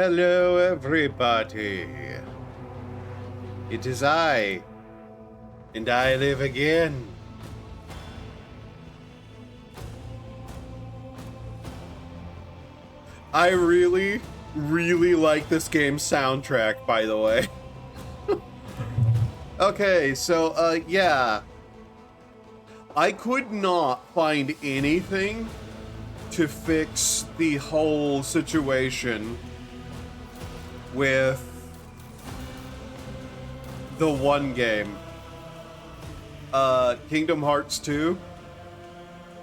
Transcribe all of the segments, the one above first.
Hello, everybody. It is I, and I live again. I really, really like this game's soundtrack, by the way. Okay, so, yeah. I could not find anything to fix the whole situation with the one game. Kingdom Hearts 2.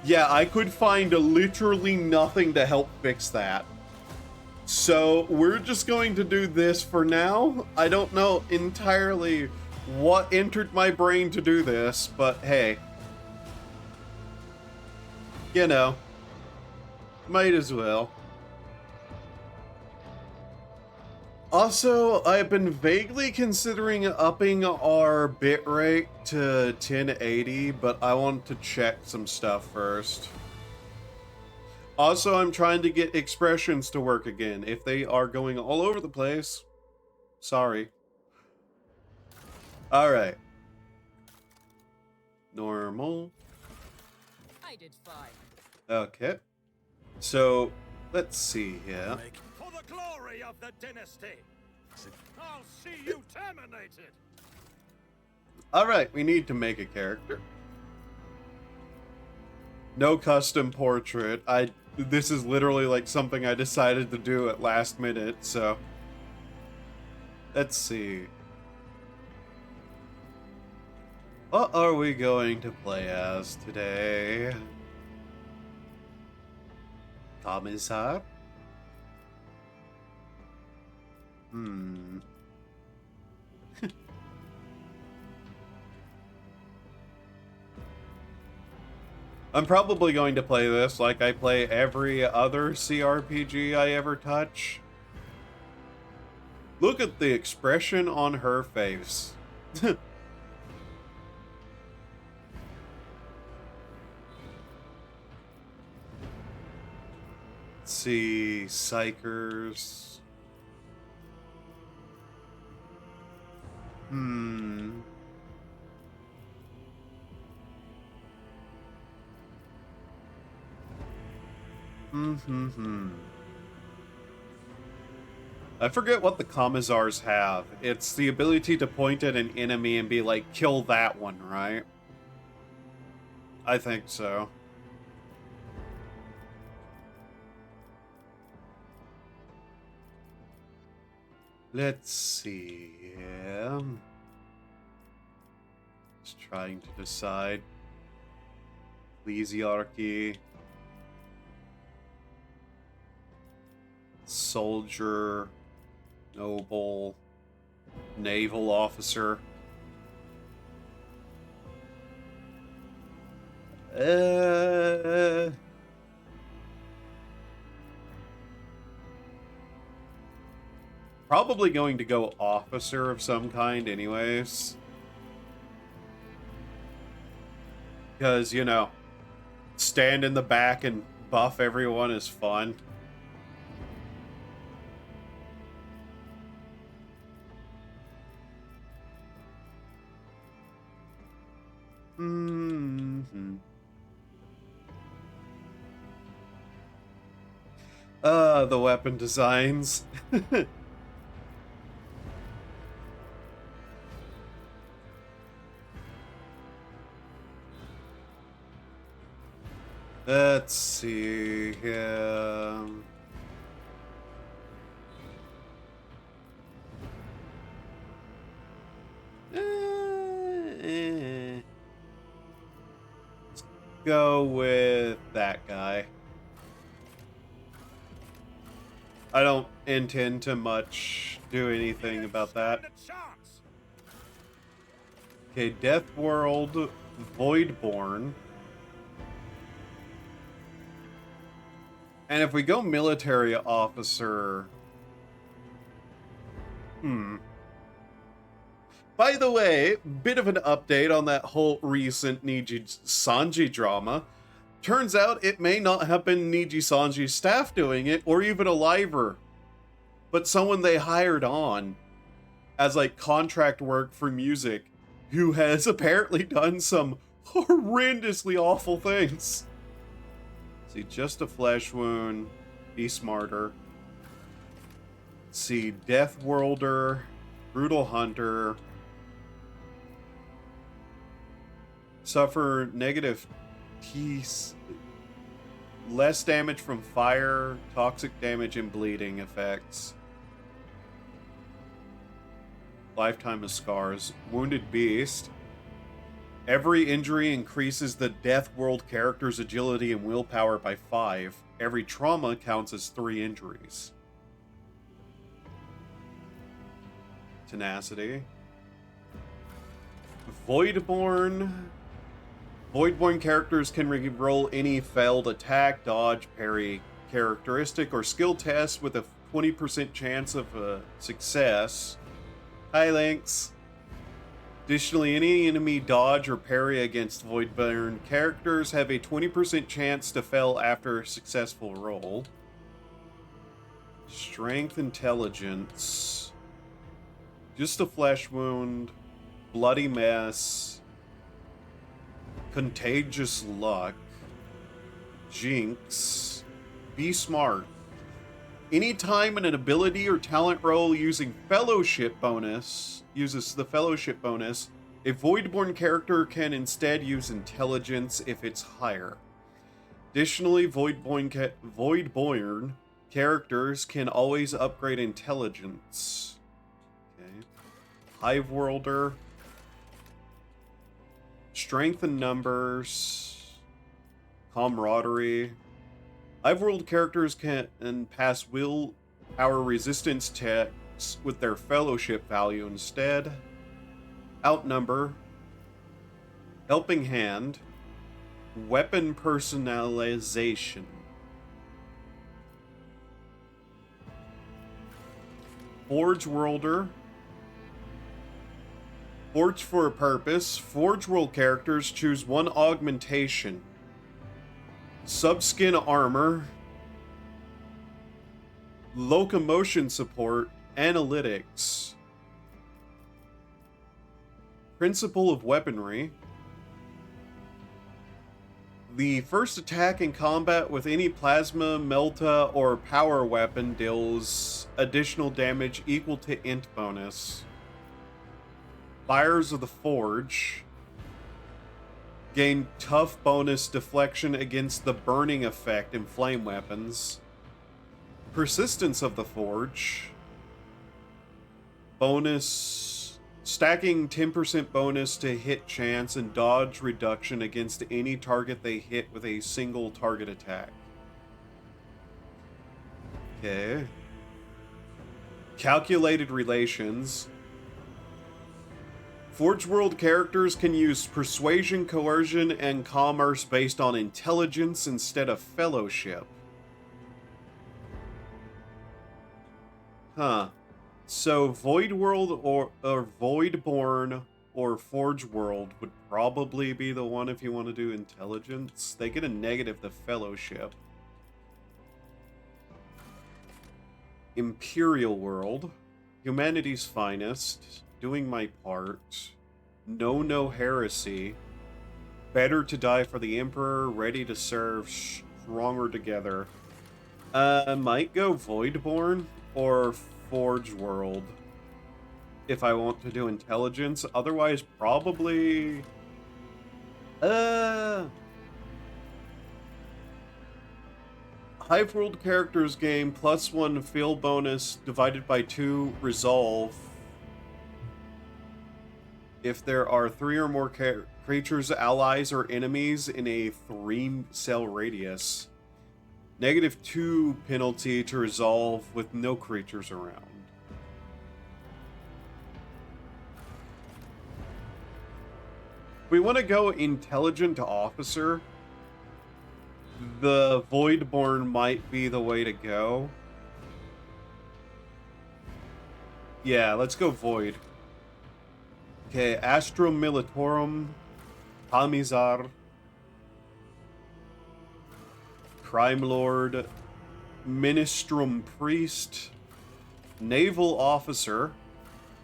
Yeah, I could find literally nothing to help fix that. So we're just going to do this for now. I don't know entirely what entered my brain to do this, but hey. You know, might as well. Also, I've been vaguely considering upping our bitrate to 1080, but I want to check some stuff first. Also, I'm trying to get expressions to work again. If they are going all over the place, sorry. Alright. Normal. I did fine. Okay. So, let's see here. For the glory of the dynasty, I'll see you terminated. Alright, we need to make a character. No custom portrait. This is literally like something I decided to do at last minute, so let's see. What are we going to play as today? Commissar? I'm probably going to play this like I play every other CRPG I ever touch. Look at the expression on her face. Let's see, Psychers. I forget what the Commissars have. It's the ability to point at an enemy and be like, kill that one, right? I think so. Let's see. Just trying to decide. Ecclesiarchy. Soldier. Noble. Naval officer. Probably going to go officer of some kind anyways. Because, you know, stand in the back and buff everyone is fun. The weapon designs. Let's see. Let's go with that guy. I don't intend to much do anything about that. Okay, Death World, Voidborn. And if we go military officer... By the way, bit of an update on that whole recent Niji-Sanji drama. Turns out it may not have been Niji-Sanji's staff doing it, or even a liver. but someone they hired on as like contract work for music who has apparently done some horrendously awful things. See, just a flesh wound. Be smarter. See, Death Worlder, Brutal Hunter. Suffer negative peace. Less damage from fire, toxic damage, and bleeding effects. Lifetime of scars. Wounded Beast. Every injury increases the Death World character's agility and willpower by 5. Every trauma counts as 3 injuries. Tenacity. Voidborn. Voidborn characters can re-roll any failed attack, dodge, parry, characteristic, or skill test with a 20% chance of success. Hi, Lynx. Additionally, any enemy dodge or parry against Voidborn characters have a 20% chance to fail after a successful roll. Strength, Intelligence. Just a flesh wound. Bloody Mess. Contagious Luck. Jinx. Be Smart. Anytime an ability or talent roll using Fellowship bonus uses the Fellowship bonus, a Voidborn character can instead use Intelligence if it's higher. Additionally, Voidborn characters can always upgrade Intelligence. Okay. Hive Worlder. Strength in Numbers. Camaraderie. Hive World characters can pass willpower resistance tests with their Fellowship value instead. Outnumber. Helping Hand. Weapon Personalization. Forge Worlder. Forge for a purpose. Forge World characters choose one augmentation. Subskin armor. Locomotion support. Analytics. Principle of weaponry. The first attack in combat with any plasma, melta, or power weapon deals additional damage equal to int bonus. Fires of the Forge. Gain tough bonus deflection against the burning effect in flame weapons. Persistence of the Forge. Bonus. Stacking 10% bonus to hit chance and dodge reduction against any target they hit with a single target attack. Okay. Calculated Relations. Forge World characters can use persuasion, coercion, and commerce based on intelligence instead of fellowship. Huh. So Void World or Voidborn or Forge World would probably be the one if you want to do intelligence. They get a negative to fellowship. Imperial World. Humanity's Finest. Doing my part. No heresy. Better to die for the Emperor. Ready to serve. Stronger together. Might go Voidborn or Forge World if I want to do intelligence. Otherwise, probably. Hive World characters gain +1 field bonus divided by 2 resolve if there are 3 or more creatures, allies, or enemies in a 3-cell radius. -2 penalty to resolve with no creatures around. We want to go Intelligent Officer. The Voidborn might be the way to go. Yeah, let's go Void. Okay, Astro Militorum, Hamizar, Crime Lord, Ministrum Priest, Naval Officer,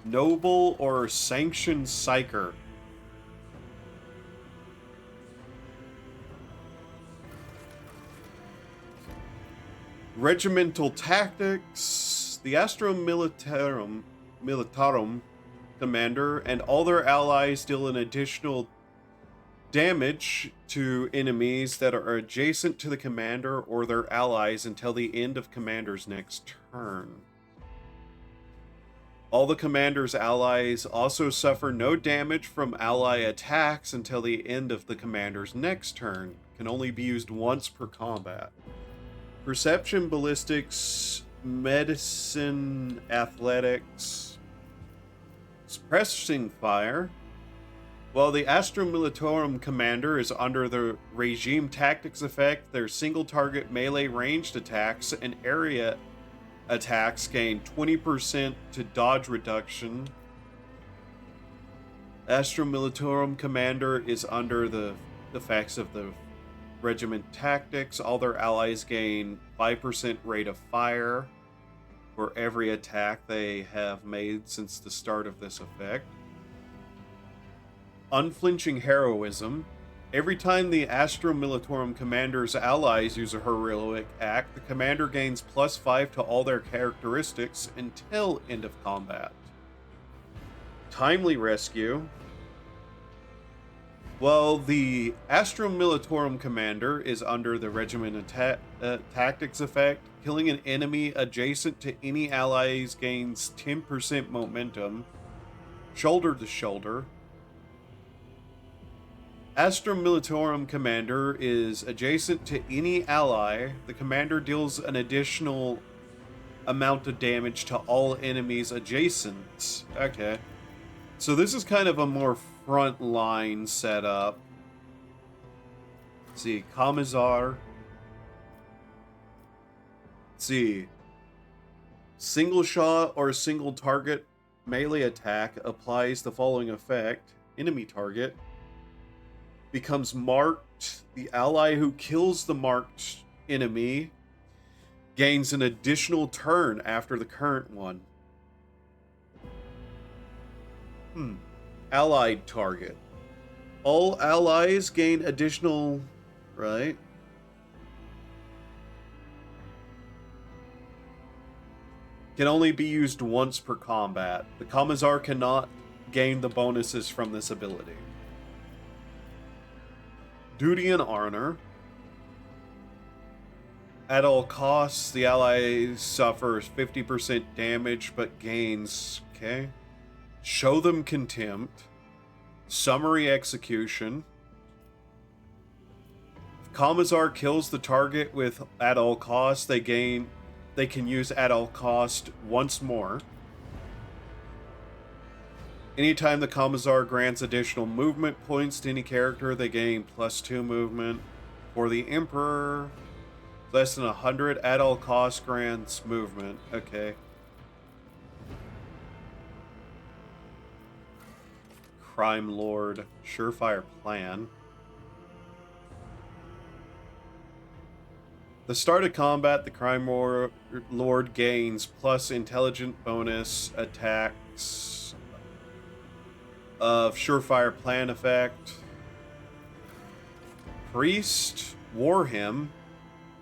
Noble or Sanctioned Psyker. Regimental Tactics, the Astro Militarum commander and all their allies deal an additional damage to enemies that are adjacent to the commander or their allies until the end of commander's next turn. All the commander's allies also suffer no damage from ally attacks until the end of the commander's next turn. Can only be used once per combat. Perception, ballistics, medicine, athletics, suppressing fire. While the Astro Militarum commander is under the regime tactics effect, their single target melee ranged attacks and area attacks gain 20% to dodge reduction. Astro Militarum commander is under the effects of the regiment tactics. All their allies gain 5% rate of fire for every attack they have made since the start of this effect. Unflinching heroism. Every time the Astro Militarum commander's allies use a heroic act, the commander gains +5 to all their characteristics until end of combat. Timely rescue. Well, the Astro Militarum commander is under the regiment tactics effect. Killing an enemy adjacent to any allies gains 10% momentum, shoulder to shoulder. Astro Militarum commander is adjacent to any ally. The commander deals an additional amount of damage to all enemies adjacent. Okay. So this is kind of a more front line setup. Let's see, Commissar. Let's see. Single shot or single target melee attack applies the following effect. Enemy target becomes marked. The ally who kills the marked enemy gains an additional turn after the current one. Allied target. All allies gain additional... Right. Can only be used once per combat. The Commissar cannot gain the bonuses from this ability. Duty and honor. At all costs, the ally suffers 50% damage but gains... Okay. Show them contempt. Summary execution. If Commissar kills the target with at all costs, they can use at all cost once more. Anytime the Commissar grants additional movement points to any character, they gain +2 movement. For the Emperor, less than 100 at all costs grants movement. Okay. Crime Lord, surefire plan. The start of combat, the Crime Lord gains plus intelligent bonus attacks of surefire plan effect. Priest, Warhamer,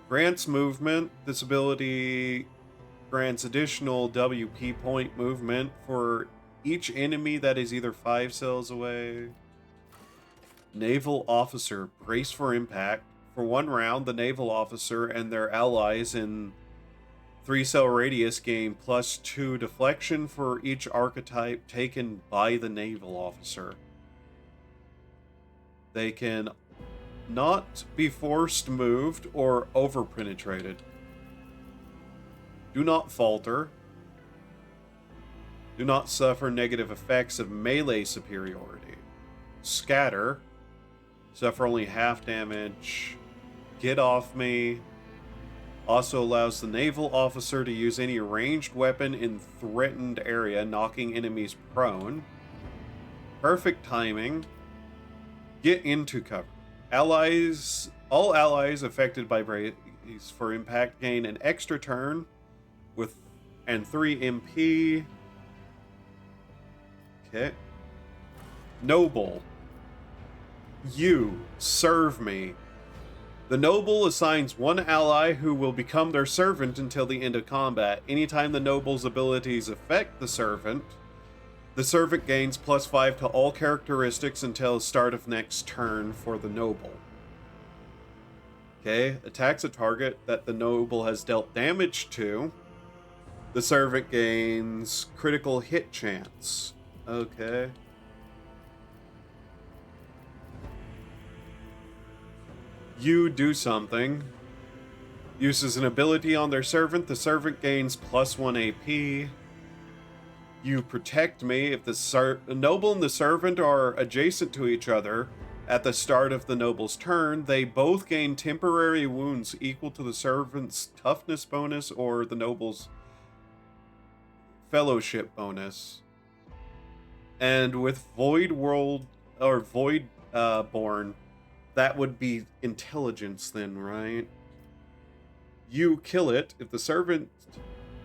grants movement. This ability grants additional WP point movement for each enemy that is either 5 cells away. Naval Officer, brace for impact. For 1 round, the naval officer and their allies in 3-cell radius gain +2 deflection for each archetype taken by the naval officer. They can not be forced moved or over-penetrated. Do not falter. Do not suffer negative effects of melee superiority. Scatter. Suffer only half damage. Get off me. Also allows the naval officer to use any ranged weapon in threatened area, knocking enemies prone. Perfect timing. Get into cover. All allies affected by brace for impact gain an extra turn with and 3 MP. Okay. Noble. You serve me. The noble assigns one ally who will become their servant until the end of combat. Anytime the noble's abilities affect the servant gains +5 to all characteristics until start of next turn for the noble. Okay, attacks a target that the noble has dealt damage to. The servant gains critical hit chance. Okay. You do something. Uses an ability on their servant. The servant gains +1 AP. You protect me. If the noble and the servant are adjacent to each other at the start of the noble's turn, they both gain temporary wounds equal to the servant's toughness bonus or the noble's fellowship bonus. And with Void World or Void Born, that would be intelligence then, right? You kill it. If the servant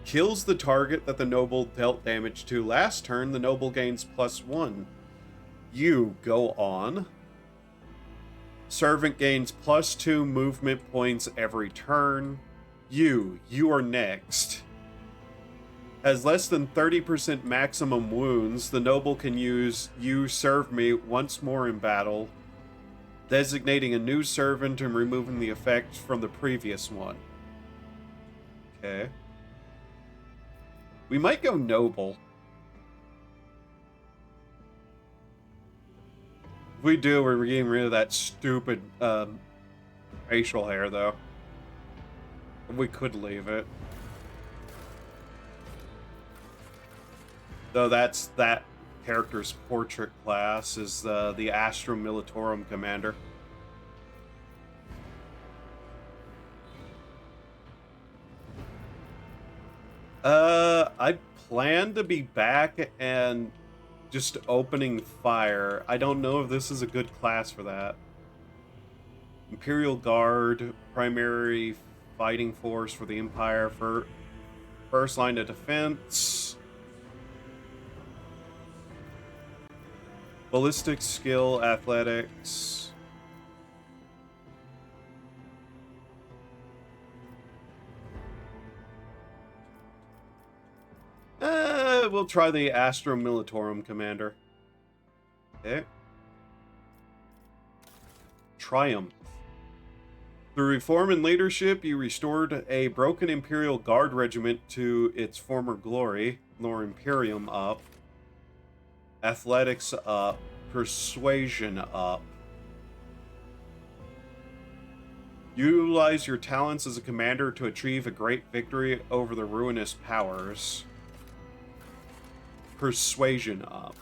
kills the target that the noble dealt damage to last turn, the noble gains +1. You go on. Servant gains +2 movement points every turn. You are next. Has less than 30% maximum wounds, the noble can use You Serve Me once more in battle, designating a new servant and removing the effect from the previous one. Okay. We might go noble. If we do, we're getting rid of that stupid facial hair, though. We could leave it. Though that's that character's portrait class is the Astrum Militarum Commander. I plan to be back and just opening fire. I don't know if this is a good class for that. Imperial Guard, primary fighting force for the Empire for first line of defense. Ballistic skill, athletics. We'll try the Astrum Militarum Commander. Okay. Triumph. Through reform and leadership, you restored a broken Imperial Guard regiment to its former glory. Lore Imperium up. Athletics up. Persuasion up. Utilize your talents as a commander to achieve a great victory over the ruinous powers. Persuasion up.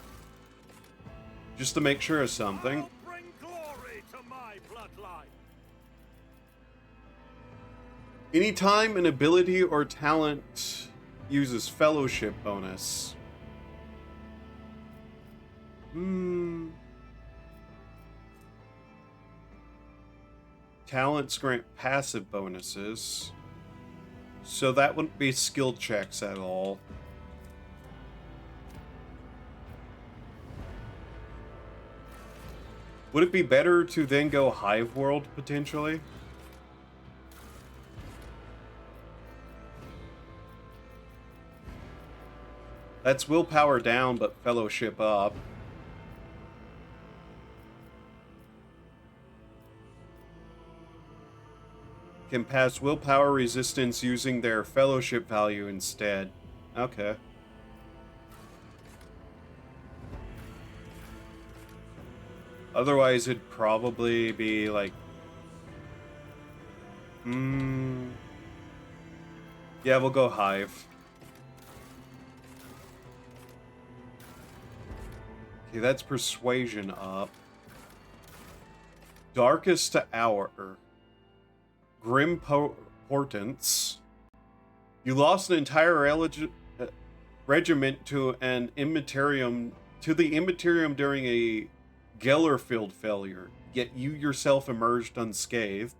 Just to make sure of something. I'll bring glory to my bloodline. Anytime an ability or talent uses fellowship bonus. Talents grant passive bonuses. So that wouldn't be skill checks at all. Would it be better to then go Hive World, potentially? That's willpower down, but fellowship up. Can pass willpower resistance using their fellowship value instead. Okay. Otherwise, it'd probably be like... Yeah, we'll go Hive. Okay, that's Persuasion up. Darkest Hour. Grim Portents. You lost an entire regiment to an Immaterium... to the Immaterium during a Gellerfield failure, yet you yourself emerged unscathed.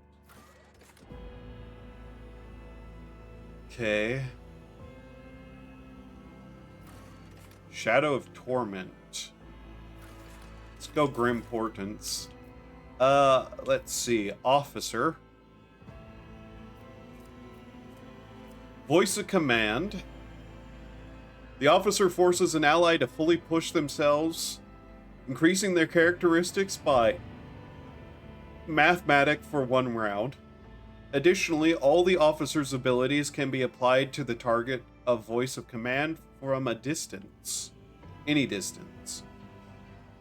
Shadow of Torment. Let's go Grim Portents. Let's see. Officer. Voice of Command. The officer forces an ally to fully push themselves, increasing their characteristics by mathematic for 1 round. Additionally, all the officer's abilities can be applied to the target of Voice of Command from a distance. Any distance.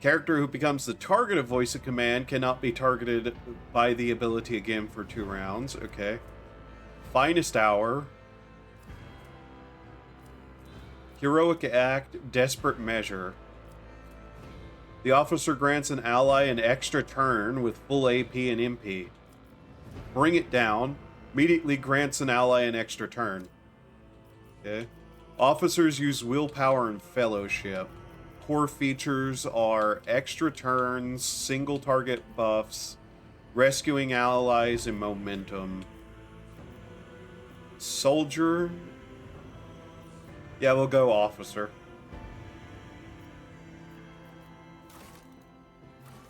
Character who becomes the target of Voice of Command cannot be targeted by the ability again for 2 rounds. Okay. Finest Hour. Heroic Act, Desperate Measure. The officer grants an ally an extra turn with full AP and MP. Bring It Down. Immediately grants an ally an extra turn. Okay. Officers use Willpower and Fellowship. Core features are extra turns, single target buffs, rescuing allies, and momentum. Soldier. Yeah, we'll go Officer.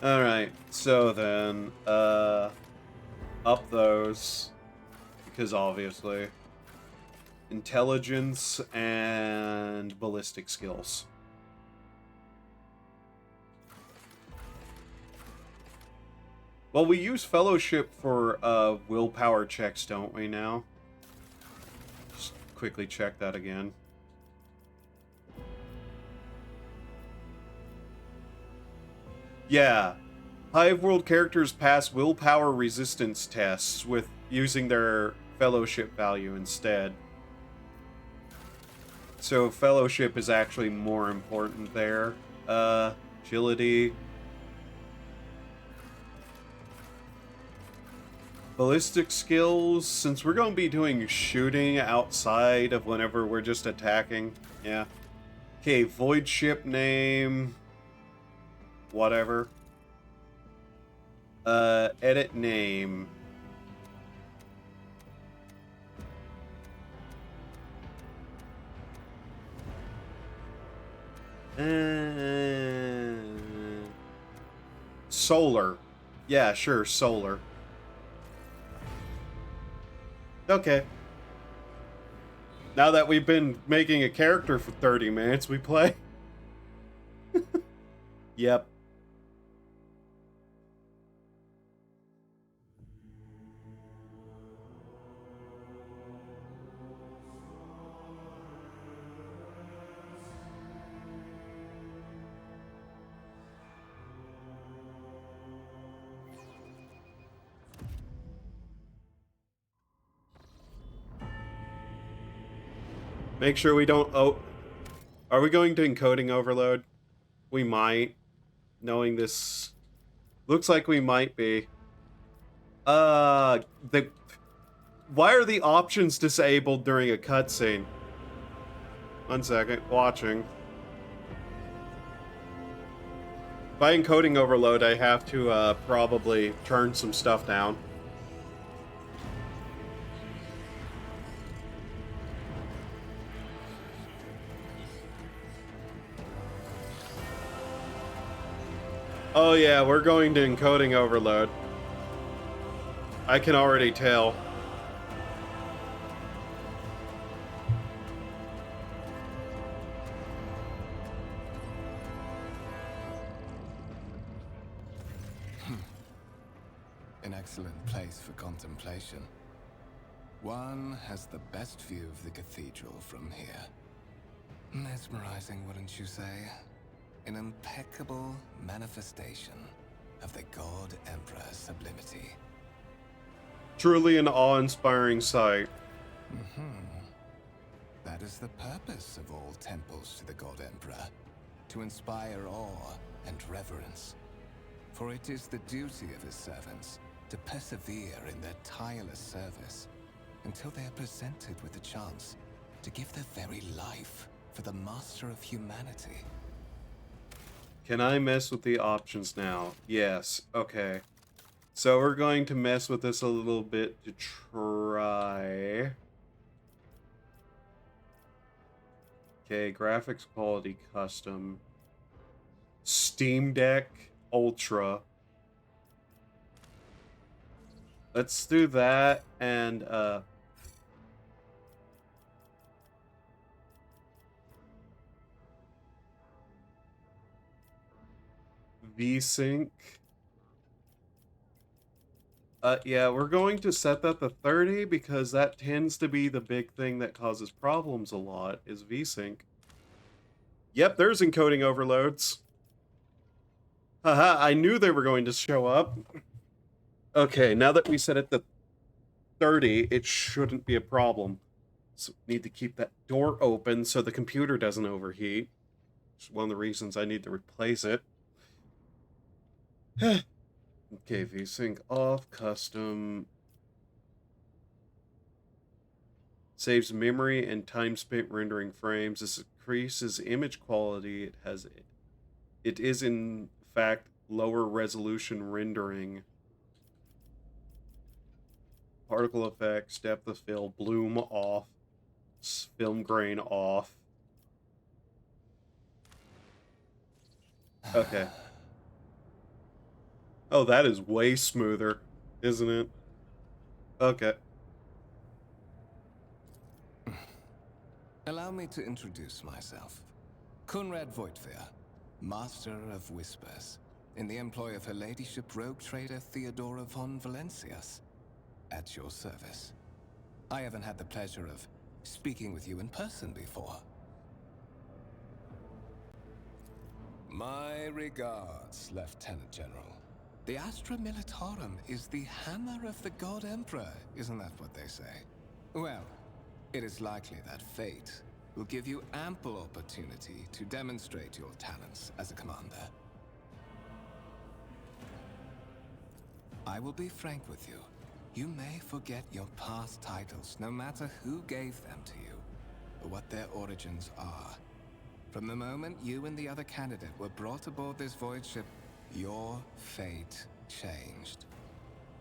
Alright, so then, up those, because obviously. Intelligence and ballistic skills. Well, we use Fellowship for, willpower checks, don't we now? Just quickly check that again. Yeah. Hive World characters pass willpower resistance tests with using their Fellowship value instead. So Fellowship is actually more important there. Agility. Ballistic skills, since we're going to be doing shooting outside of whenever we're just attacking. Yeah. Okay, Void Ship name. Whatever. Edit name. Solar. Yeah, sure, solar. Okay. Now that we've been making a character for 30 minutes, we play. Yep. Make sure we don't... Oh, are we going to encoding overload? We might. Knowing this... Looks like we might be. Why are the options disabled during a cutscene? 1 second. Watching. By encoding overload, I have to probably turn some stuff down. Oh yeah, we're going to encoding overload. I can already tell. An excellent place for contemplation. One has the best view of the cathedral from here. Mesmerizing, wouldn't you say? An impeccable manifestation of the God Emperor's sublimity. Truly an awe-inspiring sight. That is the purpose of all temples to the God Emperor, to inspire awe and reverence. For it is the duty of his servants to persevere in their tireless service until they are presented with the chance to give their very life for the master of humanity. Can I mess with the options now? Yes. Okay. So we're going to mess with this a little bit to try. Okay, graphics quality custom. Steam Deck Ultra. Let's do that and VSync. Yeah, we're going to set that to 30 because that tends to be the big thing that causes problems a lot is VSync. Yep, there's encoding overloads. Haha, I knew they were going to show up. Okay, now that we set it to 30, it shouldn't be a problem. So need to keep that door open so the computer doesn't overheat. It's one of the reasons I need to replace it. Okay, VSync off, custom. Saves memory and time spent rendering frames. This increases image quality. It is in fact lower resolution rendering. Particle effects, depth of field, bloom off, film grain off. Okay. Oh, that is way smoother, isn't it? Okay. Allow me to introduce myself. Conrad Voigtveer, Master of Whispers, in the employ of Her Ladyship Rogue Trader Theodora von Valencias. At your service. I haven't had the pleasure of speaking with you in person before. My regards, Lieutenant General. The Astra Militarum is the hammer of the God Emperor, isn't that what they say? Well, it is likely that fate will give you ample opportunity to demonstrate your talents as a commander. I will be frank with you. You may forget your past titles, no matter who gave them to you, or what their origins are. From the moment you and the other candidate were brought aboard this void ship, your fate changed.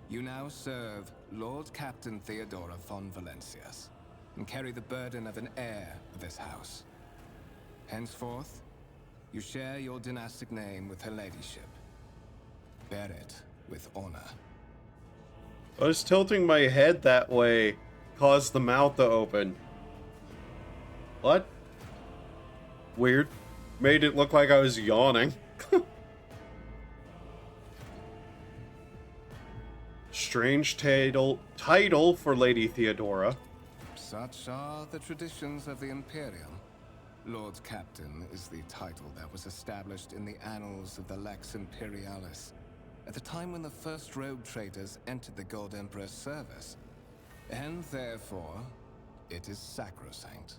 You now serve Lord Captain Theodora von Valencias, and carry the burden of an heir of this house. Henceforth, you share your dynastic name with Her Ladyship. Bear it with honor. I was tilting my head that way, caused the mouth to open. What? Weird. Made it look like I was yawning. Strange title for Lady Theodora. Such are the traditions of the Imperium. Lord Captain is the title that was established in the annals of the Lex Imperialis, at the time when the first rogue traders entered the God Emperor's service, and therefore, it is sacrosanct.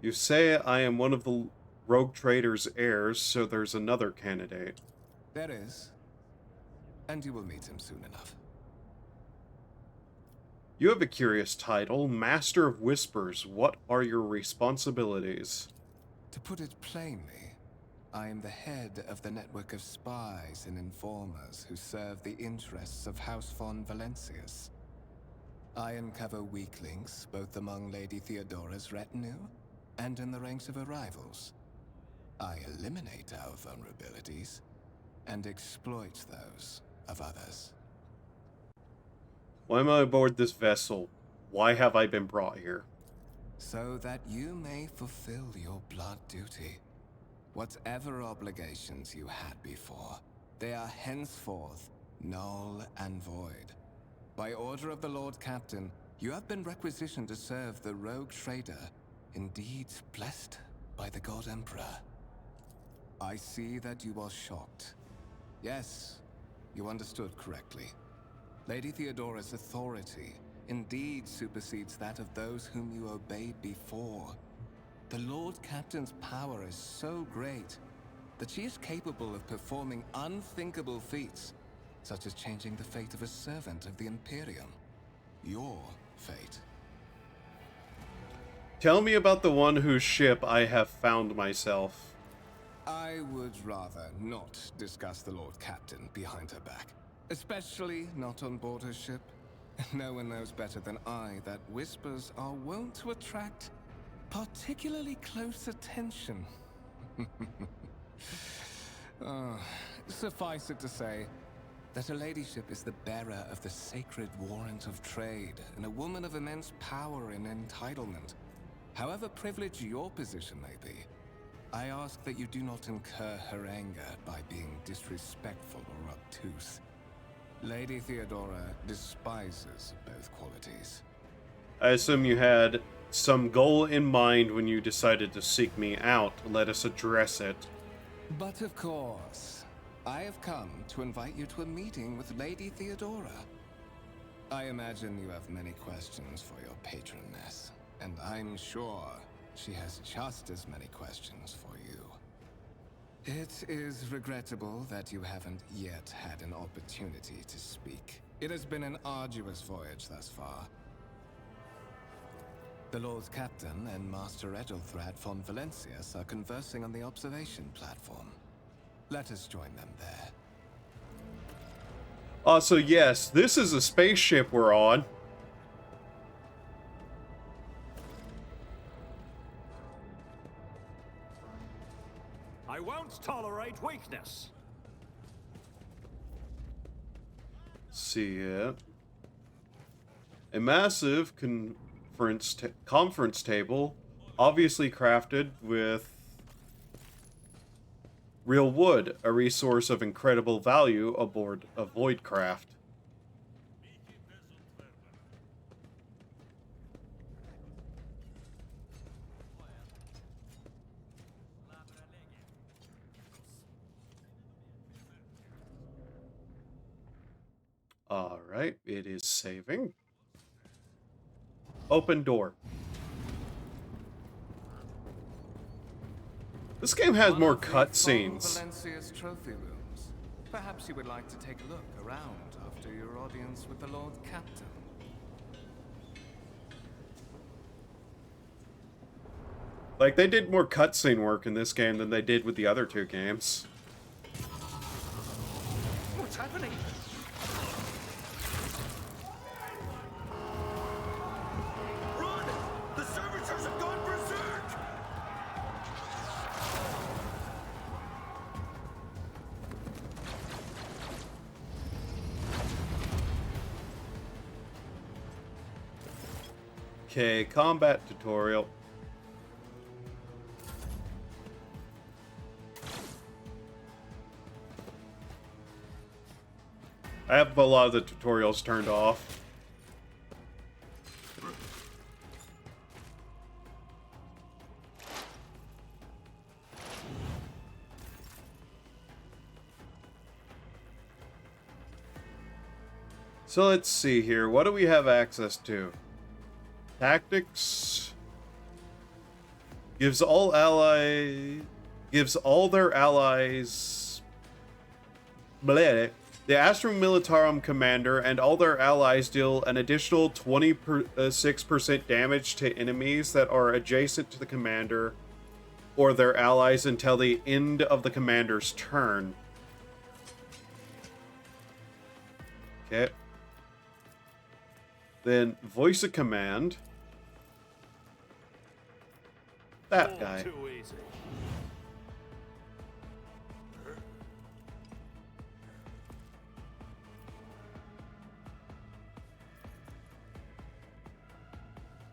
You say I am one of the rogue trader's heirs, so there's another candidate. There is, and you will meet him soon enough. You have a curious title, Master of Whispers. What are your responsibilities? To put it plainly, I am the head of the network of spies and informers who serve the interests of House von Valencias. I uncover weak links both among Lady Theodora's retinue and in the ranks of her rivals. I eliminate our vulnerabilities and exploit those of others. Why am I aboard this vessel? Why have I been brought here? So that you may fulfill your blood duty. Whatever obligations you had before, they are henceforth null and void. By order of the Lord Captain, you have been requisitioned to serve the rogue trader, indeed blessed by the God Emperor. I see that you are shocked. Yes, you understood correctly. Lady Theodora's authority indeed supersedes that of those whom you obeyed before. The Lord Captain's power is so great that she is capable of performing unthinkable feats, such as changing the fate of a servant of the Imperium. Your fate. Tell me about the one whose ship I have found myself. I would rather not discuss the Lord Captain behind her back, especially not on board her ship. No one knows better than I that whispers are wont to attract particularly close attention. Ah, suffice it to say that her ladyship is the bearer of the sacred warrant of trade and a woman of immense power and entitlement. However privileged your position may be, I ask that you do not incur her anger by being disrespectful or obtuse. Lady Theodora despises both qualities. I assume you had some goal in mind when you decided to seek me out. Let us address it. But of course, I have come to invite you to a meeting with Lady Theodora. I imagine you have many questions for your patroness, and I'm sure she has just as many questions for you. It is regrettable that you haven't yet had an opportunity to speak. It has been an arduous voyage thus far. The Lord Captain and Master Edelthrad von Valencius are conversing on the observation platform. Let us join them there. Also, yes, this is a spaceship we're on. I won't tolerate weakness. See it. A massive conference table, obviously crafted with real wood, a resource of incredible value aboard a void craft. Alright, it is saving. Open door. This game has more cutscenes. Valencia's trophy rooms. Perhaps you would like to take a look around after your audience with the Lord Captain. Like, they did more cutscene work in this game than they did with the other two games. What's happening? Run! The servitors have gone berserk! Okay, combat tutorial. I have a lot of the tutorials turned off. So let's see here. What do we have access to? Tactics gives all their allies bleh, the Astrum Militarum commander and all their allies deal an additional 26% damage to enemies that are adjacent to the commander or their allies until the end of the commander's turn. Okay. Then voice a command. That guy. Too easy.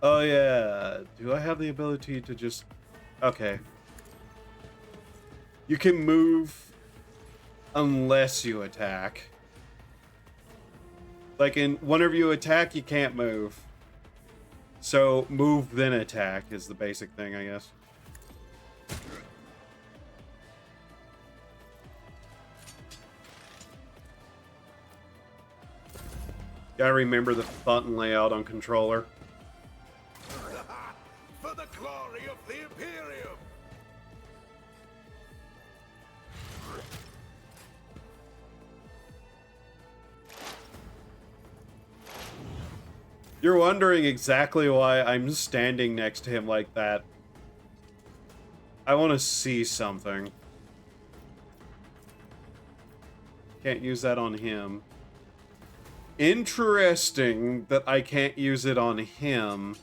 Oh yeah, do I have the ability to just... Okay. You can move unless you attack. Like whenever you attack, you can't move. So move then attack is the basic thing, I guess. Gotta remember the button layout on controller. For the glory of the Imperium! You're wondering exactly why I'm standing next to him like that. I want to see something. Can't use that on him. Interesting that I can't use it on him.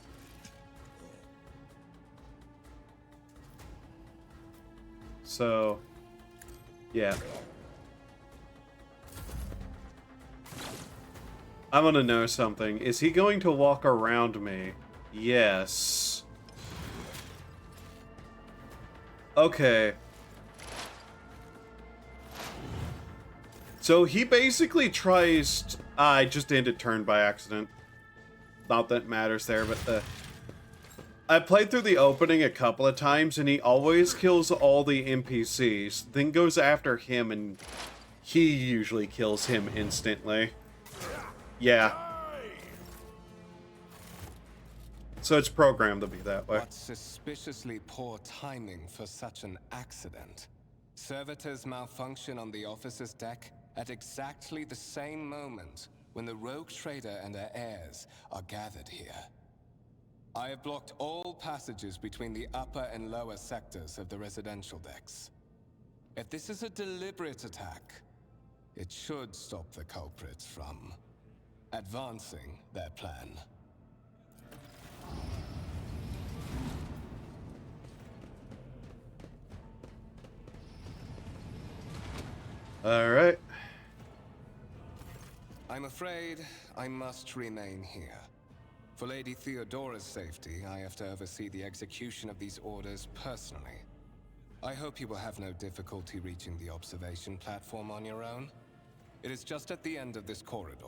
So, yeah. I'm gonna know something. Is he going to walk around me? Yes. Okay. So he basically tries... I just ended turn by accident. Not that it matters there, but I played through the opening a couple of times, and he always kills all the NPCs, then goes after him, and he usually kills him instantly. Yeah. So it's programmed to be that way. What suspiciously poor timing for such an accident. Servitors malfunction on the officer's deck at exactly the same moment when the rogue trader and her heirs are gathered here. I have blocked all passages between the upper and lower sectors of the residential decks. If this is a deliberate attack, it should stop the culprits from advancing their plan. All right. I'm afraid I must remain here. For Lady Theodora's safety, I have to oversee the execution of these orders personally. I hope you will have no difficulty reaching the observation platform on your own. It is just at the end of this corridor.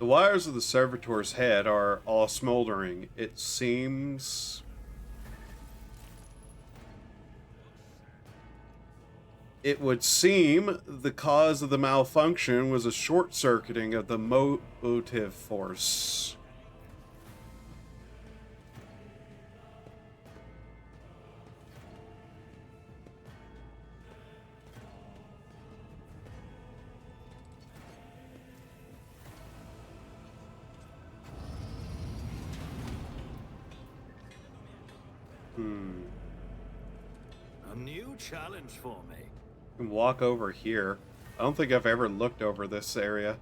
The wires of the servitor's head are all smoldering. It seems... It would seem the cause of the malfunction was a short-circuiting of the motive force. A new challenge for me. Can walk over here. I don't think I've ever looked over this area.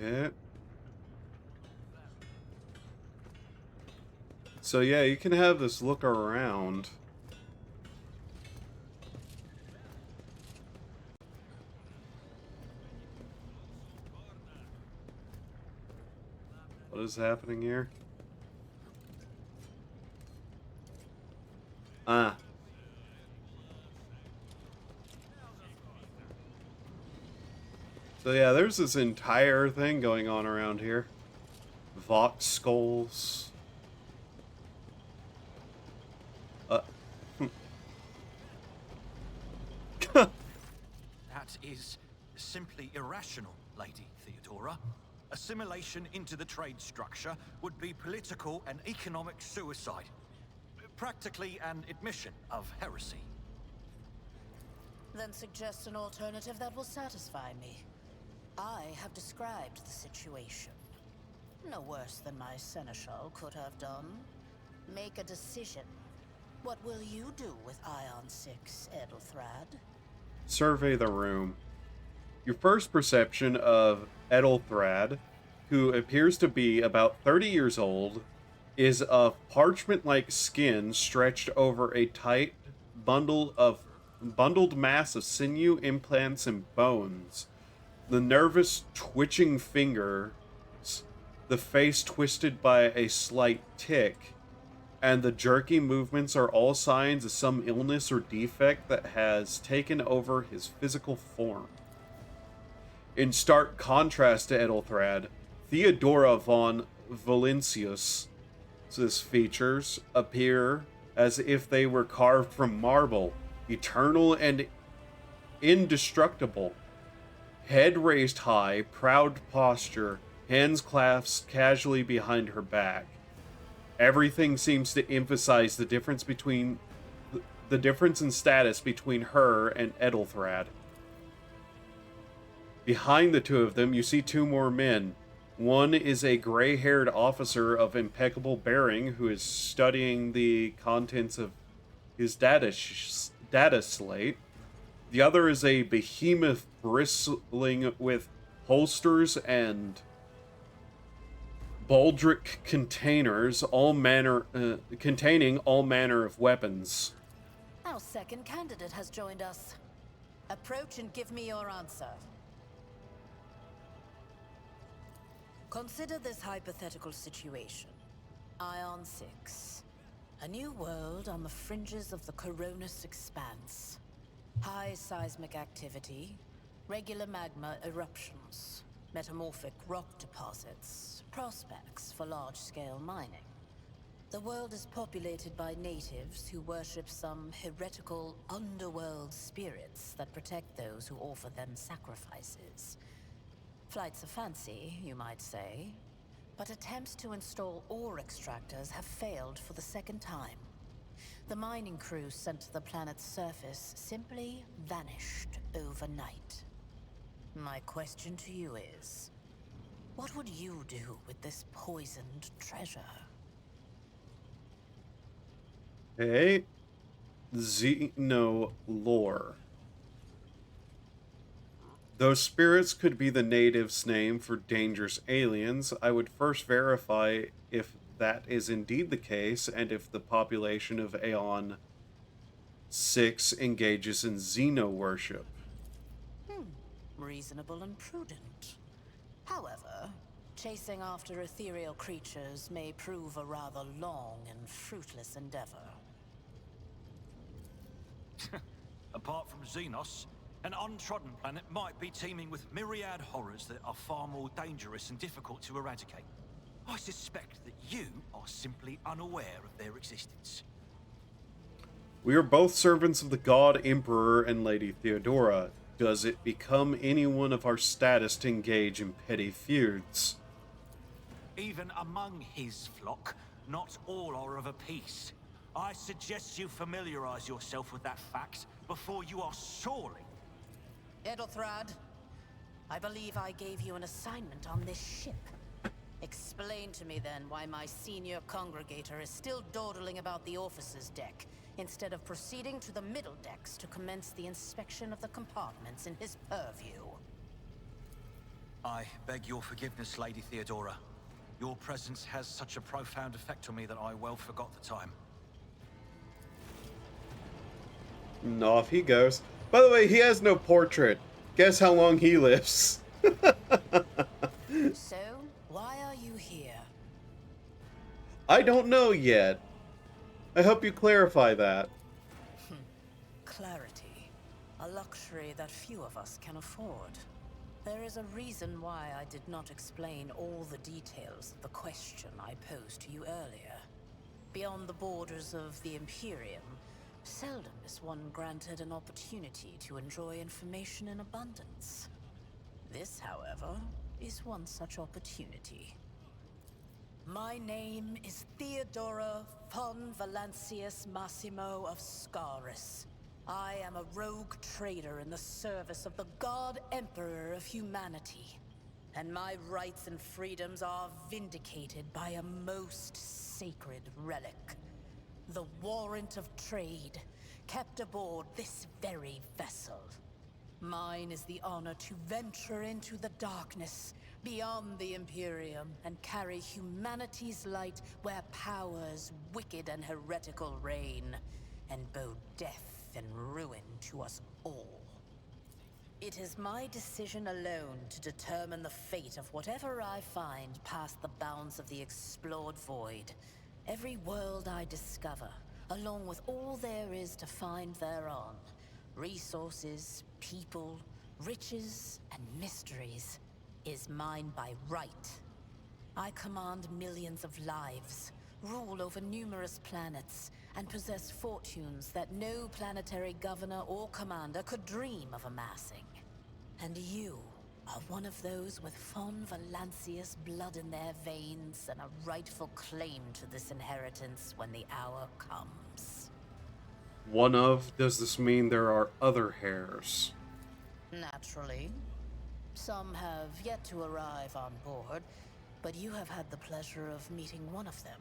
Okay. So yeah, you can have this look around. What is happening here? Ah. So yeah, there's this entire thing going on around here. Vox skulls. That is simply irrational, Lady Theodora. Assimilation into the trade structure would be political and economic suicide. Practically an admission of heresy. Then suggest an alternative that will satisfy me. I have described the situation. No worse than my seneschal could have done. Make a decision. What will you do with Ion 6, Edelthrad? Survey the room. Your first perception of Edelthrad, who appears to be about 30 years old, is of parchment-like skin stretched over a tight bundled mass of sinew, implants, and bones. The nervous, twitching fingers, the face twisted by a slight tic, and the jerky movements are all signs of some illness or defect that has taken over his physical form. In stark contrast to Edelthrad, Theodora von Valentius's features appear as if they were carved from marble, eternal and indestructible. Head raised high, proud posture, hands clasped casually behind her back. Everything seems to emphasize the difference between the difference in status between her and Ethelthrad. Behind the two of them, you see two more men. One is a gray-haired officer of impeccable bearing who is studying the contents of his data slate. The other is a behemoth bristling with holsters and baldric containers, containing all manner of weapons. Our second candidate has joined us. Approach and give me your answer. Consider this hypothetical situation. Ion 6. A new world on the fringes of the Coronis expanse. High seismic activity, regular magma eruptions, metamorphic rock deposits, prospects for large-scale mining. The world is populated by natives who worship some heretical underworld spirits that protect those who offer them sacrifices. Flights of fancy, you might say, but attempts to install ore extractors have failed for the second time. The mining crew sent to the planet's surface simply vanished overnight. My question to you is, what would you do with this poisoned treasure? Okay. Xeno lore. Though spirits could be the native's name for dangerous aliens, I would first verify if that is indeed the case and if the population of Aeon 6 engages in Xeno worship. Reasonable and prudent. However, chasing after ethereal creatures may prove a rather long and fruitless endeavor. Apart from Xenos, an untrodden planet might be teeming with myriad horrors that are far more dangerous and difficult to eradicate. I suspect that you are simply unaware of their existence. We are both servants of the God Emperor and Lady Theodora. Does it become anyone of our status to engage in petty feuds? Even among his flock, not all are of a piece. I suggest you familiarize yourself with that fact before you are sorely... Ethelthrad, I believe I gave you an assignment on this ship. Explain to me then why my senior congregator is still dawdling about the officer's deck, instead of proceeding to the middle decks to commence the inspection of the compartments in his purview. I beg your forgiveness, Lady Theodora. Your presence has such a profound effect on me that I well forgot the time. Off he goes. By the way, he has no portrait. Guess how long he lives. So, why are you here? I don't know yet. I hope you clarify that. Clarity. A luxury that few of us can afford. There is a reason why I did not explain all the details of the question I posed to you earlier. Beyond the borders of the Imperium, seldom is one granted an opportunity to enjoy information in abundance. This, however, is one such opportunity. My name is Theodora von Valancius Massimo of Scaris. I am a rogue trader in the service of the God Emperor of humanity. And my rights and freedoms are vindicated by a most sacred relic. The warrant of trade, kept aboard this very vessel. Mine is the honor to venture into the darkness, beyond the Imperium, and carry humanity's light where powers wicked and heretical reign, and bow death and ruin to us all. It is my decision alone to determine the fate of whatever I find past the bounds of the explored void. Every world I discover, along with all there is to find thereon, resources, people, riches, and mysteries, is mine by right. I command millions of lives, rule over numerous planets, and possess fortunes that no planetary governor or commander could dream of amassing. And you are one of those with Von Valancius blood in their veins and a rightful claim to this inheritance when the hour comes. One of? Does this mean there are other heirs? Naturally. Some have yet to arrive on board, but you have had the pleasure of meeting one of them.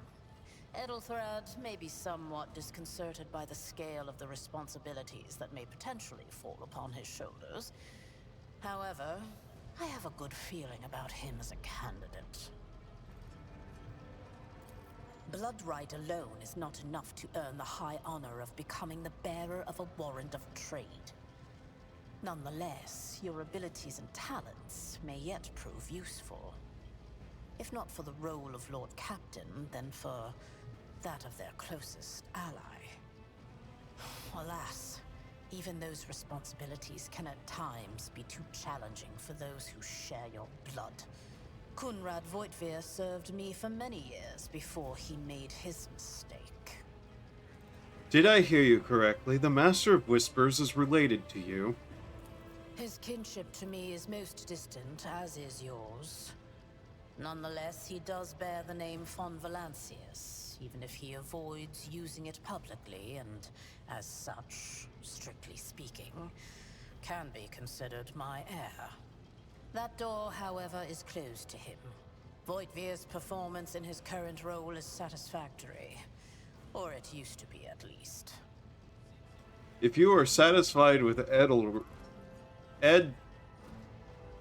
Edelthrad may be somewhat disconcerted by the scale of the responsibilities that may potentially fall upon his shoulders. However, I have a good feeling about him as a candidate. Blood right alone is not enough to earn the high honor of becoming the bearer of a warrant of trade. Nonetheless, your abilities and talents may yet prove useful. If not for the role of Lord Captain, then for that of their closest ally. Alas, even those responsibilities can at times be too challenging for those who share your blood. Kunrad Voitvir served me for many years before he made his mistake. Did I hear you correctly? The Master of Whispers is related to you. His kinship to me is most distant, as is yours. Nonetheless, he does bear the name Von Valancius, even if he avoids using it publicly and, as such, strictly speaking, can be considered my heir. That door, however, is closed to him. Voitvir's performance in his current role is satisfactory. Or it used to be, at least. If you are satisfied with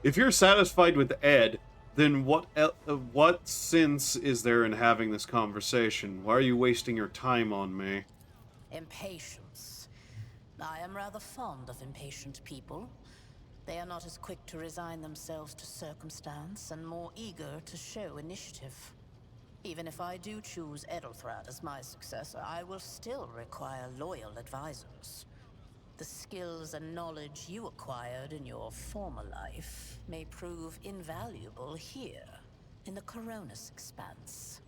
if you're satisfied with Ed, then what sense is there in having this conversation? Why are you wasting your time on me? Impatience. I am rather fond of impatient people. They are not as quick to resign themselves to circumstance and more eager to show initiative. Even if I do choose Edelthrad as my successor, I will still require loyal advisors. The skills and knowledge you acquired in your former life may prove invaluable here, in the Coronis Expanse.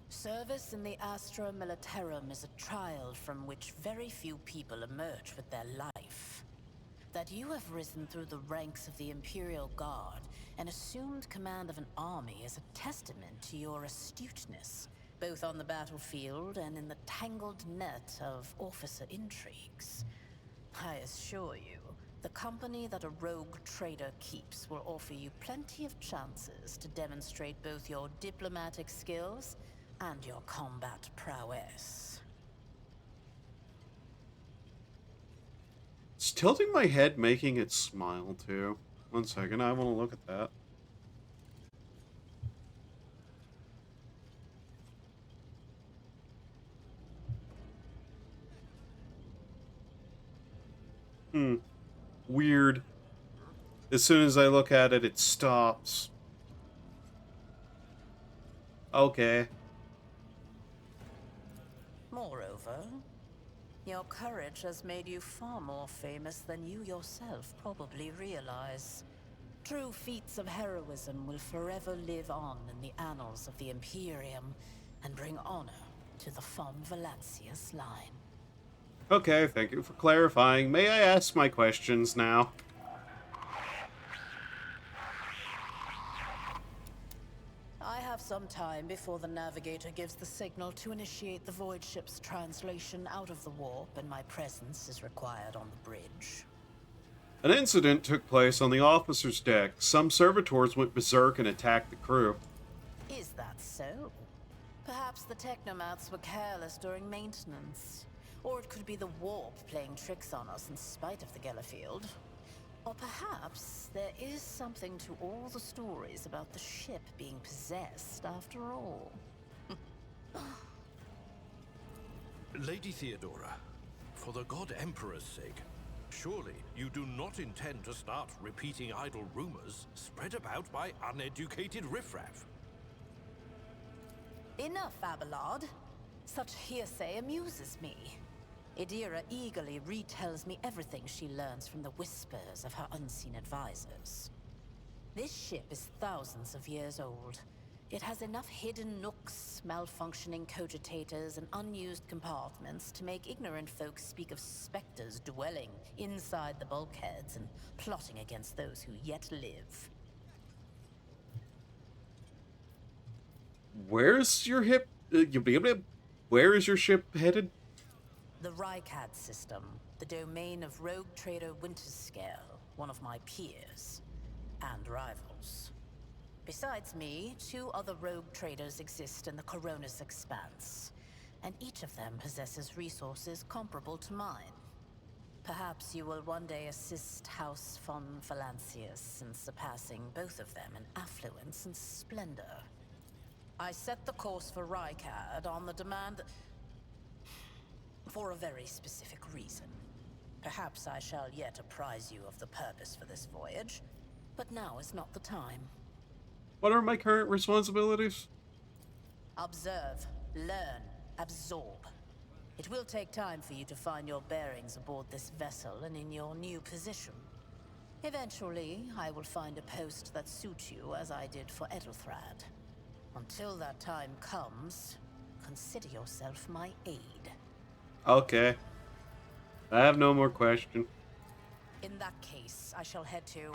Service in the Astra Militarum is a trial from which very few people emerge with their life. That you have risen through the ranks of the Imperial Guard and assumed command of an army is a testament to your astuteness, both on the battlefield and in the tangled net of officer intrigues. I assure you, the company that a rogue trader keeps will offer you plenty of chances to demonstrate both your diplomatic skills and your combat prowess. It's tilting my head, making it smile too. One second, I want to look at that. Weird. As soon as I look at it, it stops. Okay. Moreover, your courage has made you far more famous than you yourself probably realize. True feats of heroism will forever live on in the annals of the Imperium and bring honor to the Von Valancius line. Okay, thank you for clarifying. May I ask my questions now? I have some time before the navigator gives the signal to initiate the void ship's translation out of the warp, and my presence is required on the bridge. An incident took place on the officer's deck. Some servitors went berserk and attacked the crew. Is that so? Perhaps the technomaths were careless during maintenance. Or it could be the warp playing tricks on us in spite of the Gellerfield. Or perhaps there is something to all the stories about the ship being possessed after all. Lady Theodora, for the God Emperor's sake, surely you do not intend to start repeating idle rumors spread about by uneducated riffraff. Enough, Abelard. Such hearsay amuses me. Idira eagerly retells me everything she learns from the whispers of her unseen advisors. This ship is thousands of years old. It has enough hidden nooks, malfunctioning cogitators, and unused compartments to make ignorant folks speak of specters dwelling inside the bulkheads and plotting against those who yet live. Where's your hip? Where is your ship headed? The Rycad system, the domain of rogue trader Winterscale, one of my peers and rivals. Besides me, 2 other rogue traders exist in the Coronis Expanse, and each of them possesses resources comparable to mine. Perhaps you will one day assist House von Valancius in surpassing both of them in affluence and splendor. I set the course for Rycad on the demand for a very specific reason. Perhaps I shall yet apprise you of the purpose for this voyage, but now is not the time. What are my current responsibilities? Observe, learn, absorb. It will take time for you to find your bearings aboard this vessel and in your new position. Eventually, I will find a post that suits you as I did for Edelthrad. Until that time comes, consider yourself my aide. Okay. I have no more question. In that case, I shall head to...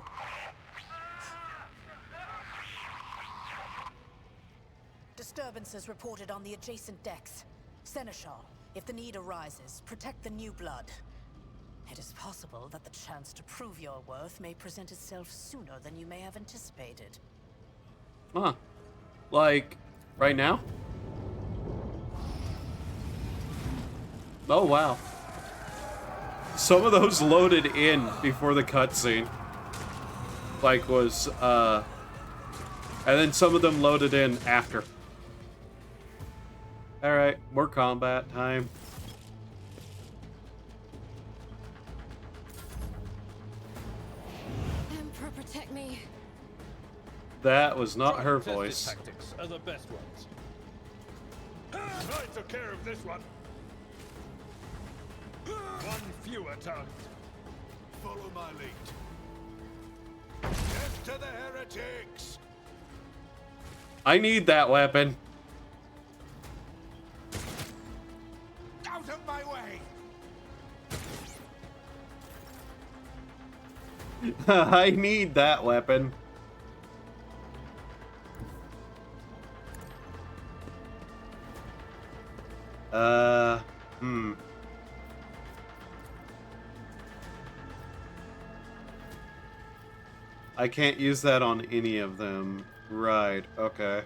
Disturbances reported on the adjacent decks. Seneschal, if the need arises, protect the new blood. It is possible that the chance to prove your worth may present itself sooner than you may have anticipated. Huh. Like, right now? Oh, wow. Some of those loaded in before the cutscene. Like, was, and then some of them loaded in after. Alright, more combat time. Emperor, protect me. That was not her Tested voice. Tactics are the best ones. I took care of this one. One fewer target. Follow my lead. Death to the heretics! I need that weapon. Out of my way! I need that weapon. I can't use that on any of them. Right, okay.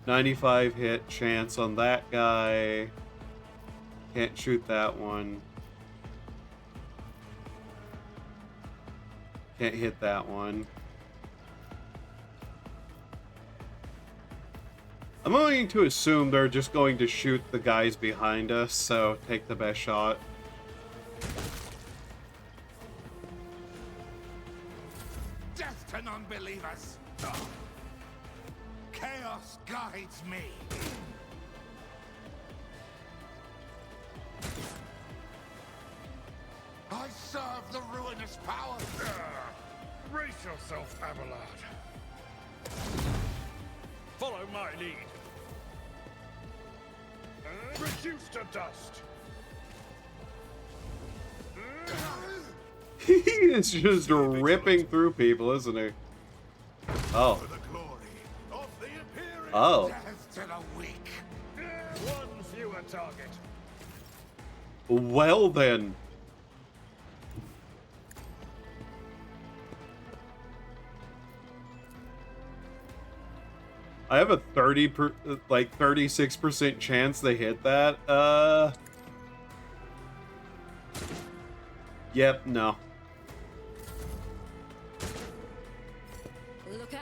95 hit chance on that guy. Can't shoot that one. Can't hit that one. I'm going to assume they're just going to shoot the guys behind us, so take the best shot. Death to non-believers! Chaos guides me! I serve the ruinous power! Brace yourself, Abelard. Follow my lead. Reduce to dust. He is just ripping through people, isn't he? Oh. For the glory of the Imperium! Oh. Death to the weak! One fewer target. Well then. I have a 36% chance they hit that. Yep, no. Look out.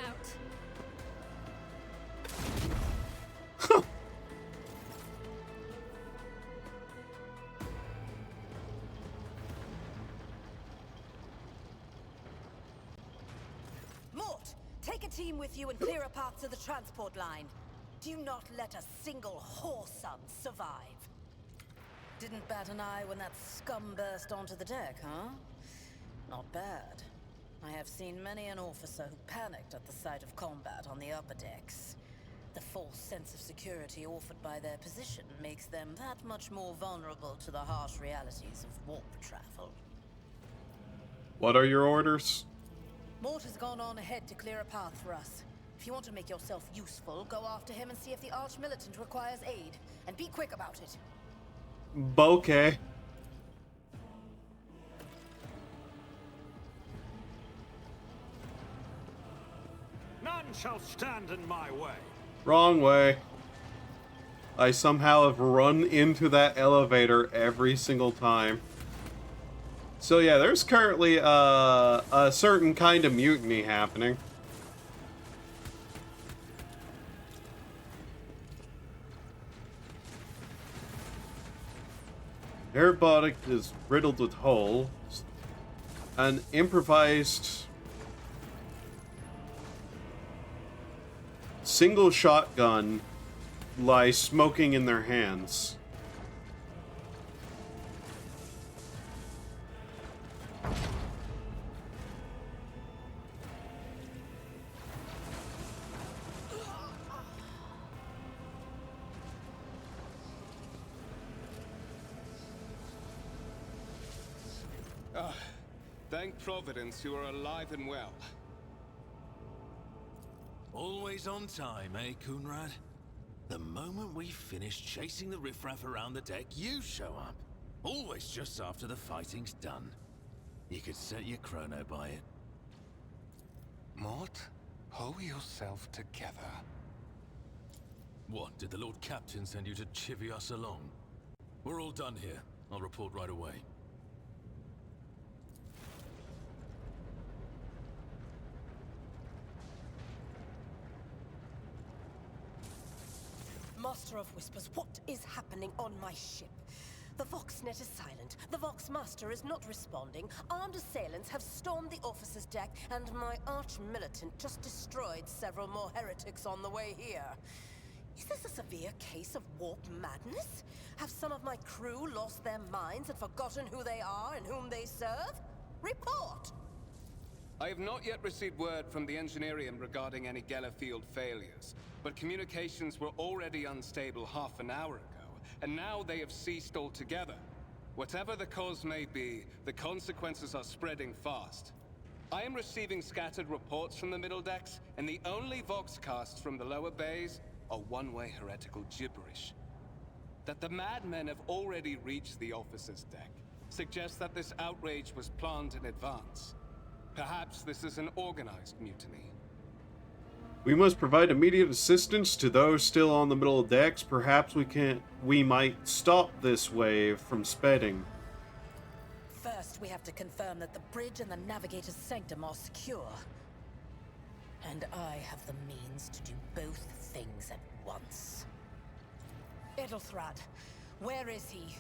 Mort, take a team with you and clear a path to the transport line. Do not let a single whoreson survive. Didn't bat an eye when that scum burst onto the deck, huh? Not bad. I have seen many an officer who panicked at the sight of combat on the upper decks. The false sense of security offered by their position makes them that much more vulnerable to the harsh realities of warp travel. What are your orders? Mort has gone on ahead to clear a path for us. If you want to make yourself useful, go after him and see if the Arch-Militant requires aid. And be quick about it. Bokeh. None shall stand in my way. Wrong way. I somehow have run into that elevator every single time. So yeah, there's currently a certain kind of mutiny happening. Aerobotic is riddled with holes. An improvised single shotgun lies smoking in their hands. Thank Providence you are alive and well. Always on time, eh, Coonrad? The moment we finish chasing the riffraff around the deck, you show up. Always just after the fighting's done. You could set your chrono by it. Mort, pull yourself together. What, did the Lord Captain send you to chivvy us along? We're all done here. I'll report right away. Master of Whispers, what is happening on my ship? The Voxnet is silent. The Voxmaster is not responding. Armed assailants have stormed the officer's deck, and my arch-militant just destroyed several more heretics on the way here. Is this a severe case of warp madness? Have some of my crew lost their minds and forgotten who they are and whom they serve? Report! I have not yet received word from the Engineerium regarding any Gellerfield failures, but communications were already unstable half an hour ago, and now they have ceased altogether. Whatever the cause may be, the consequences are spreading fast. I am receiving scattered reports from the middle decks, and the only Voxcasts from the lower bays are one-way heretical gibberish. That the madmen have already reached the officer's deck suggests that this outrage was planned in advance. Perhaps this is an organized mutiny. We must provide immediate assistance to those still on the middle decks. Perhaps we might stop this wave from spreading. First, we have to confirm that the bridge and the navigator's sanctum are secure. And I have the means to do both things at once. Edelthrad, where is he?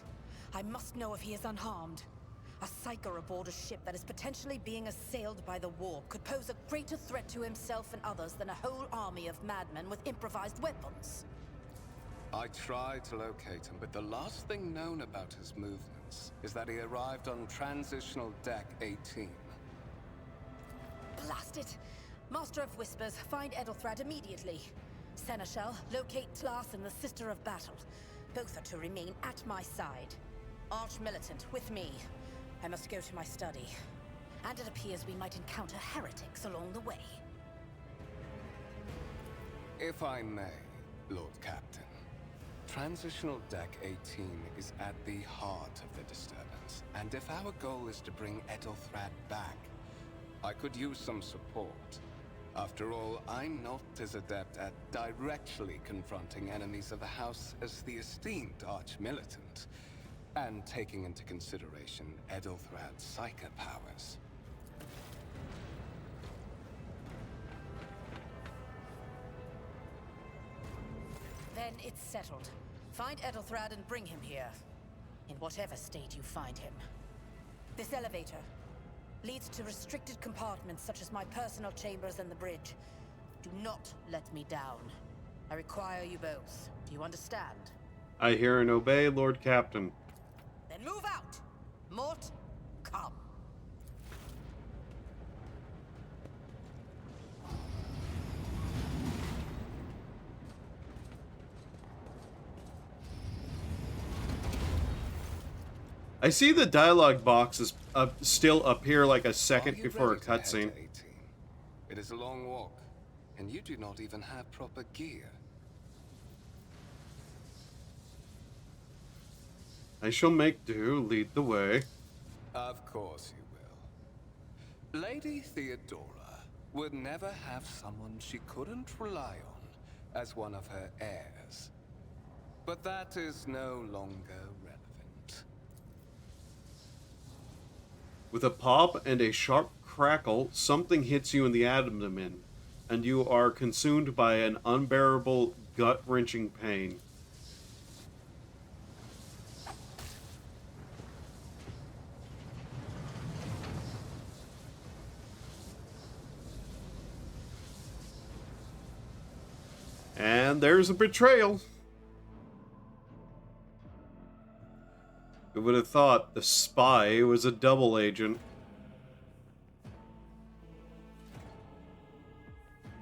I must know if he is unharmed. A psyker aboard a ship that is potentially being assailed by the warp could pose a greater threat to himself and others than a whole army of madmen with improvised weapons. I tried to locate him, but the last thing known about his movements is that he arrived on Transitional Deck 18. Blast it! Master of Whispers, find Edelthrad immediately. Seneschal, locate Tlas and the Sister of Battle. Both are to remain at my side. Arch-Militant, with me. I must go to my study. And it appears we might encounter heretics along the way. If I may, Lord Captain. Transitional Deck 18 is at the heart of the disturbance, and if our goal is to bring Edelthrad back, I could use some support. After all, I'm not as adept at directly confronting enemies of the House as the esteemed Arch-Militant, and taking into consideration Edelthrad's psychic powers. Then it's settled. Find Edelthrad and bring him here. In whatever state you find him. This elevator leads to restricted compartments such as my personal chambers and the bridge. Do not let me down. I require you both. Do you understand? I hear and obey, Lord Captain. Then move out! Mort, come. I see the dialogue boxes still appear like a second Are you before a ready to head to cutscene. 18? It is a long walk, and you do not even have proper gear. I shall make do, lead the way. Of course you will. Lady Theodora would never have someone she couldn't rely on as one of her heirs. But that is no longer relevant. With a pop and a sharp crackle, something hits you in the abdomen, and you are consumed by an unbearable, gut-wrenching pain. And there's a betrayal. Who would have thought the spy was a double agent?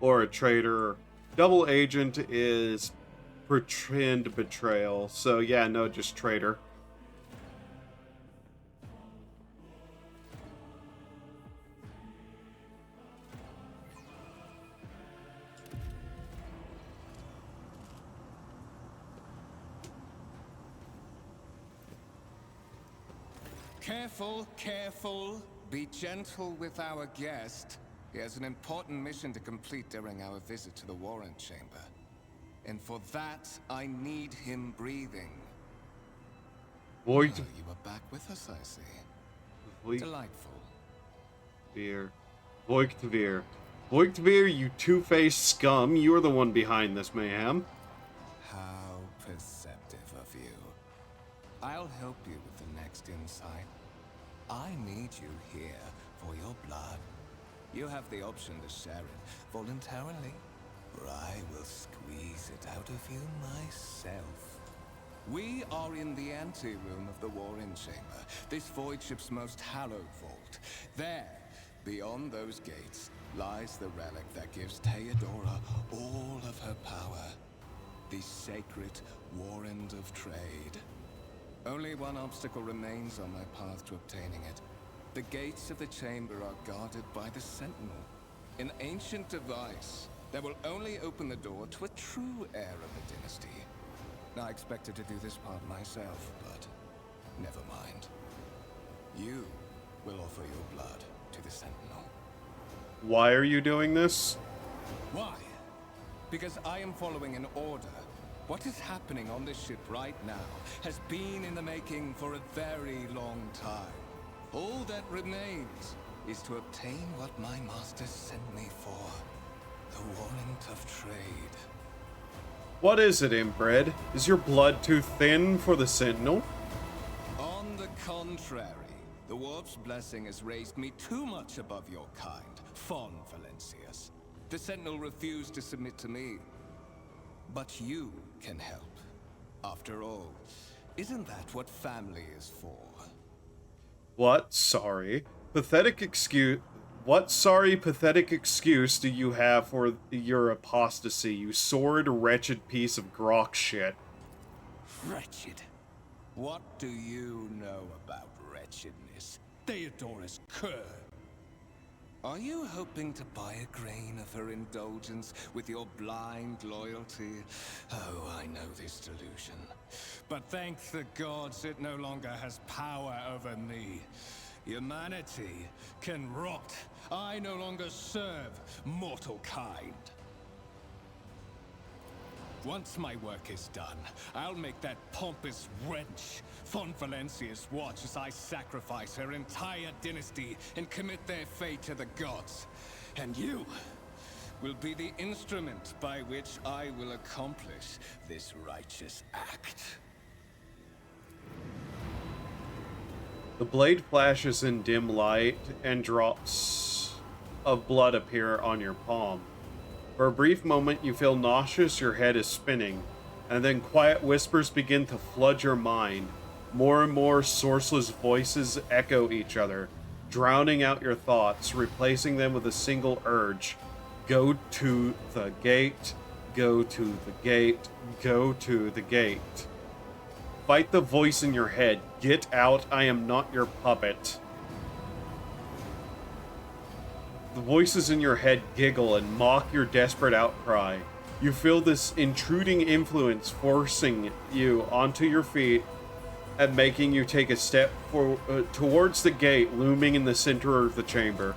Or a traitor. Double agent is pretend betrayal. So yeah, no, just traitor. Careful, careful. Be gentle with our guest. He has an important mission to complete during our visit to the Warrant Chamber. And for that, I need him breathing. Void. Oh, you are back with us, I see. Void. Delightful. Veer. Voigtveer. Voigtveer, you two-faced scum. You are the one behind this mayhem. How perceptive of you. I'll help you with the next insight. I need you here for your blood. You have the option to share it voluntarily, or I will squeeze it out of you myself. We are in the anteroom of the Warren Chamber, this void ship's most hallowed vault. There, beyond those gates, lies the relic that gives Theodora all of her power. The sacred Warrant of Trade. Only one obstacle remains on my path to obtaining it. The gates of the chamber are guarded by the Sentinel, an ancient device that will only open the door to a true heir of the dynasty. I expected to do this part myself, but never mind. You will offer your blood to the Sentinel. Why are you doing this? Why? Because I am following an order. What is happening on this ship right now has been in the making for a very long time. All that remains is to obtain what my master sent me for. The Warrant of Trade. What is it, inbred? Is your blood too thin for the Sentinel? On the contrary, the Warp's blessing has raised me too much above your kind, Fon Valencius. The Sentinel refused to submit to me. But you can help. After all, isn't that what family is for? What? Sorry. Pathetic excuse. What sorry, pathetic excuse do you have for your apostasy, you sordid, wretched piece of grok shit? Wretched? What do you know about wretchedness? Theodora's cur. Are you hoping to buy a grain of her indulgence with your blind loyalty? Oh, I know this delusion. But thank the gods it no longer has power over me. Humanity can rot. I no longer serve mortal kind. Once my work is done, I'll make that pompous wench Fon Valencius watch as I sacrifice her entire dynasty and commit their fate to the gods. And you will be the instrument by which I will accomplish this righteous act. The blade flashes in dim light, and drops of blood appear on your palm. For a brief moment, you feel nauseous, your head is spinning, and then quiet whispers begin to flood your mind. More and more sourceless voices echo each other, drowning out your thoughts, replacing them with a single urge. Go to the gate, go to the gate, go to the gate. despite the voice in your head, "Get out, I am not your puppet." The voices in your head giggle and mock your desperate outcry. You feel this intruding influence forcing you onto your feet and making you take a step towards the gate looming in the center of the chamber.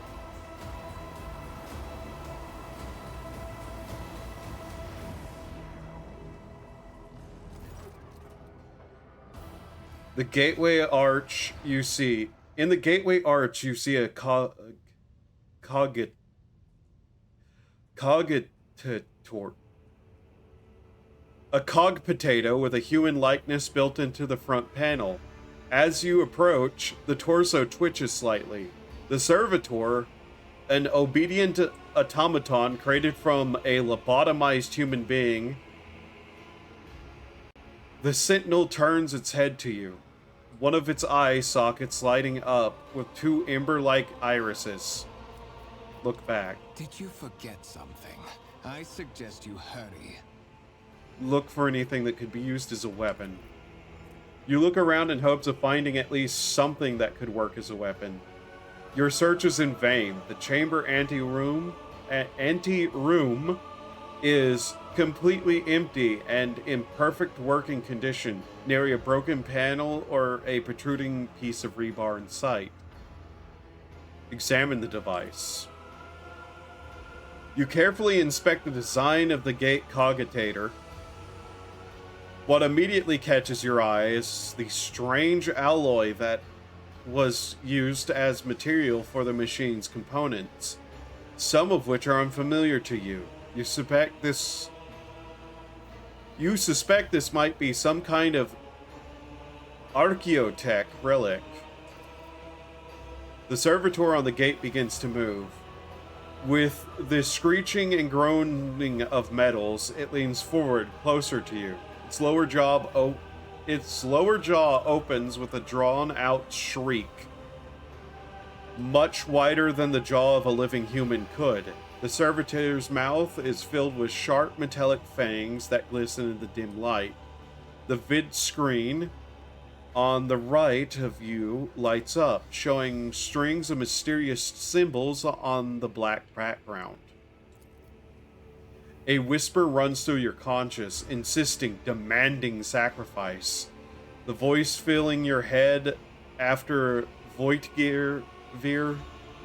The gateway arch you see. In the gateway arch, you see a cogitator. A cog potato with a human likeness built into the front panel. As you approach, the torso twitches slightly. The servitor, an obedient automaton created from a lobotomized human being. The sentinel turns its head to you. One of its eye sockets lighting up with two ember-like irises. Look back. Did you forget something? I suggest you hurry. Look for anything that could be used as a weapon. You look around in hopes of finding at least something that could work as a weapon. Your search is in vain. The chamber anteroom is completely empty and in perfect working condition, nary a broken panel or a protruding piece of rebar in sight. Examine the device. You carefully inspect the design of the gate cogitator. What immediately catches your eye is the strange alloy that was used as material for the machine's components, some of which are unfamiliar to you. You suspect this might be some kind of archaeotech relic. The servitor on the gate begins to move. With the screeching and groaning of metals, it leans forward, closer to you. Its lower jaw opens with a drawn-out shriek, much wider than the jaw of a living human could. The servitor's mouth is filled with sharp metallic fangs that glisten in the dim light. The vid screen on the right of you lights up, showing strings of mysterious symbols on the black background. A whisper runs through your conscience, insisting, demanding sacrifice. The voice filling your head after Voigtgear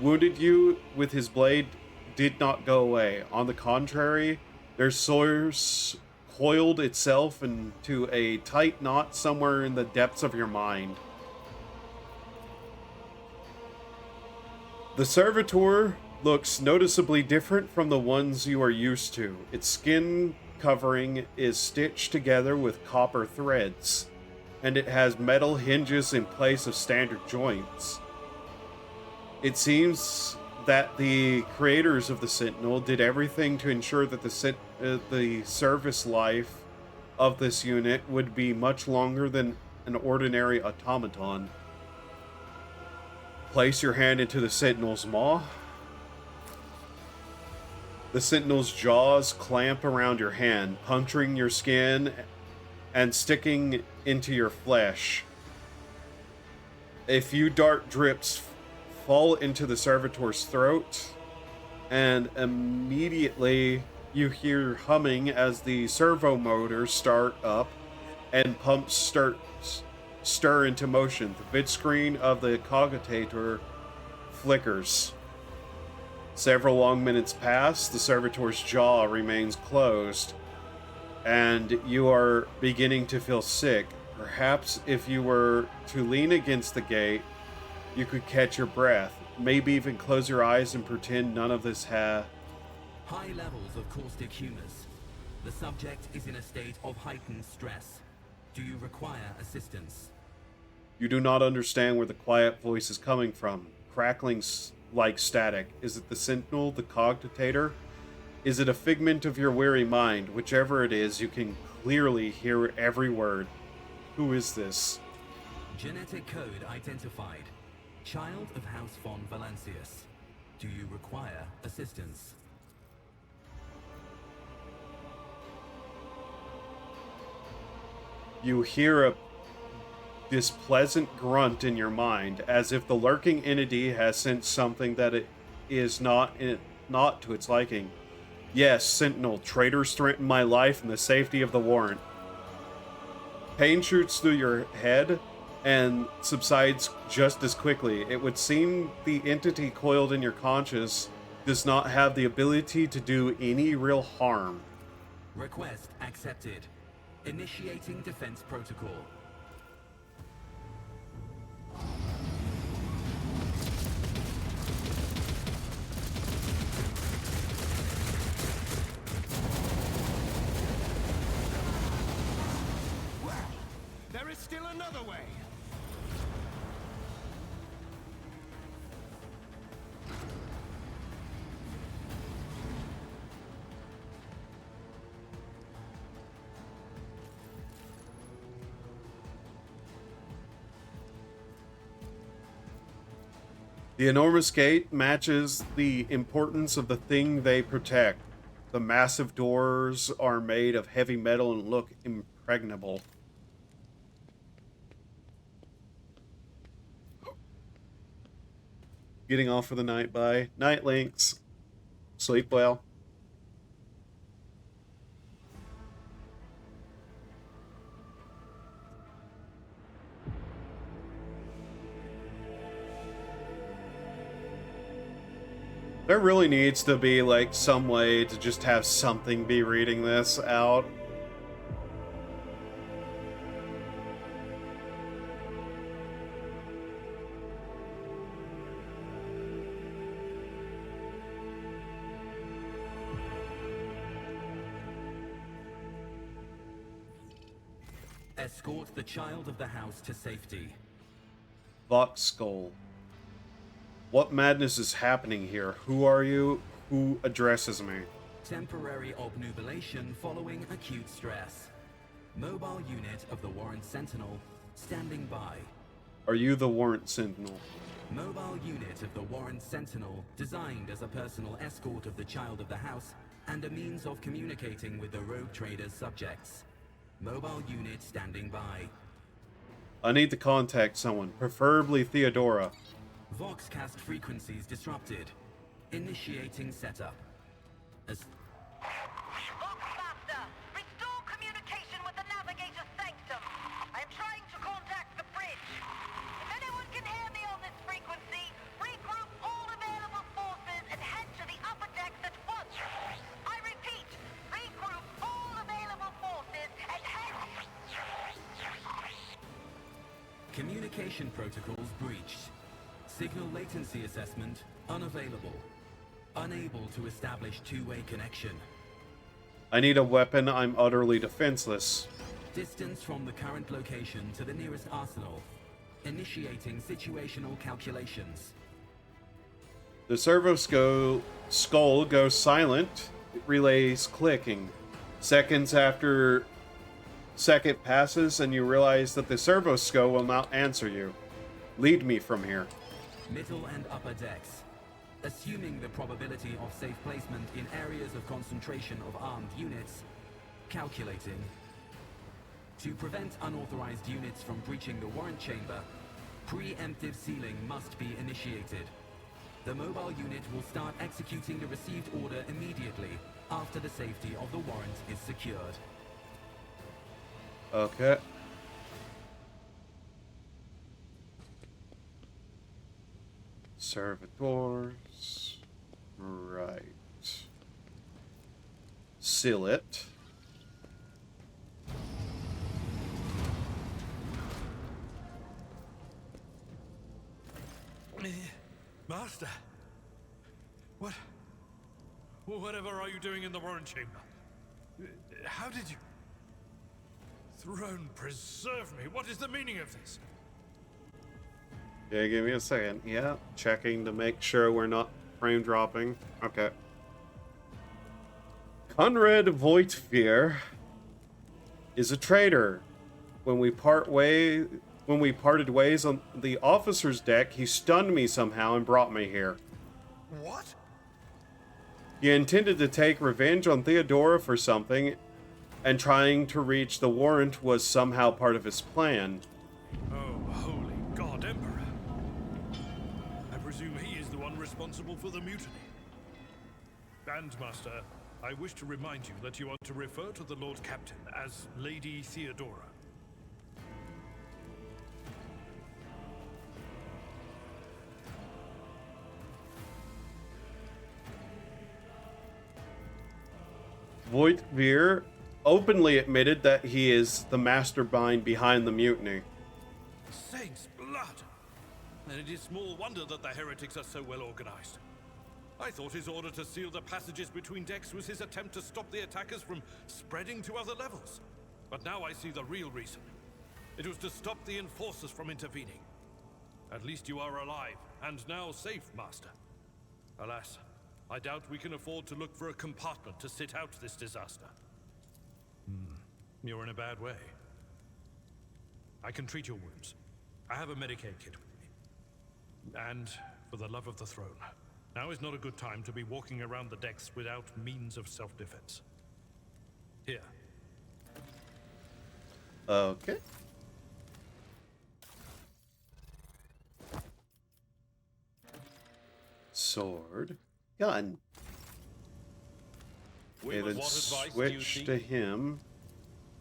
wounded you with his blade did not go away. On the contrary, their source coiled itself into a tight knot somewhere in the depths of your mind. The servitor looks noticeably different from the ones you are used to. Its skin covering is stitched together with copper threads, and it has metal hinges in place of standard joints. It seems that the creators of the Sentinel did everything to ensure that the service life of this unit would be much longer than an ordinary automaton. Place your hand into the Sentinel's maw. The Sentinel's jaws clamp around your hand, puncturing your skin and sticking into your flesh. A few dark drips fall into the servitor's throat, and immediately you hear humming as the servo motors start up and pumps stir into motion. The vid screen of the cogitator flickers. Several long minutes pass, the servitor's jaw remains closed, and you are beginning to feel sick. Perhaps if you were to lean against the gate, you could catch your breath. Maybe even close your eyes and pretend none of this High levels of caustic humors. The subject is in a state of heightened stress. Do you require assistance? You do not understand where the quiet voice is coming from. Crackling like static. Is it the Sentinel, the cogitator? Is it a figment of your weary mind? Whichever it is, you can clearly hear every word. Who is this? Genetic code identified. Child of House von Valancius. Do you require assistance? You hear a this pleasant grunt in your mind, as if the lurking entity has sensed something that it is not to its liking. Yes, Sentinel, traitors threaten my life and the safety of the warrant. Pain shoots through your head and subsides just as quickly. It would seem the entity coiled in your conscious does not have the ability to do any real harm. Request accepted. Initiating defense protocol. There is still another way. The enormous gate matches the importance of the thing they protect. The massive doors are made of heavy metal and look impregnable. Getting off for the night. Bye. Night, Lynx. Sleep well. There really needs to be, like, some way to just have something be reading this out. Escort the child of the house to safety. Vox Skull. What madness is happening here? Who are you? Who addresses me? Temporary obnubilation following acute stress. Mobile unit of the Warrant Sentinel standing by. Are you the Warrant Sentinel? Mobile unit of the Warrant Sentinel designed as a personal escort of the child of the house and a means of communicating with the rogue trader's subjects. Mobile unit standing by. I need to contact someone, preferably Theodora. Voxcast frequencies disrupted. Initiating setup. Voxmaster, restore communication with the navigator's sanctum. I am trying to contact the bridge. If anyone can hear me on this frequency, regroup all available forces and head to the upper decks at once. I repeat, regroup all available forces and head... Communication protocols breached. Signal latency assessment unavailable. Unable to establish two-way connection. I need a weapon. I'm utterly defenseless. Distance from the current location to the nearest arsenal. Initiating situational calculations. The servo skull goes silent. Relays clicking. Seconds after second passes and you realize that the servo skull will not answer you. Lead me from here. Middle and upper decks. Assuming the probability of safe placement in areas of concentration of armed units. Calculating. To prevent unauthorized units from breaching the warrant chamber, preemptive sealing must be initiated. The mobile unit will start executing the received order immediately after the safety of the warrant is secured. Okay. Servitors. Right. Seal it. Master, whatever are you doing in the warrant chamber? How did you... Throne preserve me, what is the meaning of this? Yeah, give me a second. Yeah, checking to make sure we're not frame dropping. Okay. Conrad Voigtfear is a traitor. When we parted ways on the officer's deck, he stunned me somehow and brought me here. What? He intended to take revenge on Theodora for something, and trying to reach the warrant was somehow part of his plan. Oh, responsible for the mutiny. Bandmaster, I wish to remind you that you are to refer to the Lord Captain as Lady Theodora. Voigtveer openly admitted that he is the mastermind behind the mutiny. Saint's blood! And it is small wonder that the heretics are so well organized. I thought his order to seal the passages between decks was his attempt to stop the attackers from spreading to other levels. But now I see the real reason. It was to stop the enforcers from intervening. At least you are alive, and now safe, Master. Alas, I doubt we can afford to look for a compartment to sit out this disaster. You're in a bad way. I can treat your wounds. I have a Medicaid kit with me. And for the love of the throne, now is not a good time to be walking around the decks without means of self-defense. Here. Okay. Sword. Gun. Okay, then switch to him.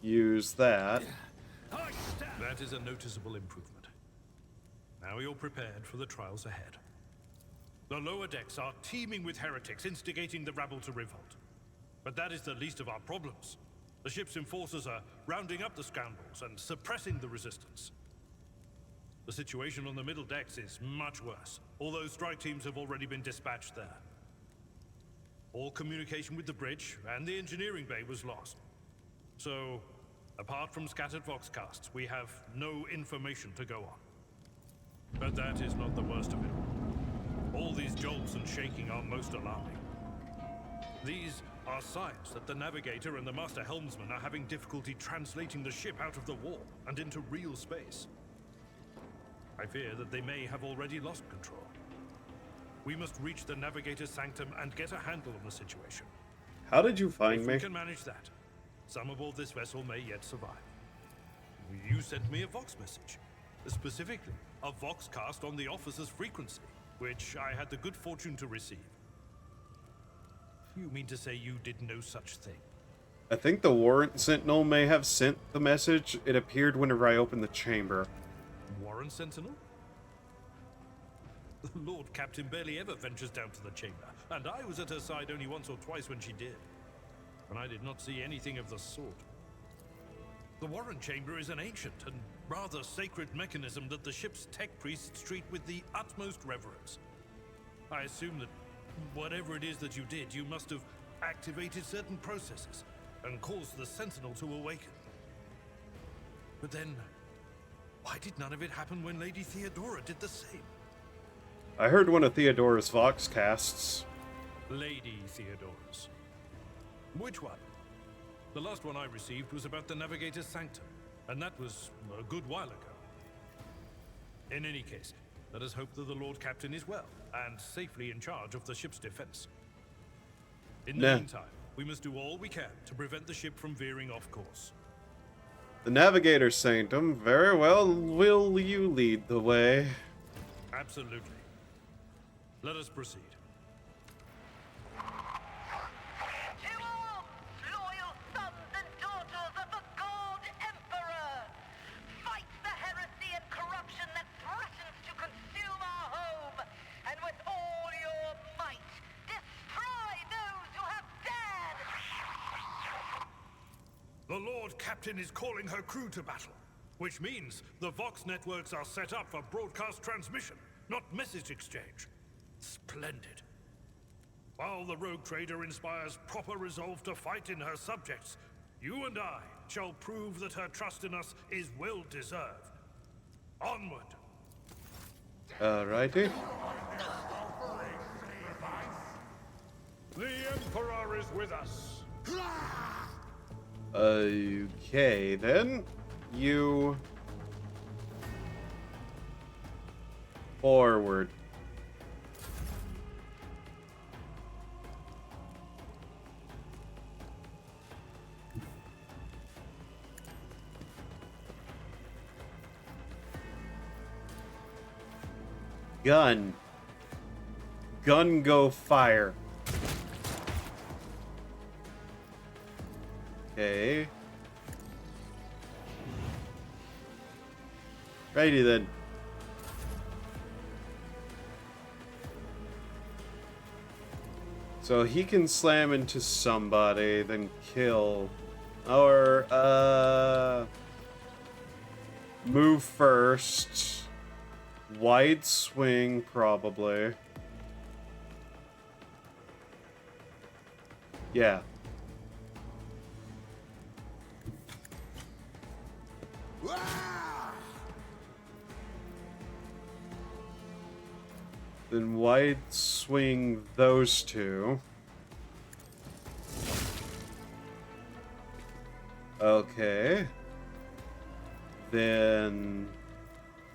Use that. That is a noticeable improvement. Now you're prepared for the trials ahead. The lower decks are teeming with heretics instigating the rabble to revolt. But that is the least of our problems. The ship's enforcers are rounding up the scoundrels and suppressing the resistance. The situation on the middle decks is much worse, although strike teams have already been dispatched there. All communication with the bridge and the engineering bay was lost. So, apart from scattered voxcasts, we have no information to go on. But that is not the worst of it all. All these jolts and shaking are most alarming. These are signs that the navigator and the master helmsman are having difficulty translating the ship out of the warp and into real space. I fear that they may have already lost control. We must reach the navigator's sanctum and get a handle on the situation. How did you find me? If we can manage that, some aboard this vessel may yet survive. You sent me a Vox message. Specifically, a Voxcast on the officer's frequency, which I had the good fortune to receive. You mean to say you did no such thing? I think the Warrant Sentinel may have sent the message. It appeared whenever I opened the chamber. Warrant Sentinel? The Lord Captain barely ever ventures down to the chamber, and I was at her side only once or twice when she did. And I did not see anything of the sort. The Warrant Chamber is an ancient and rather sacred mechanism that the ship's tech priests treat with the utmost reverence. I assume that whatever it is that you did, you must have activated certain processes and caused the Sentinel to awaken. But then, why did none of it happen when Lady Theodora did the same? I heard one of Theodora's Voxcasts. Lady Theodora's. Which one? The last one I received was about the Navigator's Sanctum, and that was a good while ago. In any case, let us hope that the Lord Captain is well, and safely in charge of the ship's defense. In the meantime, we must do all we can to prevent the ship from veering off course. The Navigator's Sanctum. Very well, will you lead the way? Absolutely. Let us proceed. To arms, loyal sons and daughters of the God Emperor! Fight the heresy and corruption that threatens to consume our home, and with all your might, destroy those who have dared! The Lord Captain is calling her crew to battle, which means the Vox networks are set up for broadcast transmission, not message exchange. Splendid. While the rogue trader inspires proper resolve to fight in her subjects, you and I shall prove that her trust in us is well deserved. Onward! Alrighty. The Emperor is with us. Okay, then. You... forward. Gun. gun go fire. Okay. Righty then. So he can slam into somebody, then kill. Or, move first. Wide swing, probably. Yeah. Then wide swing those two. Okay. Then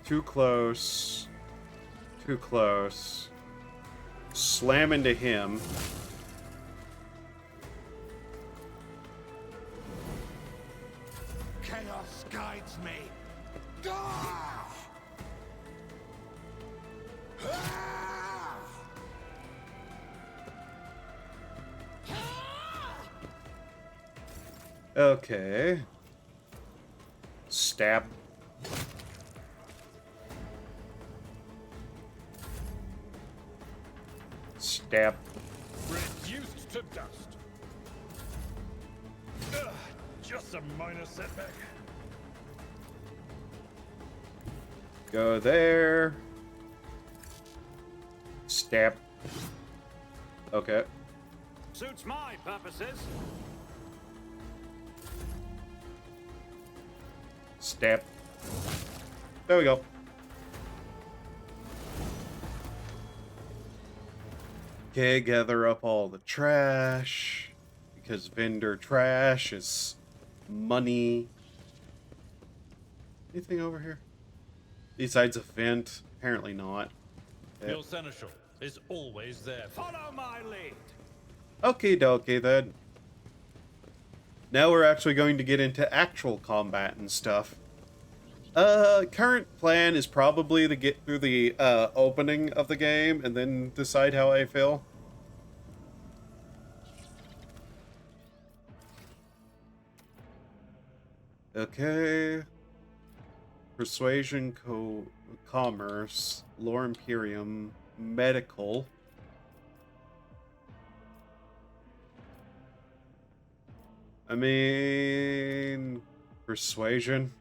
too close. Too close. Slam into him. Chaos guides me. Ah! Ah! Okay. Stab. Stab. Reduced to dust. Ugh, just a minor setback. Go there. Stab. Okay. Suits my purposes. Stab. There we go. Okay, gather up all the trash. Because vendor trash is money. Anything over here? Besides a vent? Apparently not. Your seneschal is always there. Follow my lead. Okie dokie then. Now we're actually going to get into actual combat and stuff. Current plan is probably to get through the opening of the game and then decide how I feel. Okay. Persuasion, commerce, lore imperium, medical. I mean, persuasion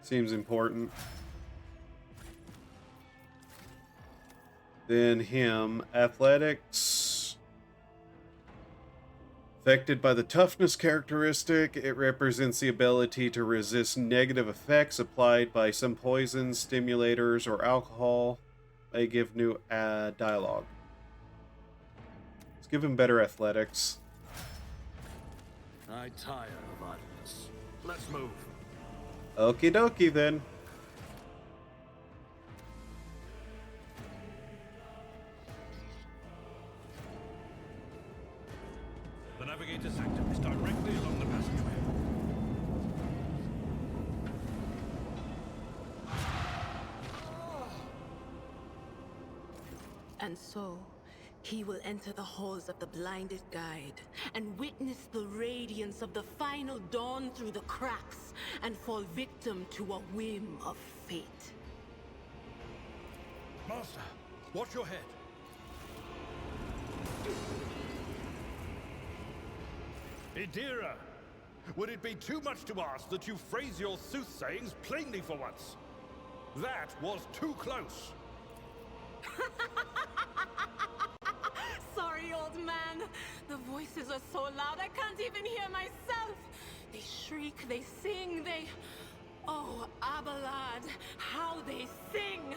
seems important. Then him, athletics. Affected by the toughness characteristic, it represents the ability to resist negative effects applied by some poisons, stimulators, or alcohol. They give new dialogue. Let's give him better athletics. I tire of idleness. Let's move. Okie dokie then. The navigator sanctum is directly along the passageway. And so, he will enter the halls of the blinded guide and witness the radiance of the final dawn through the cracks and fall victim to a whim of fate. Master, watch your head. Idira, would it be too much to ask that you phrase your soothsayings plainly for once? That was too close. Sorry, old man. The voices are so loud I can't even hear myself. They shriek, they sing, they... Oh, Abelard, how they sing!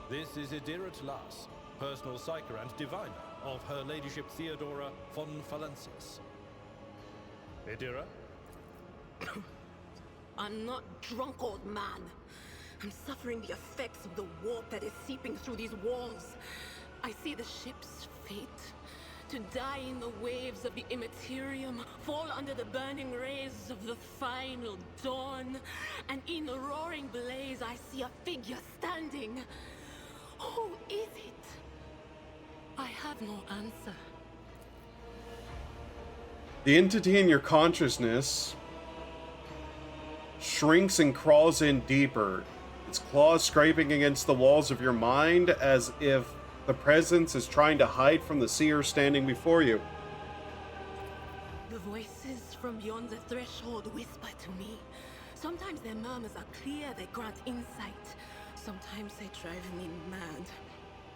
This is Idira Tlas, personal psyker and diviner of Her Ladyship Theodora von Valencius. Idira? I'm not drunk, old man. I'm suffering the effects of the warp that is seeping through these walls. I see the ship's fate. To die in the waves of the immaterium, fall under the burning rays of the final dawn. And in the roaring blaze, I see a figure standing. Who is it? I have no answer. The entity in your consciousness shrinks and crawls in deeper, its claws scraping against the walls of your mind as if the presence is trying to hide from the seer standing before you. The voices from beyond the threshold whisper to me. Sometimes their murmurs are clear, they grant insight. Sometimes they drive me mad.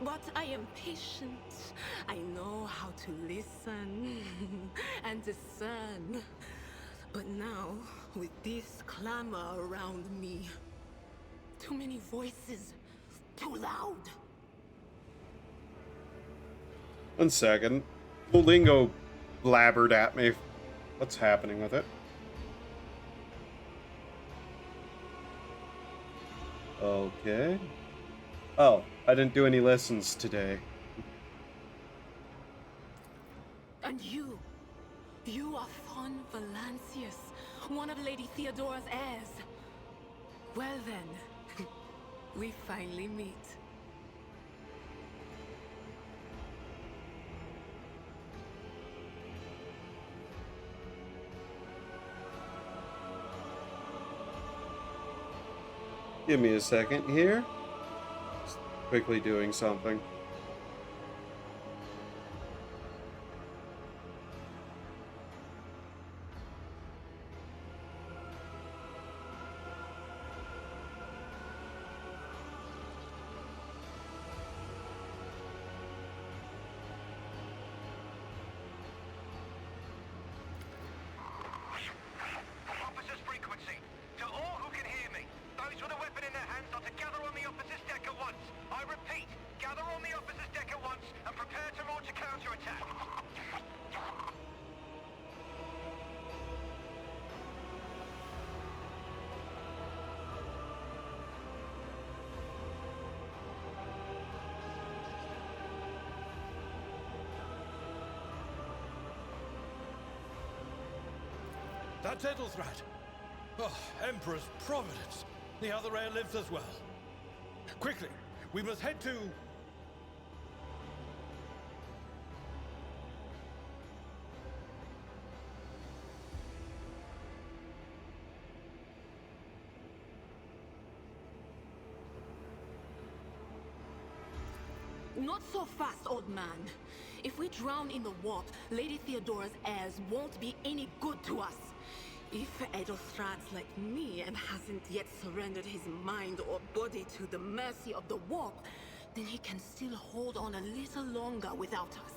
But I am patient. I know how to listen and discern. But now, with this clamor around me, too many voices, too loud. 1 second. Duolingo blabbered at me. What's happening with it? Okay. Oh, I didn't do any lessons today. And you are Von Valancius, one of Lady Theodora's heirs. Well then, we finally meet. Give me a second here. Just quickly doing something. Officers frequency. To all who can hear me, those with a weapon in their hands are to gather on the officer's deck at once. I repeat, gather on the officer's deck at once and prepare to launch a counterattack. That's Edelthrat. Oh, Emperor's Providence. The other heir lives as well. Quickly, we must head to... Not so fast, old man. If we drown in the warp, Lady Theodora's heirs won't be any good to us. If Edelthrat's like me and hasn't yet surrendered his mind or body to the mercy of the warp, then he can still hold on a little longer without us.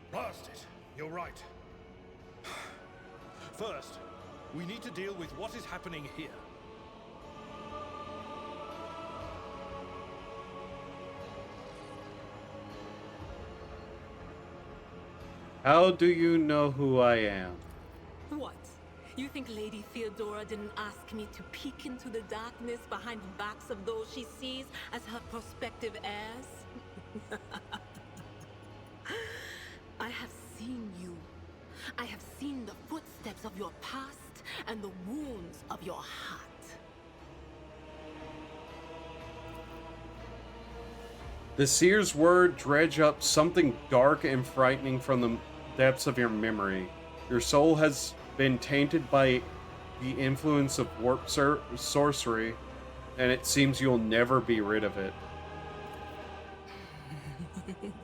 Blast it! You're right. First, we need to deal with what is happening here. How do you know who I am? What? You think Lady Theodora didn't ask me to peek into the darkness behind the backs of those she sees as her prospective heirs? I have seen you. I have seen the footsteps of your past and the wounds of your heart. The seer's word dredge up something dark and frightening from the depths of your memory. Your soul has been tainted by the influence of warp sorcery, and it seems you'll never be rid of it.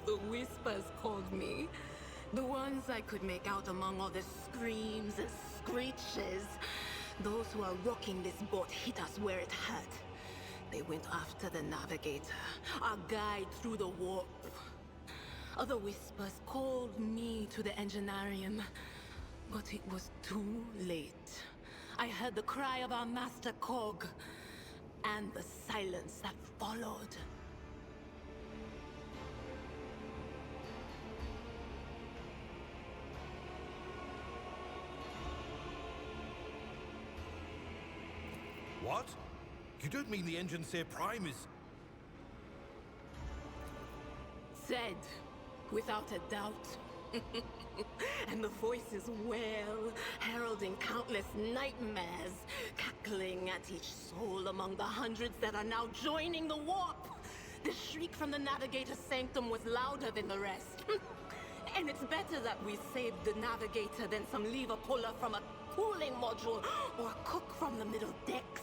The whispers called me. The ones I could make out among all the screams and screeches. Those who are rocking this boat hit us where it hurt. They went after the navigator, our guide through the warp. Other whispers called me to the enginarium, but it was too late. I heard the cry of our master Cog, and the silence that followed. What? You don't mean the Enginseer Prime is... Said, without a doubt. And the voices wail, heralding countless nightmares, cackling at each soul among the hundreds that are now joining the warp. The shriek from the Navigator's sanctum was louder than the rest. And it's better that we saved the Navigator than some lever puller from a cooling module or a cook from the middle decks.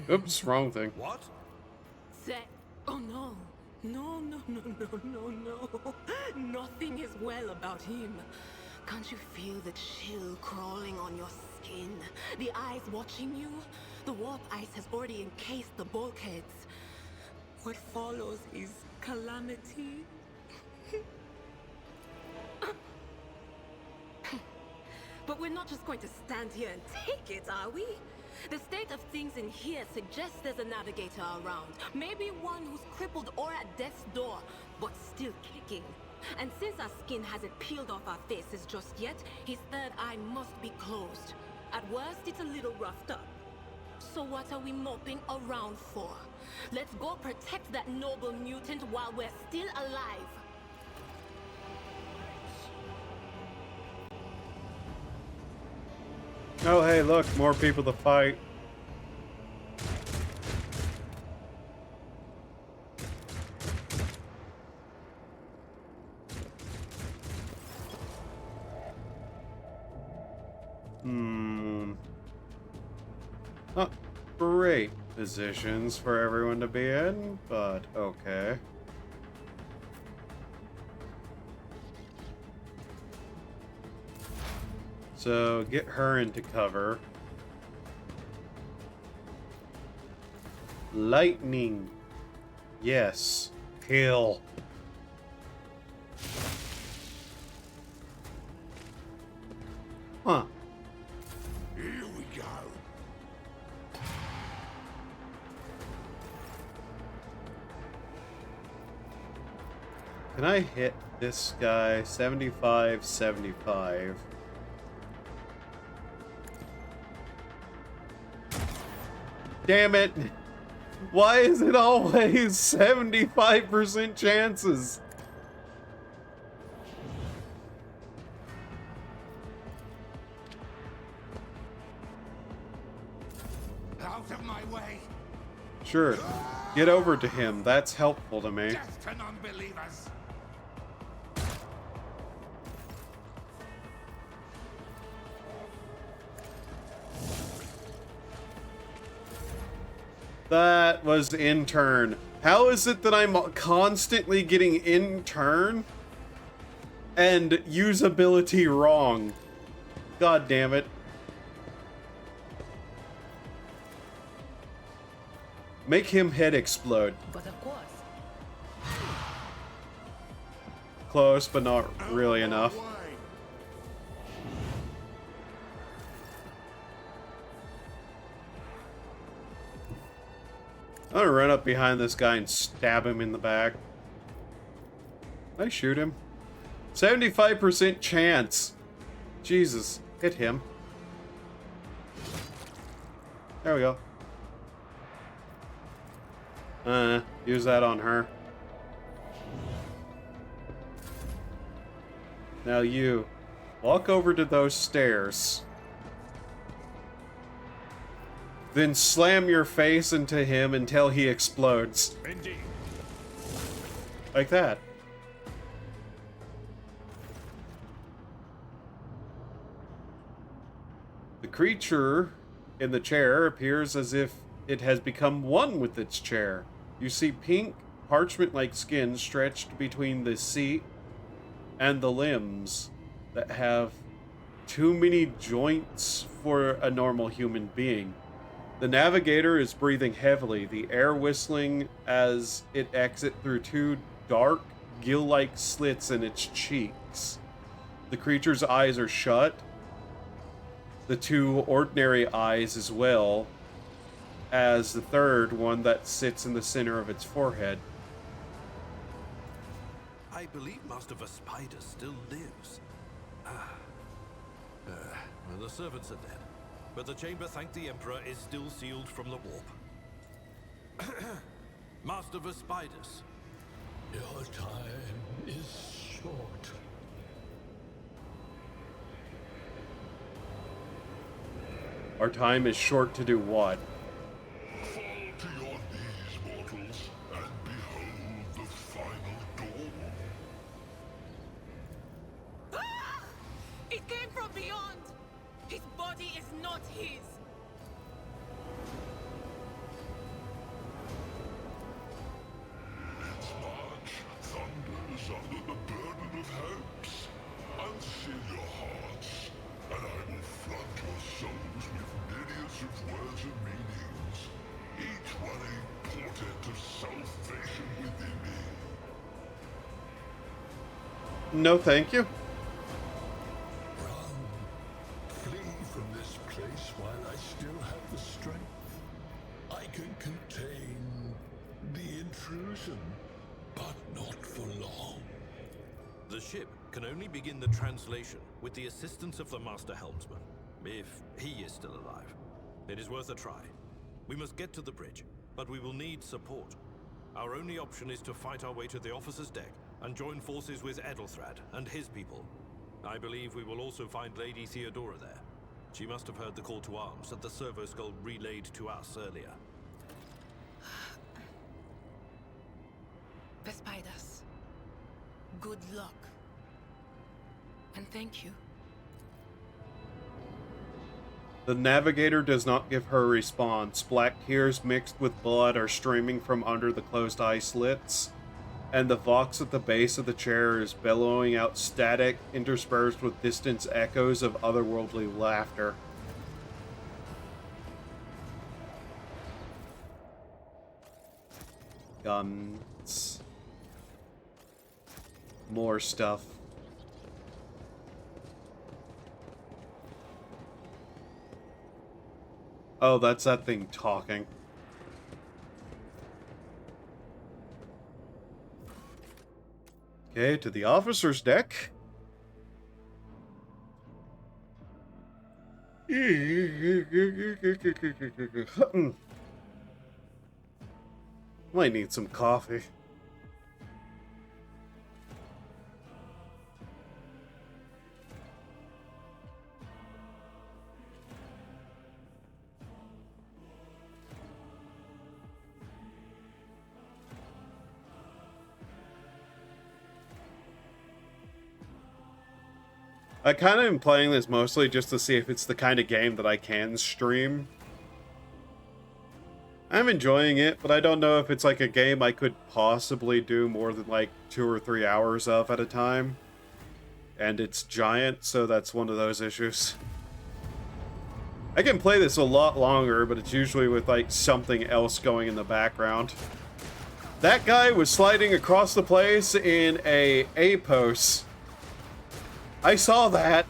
Oops, wrong thing. What? Oh no. No. Nothing is well about him. Can't you feel the chill crawling on your skin? The eyes watching you? The warp ice has already encased the bulkheads. What follows is calamity. But we're not just going to stand here and take it, are we? The state of things in here suggests there's a navigator around. Maybe one who's crippled or at death's door, but still kicking. And since our skin hasn't peeled off our faces just yet, his third eye must be closed. At worst, it's a little roughed up. So what are we moping around for? Let's go protect that noble mutant while we're still alive. Oh, hey, look, more people to fight. Not great positions for everyone to be in, but okay. So, get her into cover. Lightning. Yes. Kill. Huh. Here we go. Can I hit this guy? 75, 75. Damn it! Why is it always 75% chances? Out of my way. Sure. Get over to him. That's helpful to me. Death to non-believers. That was in turn. How is it that I'm constantly getting in turn and usability wrong? God damn it. Make him head explode. But of course. Close, but not really enough. I'm gonna run up behind this guy and stab him in the back. Can I shoot him? 75% chance. Jesus, hit him. There we go. Use that on her. Now you, walk over to those stairs. Then slam your face into him until he explodes. Indeed. Like that. The creature in the chair appears as if it has become one with its chair. You see pink, parchment-like skin stretched between the seat and the limbs that have too many joints for a normal human being. The navigator is breathing heavily, the air whistling as it exits through two dark, gill-like slits in its cheeks. The creature's eyes are shut, the two ordinary eyes as well as the third one that sits in the center of its forehead. I believe Master Vespider still lives. Well, the servants are dead. But the chamber, thank the Emperor, is still sealed from the warp. Master Vespidus, Your time is short. Our time is short to do what? Fall to your knees, mortals, and behold the final dawn. Ah! It came from beyond! His body is not his! Its march thunders under the burden of hopes. Unseal your hearts, and I will flood your souls with myriads of words and meanings, each one a portent of salvation within me. No, thank you. Run. Flee from this place while I still have the strength. I can contain the intrusion, but not for long. The ship can only begin the translation with the assistance of the Master Helmsman, if he is still alive. It is worth a try. We must get to the bridge, but we will need support. Our only option is to fight our way to the officer's deck and join forces with Edelthrad and his people. I believe we will also find Lady Theodora there. She must have heard the call to arms that the servo skull relayed to us earlier. The spiders. Good luck. And thank you. The navigator does not give her a response. Black tears mixed with blood are streaming from under the closed eye slits, and the vox at the base of the chair is bellowing out static interspersed with distant echoes of otherworldly laughter. Guns. More stuff. Oh, that's that thing talking. Okay, to the officer's deck. Might need some coffee. I kind of am playing this mostly just to see if it's the kind of game that I can stream. I'm enjoying it, but I don't know if it's like a game I could possibly do more than like 2 or 3 hours of at a time. And it's giant, so that's one of those issues. I can play this a lot longer, but it's usually with like something else going in the background. That guy was sliding across the place in a A-post. I saw that.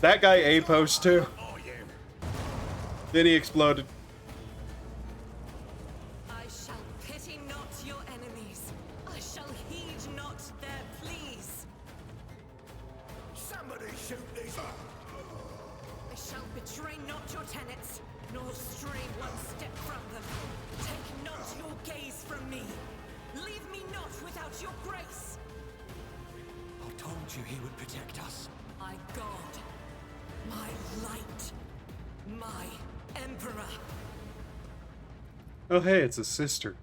That guy A-post too. Then he exploded. I shall pity not your enemies. I shall heed not their pleas. Somebody shoot these. I shall betray not your tenets, nor stray one step from them. Take not your gaze from me. Leave me not without your grace. I told you he would protect us. My God, my light, my emperor. Oh hey, it's a sister.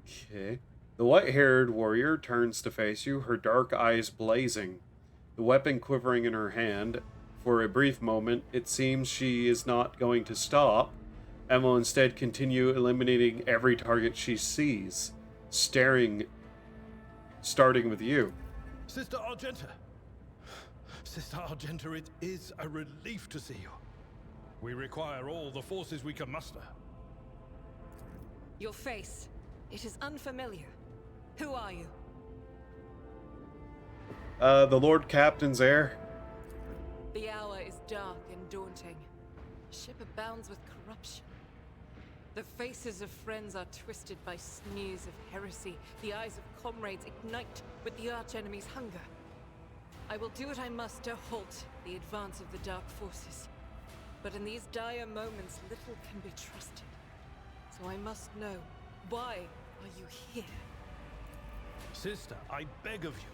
Okay. The white-haired warrior turns to face you, her dark eyes blazing, the weapon quivering in her hand. For a brief moment, it seems she is not going to stop, and will instead continue eliminating every target she sees, starting with you. Sister Argenta! Sister Argenta, it is a relief to see you. We require all the forces we can muster. Your face, it is unfamiliar. Who are you? The Lord Captain's heir. The hour is dark and daunting. The ship abounds with corruption. The faces of friends are twisted by sneers of heresy. The eyes of comrades ignite with the archenemy's hunger. I will do what I must to halt the advance of the Dark Forces. But in these dire moments, little can be trusted. So I must know, why are you here? Sister, I beg of you.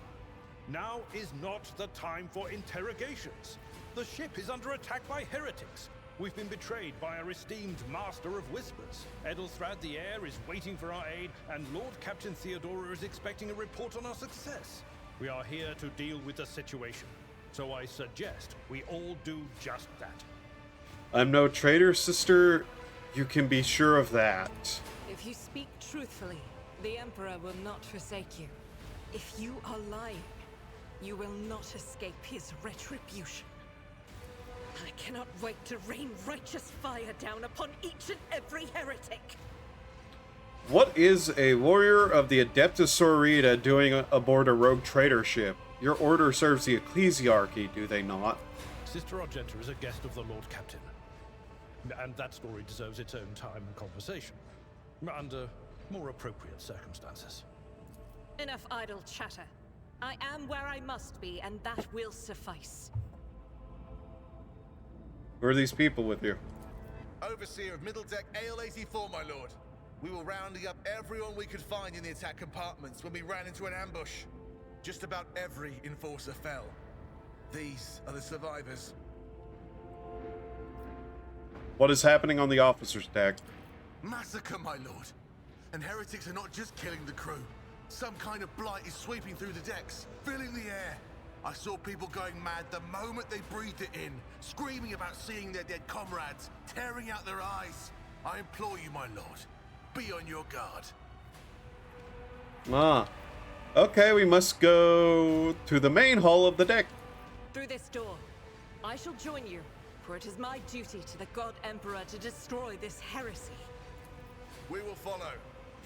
Now is not the time for interrogations. The ship is under attack by heretics. We've been betrayed by our esteemed Master of Whispers. Edelthrad the Heir is waiting for our aid, and Lord Captain Theodora is expecting a report on our success. We are here to deal with the situation, so I suggest we all do just that. I'm no traitor, sister. You can be sure of that. If you speak truthfully, the Emperor will not forsake you. If you are lying, you will not escape his retribution. I cannot wait to rain righteous fire down upon each and every heretic. What is a warrior of the Adeptus Sororita doing aboard a rogue trader ship? Your order serves the ecclesiarchy, do they not? Sister Argenta is a guest of the Lord Captain. And that story deserves its own time and conversation. Under more appropriate circumstances. Enough idle chatter. I am where I must be, and that will suffice. Who are these people with you? Overseer of Middle Deck AL-84, my lord. We were rounding up everyone we could find in the attack compartments when we ran into an ambush. Just about every enforcer fell. These are the survivors. What is happening on the officer's deck? Massacre, my lord. And heretics are not just killing the crew. Some kind of blight is sweeping through the decks, filling the air. I saw people going mad the moment they breathed it in, screaming about seeing their dead comrades, tearing out their eyes. I implore you, my lord, be on your guard. Ah. Okay, we must go to the main hall of the deck. Through this door. I shall join you, for it is my duty to the God Emperor to destroy this heresy. We will follow.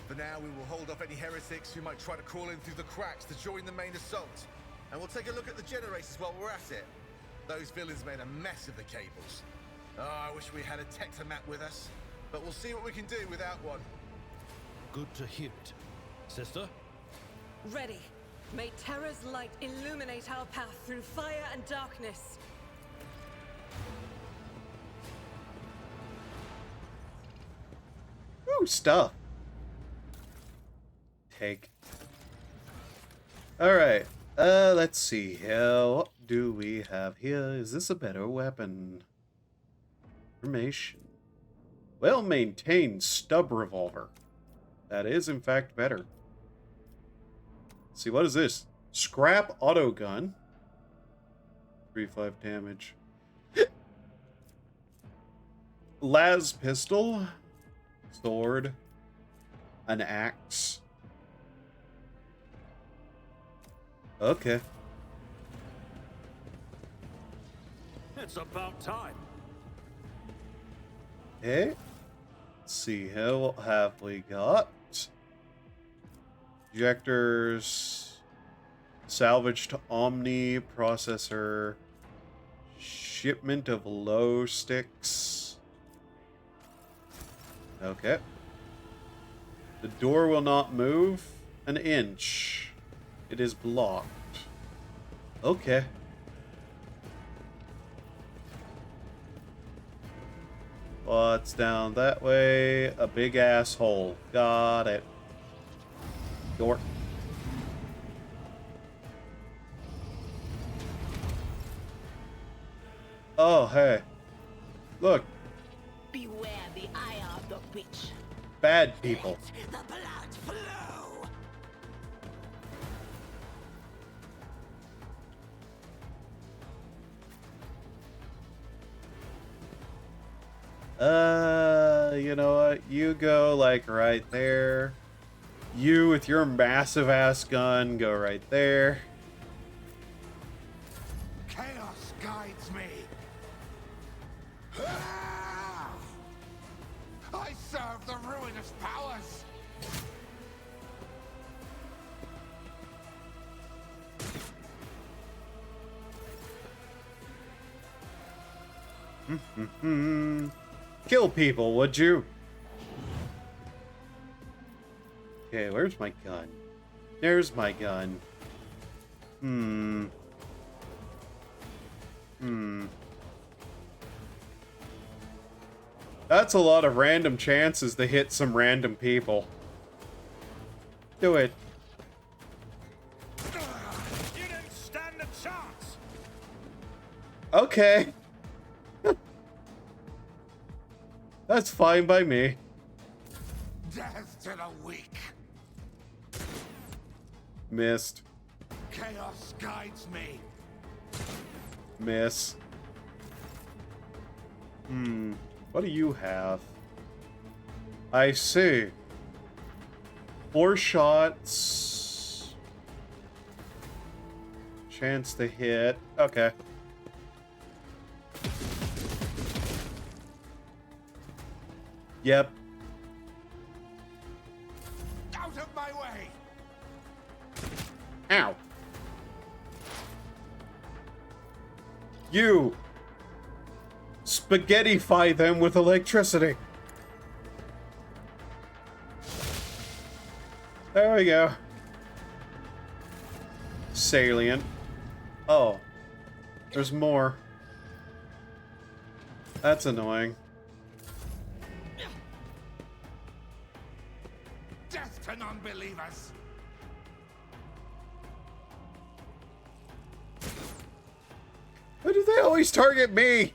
For now, we will hold off any heretics who might try to crawl in through the cracks to join the main assault. And we'll take a look at the generators while we're at it. Those villains made a mess of the cables. Oh, I wish we had a Tectomat with us. But we'll see what we can do without one. Good to hear it. Sister? Ready. May Terra's light illuminate our path through fire and darkness. Ooh, stuff. Take. Alright. Let's see. What do we have here? Is this a better weapon? Information. Well-maintained stub revolver. That is, in fact, better. Let's see, what is this? Scrap auto gun. 3-5 damage. Las pistol. Sword. An axe. Okay. It's about time. Okay. Let's see here. What have we got? Projectors. Salvaged Omni processor. Shipment of low sticks. Okay. The door will not move an inch. It is blocked. Okay. What's down that way? A big asshole. Got it. Door. Oh, hey. Look. Beware the eye of the witch. Bad people. Let the blood flow. You know what? You go, like, right there. You, with your massive-ass gun, go right there. Chaos guides me. I serve the ruinous powers. Kill people, would you? Okay, where's my gun? There's my gun. That's a lot of random chances to hit some random people. Do it. You don't stand a chance. Okay. That's fine by me. Death to the weak. Missed. Chaos guides me. Miss. What do you have? I see. 4 shots. Chance to hit. Okay. Yep. Out of my way. Ow. You spaghettify them with electricity. There we go. Salient. Oh. There's more. That's annoying. Death to non-believers. Why do they always target me?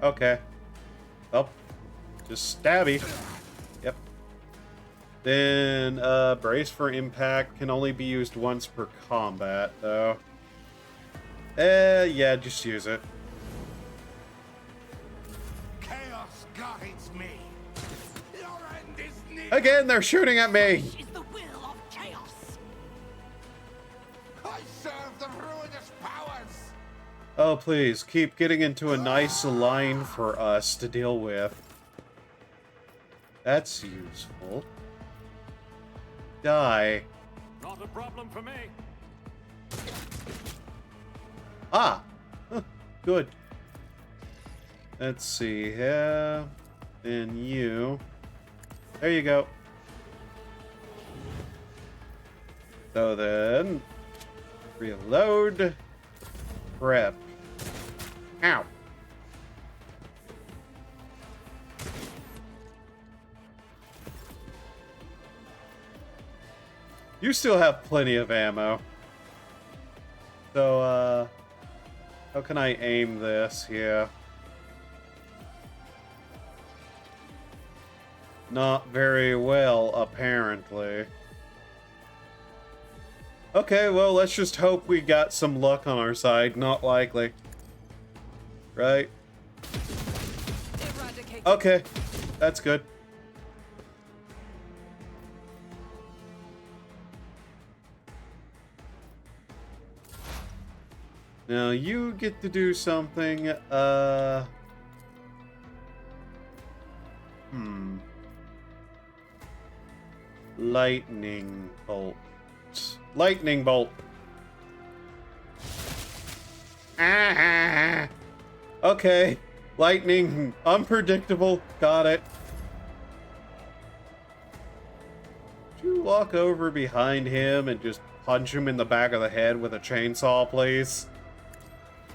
Okay. Oh. Just stabby. Yep. Then, brace for impact can only be used once per combat, though. Yeah, just use it. Chaos guides me. Your end is near. Again, they're shooting at me! Is the will of chaos. I serve the ruinous powers. Oh, please, keep getting into a nice line for us to deal with. That's useful. Die. Not a problem for me. Ah! Huh, good. Let's see here. Then you. There you go. So then, reload. Prep. Ow. You still have plenty of ammo. So, how can I aim this here? Not very well, apparently. Okay, well, let's just hope we got some luck on our side. Not likely. Right? Okay, that's good. Now you get to do something, Lightning bolt. Lightning bolt. Ah! Okay. Lightning. Unpredictable. Got it. Would you walk over behind him and just punch him in the back of the head with a chainsaw, please?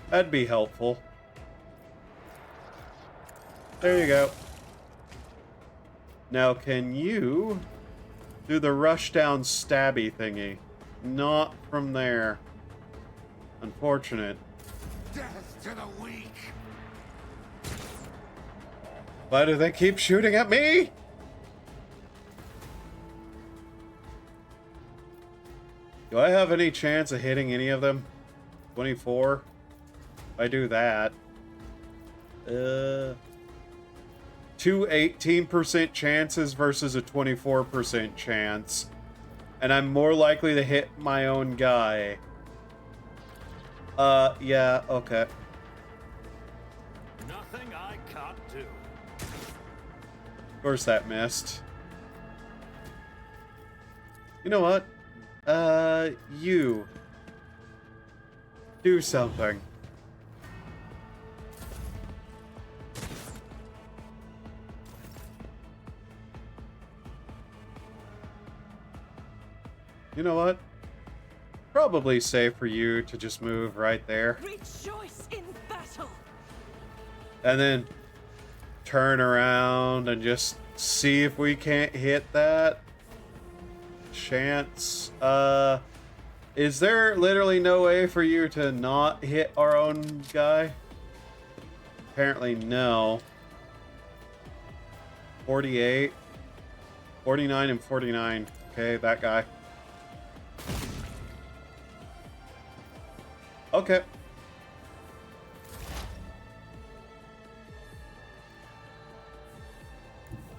That'd be helpful. There you go. Now, can you do the rushdown stabby thingy? Not from there. Unfortunate. Death to the weak. Why do they keep shooting at me? Do I have any chance of hitting any of them? 24? If I do that. Two 18% chances versus a 24% chance. And I'm more likely to hit my own guy. Yeah, okay. Nothing I can't do. Of course that missed. You know what? You. Do something. You know what? Probably safe for you to just move right there. Rejoice in battle. And then turn around and just see if we can't hit that. Chance. Is there literally no way for you to not hit our own guy? Apparently no. 48. 49 and 49. Okay, that guy. Okay.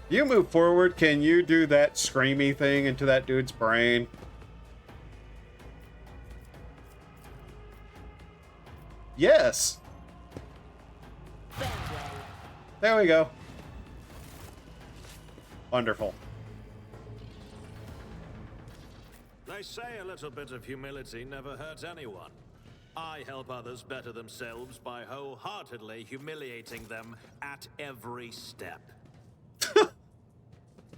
You move forward. Can you do that screamy thing into that dude's brain? Yes. There we go. Wonderful. They say a little bit of humility never hurts anyone. I help others better themselves by wholeheartedly humiliating them at every step.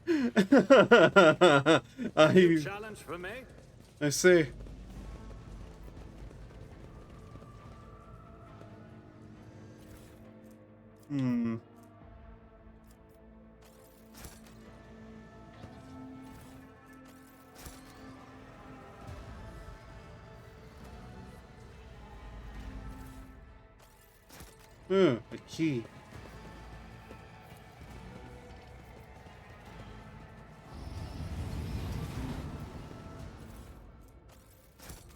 Challenge for me? I see. Hmm. A key.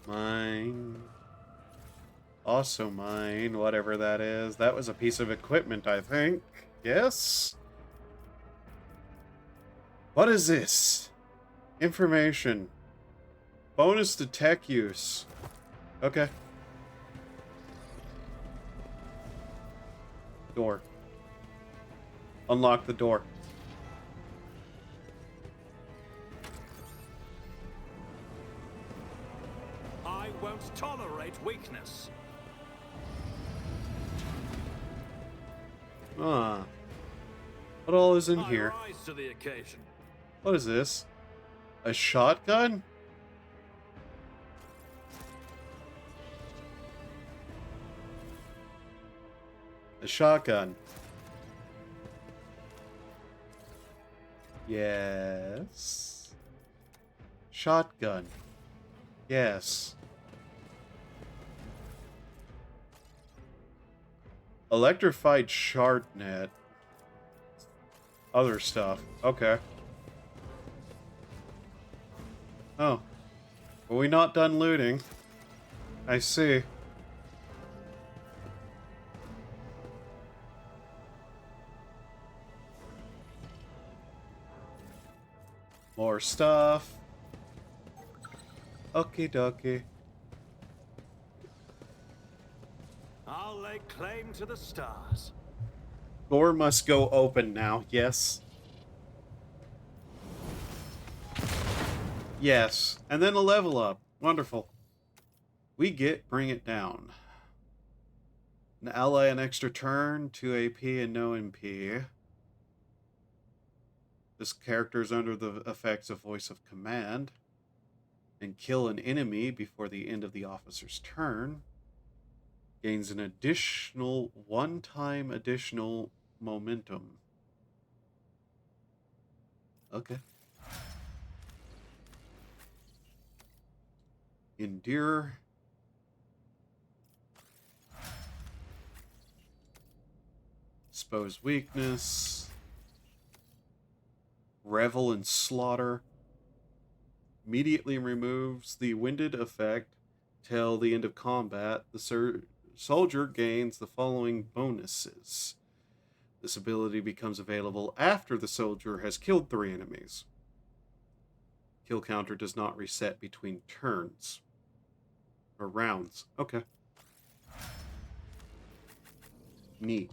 Mine. Also mine, whatever that is. That was a piece of equipment, I think. Yes? What is this? Information. Bonus to tech use. Okay. Door. Unlock the door. I won't tolerate weakness. Ah. What all is in I here? rise to the occasion. What is this? A shotgun? A shotgun. Yes. Shotgun. Yes. Electrified shard net. Other stuff. Okay. Oh. Are we not done looting? I see. More stuff. Okie dokie. I'll lay claim to the stars. Door must go open now, yes. Yes, and then a level up. Wonderful. We get Bring It Down. An ally an extra turn, 2 AP and no MP. This character is under the effects of Voice of Command. And kill an enemy before the end of the officer's turn. Gains an additional one-time additional momentum. Okay. Endure. Expose weakness. Revel in slaughter. Immediately removes the winded effect till the end of combat. The soldier gains the following bonuses. This ability becomes available after the soldier has killed 3 enemies. Kill counter does not reset between turns. Or rounds. Okay. Neat.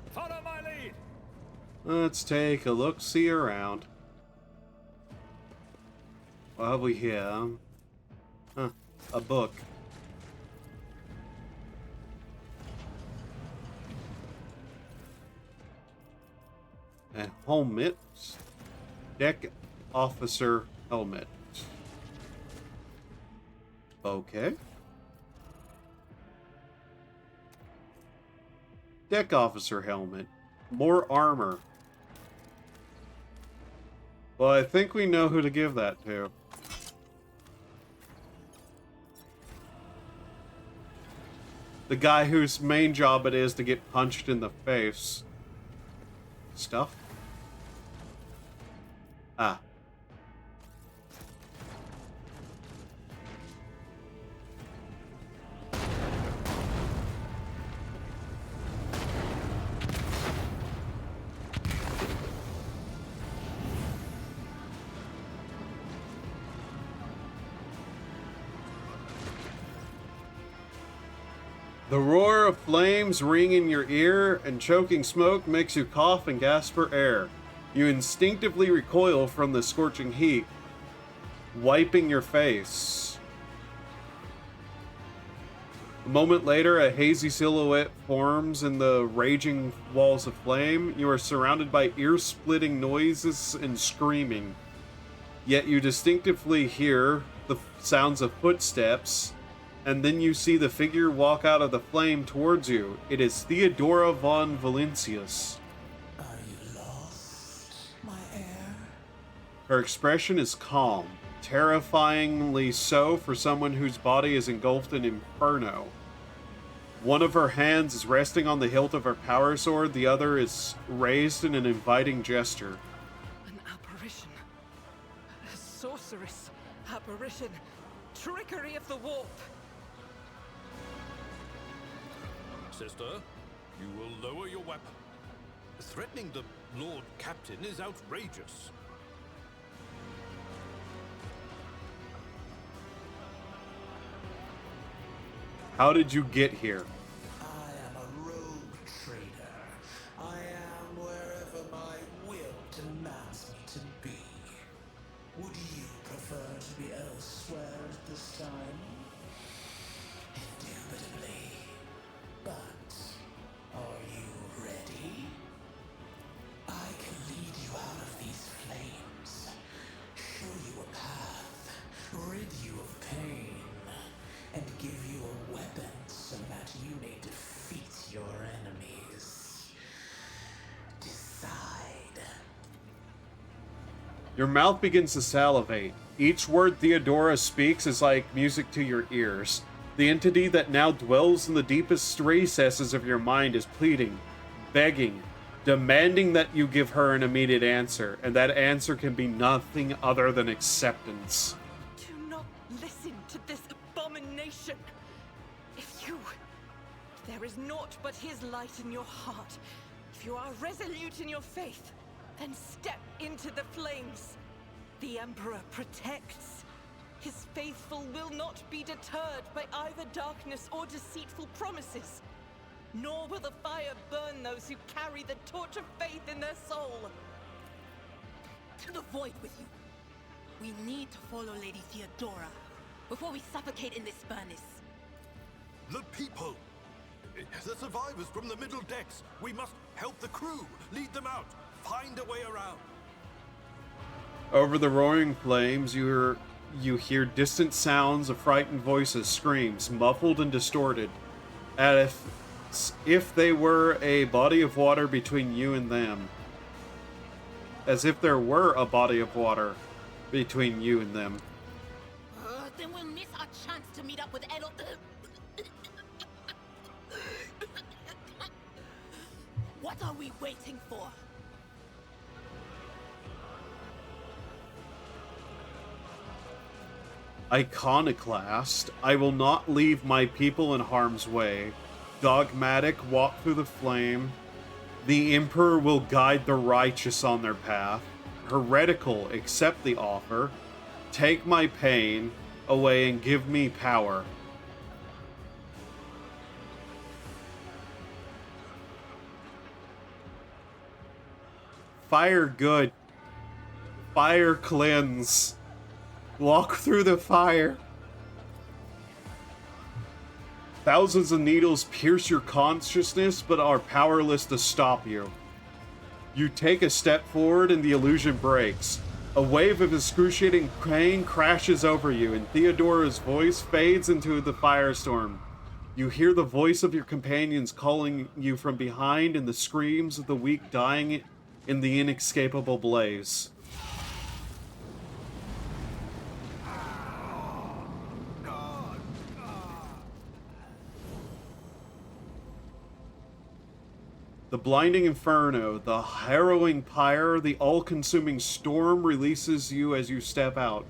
Follow my lead. Let's take a look-see around. What have we here? Huh. A book. A helmet. Deck officer helmet. Okay. Deck officer helmet. More armor. Well, I think we know who to give that to. The guy whose main job it is to get punched in the face. Stuff? Ah. The roar of flames ring in your ear, and choking smoke makes you cough and gasp for air. You instinctively recoil from the scorching heat, wiping your face. A moment later, a hazy silhouette forms in the raging walls of flame. You are surrounded by ear-splitting noises and screaming. Yet you distinctively hear the sounds of footsteps, and then you see the figure walk out of the flame towards you. It is Theodora von Valencius. Are you lost, my heir? Her expression is calm, terrifyingly so for someone whose body is engulfed in inferno. One of her hands is resting on the hilt of her power sword, the other is raised in an inviting gesture. An apparition. A sorceress. Apparition. Trickery of the warp. Sister, you will lower your weapon. Threatening the Lord Captain is outrageous. How did you get here? I am a rogue trader. I am wherever my will demands me to be. Would you prefer to be elsewhere at this time? Indubitably. But are you ready? I can lead you out of these flames, show you a path, rid you of pain, and give you a weapon so that you may defeat your enemies. Decide. Your mouth begins to salivate. Each word Theodora speaks is like music to your ears. The entity that now dwells in the deepest recesses of your mind is pleading, begging, demanding that you give her an immediate answer, and that answer can be nothing other than acceptance. Do not listen to this abomination. If there is naught but his light in your heart. If you are resolute in your faith, then step into the flames. The Emperor protects. His faithful will not be deterred by either darkness or deceitful promises. Nor will the fire burn those who carry the torch of faith in their soul. To the void with you. We need to follow Lady Theodora before we suffocate in this furnace. The people! The survivors from the middle decks! We must help the crew! Lead them out! Find a way around! Over the roaring flames, you hear distant sounds of frightened voices, screams, muffled and distorted, as if they were a body of water between you and them. As if there were a body of water between you and them. Then we'll miss our chance to meet up with Edel. What are we waiting for? Iconoclast, I will not leave my people in harm's way. Dogmatic, walk through the flame. The Emperor will guide the righteous on their path. Heretical, accept the offer. Take my pain away and give me power. Fire good. Fire cleanse. Walk through the fire. Thousands of needles pierce your consciousness, but are powerless to stop you. You take a step forward and the illusion breaks. A wave of excruciating pain crashes over you, and Theodora's voice fades into the firestorm. You hear the voice of your companions calling you from behind and the screams of the weak dying in the inescapable blaze. The blinding inferno, the harrowing pyre, the all-consuming storm releases you as you step out,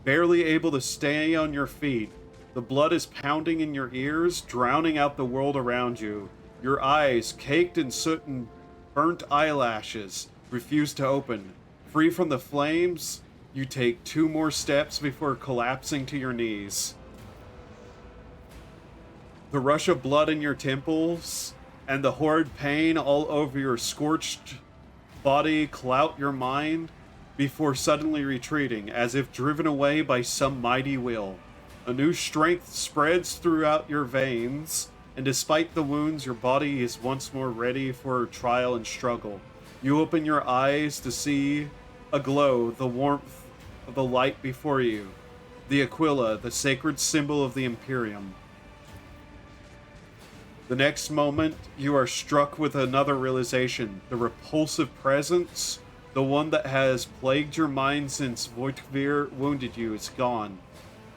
barely able to stay on your feet. The blood is pounding in your ears, drowning out the world around you. Your eyes, caked in soot and burnt eyelashes, refuse to open. Free from the flames, you take 2 more steps before collapsing to your knees. The rush of blood in your temples and the horrid pain all over your scorched body clout your mind before suddenly retreating, as if driven away by some mighty will. A new strength spreads throughout your veins, and despite the wounds, your body is once more ready for trial and struggle. You open your eyes to see aglow the warmth of the light before you, the Aquila, the sacred symbol of the Imperium. The next moment, you are struck with another realization. The repulsive presence, the one that has plagued your mind since Voitvir wounded you, is gone.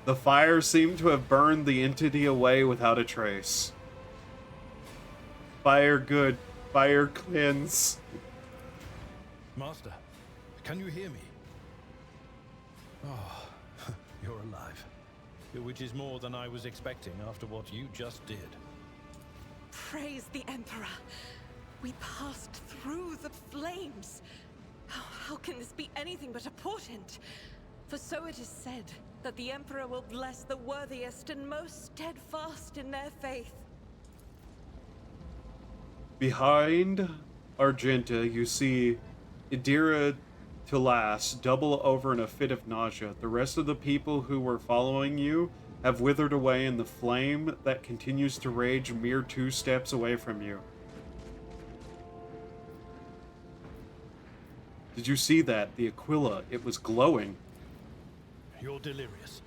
The fire seemed to have burned the entity away without a trace. Fire good, fire cleanse. Master, can you hear me? Oh, you're alive. Which is more than I was expecting after what you just did. Praise the Emperor. We passed through the flames. How can this be anything but a portent? For so it is said that the Emperor will bless the worthiest and most steadfast in their faith. Behind Argenta, you see Idira Tilas double over in a fit of nausea. The rest of the people who were following you have withered away in the flame that continues to rage mere 2 steps away from you. Did you see that? The Aquila, it was glowing. You're delirious.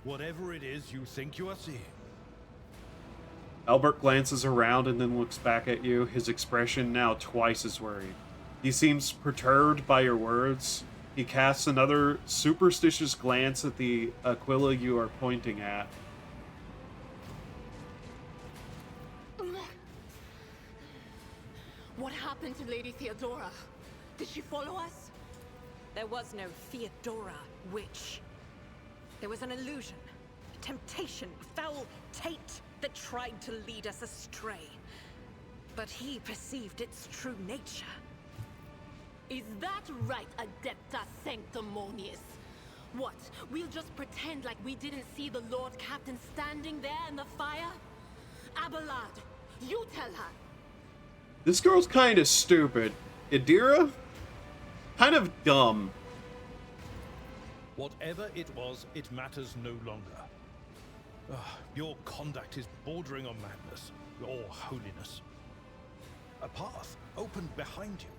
Whatever it is you think you are seeing. Albert glances around and then looks back at you, his expression now twice as worried. He seems perturbed by your words. He casts another superstitious glance at the Aquila you are pointing at. What happened to Lady Theodora? Did she follow us? There was no Theodora, witch. There was an illusion, a temptation, a foul taint that tried to lead us astray. But he perceived its true nature. Is that right, Adepta Sanctimonious? What, we'll just pretend like we didn't see the Lord Captain standing there in the fire? Abelard, you tell her. This girl's kind of stupid. Idira? Kind of dumb. Whatever it was, it matters no longer. Your conduct is bordering on madness, or holiness. A path opened behind you,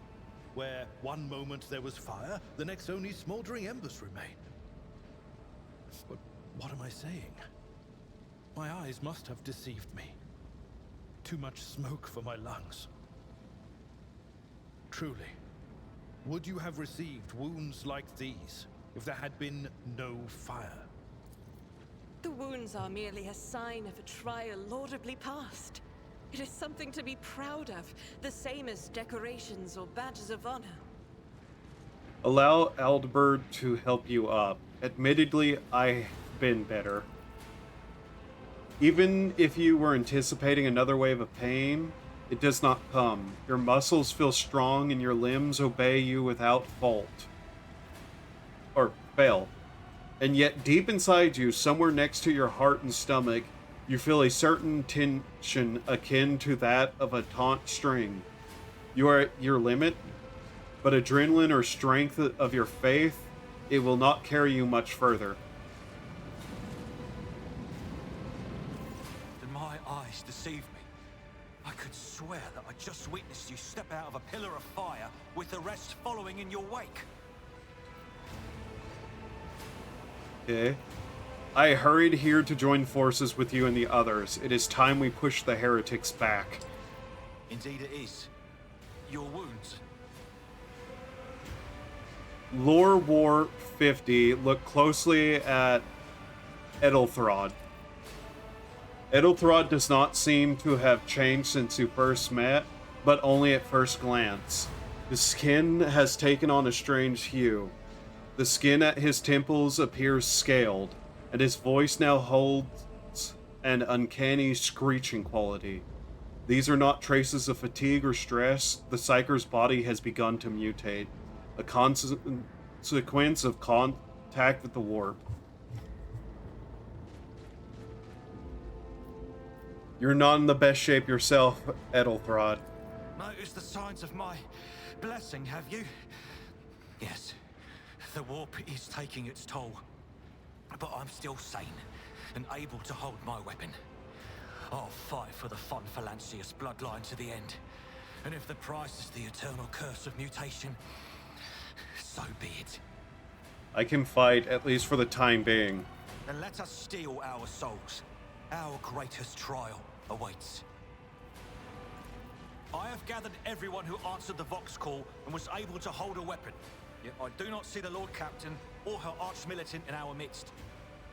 where one moment there was fire, the next only smoldering embers remain. But what am I saying? My eyes must have deceived me. Too much smoke for my lungs. Truly, would you have received wounds like these if there had been no fire? The wounds are merely a sign of a trial laudably passed. It is something to be proud of, the same as decorations or badges of honor. Allow Aldbert to help you up. Admittedly, I've been better. Even if you were anticipating another wave of pain, it does not come. Your muscles feel strong and your limbs obey you without fault. Or fail. And yet, deep inside you, somewhere next to your heart and stomach, you feel a certain tension akin to that of a taut string. You are at your limit, but adrenaline or strength of your faith, it will not carry you much further. Did my eyes deceive me? I could swear that I just witnessed you step out of a pillar of fire with the rest following in your wake. Okay. I hurried here to join forces with you and the others. It is time we push the heretics back. Indeed it is. Your wounds. Lore War 50. Look closely at Edelthrod. Edelthrod does not seem to have changed since you first met, but only at first glance. His skin has taken on a strange hue. The skin at his temples appears scaled, and his voice now holds an uncanny screeching quality. These are not traces of fatigue or stress. The Psyker's body has begun to mutate, a consequence of contact with the warp. You're not in the best shape yourself, Edelthrod. Noticed the signs of my blessing, have you? Yes. The warp is taking its toll. But I'm still sane and able to hold my weapon. I'll fight for the Von Phalanxius bloodline to the end. And if the price is the eternal curse of mutation, so be it. I can fight, at least for the time being. Then let us steal our souls. Our greatest trial awaits. I have gathered everyone who answered the Vox call and was able to hold a weapon. Yet I do not see the Lord Captain or her arch-militant in our midst.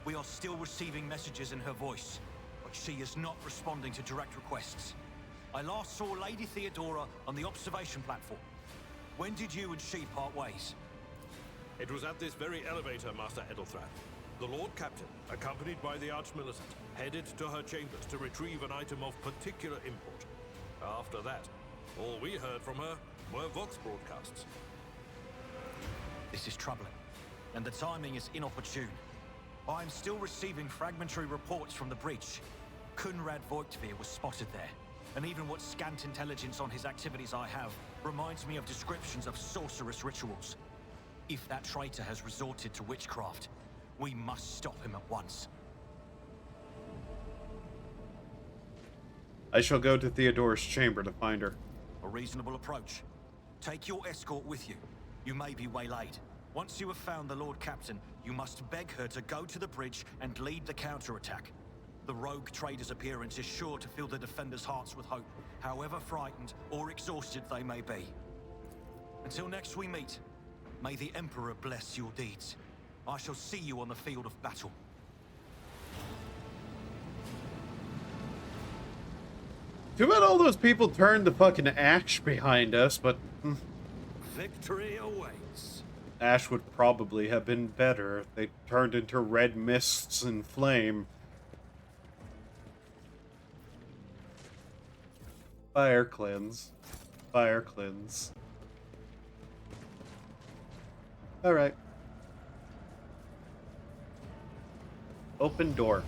We are still receiving messages in her voice, but she is not responding to direct requests. I last saw Lady Theodora on the observation platform. When did you and she part ways? It was at this very elevator, Master Edelthrad. The Lord Captain, accompanied by the Arch-Militant, headed to her chambers to retrieve an item of particular import. After that, all we heard from her were Vox broadcasts. This is troubling, and the timing is inopportune. I am still receiving fragmentary reports from the bridge. Kunrad Voigtveer was spotted there, and even what scant intelligence on his activities I have reminds me of descriptions of sorcerous rituals. If that traitor has resorted to witchcraft, we must stop him at once. I shall go to Theodora's chamber to find her. A reasonable approach. Take your escort with you. You may be waylaid. Once you have found the Lord Captain, you must beg her to go to the bridge and lead the counterattack. The rogue trader's appearance is sure to fill the defenders' hearts with hope, however frightened or exhausted they may be. Until next we meet, may the Emperor bless your deeds. I shall see you on the field of battle. Too bad all those people turned to fucking ash behind us, but... Victory awaits. Ash would probably have been better if they turned into red mists and flame. Fire cleanse. Fire cleanse. Alright. Open door.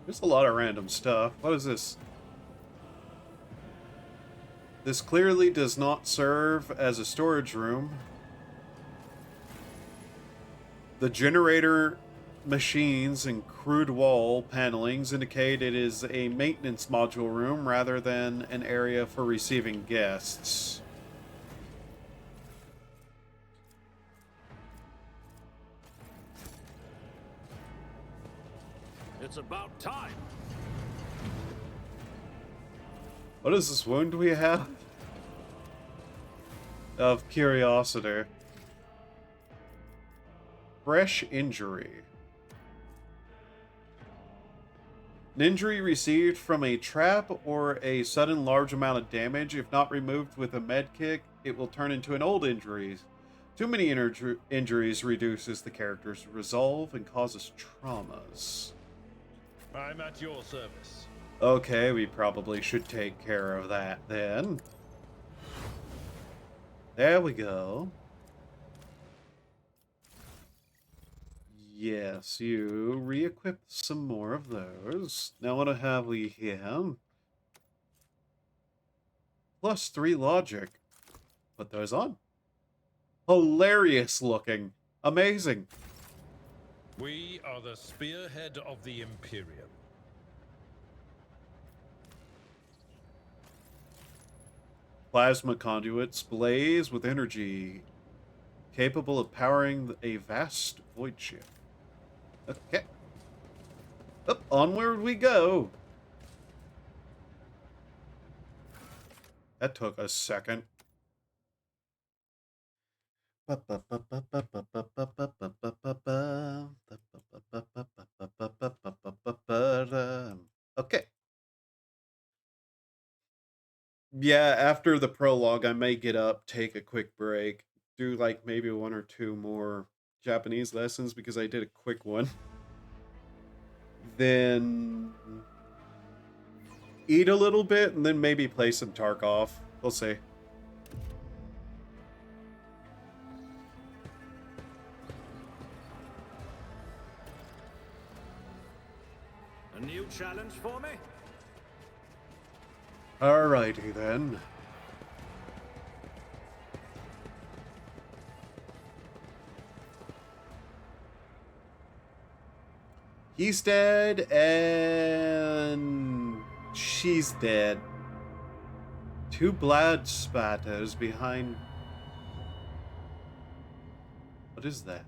There's a lot of random stuff. What is this? This clearly does not serve as a storage room. The generator machines and crude wall panelings indicate it is a maintenance module room rather than an area for receiving guests. It's about time. What is this wound we have? Of curiosity. Fresh injury. An injury received from a trap or a sudden large amount of damage. If not removed with a med kick, it will turn into an old injury. Too many injuries reduces the character's resolve and causes traumas. I'm at your service. Okay, we probably should take care of that then. There we go. Yes, you re-equip some more of those. Now what have we here? +3 logic. Put those on. Hilarious looking. Amazing. We are the spearhead of the Imperium. Plasma conduits blaze with energy, capable of powering a vast void ship. Okay. Up, onward we go. That took a second. Okay. Yeah, after the prologue, I may get up, take a quick break, do like maybe one or two more Japanese lessons because I did a quick one. Then eat a little bit and then maybe play some Tarkov. We'll see. A new challenge for me? Alrighty then. He's dead and she's dead. Two blood spatters behind. What is that?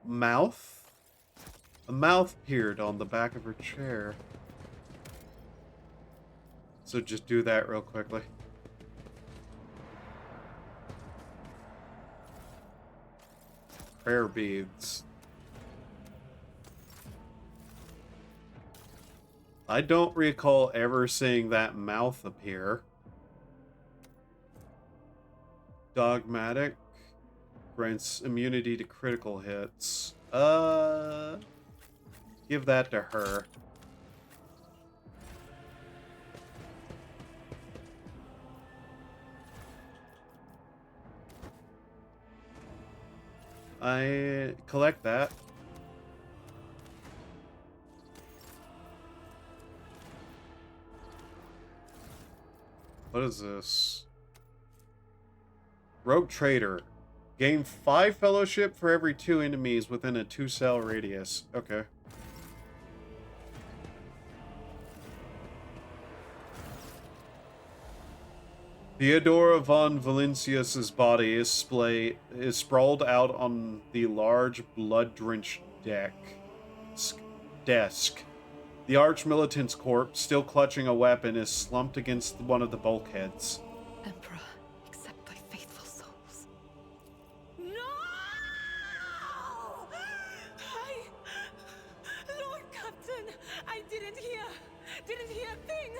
Mouth? A mouth appeared on the back of her chair. So just do that real quickly. Prayer beads. I don't recall ever seeing that mouth appear. Dogmatic. Grants immunity to critical hits. Give that to her. I collect that. What is this? Rogue Trader. Gain 5 fellowship for every 2 enemies within a 2-cell radius. Okay. Theodora von Valencius's body is sprawled out on the large, blood-drenched desk. The arch-militant's corpse, still clutching a weapon, is slumped against one of the bulkheads. Emperor, accept thy faithful souls. No! Lord Captain, I didn't hear a thing.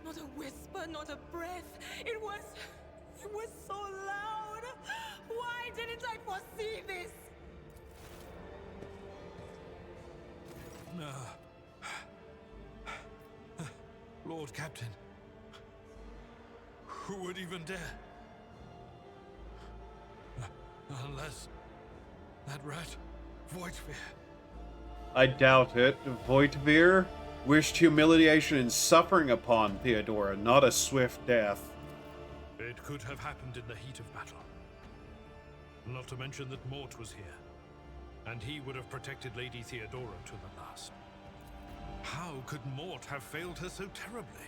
Not a whisper, not a breath. It was so loud. Why didn't I foresee this? Lord Captain, who would even dare? Unless that rat, Voidsphere. I doubt it. Voitvir wished humiliation and suffering upon Theodora, not a swift death. It could have happened in the heat of battle. Not to mention that Mort was here, and he would have protected Lady Theodora to the last. How could Mort have failed her so terribly?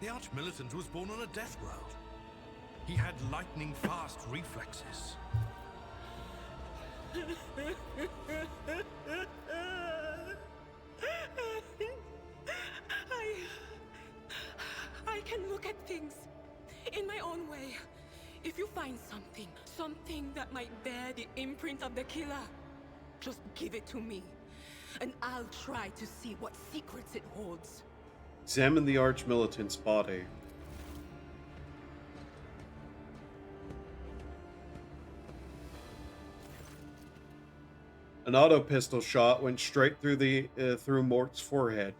The Arch-Militant was born on a death world. He had lightning-fast reflexes. I can look at things in my own way. If you find something that might bear the imprint of the killer, just give it to me, and I'll try to see what secrets it holds. Examine the arch-militant's body. An auto pistol shot went straight through Mort's forehead,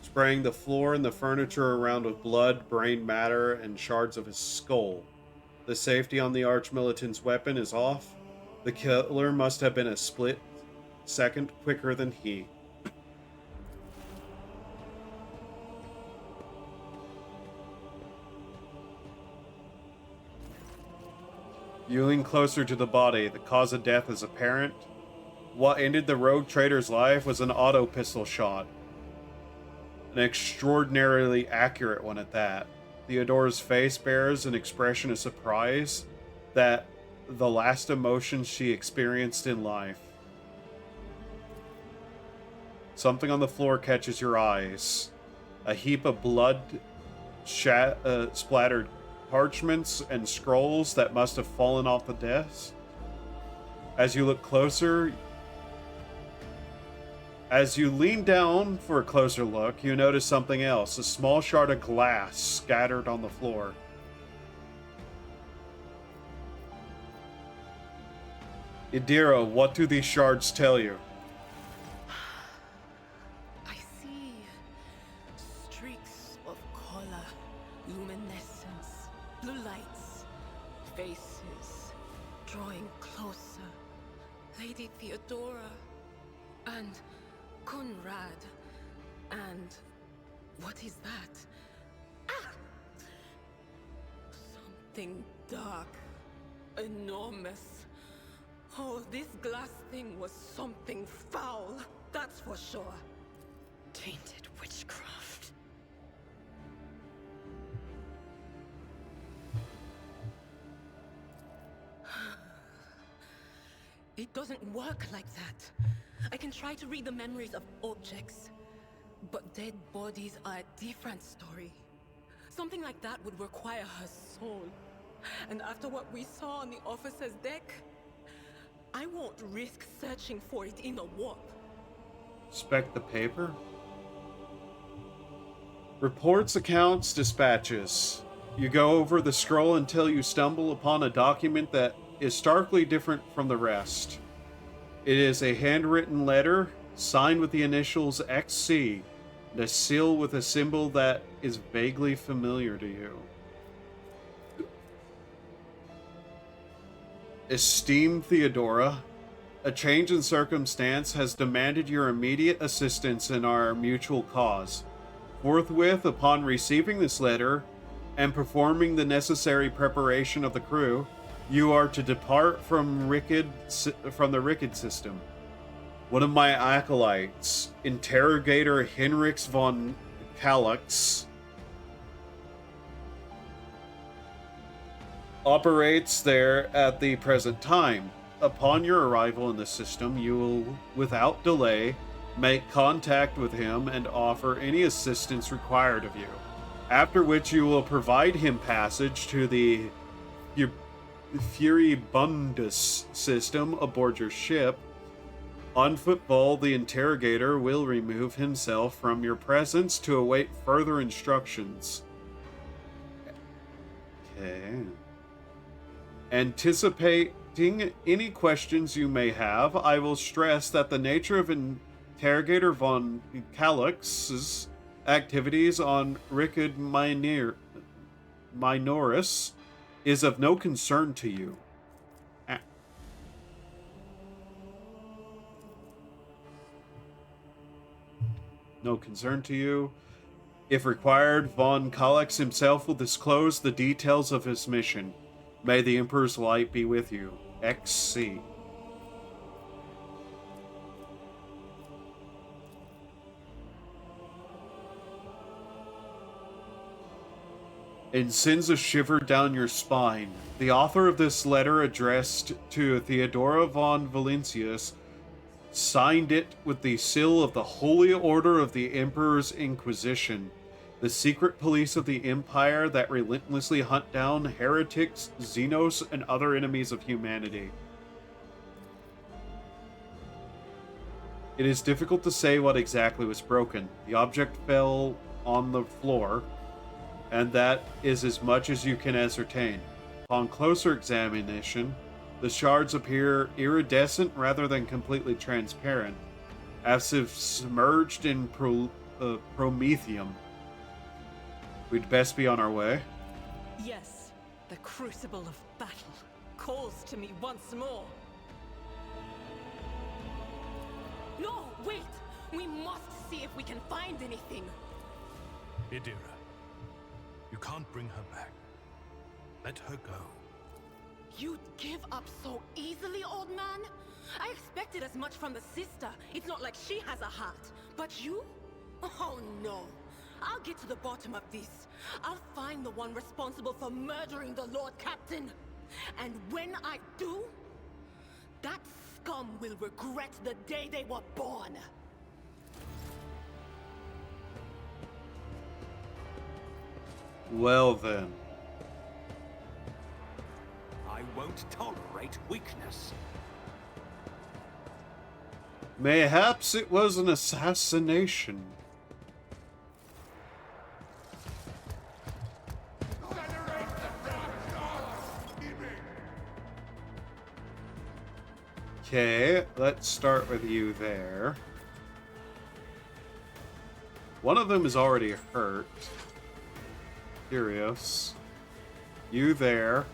spraying the floor and the furniture around with blood, brain matter, and shards of his skull. The safety on the arch-militant's weapon is off. The killer must have been a split second quicker than he. You lean closer to the body. The cause of death is apparent. What ended the rogue trader's life was an auto pistol shot. An extraordinarily accurate one at that. Theodora's face bears an expression of surprise that the last emotion she experienced in life. Something on the floor catches your eyes. A heap of blood splattered parchments and scrolls that must have fallen off the desk. As you look closer, as you lean down for a closer look, you notice something else. A small shard of glass scattered on the floor. Idira, what do these shards tell you? I see streaks of color, luminescence, blue lights, faces drawing closer. Lady Theodora and Conrad and what is that? Ah! Something dark, enormous. Oh, this glass thing was something foul, that's for sure. Tainted witchcraft. It doesn't work like that. I can try to read the memories of objects, but dead bodies are a different story. Something like that would require her soul. And after what we saw on the officer's deck, I won't risk searching for it in a warp. Inspect the paper. Reports, accounts, dispatches. You go over the scroll until you stumble upon a document that is starkly different from the rest. It is a handwritten letter, signed with the initials XC, and a seal with a symbol that is vaguely familiar to you. Esteemed Theodora, a change in circumstance has demanded your immediate assistance in our mutual cause. Forthwith, upon receiving this letter and performing the necessary preparation of the crew, you are to depart from the Ricked system. One of my acolytes, Interrogator Henriks von Kalux, operates there at the present time. Upon your arrival in the system, you will, without delay, make contact with him and offer any assistance required of you. After which you will provide him passage to the Furibundus system aboard your ship. On football, the interrogator will remove himself from your presence to await further instructions. Okay. Anticipating any questions you may have, I will stress that the nature of Interrogator von Calux's activities on Ricked Minoris is of no concern to you. No concern to you. If required, von Kalix himself will disclose the details of his mission. May the Emperor's light be with you. XC. It sends a shiver down your spine. The author of this letter, addressed to Theodora von Valentius, signed it with the seal of the Holy Order of the Emperor's Inquisition, the secret police of the Empire that relentlessly hunt down heretics, xenos, and other enemies of humanity. It is difficult to say what exactly was broken. The object fell on the floor, and that is as much as you can ascertain. Upon closer examination, the shards appear iridescent rather than completely transparent, as if submerged in promethium. We'd best be on our way. Yes, the crucible of battle calls to me once more. No, wait! We must see if we can find anything. Idira, you can't bring her back. Let her go. You'd give up so easily, old man? I expected as much from the sister. It's not like she has a heart. But you? Oh no. I'll get to the bottom of this. I'll find the one responsible for murdering the Lord Captain. And when I do, that scum will regret the day they were born. Well then. I won't tolerate weakness. Mayhaps it was an assassination. Okay, let's start with you there. One of them is already hurt. Curious. You there.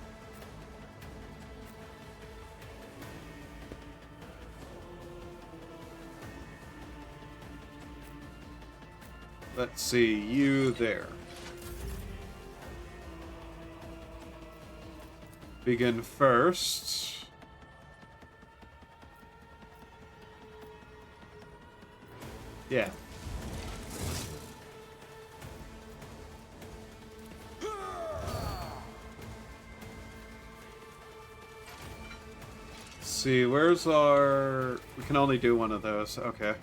Let's see, you there. Begin first. Yeah. See, where's our... We can only do one of those. Okay.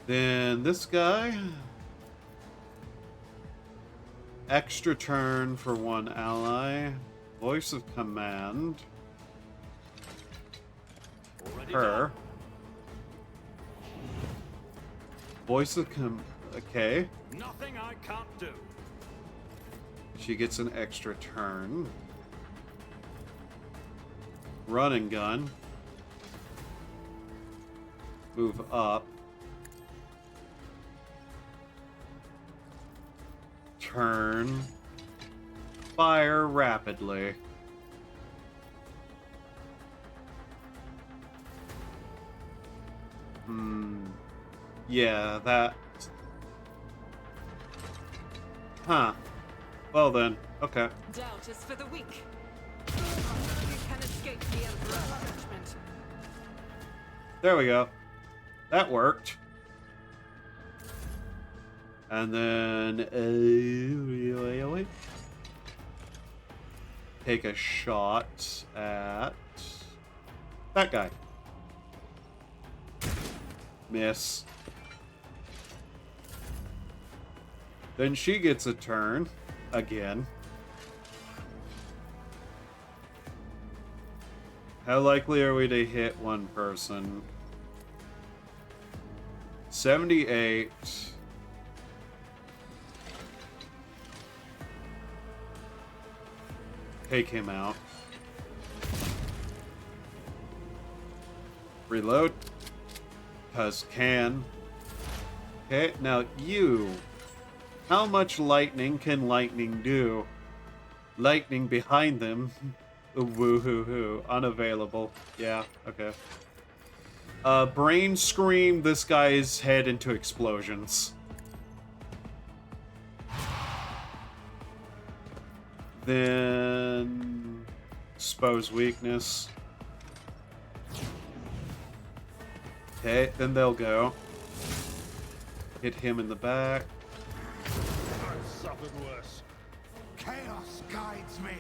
Then this guy. Extra turn for one ally. Voice of command. Her. Voice of okay. Nothing I can't do. She gets an extra turn. Run and gun. Move up. Turn. Fire rapidly. Yeah, that... Huh. Well then, okay. Doubt is for the weak. You can escape the Emperor's judgment. There we go. That worked. And then... wait. Take a shot at... that guy. Miss. Then she gets a turn. Again. How likely are we to hit one person? 78. Take him out. Reload. Cause can. Okay, now you. How much lightning can lightning do? Lightning behind them. Woo-hoo-hoo. Unavailable. Yeah, okay. Brain scream this guy's head into explosions. Then... expose weakness. Okay, then they'll go. Hit him in the back. I've suffered worse. Chaos guides me.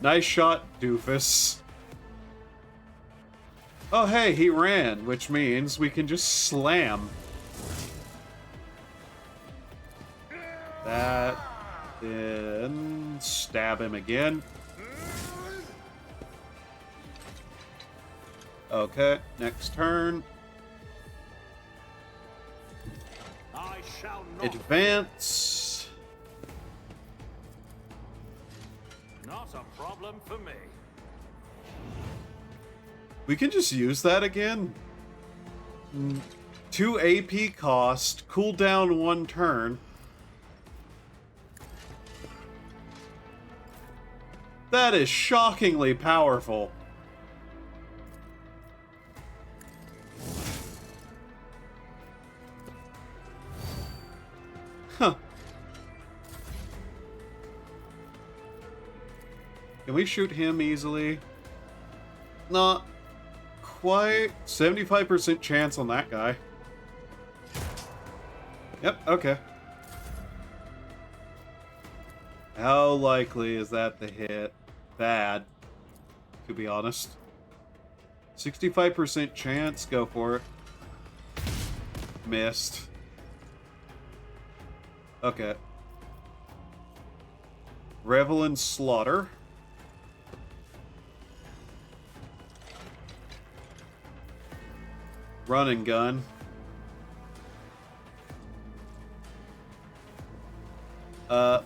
Nice shot, doofus. Oh hey, he ran, which means we can just slam. That. Then stab him again. Okay, next turn. I shall not. Advance. Not a problem for me. We can just use that again. 2 AP cost, cooldown 1 turn. That is shockingly powerful. Huh. Can we shoot him easily? Not quite. 75% chance on that guy. Yep, okay. How likely is that to hit? Bad, to be honest. 65% chance, go for it. Missed. Okay. Revel in Slaughter. Run and gun.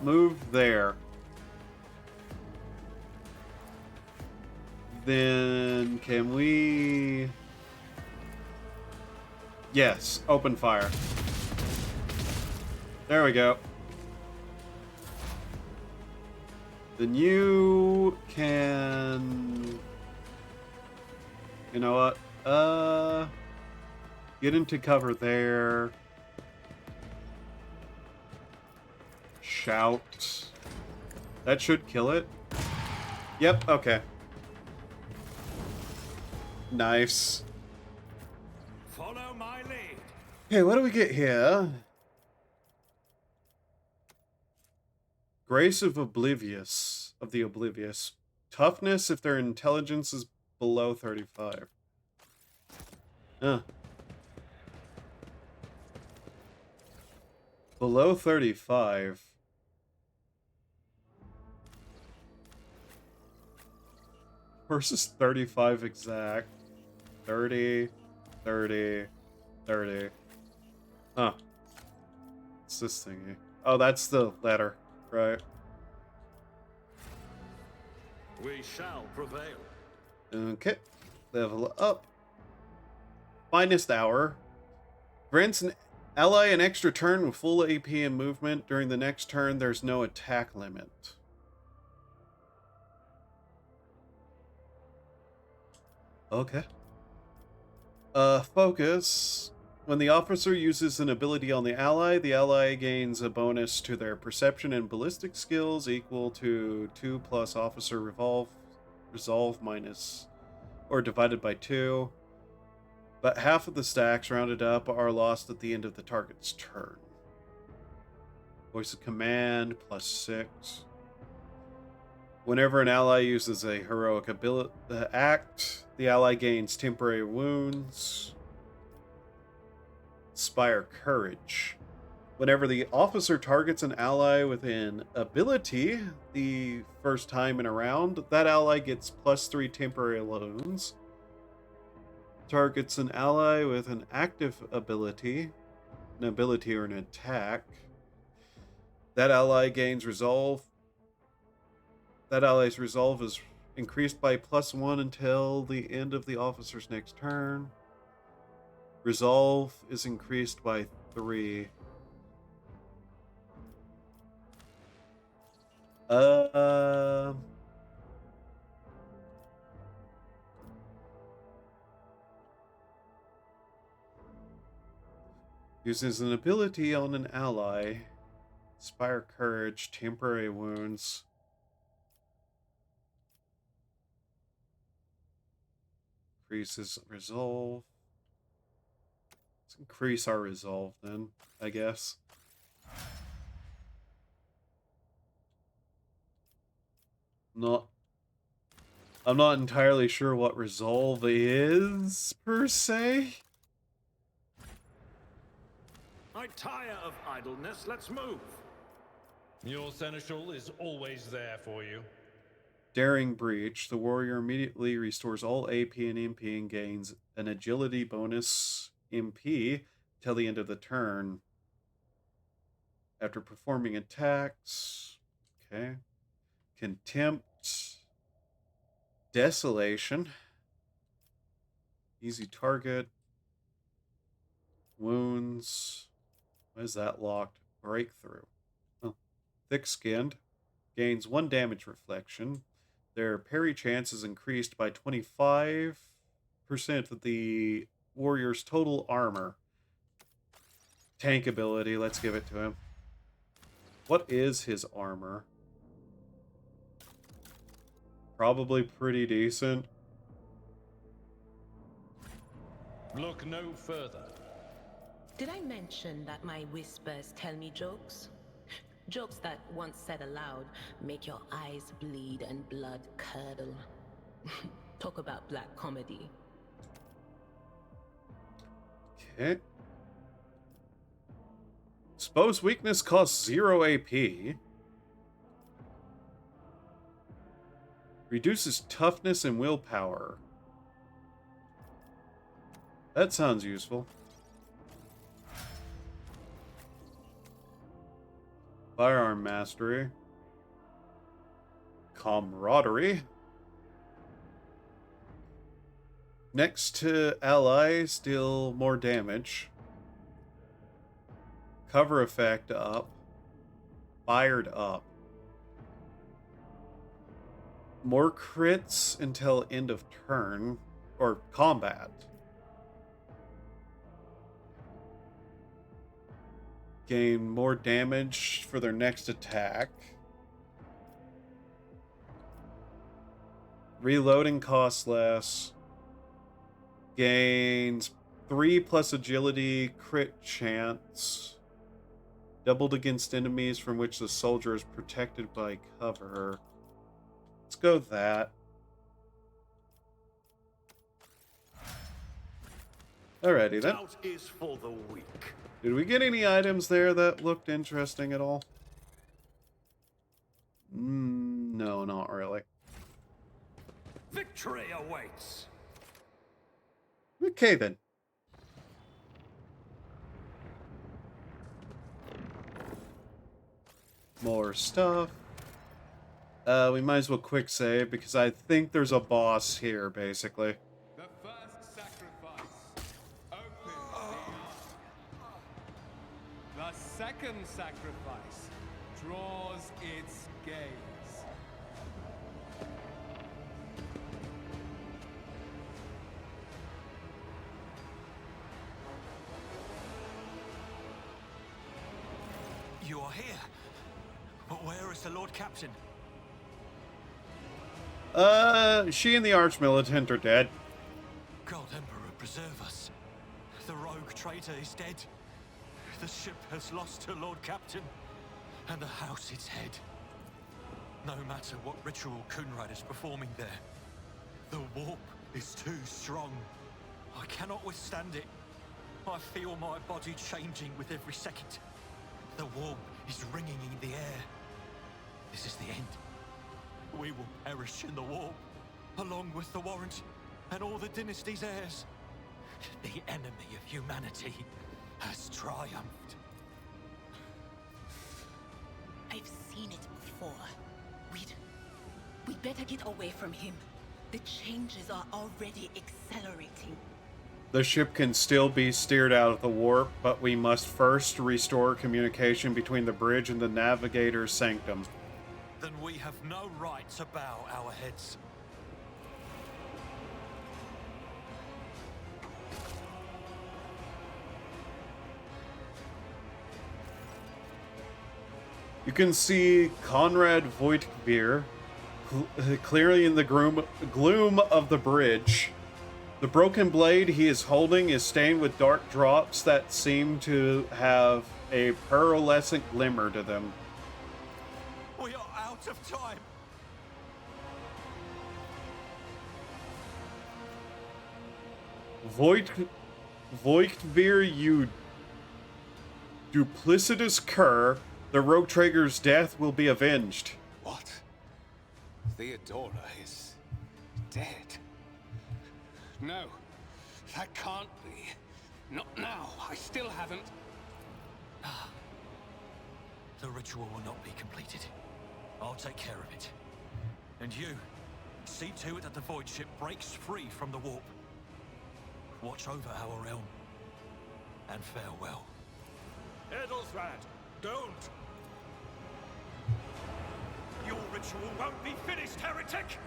Move there. Then can we... Yes, open fire. There we go. Then you can... You know what? Get into cover there. Shout. That should kill it. Yep, okay. Nice. Follow my lead. Okay, what do we get here? Grace of the Oblivious. Toughness if their intelligence is below 35. Below 35. Versus 35 exact. 30, 30, 30. Huh. What's this thingy? Oh, that's the letter, right? We shall prevail. Okay. Level up. Finest Hour. Grants an ally an extra turn with full AP and movement. During the next turn, there's no attack limit. Okay. Focus. When the officer uses an ability on the ally gains a bonus to their perception and ballistic skills equal to 2 plus officer resolve minus, or divided by 2. But half of the stacks rounded up are lost at the end of the target's turn. Voice of command plus 6. Whenever an ally uses a heroic act, the ally gains temporary wounds. Inspire Courage. Whenever the officer targets an ally with an ability the first time in a round, that ally gets plus 3 temporary wounds. Targets an ally with an active ability, or an attack. That ally gains resolve. That ally's resolve is increased by plus 1 until the end of the officer's next turn. Resolve is increased by 3. Uses an ability on an ally. Inspire Courage, temporary wounds. Increases resolve. Let's increase our resolve then, I guess. I'm not entirely sure what resolve is, per se. I tire of idleness. Let's move. Your seneschal is always there for you. Daring Breach. The warrior immediately restores all AP and MP and gains an agility bonus MP till the end of the turn. After performing attacks. Okay. Contempt. Desolation. Easy target. Wounds. Why is that locked? Breakthrough. Oh. Thick-skinned. Gains 1 damage reflection. Their parry chance is increased by 25% of the warrior's total armor. Tank ability, let's give it to him. What is his armor? probably pretty decent. Look no further. Did I mention that my whispers tell me jokes? Jokes that, once said aloud, make your eyes bleed and blood curdle. Talk about black comedy. Okay. Suppose weakness costs 0 AP. Reduces toughness and willpower. That sounds useful. Firearm mastery. Camaraderie. Next to allies, deal more damage. Cover effect up. Fired up. More crits until end of turn. Or combat. Gain more damage for their next attack. Reloading costs less. Gains 3 plus agility, crit chance. Doubled against enemies from which the soldier is protected by cover. Let's go that. Alrighty then. Doubt is for the weak. Did we get any items there that looked interesting at all? No, not really. Victory awaits. Okay then. More stuff. We might as well quick save because I think there's a boss here, basically. The first sacrifice opens the ark. The second sacrifice draws its gaze. You are here. But where is the Lord Captain? She and the Archmilitant are dead. God Emperor, preserve us. The rogue traitor is dead. The ship has lost her Lord Captain, and the house its head. No matter what ritual Kunrad is performing there, the warp is too strong. I cannot withstand it. I feel my body changing with every second. The warp is ringing in the air. This is the end. We will perish in the warp, along with the Warrant and all the dynasty's heirs. The enemy of humanity has triumphed. I've seen it before. We'd better get away from him. The changes are already accelerating. The ship can still be steered out of the warp, but we must first restore communication between the bridge and the navigator's sanctum. Then we have no right to bow our heads. You can see Conrad Voigtveer clearly in the gloom of the bridge. The broken blade he is holding is stained with dark drops that seem to have a pearlescent glimmer to them. We are out of time. Voigtveer, you duplicitous cur, the rogue trader's death will be avenged. What? Theodora is dead? No, that can't be. Not now. I still haven't. The ritual will not be completed. I'll take care of it. And you, see to it that the void ship breaks free from the warp. Watch over our realm. And farewell. Edelthrad, don't! Your ritual won't be finished, heretic!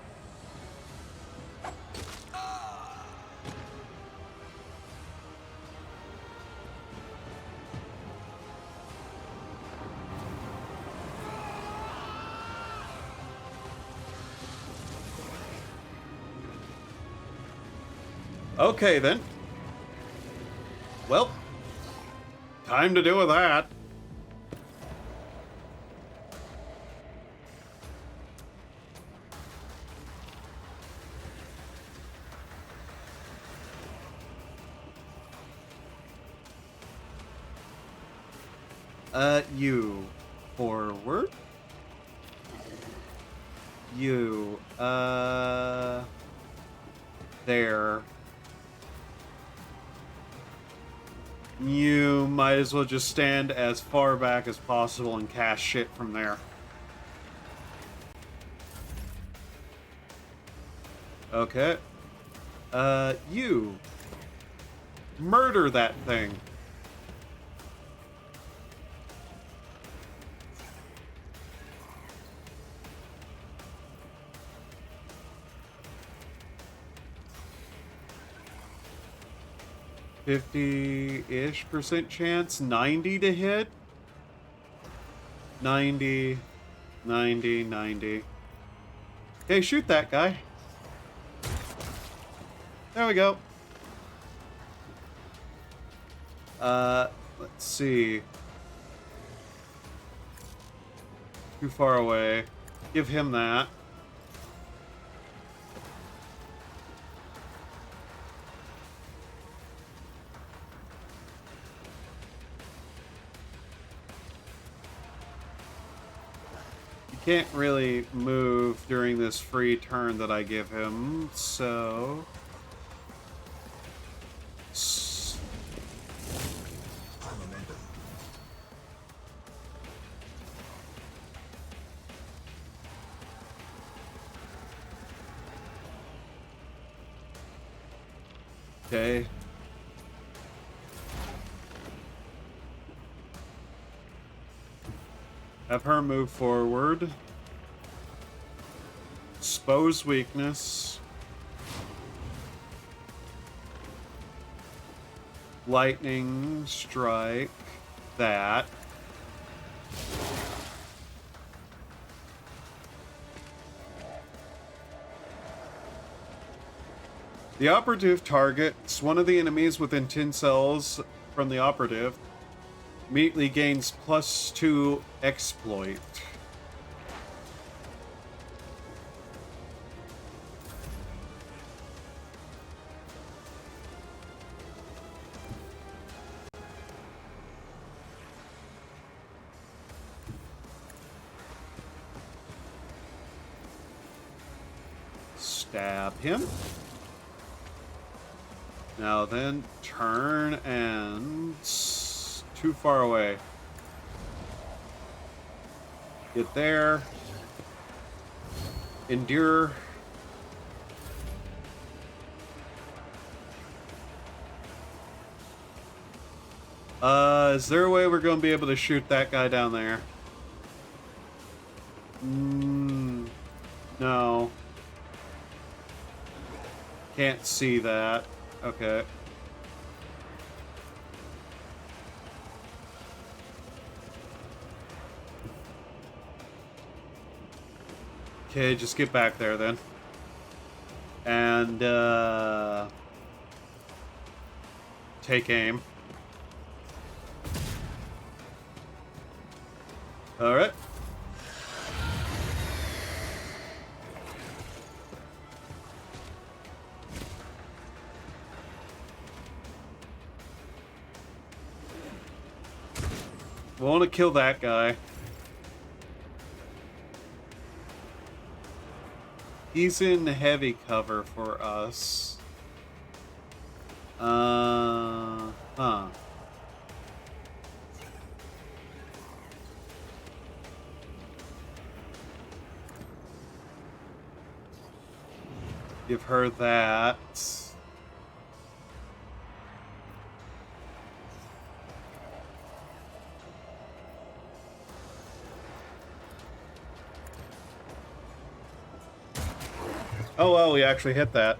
Okay, then. Well, time to do with that. You. Forward. You. There. You might as well just stand as far back as possible and cast shit from there. Okay. You. Murder that thing. %-ish chance, 90 to hit. 90, 90, 90. Okay, shoot that guy. There we go. Let's see. Too far away. Give him that. Can't really move during this free turn that I give him, so... Okay. Have her move forward. Expose weakness. Lightning strike. That. The operative targets one of the enemies within 10 cells from the operative. Immediately gains +2 exploit. Stab him. Now then, turn and... too far away. Get there. Endure. Is there a way we're going to be able to shoot that guy down there? No. Can't see that. Okay. Okay, just get back there then. And, take aim. Alright. We want to kill that guy. He's in heavy cover for us. Huh. Give her that. Oh, well, we actually hit that.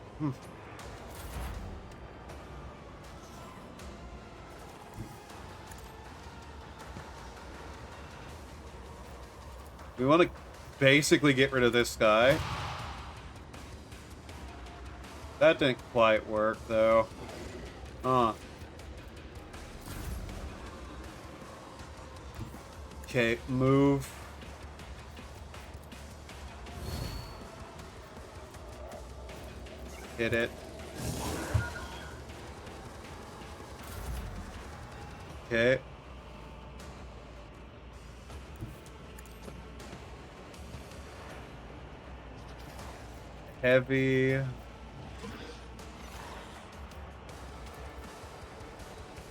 We want to basically get rid of this guy. That didn't quite work, though. Huh. Okay, move. Hit it. Okay. Heavy.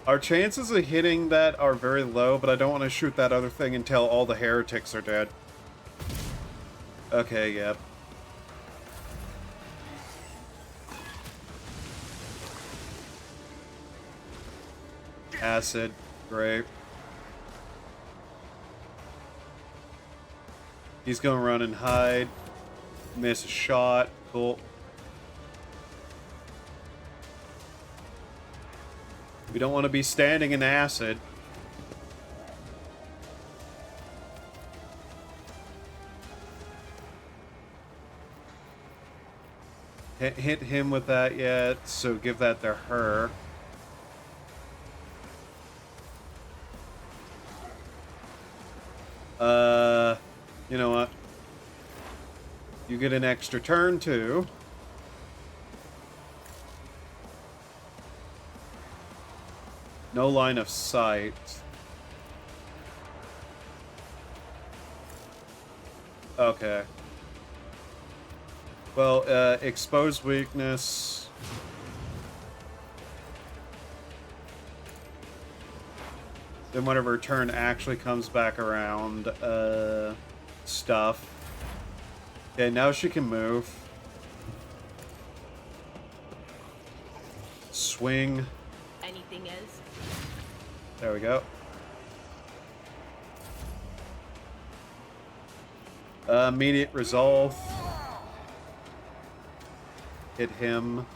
Our chances of hitting that are very low, but I don't want to shoot that other thing until all the heretics are dead. Okay, yep. Acid, great. He's gonna run and hide. Miss a shot, cool. We don't want to be standing in acid. Can't hit him with that yet, so give that to her. You know what? You get an extra turn too. No line of sight. Okay. Well, expose weakness. Then whenever turn actually comes back around, stuff. Okay, now she can move. Swing. Anything else? There we go. Immediate resolve. Hit him.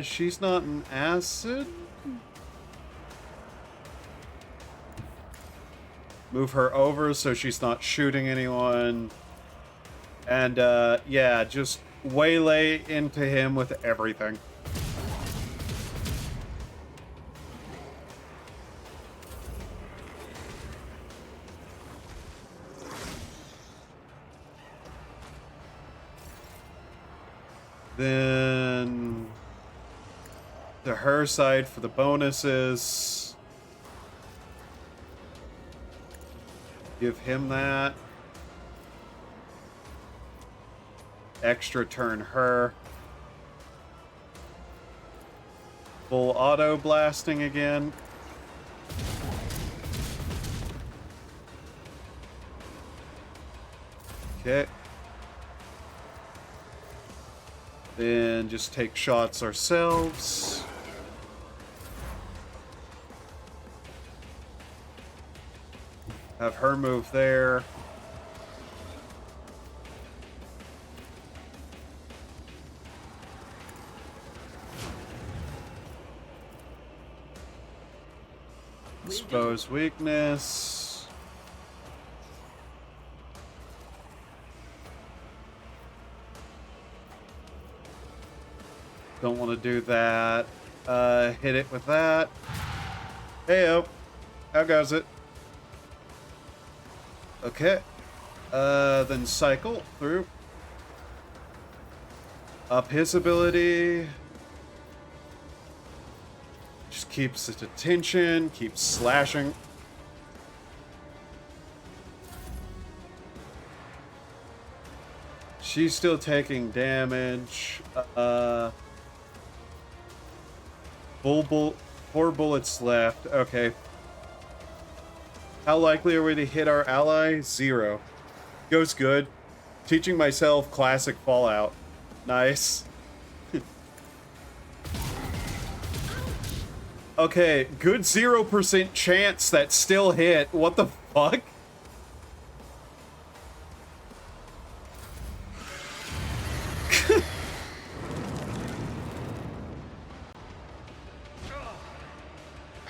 She's not an acid? Move her over so she's not shooting anyone. And, yeah, just waylay into him with everything. Then to her side for the bonuses. Give him that. Extra turn her. Full auto blasting again. Okay. Then just take shots ourselves. Have her move there. Expose weakness. Don't want to do that. Hit it with that. Heyo. How goes it? Okay. Then cycle through. Up his ability. Just keeps its attention, keeps slashing. She's still taking damage. 4 bullets left. Okay. How likely are we to hit our ally? 0. Goes good. Teaching myself classic Fallout. Nice. Okay, good 0% chance that still hit. What the fuck?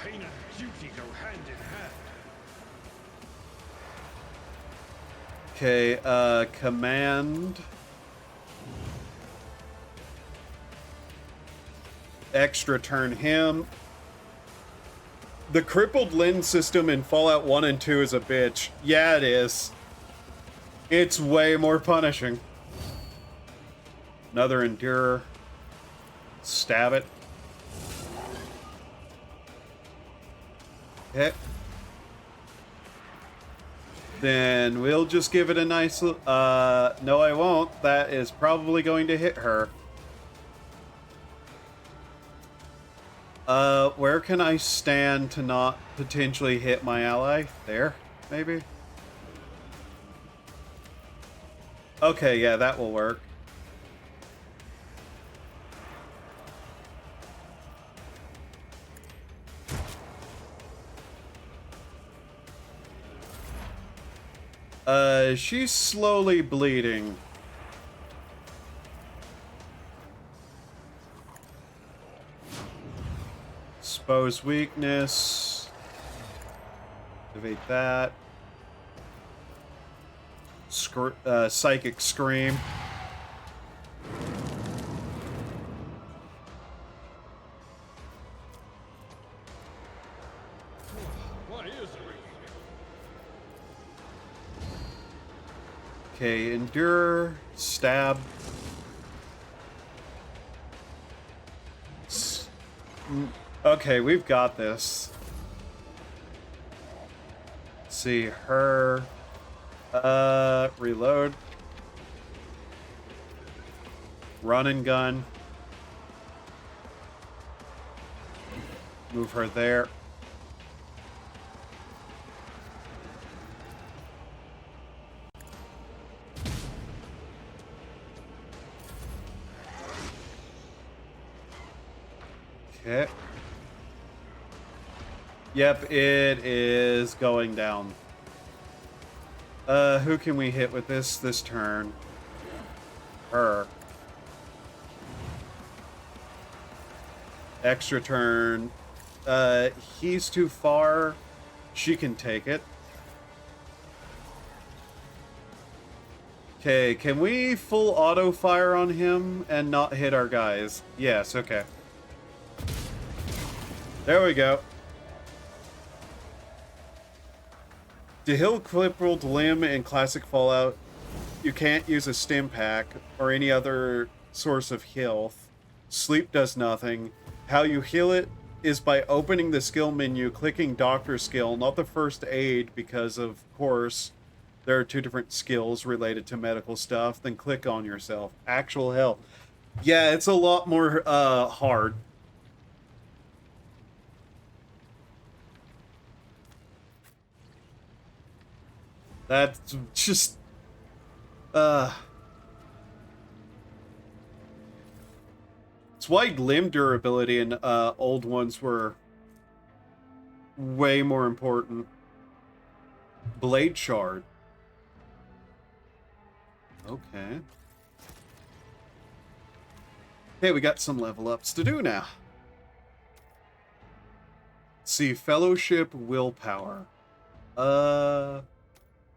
Pain and beauty go hand in hand. Okay, command. Extra turn him. The crippled lens system in Fallout 1 and 2 is a bitch. Yeah, it is. It's way more punishing. Another Endure. Stab it. Okay. Then we'll just give it a nice... no, I won't. That is probably going to hit her. Where can I stand to not potentially hit my ally? There, maybe? Okay, yeah, that will work. She's slowly bleeding. Expose weakness. Activate that. Psychic Scream. What is it? Okay, Endure. Stab. Okay, we've got this. Let's see, her. Reload. Run and gun. Move her there. Okay. Yep, it is going down. Who can we hit with this turn? Her. Extra turn. He's too far. She can take it. Okay, can we full auto fire on him and not hit our guys? Yes, okay. There we go. To heal crippled limb in classic Fallout, you can't use a stim pack or any other source of health. Sleep does nothing. How you heal it is by opening the skill menu, clicking doctor skill, not the first aid, because of course there are two different skills related to medical stuff. Then click on yourself. Actual hell. Yeah, it's a lot more hard. That's just... It's why limb durability and old ones were way more important. Blade Shard. Okay. Okay, we got some level ups to do now. Let's see, Fellowship Willpower.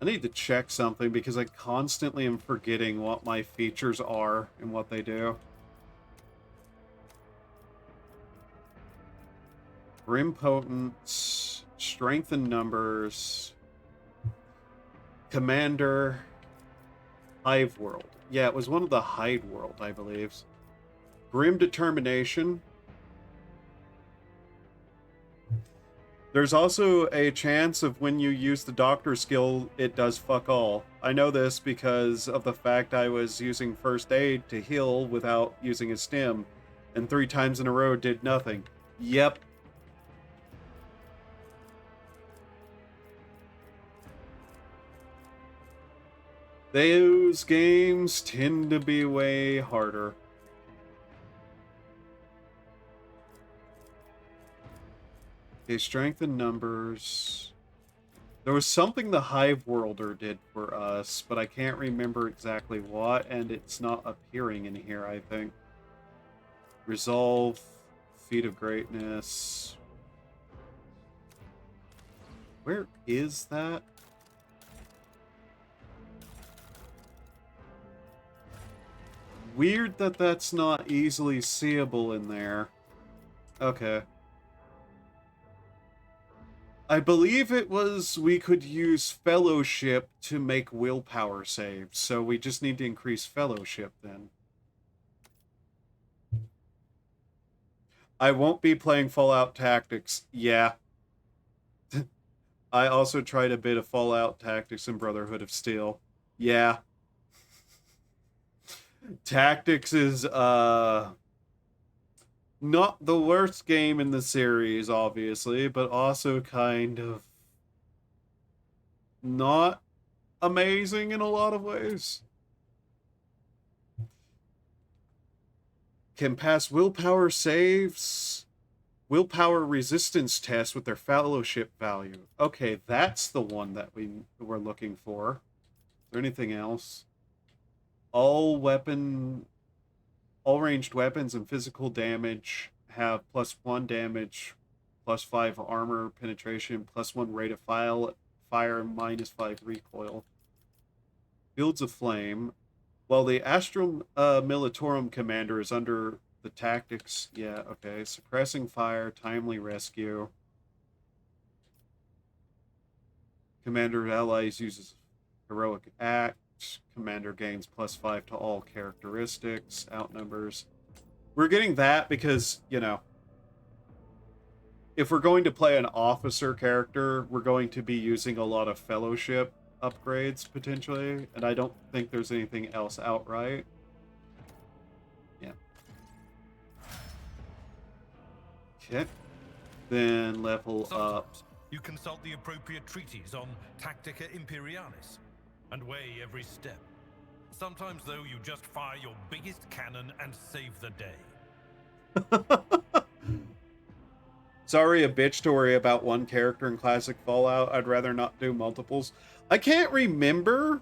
I need to check something because I constantly am forgetting what my features are and what they do. Grim Potence, Strength in Numbers, Commander, Hive World. Yeah, it was one of the Hide World, I believe. Grim Determination. There's also a chance of when you use the doctor skill, it does fuck all. I know this because of the fact I was using first aid to heal without using a stim, and 3 times in a row did nothing. Yep. Those games tend to be way harder. Okay, strength in numbers. There was something the Hive Worlder did for us, but I can't remember exactly what, and it's not appearing in here, I think. Resolve, Feat of Greatness. Where is that? Weird that that's not easily seeable in there. Okay. I believe it was we could use fellowship to make willpower saves, so we just need to increase fellowship then. I won't be playing Fallout Tactics. Yeah. I also tried a bit of Fallout Tactics and Brotherhood of Steel. Yeah. Tactics is, not the worst game in the series, obviously, but also kind of not amazing in a lot of ways. Can pass willpower saves, willpower resistance tests with their fellowship value. Okay, that's the one that we were looking for. Is there anything else? All ranged weapons and physical damage have +1 damage, +5 armor penetration, +1 rate of fire, and -5 recoil. Fields of Flame. While the Astrum Militarum commander is under the tactics, yeah, okay. Suppressing fire, timely rescue. Commander allies uses heroic act. Commander gains +5 to all characteristics, outnumbers. We're getting that because, you know, if we're going to play an officer character, we're going to be using a lot of fellowship upgrades, potentially, and I don't think there's anything else outright. Yeah. Okay. Then level up. You consult the appropriate treaties on Tactica Imperialis and weigh every step. Sometimes, though, you just fire your biggest cannon and save the day. Sorry, a bitch to worry about one character in Classic Fallout. I'd rather not do multiples. I can't remember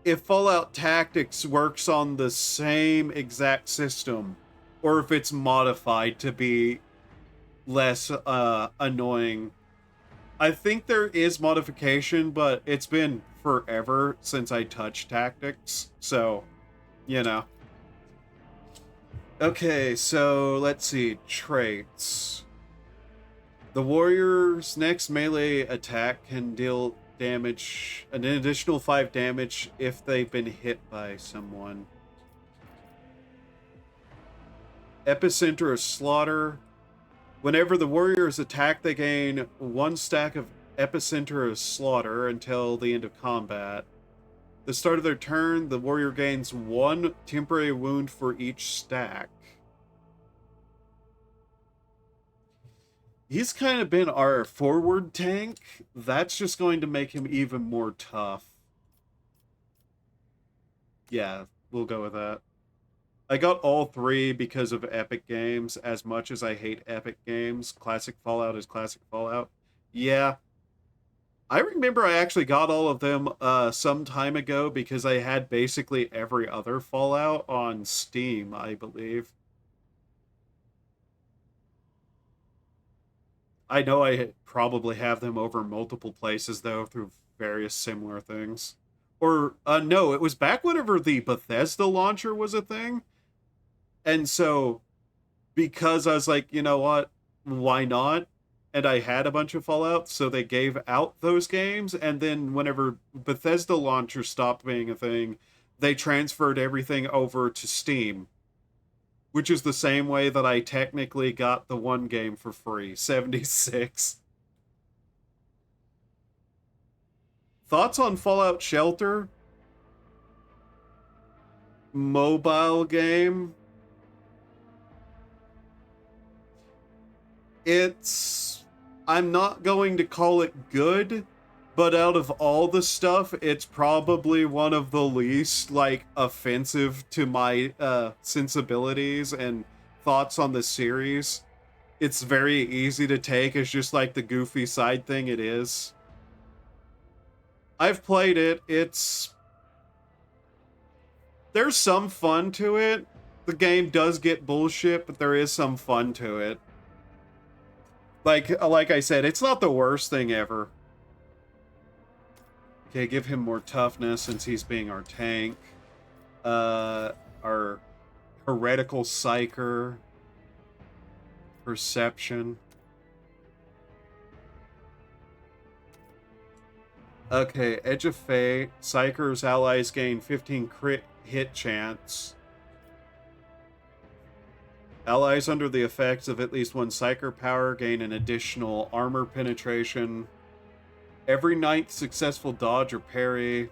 if Fallout Tactics works on the same exact system or if it's modified to be less annoying. I think there is modification, but it's been forever since I touched Tactics, so, you know. Okay, so let's see. Traits. The warrior's next melee attack can deal damage, an additional 5 damage if they've been hit by someone. Epicenter of Slaughter. Whenever the warriors attack, they gain 1 stack of Epicenter of Slaughter until the end of combat. The start of their turn, the warrior gains 1 temporary wound for each stack. He's kind of been our forward tank. That's just going to make him even more tough. Yeah, we'll go with that. I got all 3 because of Epic Games. As much as I hate Epic Games, Classic Fallout is Classic Fallout. Yeah. I remember I actually got all of them some time ago because I had basically every other Fallout on Steam, I believe. I know I probably have them over multiple places, though, through various similar things. Or, no, it was back whenever the Bethesda launcher was a thing. And so, because I was like, you know what, why not? And I had a bunch of Fallout, so they gave out those games, and then whenever Bethesda launcher stopped being a thing, they transferred everything over to Steam. Which is the same way that I technically got the one game for free, 76. Thoughts on Fallout Shelter? Mobile game. I'm not going to call it good, but out of all the stuff, it's probably one of the least, like, offensive to my sensibilities and thoughts on the series. It's very easy to take as just, like, the goofy side thing it is. I've played it. There's some fun to it. The game does get bullshit, but there is some fun to it. Like I said, it's not the worst thing ever. Okay, give him more toughness since he's being our tank. Our Heretical Psyker. Perception. Okay, Edge of Fate. Psyker's allies gain 15 crit hit chance. Allies under the effects of at least one Psyker power gain an additional armor penetration. Every 9th successful dodge or parry.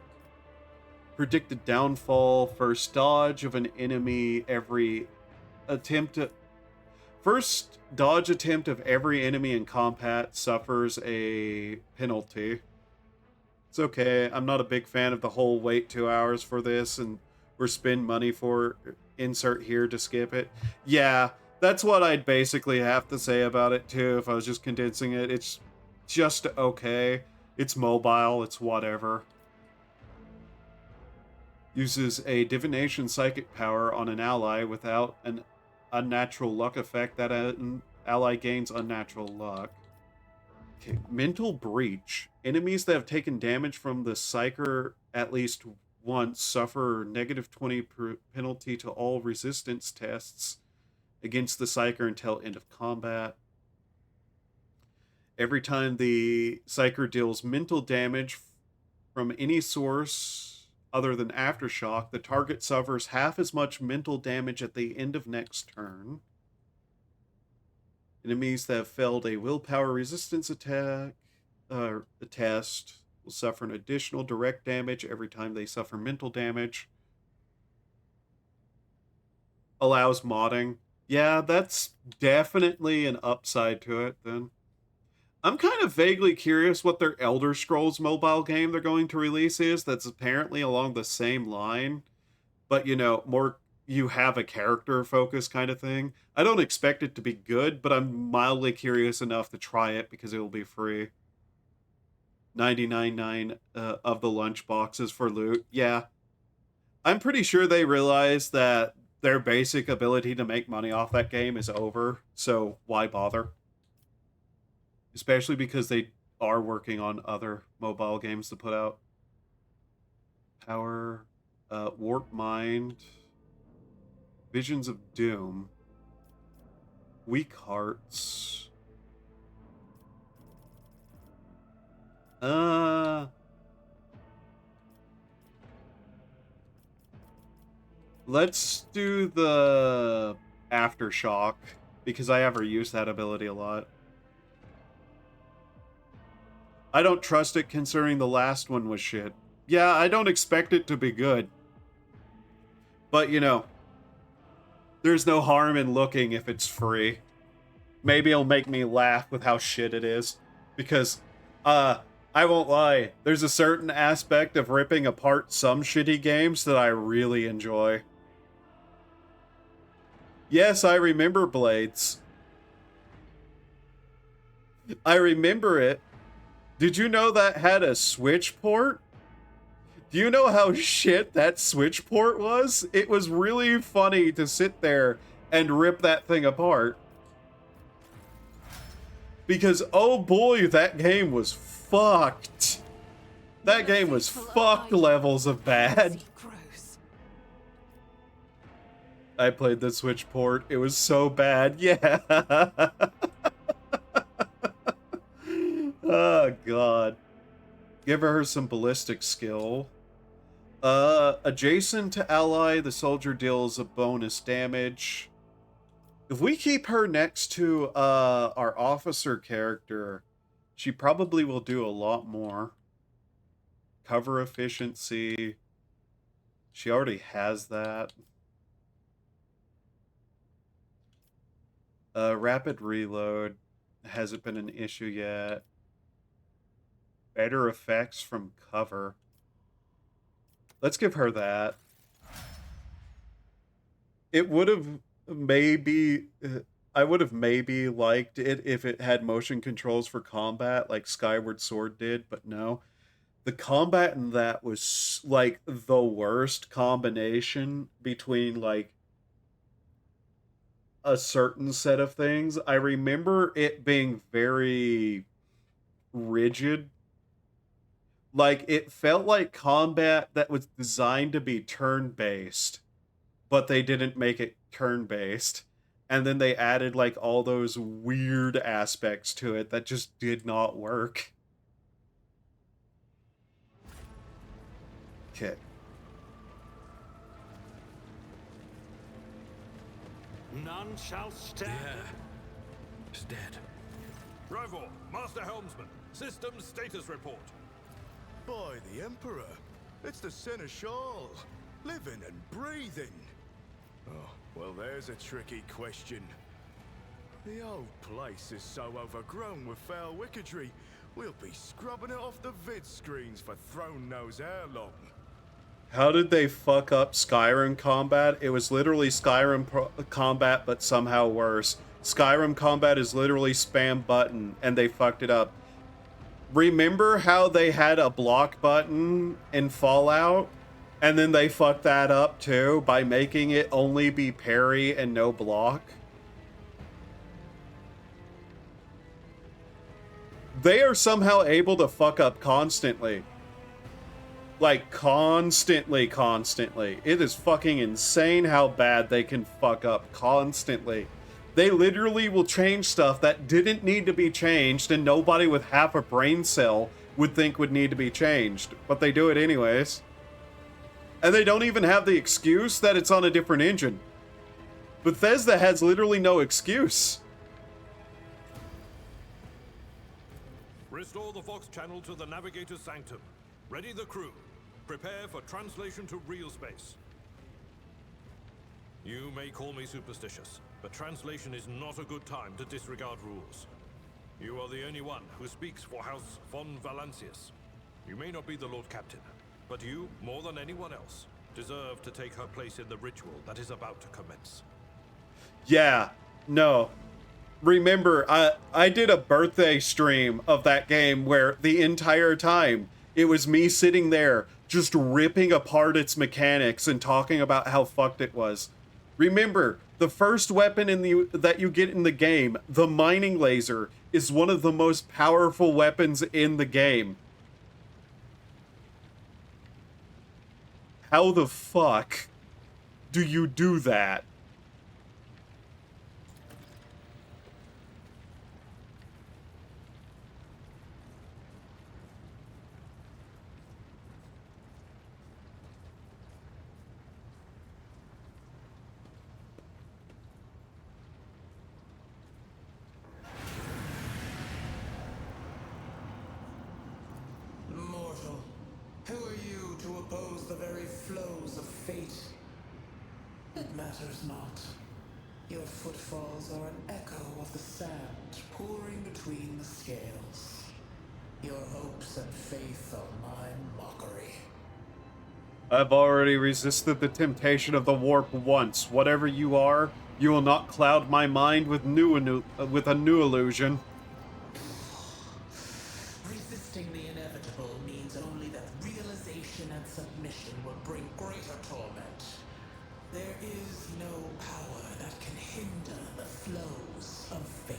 Predicted downfall. First dodge of an enemy every attempt to... First dodge attempt of every enemy in combat suffers a penalty. It's okay. I'm not a big fan of the whole wait 2 hours for this and or spend money for insert here to skip it. Yeah, that's what I'd basically have to say about it too if I was just condensing it. It's just okay. It's mobile. It's whatever. Uses a divination psychic power on an ally without an unnatural luck effect that an ally gains unnatural luck. Okay, Mental Breach. Enemies that have taken damage from the Psyker at least once suffer negative 20 penalty to all resistance tests against the Psyker until end of combat. Every time the Psyker deals mental damage from any source other than Aftershock, the target suffers half as much mental damage at the end of next turn. Enemies that have failed a willpower resistance attack test will suffer an additional direct damage every time they suffer mental damage. Allows modding. Yeah, that's definitely an upside to it then. I'm kind of vaguely curious what their Elder Scrolls mobile game they're going to release is that's apparently along the same line, but you know, more you have a character focus kind of thing. I don't expect it to be good, but I'm mildly curious enough to try it because it will be free. 99.9 of the lunch boxes for loot. Yeah. I'm pretty sure they realize that their basic ability to make money off that game is over, so why bother? Especially because they are working on other mobile games to put out. Power, Warp Mind, Visions of Doom, Weak Hearts. Let's do the Aftershock, because I ever use that ability a lot. I don't trust it considering the last one was shit. Yeah, I don't expect it to be good. But, you know, there's no harm in looking if it's free. Maybe it'll make me laugh with how shit it is. Because, I won't lie, there's a certain aspect of ripping apart some shitty games that I really enjoy. Yes, I remember Blades. I remember it. Did you know that had a Switch port? Do you know how shit that Switch port was? It was really funny to sit there and rip that thing apart. Because, oh boy, that game was fucked. That game was fucked levels of bad. I played the Switch port. It was so bad. Yeah. Oh, God. Give her some ballistic skill. Adjacent to ally, the soldier deals a bonus damage. If we keep her next to our officer character, she probably will do a lot more. Cover efficiency. She already has that. Rapid reload hasn't been an issue yet. Better effects from cover. Let's give her that. It would have maybe... I would have maybe liked it if it had motion controls for combat like Skyward Sword did, but no. The combat in that was like the worst combination between like a certain set of things. I remember it being very rigid. Like, it felt like combat that was designed to be turn-based, but they didn't make it turn-based, and then they added like all those weird aspects to it that just did not work. Okay. None shall stand. Is dead. Rivor, Master Helmsman, systems status report. By the Emperor, it's the Seneschal, living and breathing. Oh, well, there's a tricky question. The old place is so overgrown with foul wickedry, we'll be scrubbing it off the vid screens for throne knows how long. How did they fuck up Skyrim combat? It was literally Skyrim combat, but somehow worse. Skyrim combat is literally spam button, and they fucked it up. Remember how they had a block button in Fallout? And then they fucked that up too by making it only be parry and no block? They are somehow able to fuck up constantly. Like, constantly. It is fucking insane how bad they can fuck up constantly. They literally will change stuff that didn't need to be changed and nobody with half a brain cell would think would need to be changed. But they do it anyways. And they don't even have the excuse that it's on a different engine. Bethesda has literally no excuse. Restore the Vox channel to the Navigator's Sanctum. Ready the crew. Prepare for translation to real space. You may call me superstitious, but translation is not a good time to disregard rules. You are the only one who speaks for House von Valancius. You may not be the Lord Captain, but you, more than anyone else, deserve to take her place in the ritual that is about to commence. Yeah, no. Remember, I did a birthday stream of that game where the entire time it was me sitting there just ripping apart its mechanics and talking about how fucked it was. Remember, the first weapon that you get in the game, the mining laser, is one of the most powerful weapons in the game. How the fuck do you do that? Mortal, who are you to oppose the very flows of fate? It matters not. Your footfalls are an echo of the sand pouring between the scales. Your hopes and faith are my mockery. I've already resisted the temptation of the warp once. Whatever you are, you will not cloud my mind with a new illusion. Resisting the inevitable means only that realization and submission will bring greater torment. There is no power that can hinder the flows of fate.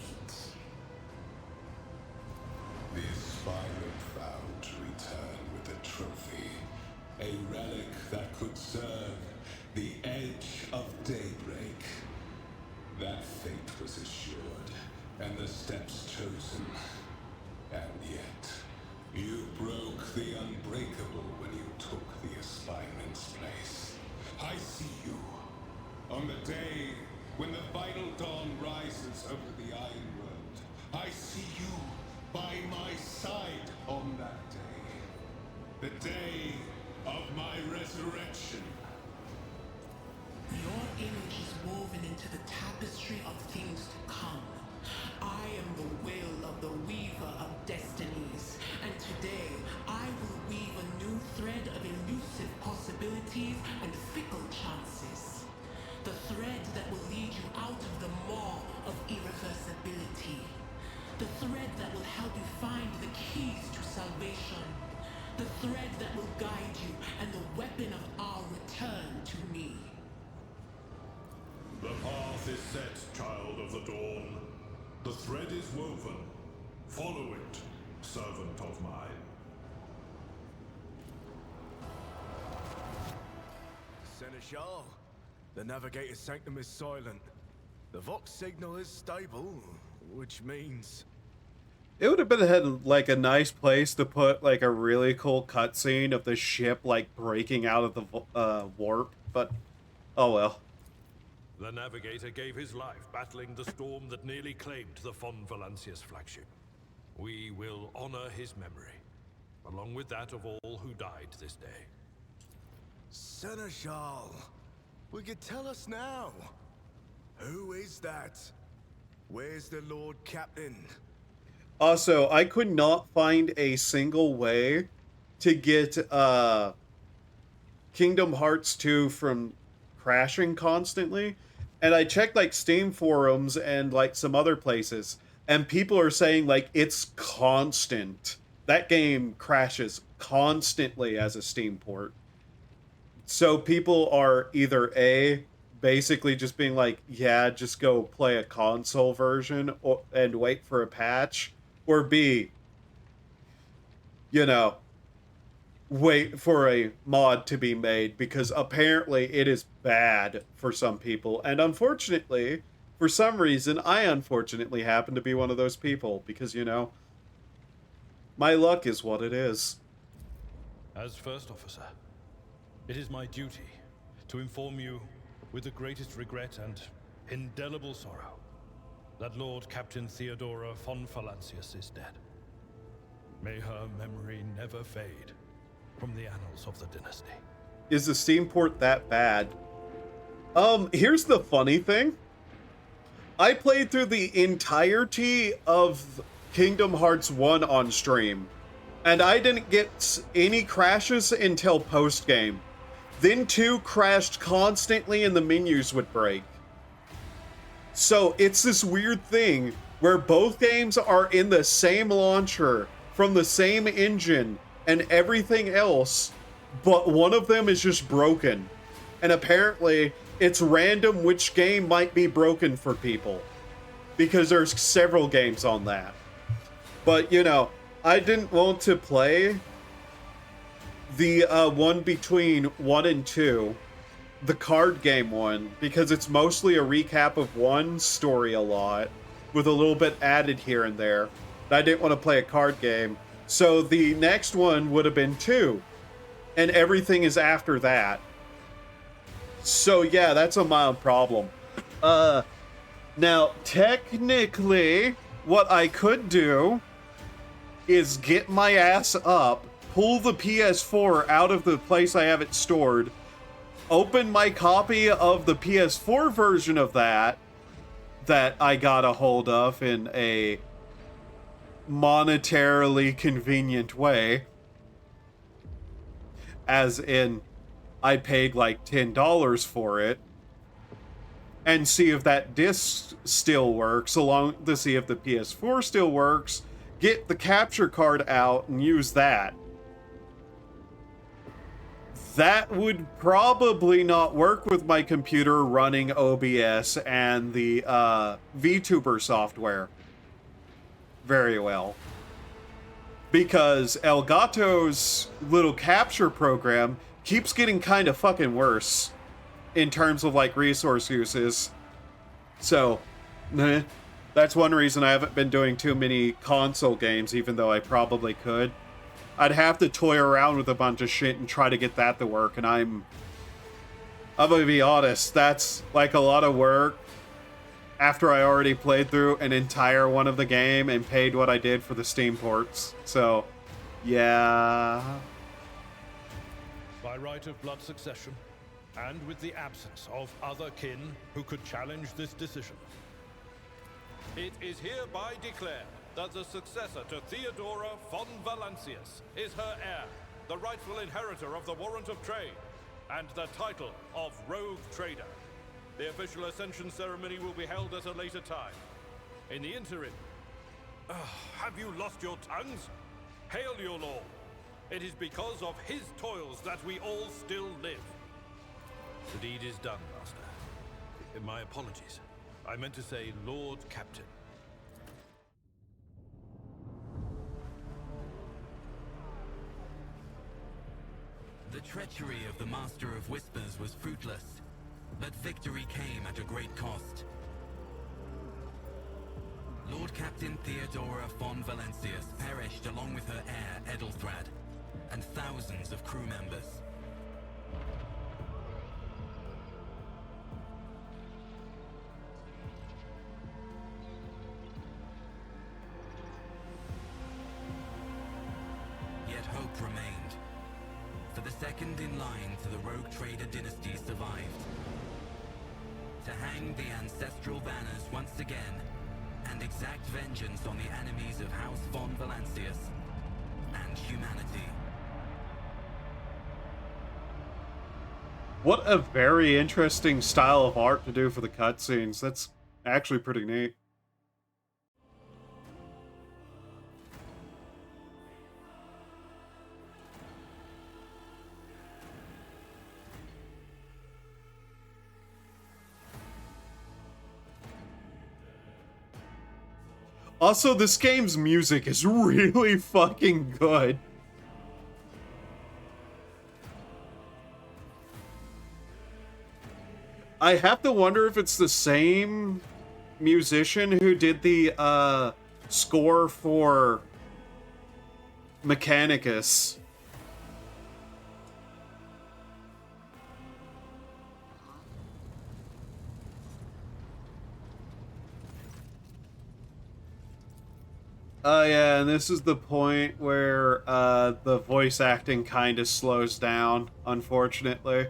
The aspirant vowed to return with a trophy, a relic that could serve the edge of daybreak. That fate was assured, and the steps chosen. And yet, you broke the unbreakable when you took the aspirant's place. I see you. On the day when the final dawn rises over the Iron World, I see you by my side on that day. The day of my resurrection. Your image is woven into the tapestry of things to come. I am the will of the weaver of destinies, and today I will weave a new thread of elusive possibilities and fickle chances. The thread that will lead you out of the maw of irreversibility. The thread that will help you find the keys to salvation. The thread that will guide you and the weapon of our return to me. The path is set, child of the dawn. The thread is woven. Follow it, servant of mine. Seneschal, The Navigator's sanctum is silent. The Vox signal is stable, which means... It would have been like a nice place to put like a really cool cutscene of the ship like breaking out of the warp, but oh well. The Navigator gave his life battling the storm that nearly claimed the Von Valancius flagship. We will honor his memory, along with that of all who died this day. Seneschal, will you tell us now? Who is that? Where's the Lord Captain? Also, I could not find a single way to get Kingdom Hearts 2 from crashing constantly. And I checked like Steam forums and like some other places, and people are saying like it's constant. That game crashes constantly as a Steam port. So people are either A, basically just being like, yeah, just go play a console version and wait for a patch, or B, you know, wait for a mod to be made, because apparently it is bad for some people. And unfortunately, for some reason, I unfortunately happen to be one of those people, because, you know, my luck is what it is. As First Officer, it is my duty to inform you with the greatest regret and indelible sorrow that Lord Captain Theodora von Valancius is dead. May her memory never fade from the annals of the dynasty. Is the Steam port that bad? Here's the funny thing. I played through the entirety of Kingdom Hearts 1 on stream, and I didn't get any crashes until post-game. Then 2 crashed constantly and the menus would break. So it's this weird thing where both games are in the same launcher, from the same engine, and everything else, but one of them is just broken. And apparently, it's random which game might be broken for people, because there's several games on that. But, you know, I didn't want to play the one between 1 and 2, the card game one, because it's mostly a recap of 1's story a lot, with a little bit added here and there. I didn't want to play a card game, so the next one would have been 2, and everything is after that. So yeah, that's a mild problem. Now, technically, what I could do is get my ass up, pull the PS4 out of the place I have it stored, open my copy of the PS4 version of that I got a hold of in a monetarily convenient way, as in I paid like $10 for it, and see if that disc still works, along to see if the PS4 still works, get the capture card out and use that. That would probably not work with my computer running OBS and the VTuber software very well, because Elgato's little capture program keeps getting kind of fucking worse in terms of like resource uses. So that's one reason I haven't been doing too many console games, even though I probably could. I'd have to toy around with a bunch of shit and try to get that to work, and I'm gonna be honest, that's like a lot of work after I already played through an entire one of the game and paid what I did for the Steam ports. So, yeah. By right of blood succession, and with the absence of other kin who could challenge this decision, it is hereby declared that the successor to Theodora von Valancius is her heir, the rightful inheritor of the Warrant of Trade, and the title of Rogue Trader. The official ascension ceremony will be held at a later time. In the interim, have you lost your tongues? Hail your lord. It is because of his toils that we all still live. The deed is done, Master. My apologies. I meant to say Lord Captain. The treachery of the Master of Whispers was fruitless. But victory came at a great cost. Lord Captain Theodora von Valancius perished along with her heir, Edelthrad, and thousands of crew members. Yet hope remained. For the second in line to the Rogue Trader dynasty survived. To hang the ancestral banners once again, and exact vengeance on the enemies of House von Valancius and humanity. What a very interesting style of art to do for the cutscenes. That's actually pretty neat. Also, this game's music is really fucking good. I have to wonder if it's the same musician who did the score for Mechanicus. Oh yeah, and this is the point where the voice acting kind of slows down, unfortunately.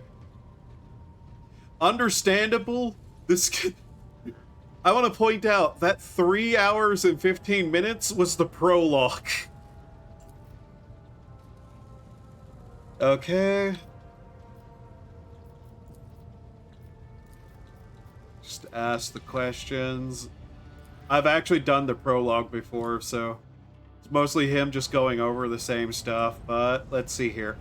Understandable. I want to point out that 3 hours and 15 minutes was the prologue. Okay. Just ask the questions. I've actually done the prologue before, so it's mostly him just going over the same stuff, but let's see here.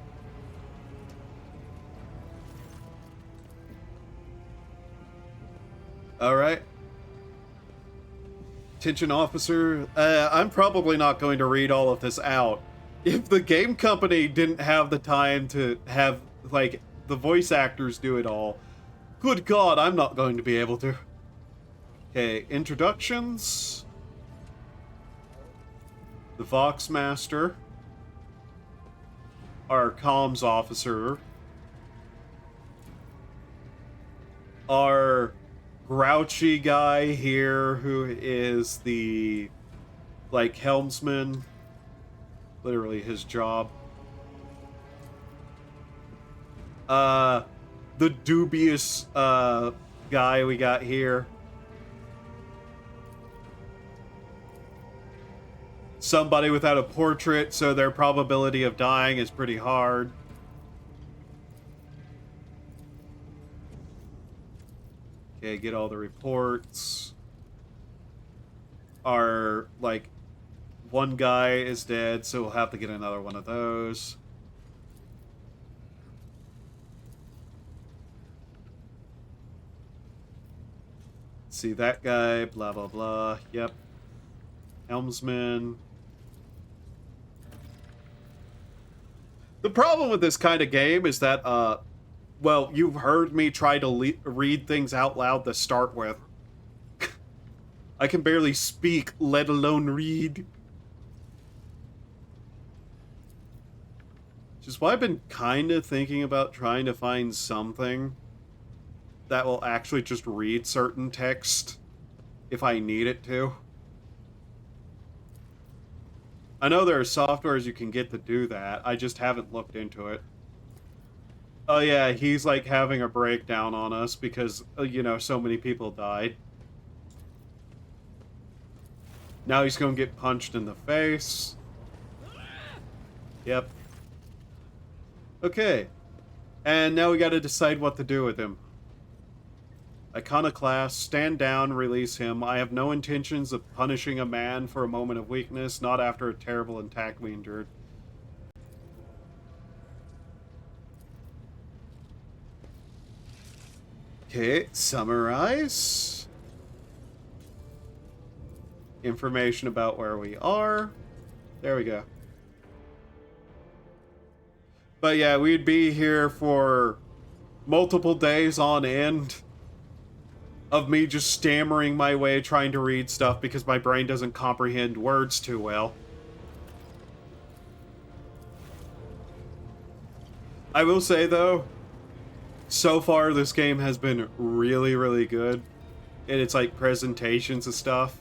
Alright. Attention officer, I'm probably not going to read all of this out. If the game company didn't have the time to have, like, the voice actors do it all, good God, I'm not going to be able to. Okay, introductions. The Voxmaster. Our comms officer. Our grouchy guy here who is the, like, helmsman. Literally his job. The dubious, guy we got here. Somebody without a portrait, so their probability of dying is pretty hard. Okay, get all the reports. Our, like, one guy is dead, so we'll have to get another one of those. See that guy, blah, blah, blah. Yep. Helmsman. The problem with this kind of game is that, well, you've heard me try to read things out loud to start with. I can barely speak, let alone read. Which is why I've been kind of thinking about trying to find something that will actually just read certain text if I need it to. I know there are softwares you can get to do that. I just haven't looked into it. Oh yeah, he's like having a breakdown on us because, you know, so many people died. Now he's gonna get punched in the face. Yep. Okay. And now we gotta decide what to do with him. Iconoclast, stand down, release him. I have no intentions of punishing a man for a moment of weakness, not after a terrible attack we endured. Okay, summarize. Information about where we are. There we go. But yeah, we'd be here for multiple days on end of me just stammering my way trying to read stuff because my brain doesn't comprehend words too well. I will say, though, so far this game has been really, really good in its, like, presentations and stuff.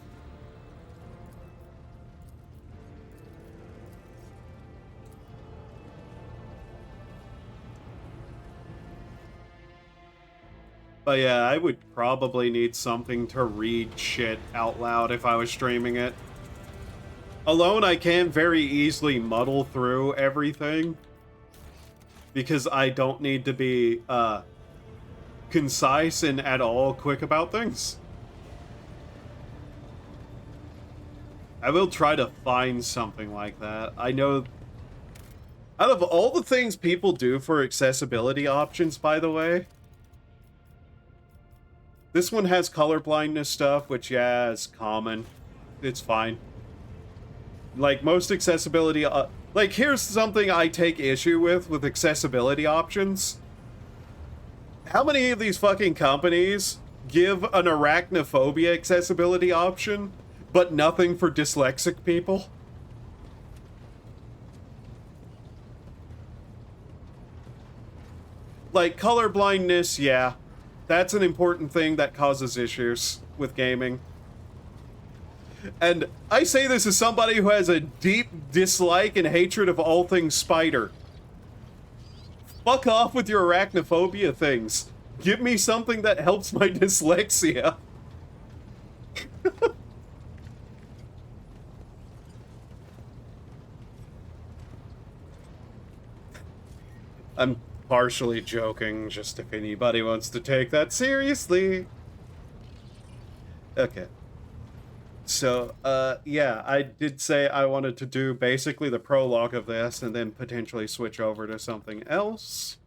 But yeah, I would probably need something to read shit out loud if I was streaming it. Alone, I can very easily muddle through everything, because I don't need to be, concise and at all quick about things. I will try to find something like that. I know... Out of all the things people do for accessibility options, by the way, this one has colorblindness stuff, which, yeah, is common. It's fine. Like, most accessibility... like, here's something I take issue with accessibility options. How many of these fucking companies give an arachnophobia accessibility option, but nothing for dyslexic people? Like, colorblindness, yeah. That's an important thing that causes issues with gaming. And I say this as somebody who has a deep dislike and hatred of all things spider. Fuck off with your arachnophobia things. Give me something that helps my dyslexia. I'm partially joking, just if anybody wants to take that seriously. Okay. So, yeah, I did say I wanted to do basically the prologue of this and then potentially switch over to something else.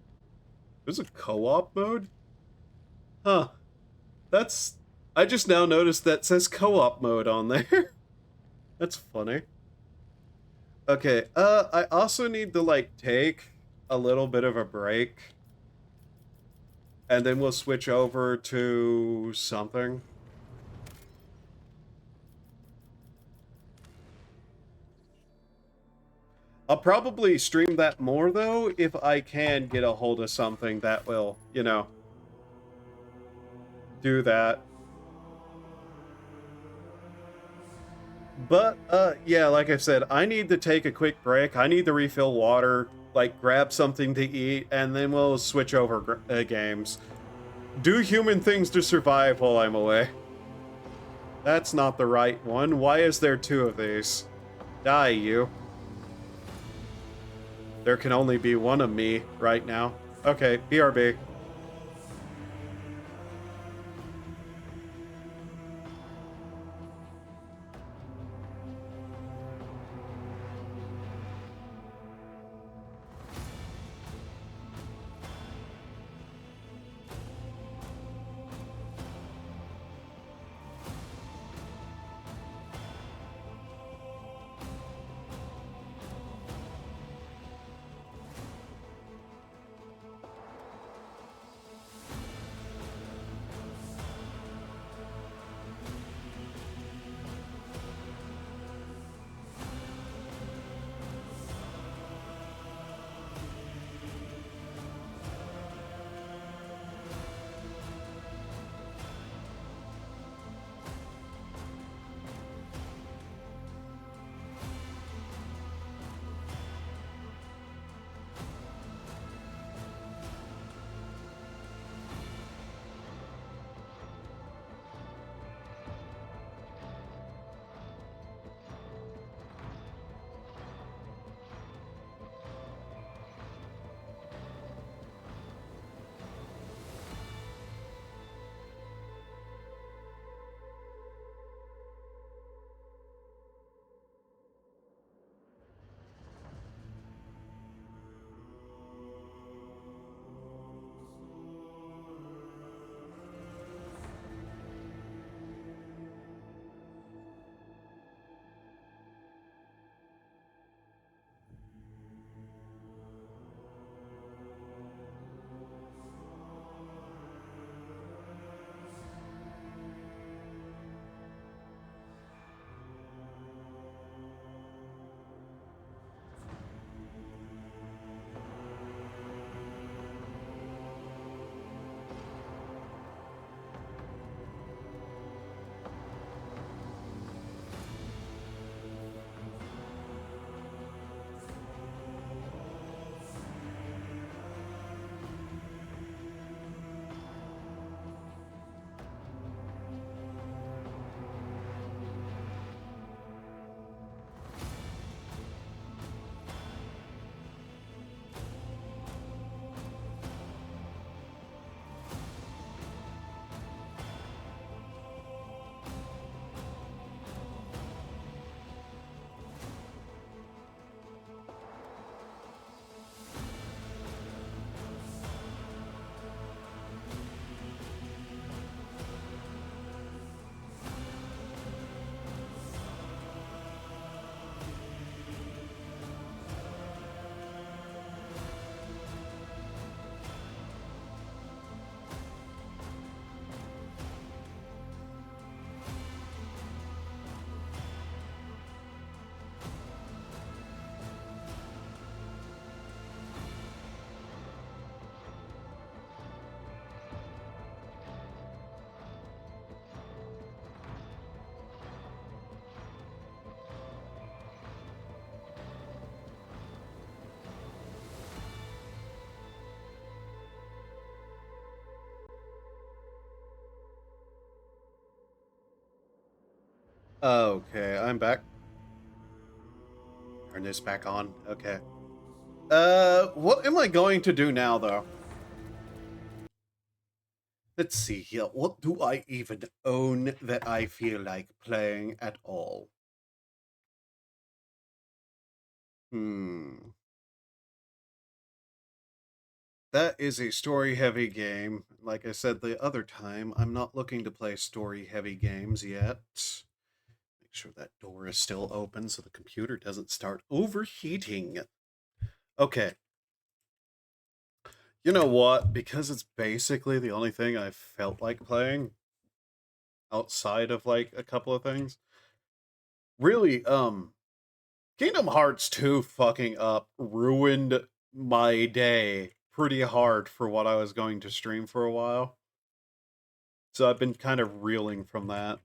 There's a co-op mode? Huh. That's... I just now noticed that says co-op mode on there. That's funny. Okay, I also need to, like, take a little bit of a break. And then we'll switch over to something. I'll probably stream that more, though, if I can get a hold of something that will, you know, do that. But, yeah, like I said, I need to take a quick break. I need to refill water, like, grab something to eat, and then we'll switch over games. Do human things to survive while I'm away. That's not the right one. Why is there two of these? Die, you. There can only be one of me right now. Okay, BRB. Okay, I'm back. Turn this back on. Okay. What am I going to do now, though? Let's see here. What do I even own that I feel like playing at all? That is a story-heavy game. Like I said the other time, I'm not looking to play story-heavy games yet. Make sure that door is still open so the computer doesn't start overheating. Okay. You know what? Because it's basically the only thing I felt like playing outside of like a couple of things. Really, Kingdom Hearts 2 fucking up ruined my day pretty hard for what I was going to stream for a while. So I've been kind of reeling from that.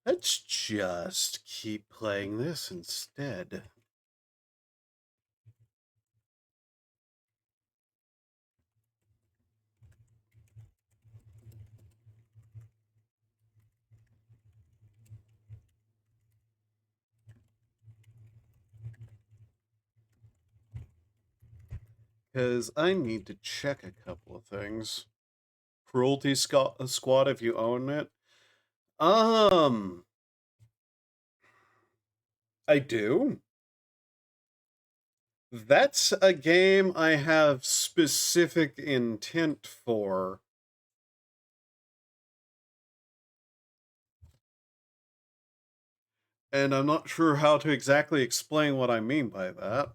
Let's just keep playing this instead. Because I need to check a couple of things. Cruelty Squad, if you own it. I do. That's a game I have specific intent for. And I'm not sure how to exactly explain what I mean by that.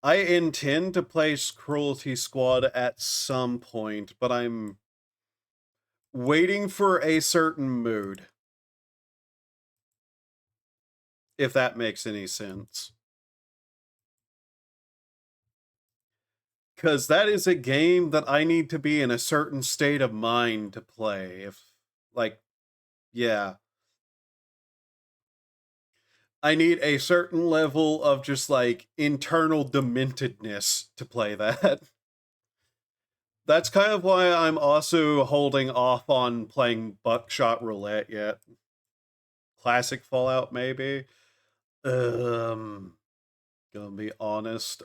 I intend to play Cruelty Squad at some point, but I'm waiting for a certain mood. If that makes any sense. Because that is a game that I need to be in a certain state of mind to play. If, like, yeah. I need a certain level of just, like, internal dementedness to play that. That's kind of why I'm also holding off on playing Buckshot Roulette yet. Classic Fallout, maybe. Gonna be honest.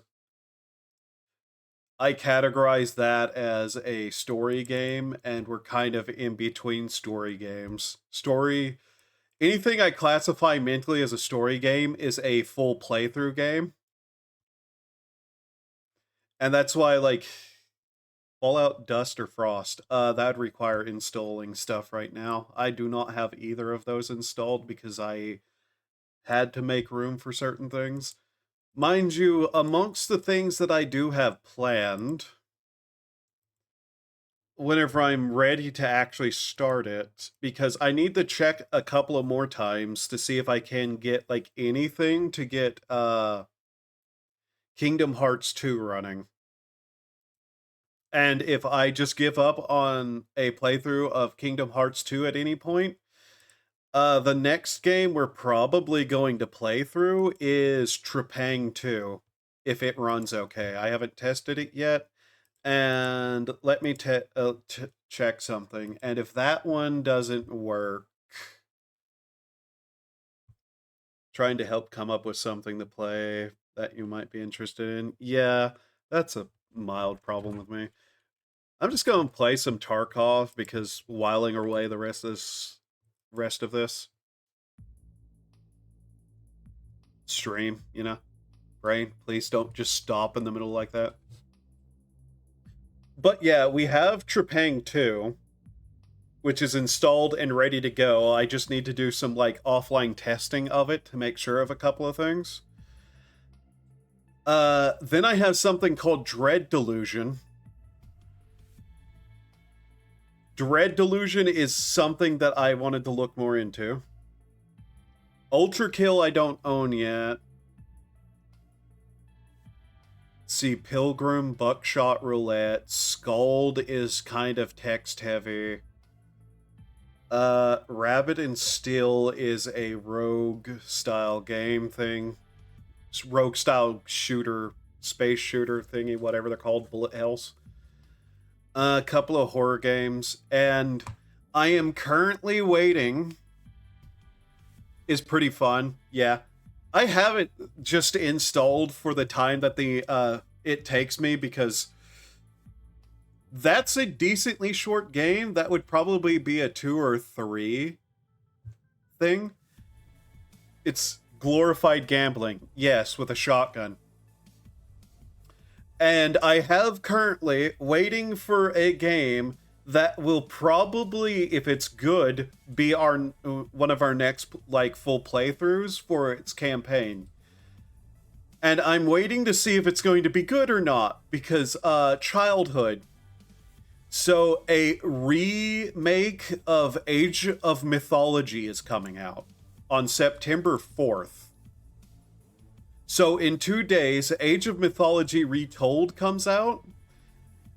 I categorize that as a story game, and we're kind of in between story games. Anything I classify mentally as a story game is a full playthrough game. And that's why, like, Fallout, Dust, or Frost, that'd require installing stuff right now. I do not have either of those installed because I had to make room for certain things. Mind you, amongst the things that I do have planned, whenever I'm ready to actually start it, because I need to check a couple of more times to see if I can get, like, anything to get, Kingdom Hearts 2 running. And if I just give up on a playthrough of Kingdom Hearts 2 at any point, the next game we're probably going to play through is Trepang 2, if it runs okay. I haven't tested it yet, and let me check something. And if that one doesn't work, trying to help come up with something to play that you might be interested in. Yeah, that's a mild problem with me. I'm just going to play some Tarkov because whiling away the rest of this stream, you know? Brain, please don't just stop in the middle like that. But yeah, we have Trepang 2, which is installed and ready to go. I just need to do some, like, offline testing of it to make sure of a couple of things. Then I have something called Dread Delusion. Dread Delusion is something that I wanted to look more into. Ultra Kill I don't own yet. See, Pilgrim, Buckshot Roulette, Scald is kind of text heavy. Rabbit and Steel is a rogue style game thing. Rogue style shooter, space shooter thingy, whatever they're called, bullet hells. a couple of horror games, and I am currently waiting. Is pretty fun, yeah. I have it just installed for the time that it takes me, because that's a decently short game. That would probably be a 2 or 3 thing. It's glorified gambling, yes, with a shotgun. And I have currently waiting for a game that will probably, if it's good, be one of our next like full playthroughs for its campaign. And I'm waiting to see if it's going to be good or not, because childhood. So a remake of Age of Mythology is coming out on September 4th. So in 2 days, Age of Mythology Retold comes out.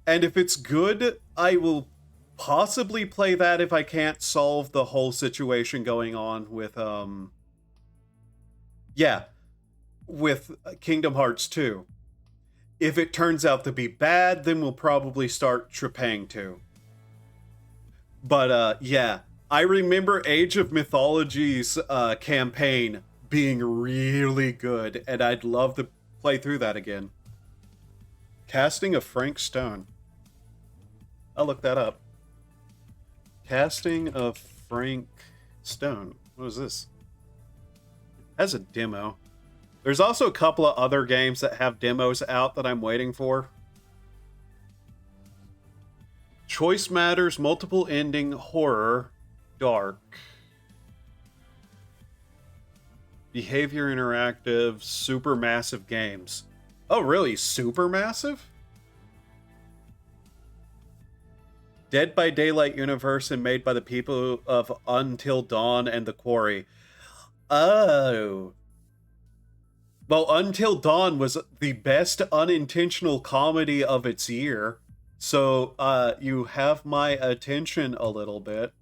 And if it's good, I will possibly play that if I can't solve the whole situation going on with, with Kingdom Hearts 2. If it turns out to be bad, then we'll probably start Trepang 2. But, yeah, I remember Age of Mythology's campaign being really good, and I'd love to play through that again. Casting of Frank Stone. I'll look that up. Casting of Frank Stone. What is this? Has a demo. There's also a couple of other games that have demos out that I'm waiting for. Choice Matters, Multiple Ending, Horror, Dark. Behavior Interactive, Supermassive Games. Oh, really? Supermassive? Dead by Daylight universe and made by the people of Until Dawn and The Quarry. Oh. Well, Until Dawn was the best unintentional comedy of its year. So, you have my attention a little bit.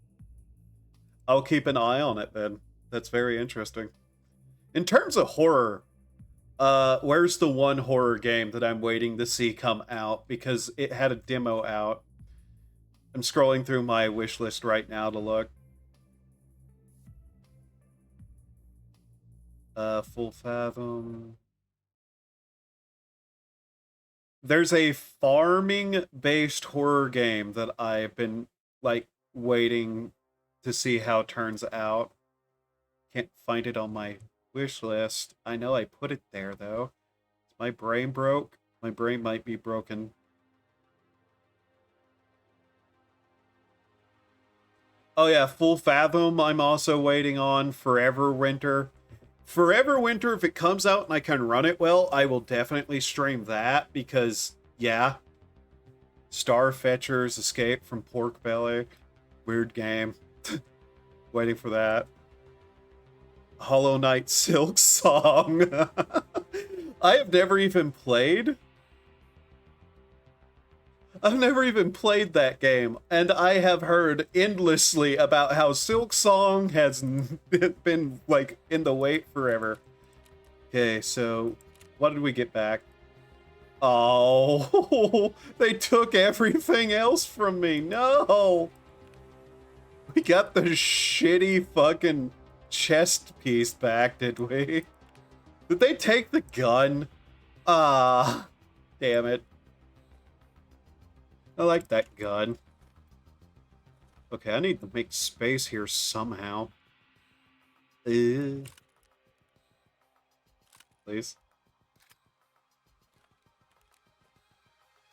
I'll keep an eye on it then. That's very interesting. In terms of horror, where's the one horror game that I'm waiting to see come out? Because it had a demo out. I'm scrolling through my wish list right now to look. Full Fathom. There's a farming-based horror game that I've been, like, waiting to see how it turns out. Can't find it on my wish list. I know I put it there, though. Is my brain broke? My brain might be broken. Oh yeah, Full Fathom I'm also waiting on. Forever Winter. Forever Winter, if it comes out and I can run it well, I will definitely stream that, because, yeah. Starfetcher's Escape from Pork Belly. Weird game. Waiting for that. Hollow Knight Silk Song. I have never even played. I've never even played that game, and I have heard endlessly about how Silk Song has been, like, in the wait forever. Okay, so, what did we get back? Oh, they took everything else from me. No! We got the shitty fucking chest piece back, did we? Did they take the gun? Ah, damn it. I like that gun. Okay, I need to make space here somehow. Please.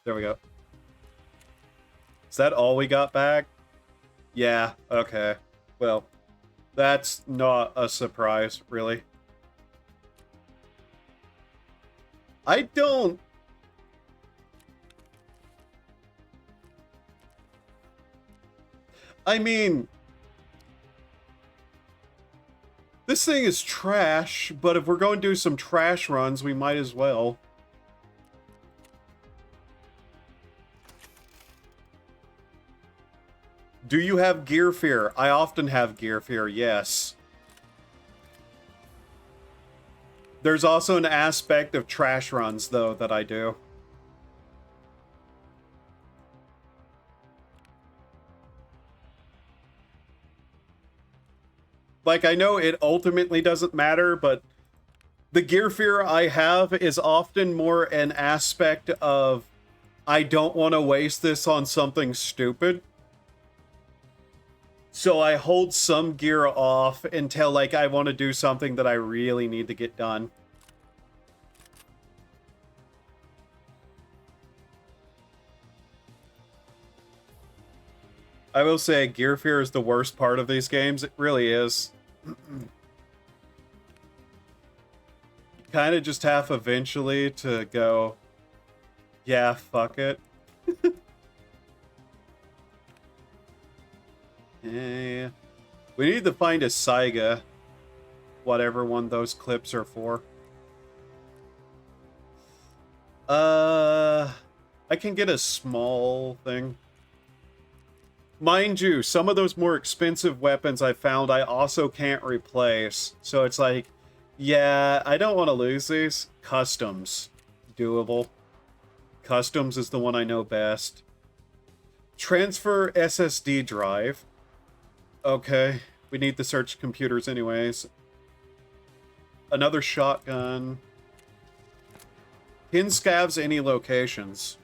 There we go. Is that all we got back? Yeah, okay. Well, that's not a surprise, really. I don't... I mean... This thing is trash, but if we're going to do some trash runs, we might as well. Do you have gear fear? I often have gear fear, yes. There's also an aspect of trash runs, though, that I do. Like, I know it ultimately doesn't matter, but the gear fear I have is often more an aspect of I don't want to waste this on something stupid. So I hold some gear off until, like, I want to do something that I really need to get done. I will say gear fear is the worst part of these games. It really is. Kind of just have eventually to go, yeah, fuck it. Yeah. We need to find a Saiga, whatever one those clips are for. I can get a small thing. Mind you, some of those more expensive weapons I found I also can't replace. So it's like, yeah, I don't want to lose these. Customs. Doable. Customs is the one I know best. Transfer SSD drive. Okay. We need to search computers anyways. Another shotgun. Pin scavs any locations.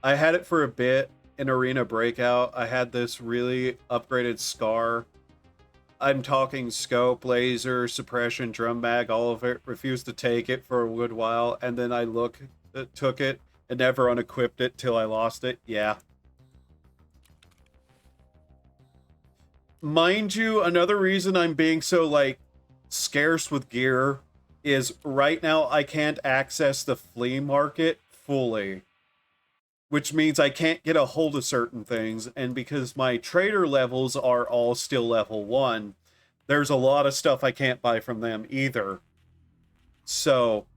I had it for a bit in Arena Breakout. I had this really upgraded SCAR. I'm talking scope, laser, suppression, drum mag, all of it. Refused to take it for a good while, and then I took it and never unequipped it till I lost it. Yeah. Mind you, another reason I'm being so, like, scarce with gear is right now I can't access the flea market fully. Which means I can't get a hold of certain things, and because my trader levels are all still level 1, there's a lot of stuff I can't buy from them either. So,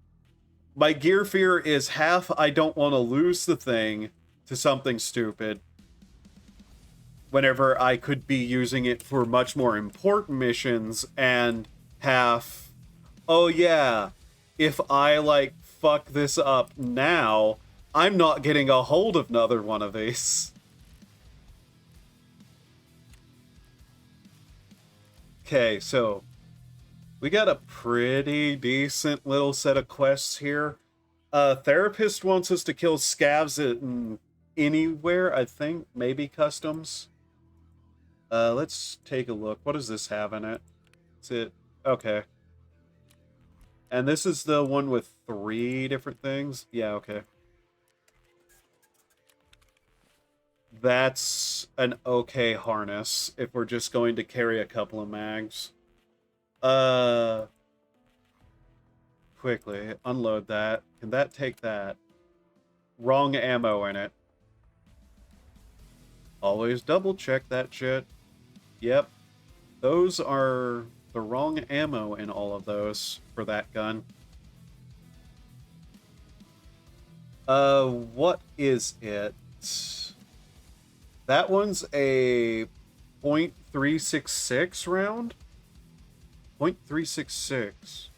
my gear fear is half I don't want to lose the thing to something stupid, whenever I could be using it for much more important missions, and half, oh yeah, if I, like, fuck this up now, I'm not getting a hold of another one of these. Okay, so we got a pretty decent little set of quests here. Therapist wants us to kill scavs in anywhere, I think. Maybe customs. Let's take a look. What does this have in it? Is it... Okay. And this is the one with 3 different things? Yeah, okay. That's an okay harness if we're just going to carry a couple of mags. Quickly, unload that. Can that take that? Wrong ammo in it. Always double check that shit. Yep. Those are the wrong ammo in all of those for that gun. What is it? That one's a .366 round? .366.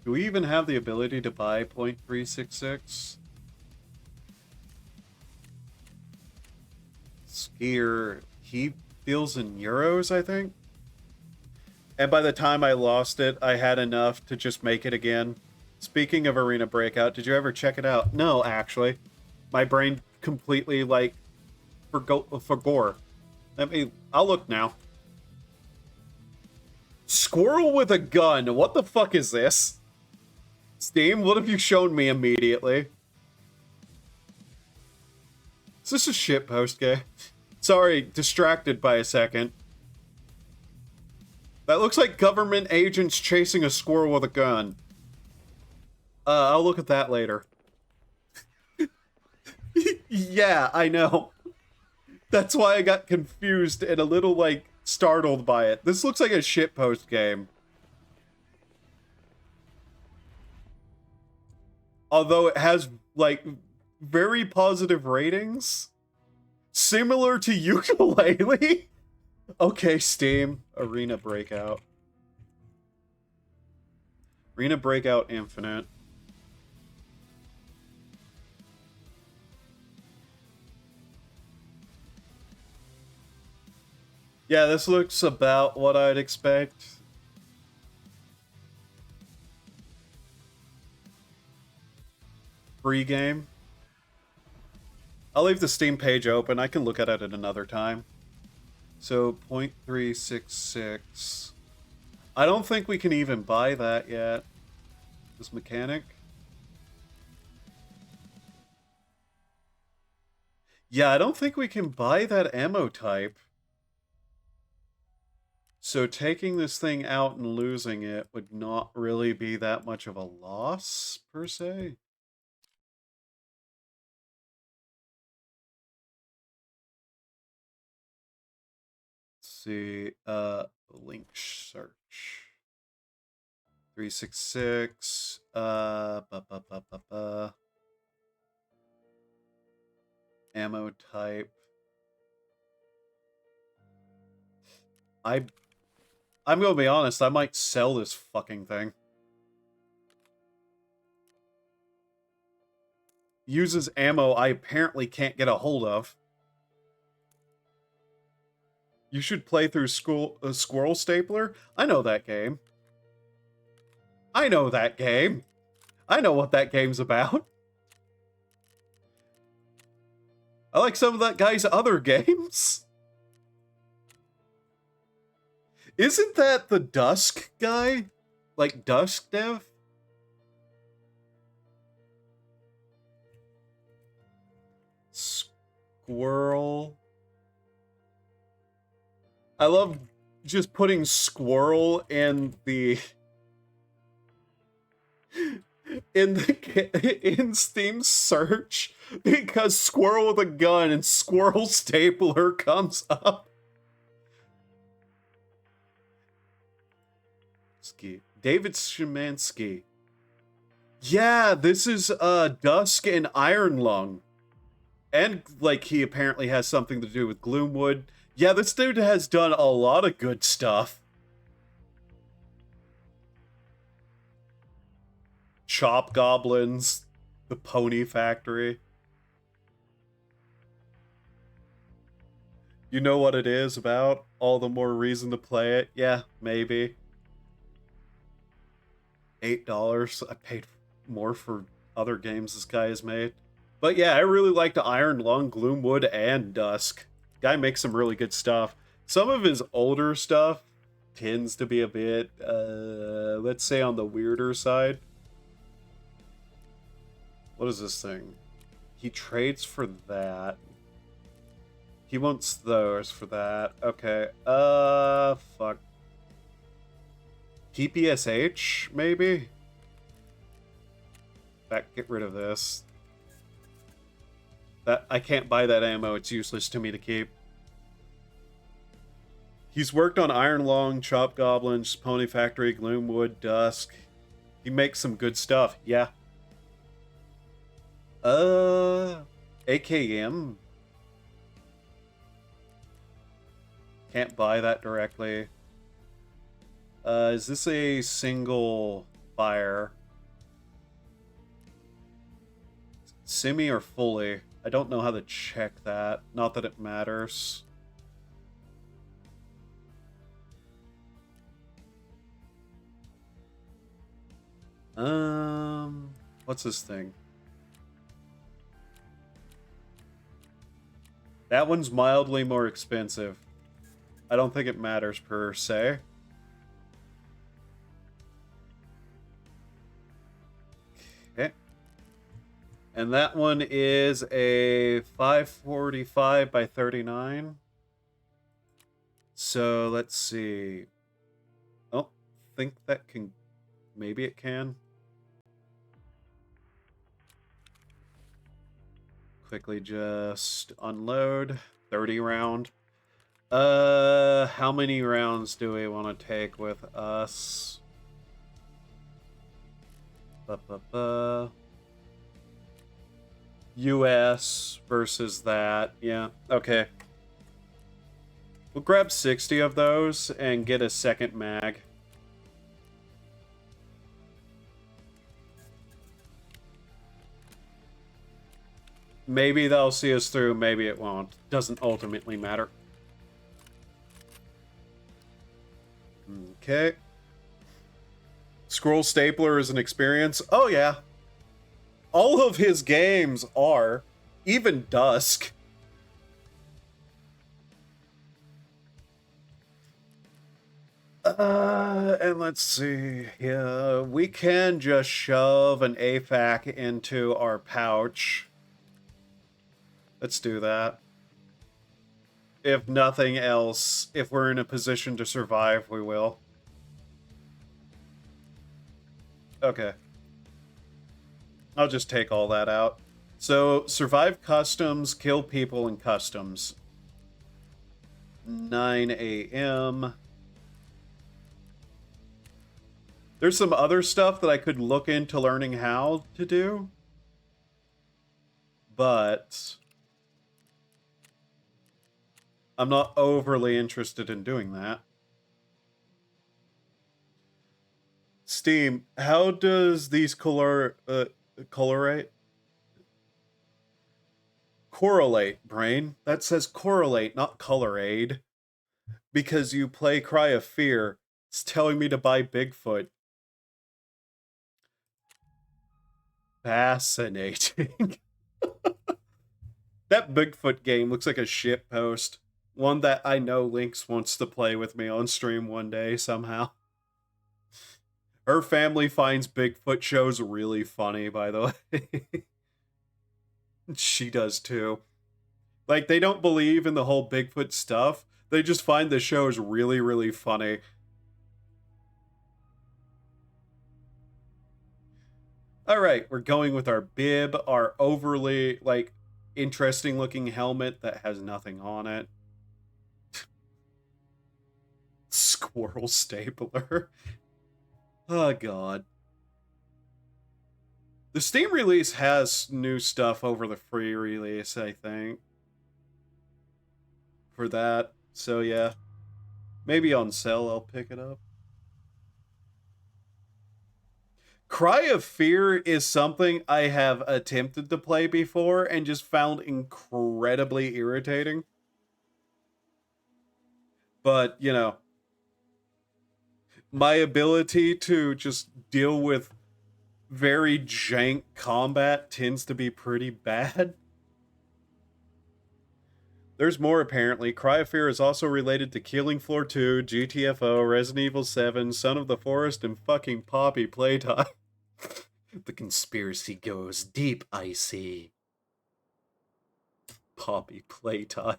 Do we even have the ability to buy .366? Skier, he deals in euros, I think? And by the time I lost it, I had enough to just make it again. Speaking of Arena Breakout, did you ever check it out? No, actually. My brain completely, like, forgore. I mean, I'll look now. Squirrel with a gun. What the fuck is this? Steam, what have you shown me immediately? Is this a shitpost game? Sorry, distracted by a second. That looks like government agents chasing a squirrel with a gun. I'll look at that later. Yeah, I know. That's why I got confused and a little, like, startled by it. This looks like a shitpost game. Although it has, like, very positive ratings. Similar to Ukulele. Okay, Steam. Arena Breakout. Arena Breakout Infinite. Yeah, this looks about what I'd expect. Free game. I'll leave the Steam page open. I can look at it at another time. So, 0.366. I don't think we can even buy that yet. This mechanic. Yeah, I don't think we can buy that ammo type. So taking this thing out and losing it would not really be that much of a loss, per se. Let's see, link search. 366, ammo type. I'm gonna be honest, I might sell this fucking thing. Uses ammo I apparently can't get a hold of. You should play through Squirrel Stapler? I know that game. I know that game. I know what that game's about. I like some of that guy's other games. Isn't that the Dusk guy? Like Dusk Dev? Squirrel. I love just putting squirrel in the in Steam search because squirrel with a gun and squirrel stapler comes up. David Szymanski. Yeah, this is Dusk and Iron Lung. And like he apparently has something to do with Gloomwood. Yeah, this dude has done a lot of good stuff. Chop Goblins, the Pony Factory. You know what it is about? All the more reason to play it? Yeah, maybe. $8. I paid more for other games this guy has made. But yeah, I really like the Iron Lung, Gloomwood, and Dusk. Guy makes some really good stuff. Some of his older stuff tends to be a bit, let's say on the weirder side. What is this thing? He trades for that. He wants those for that. Okay. Fuck. PPSH, maybe? Get rid of this. I can't buy that ammo. It's useless to me to keep. He's worked on Iron Lung, Chop Goblins, Pony Factory, Gloomwood, Dusk. He makes some good stuff. Yeah. AKM. Can't buy that directly. Is this a single fire? Semi or fully? I don't know how to check that. Not that it matters. What's this thing? That one's mildly more expensive. I don't think it matters per se. Okay. And that one is a 545 by 39. So let's see. I don't think that can... Maybe it can. Quickly just unload. 30 round. How many rounds do we want to take with us? US versus that. Yeah, okay. We'll grab 60 of those and get a second mag. Maybe they'll see us through, maybe it won't. Doesn't ultimately matter. Okay. Scroll Stapler is an experience. Oh, yeah. All of his games are. Even Dusk. And let's see. Yeah, we can just shove an AFAC into our pouch. Let's do that. If nothing else, if we're in a position to survive, we will. Okay. I'll just take all that out. So, survive customs, kill people in customs. 9 a.m. There's some other stuff that I could look into learning how to do. But I'm not overly interested in doing that. Steam, how does these correlate, brain? That says correlate, not color aid. Because you play Cry of Fear, it's telling me to buy Bigfoot. Fascinating. That Bigfoot game looks like a shitpost. One that I know Lynx wants to play with me on stream one day somehow. Her family finds Bigfoot shows really funny, by the way. She does too. Like, they don't believe in the whole Bigfoot stuff. They just find the shows really, really funny. Alright, we're going with our bib, our overly, like, interesting looking helmet that has nothing on it. Squirrel stapler. Oh, God. The Steam release has new stuff over the free release, I think. For that. So, yeah. Maybe on sale I'll pick it up. Cry of Fear is something I have attempted to play before and just found incredibly irritating. But, you know, my ability to just deal with very jank combat tends to be pretty bad. There's more, apparently. Cry of Fear is also related to Killing Floor 2, GTFO, Resident Evil 7, Son of the Forest, and fucking Poppy Playtime. The conspiracy goes deep, I see. Poppy Playtime.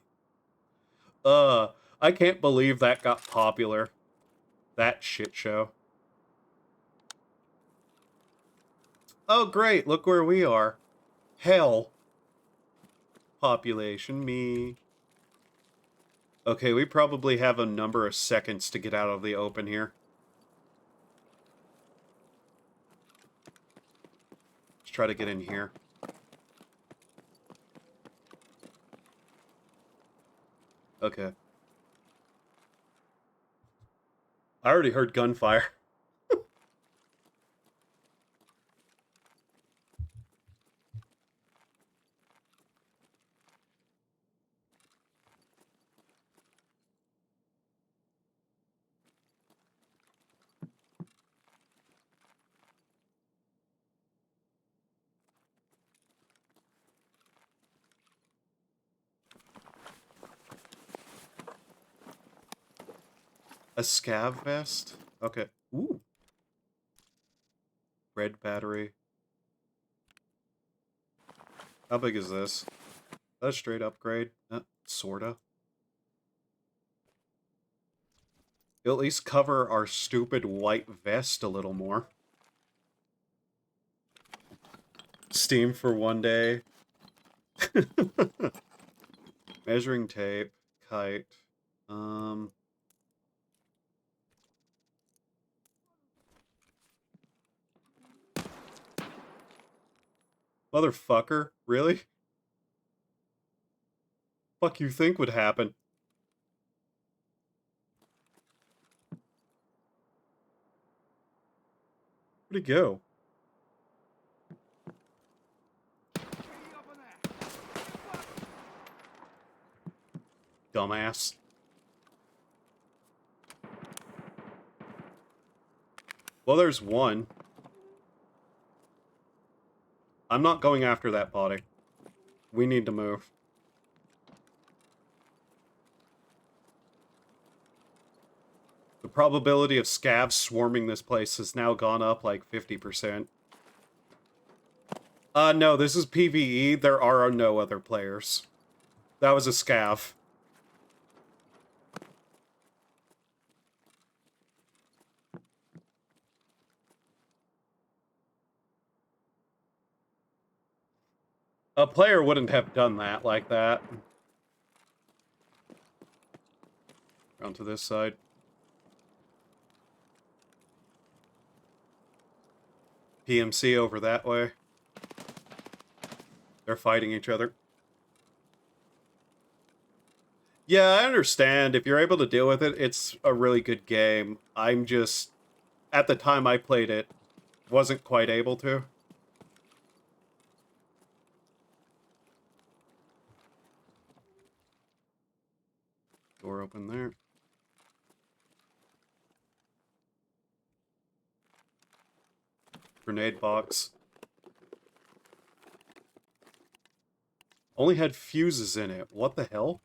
I can't believe that got popular. That shit show. Oh, great, look where we are. Hell. Population, me. Okay, we probably have a number of seconds to get out of the open here. Let's try to get in here. Okay. I already heard gunfire. A scav vest? Okay. Ooh. Red battery. How big is this? That's a straight upgrade. Sorta. It'll at least cover our stupid white vest a little more. Steam for one day. Measuring tape. Kite. Motherfucker. Really? Fuck you think would happen? Where'd he go? Dumbass. Well, there's one. I'm not going after that body. We need to move. The probability of scavs swarming this place has now gone up like 50%. No, this is PvE. There are no other players. That was a scav. A player wouldn't have done that like that. Around to this side. PMC over that way. They're fighting each other. Yeah, I understand. If you're able to deal with it, it's a really good game. I'm just... At the time I played it, wasn't quite able to. Door open there. Grenade box. Only had fuses in it. What the hell?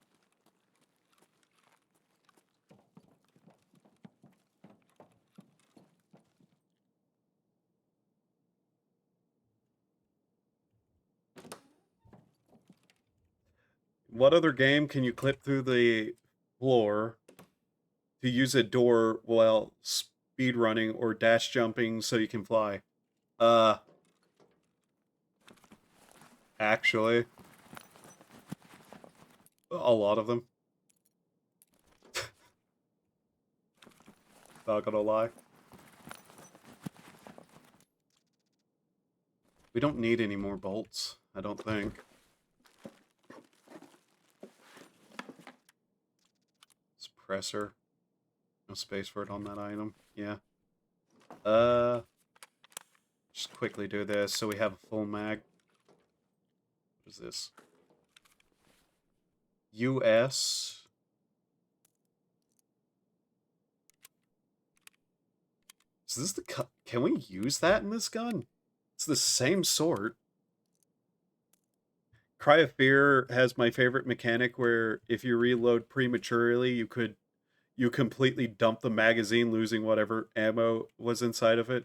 What other game can you clip through the floor to use a door while speed running or dash jumping so you can fly? Actually, a lot of them. Not gonna lie. We don't need any more bolts, I don't think. Suppressor. No space for it on that item. Yeah. Just quickly do this so we have a full mag. What is this? US. Is this the... Can we use that in this gun? It's the same sort. Cry of Fear has my favorite mechanic where if you reload prematurely, you completely dump the magazine, losing whatever ammo was inside of it.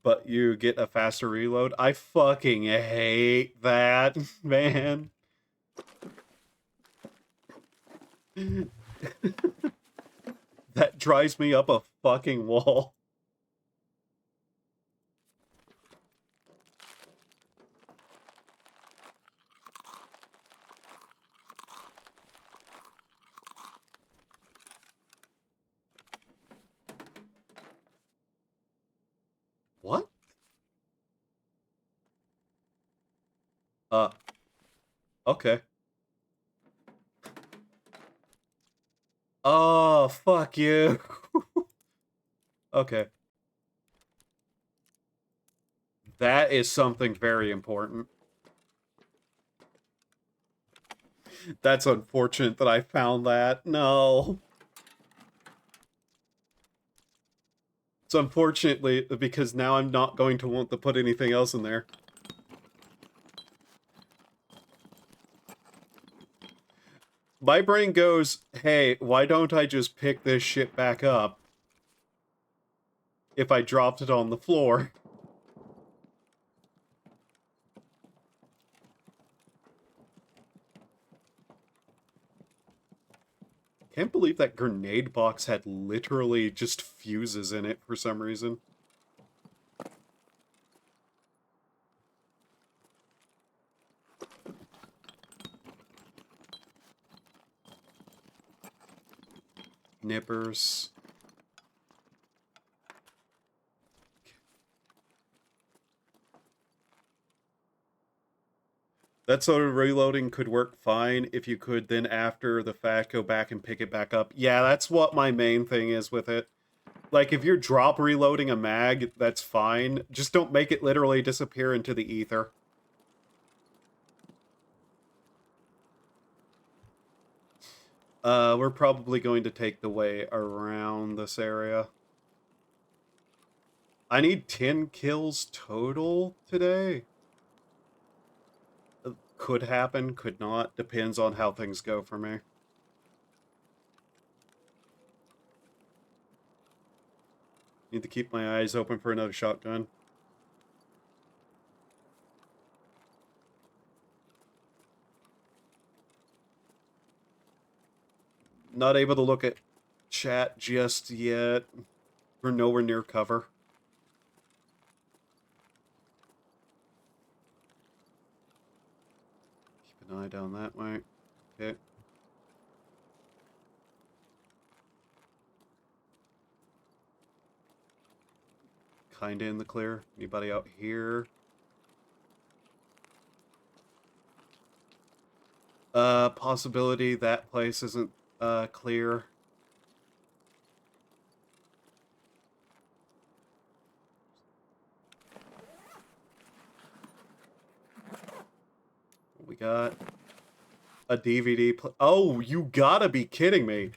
But you get a faster reload. I fucking hate that, man. That drives me up a fucking wall. What? Okay. Oh, fuck you. Okay. That is something very important. That's unfortunate that I found that. No. It's unfortunately because now I'm not going to want to put anything else in there. My brain goes, hey, why don't I just pick this shit back up if I dropped it on the floor? Can't believe that grenade box had literally just fuses in it for some reason. Nippers. That sort of reloading could work fine if you could then after the fact go back and pick it back up. Yeah, that's what my main thing is with it. Like, if you're drop reloading a mag, that's fine. Just don't make it literally disappear into the ether. We're probably going to take the way around this area. I need 10 kills total today. Could happen, could not. Depends on how things go for me. Need to keep my eyes open for another shotgun. Not able to look at chat just yet. We're nowhere near cover. Keep an eye down that way. Okay. Kinda in the clear. Anybody out here? Possibility that place isn't clear. We got a DVD. Oh, you gotta be kidding me.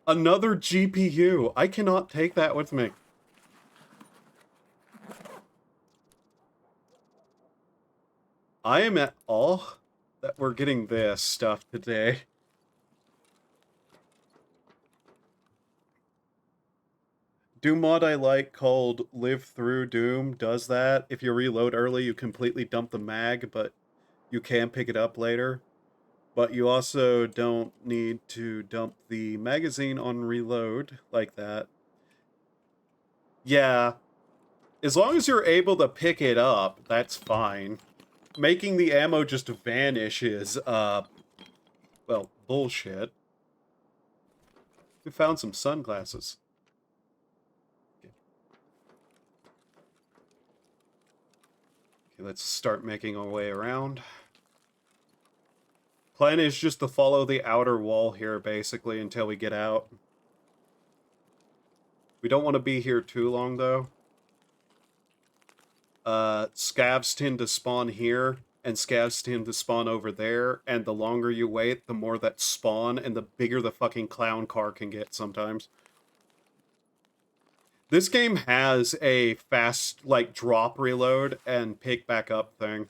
Another GPU. I cannot take that with me. I am at awe that we're getting this stuff today. Doom mod I like called Live Through Doom does that. If you reload early, you completely dump the mag, but you can pick it up later. But you also don't need to dump the magazine on reload like that. Yeah. As long as you're able to pick it up, that's fine. Making the ammo just vanish is, well, bullshit. We found some sunglasses. Okay, let's start making our way around. Plan is just to follow the outer wall here, basically, until we get out. We don't want to be here too long, though. Scavs tend to spawn here, and scavs tend to spawn over there, and the longer you wait, the more that spawn, and the bigger the fucking clown car can get sometimes. This game has a fast, like, drop reload and pick back up thing.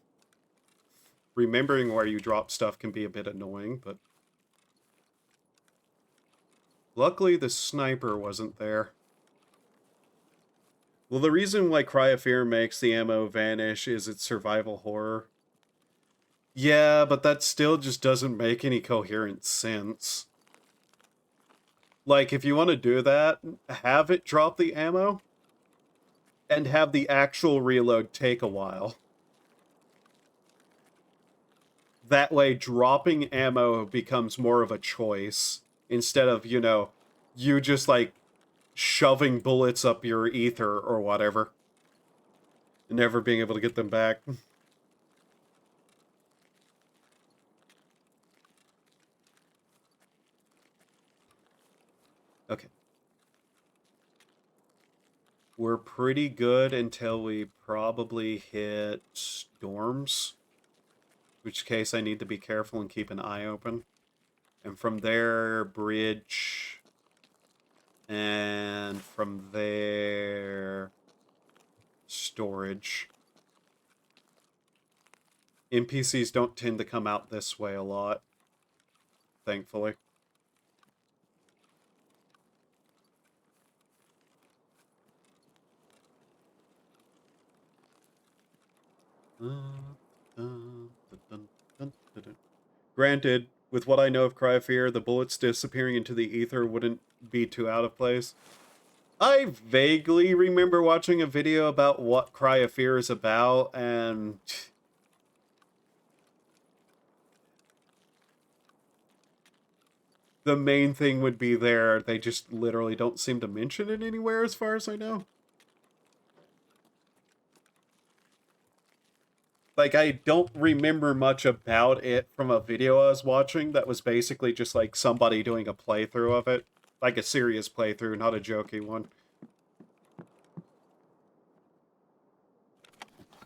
Remembering where you drop stuff can be a bit annoying, but... Luckily, the sniper wasn't there. Well, the reason why Cry of Fear makes the ammo vanish is it's survival horror. Yeah, but that still just doesn't make any coherent sense. Like, if you want to do that, have it drop the ammo, and have the actual reload take a while. That way, dropping ammo becomes more of a choice, instead of, you know, you just, like, shoving bullets up your ether or whatever, and never being able to get them back. Okay. We're pretty good until we probably hit storms. In which case I need to be careful and keep an eye open. And from there, bridge. And from there, storage. NPCs don't tend to come out this way a lot, thankfully. Granted, with what I know of Cry of Fear, the bullets disappearing into the ether wouldn't be too out of place. I vaguely remember watching a video about what Cry of Fear is about, and... the main thing would be there. They just literally don't seem to mention it anywhere as far as I know. Like, I don't remember much about it from a video I was watching that was basically just, like, somebody doing a playthrough of it. Like a serious playthrough, not a jokey one.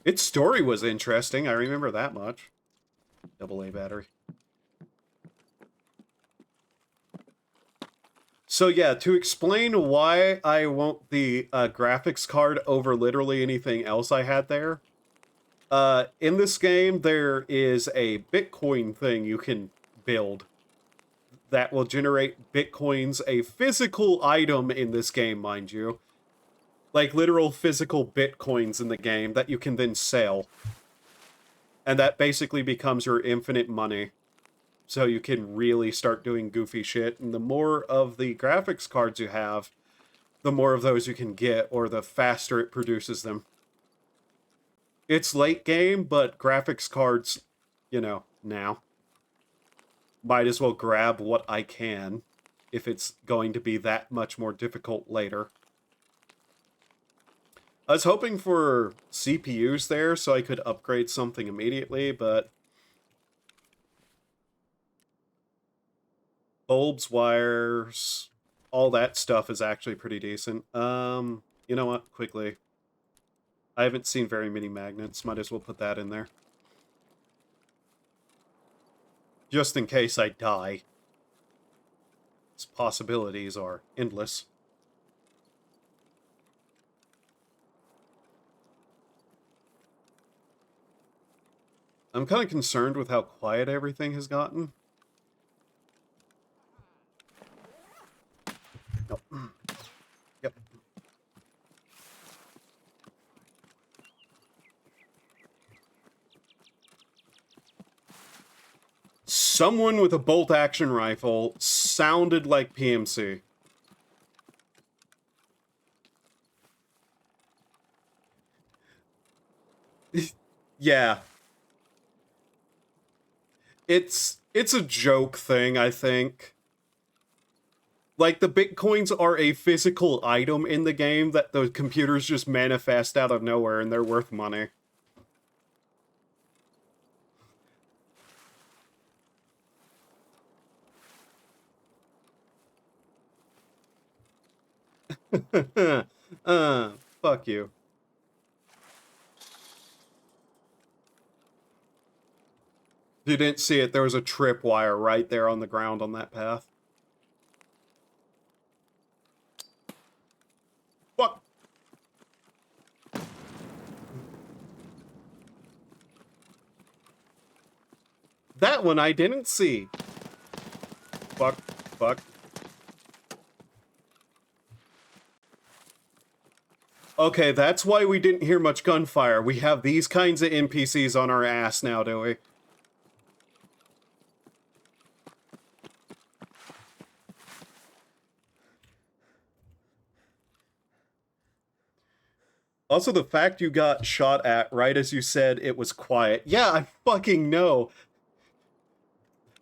Its story was interesting, I remember that much. AA battery. So yeah, to explain why I want the graphics card over literally anything else I had there, in this game there is a Bitcoin thing you can build that will generate Bitcoins, a physical item in this game, mind you. Like literal physical Bitcoins in the game that you can then sell. And that basically becomes your infinite money. So you can really start doing goofy shit. And the more of the graphics cards you have, the more of those you can get, or the faster it produces them. It's late game, but graphics cards, you know, now. Might as well grab what I can, if it's going to be that much more difficult later. I was hoping for CPUs there so I could upgrade something immediately, but bulbs, wires, all that stuff is actually pretty decent. You know what? Quickly. I haven't seen very many magnets. Might as well put that in there. Just in case I die. Its possibilities are endless. I'm kind of concerned with how quiet everything has gotten. Nope. Yep. Someone with a bolt-action rifle sounded like PMC. Yeah. It's a joke thing, I think. Like, the Bitcoins are a physical item in the game that the computers just manifest out of nowhere, and they're worth money. Fuck you. If you didn't see it, there was a tripwire right there on the ground on that path. Fuck! That one I didn't see. Fuck. Fuck. Okay, that's why we didn't hear much gunfire. We have these kinds of NPCs on our ass now, do we? Also, the fact you got shot at right as you said it was quiet. Yeah, I fucking know.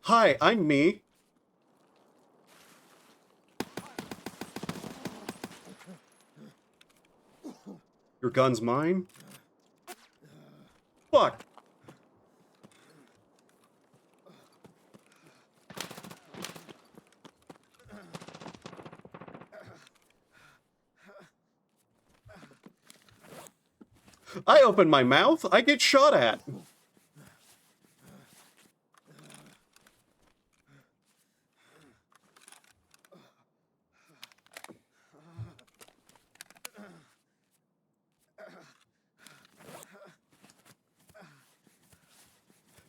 Hi, I'm me. Your gun's mine? Fuck. I open my mouth, I get shot at.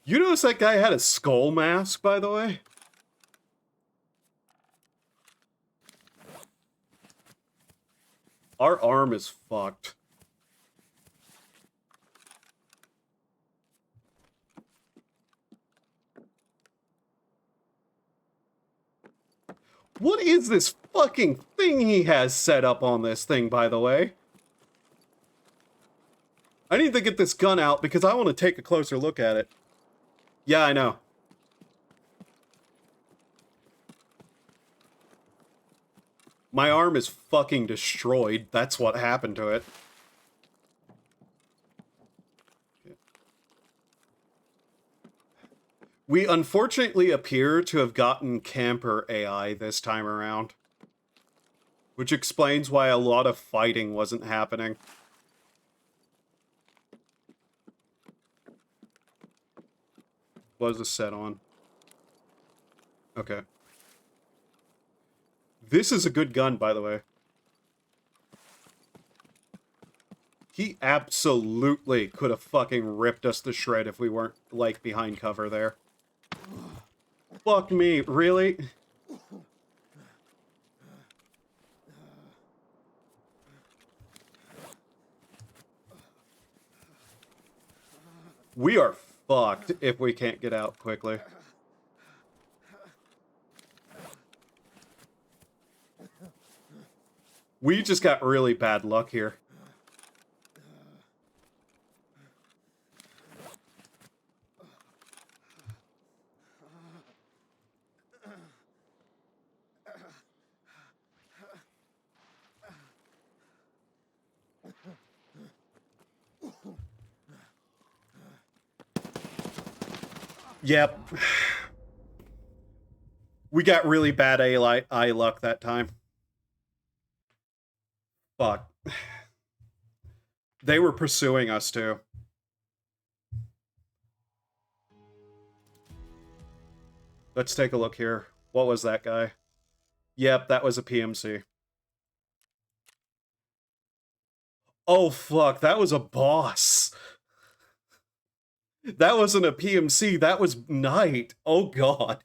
You notice that guy had a skull mask, by the way? Our arm is fucked. What is this fucking thing he has set up on this thing, by the way? I need to get this gun out because I want to take a closer look at it. Yeah, I know. My arm is fucking destroyed. That's what happened to it. We unfortunately appear to have gotten camper AI this time around. Which explains why a lot of fighting wasn't happening. What is this set on? Okay. This is a good gun, by the way. He absolutely could have fucking ripped us to shred if we weren't, like, behind cover there. Fuck me, really? We are fucked if we can't get out quickly. We just got really bad luck here. Yep. We got really bad eye luck that time. Fuck. They were pursuing us too. Let's take a look here. What was that guy? Yep, that was a PMC. Oh fuck, that was a boss. That wasn't a PMC, that was Knight. Oh god.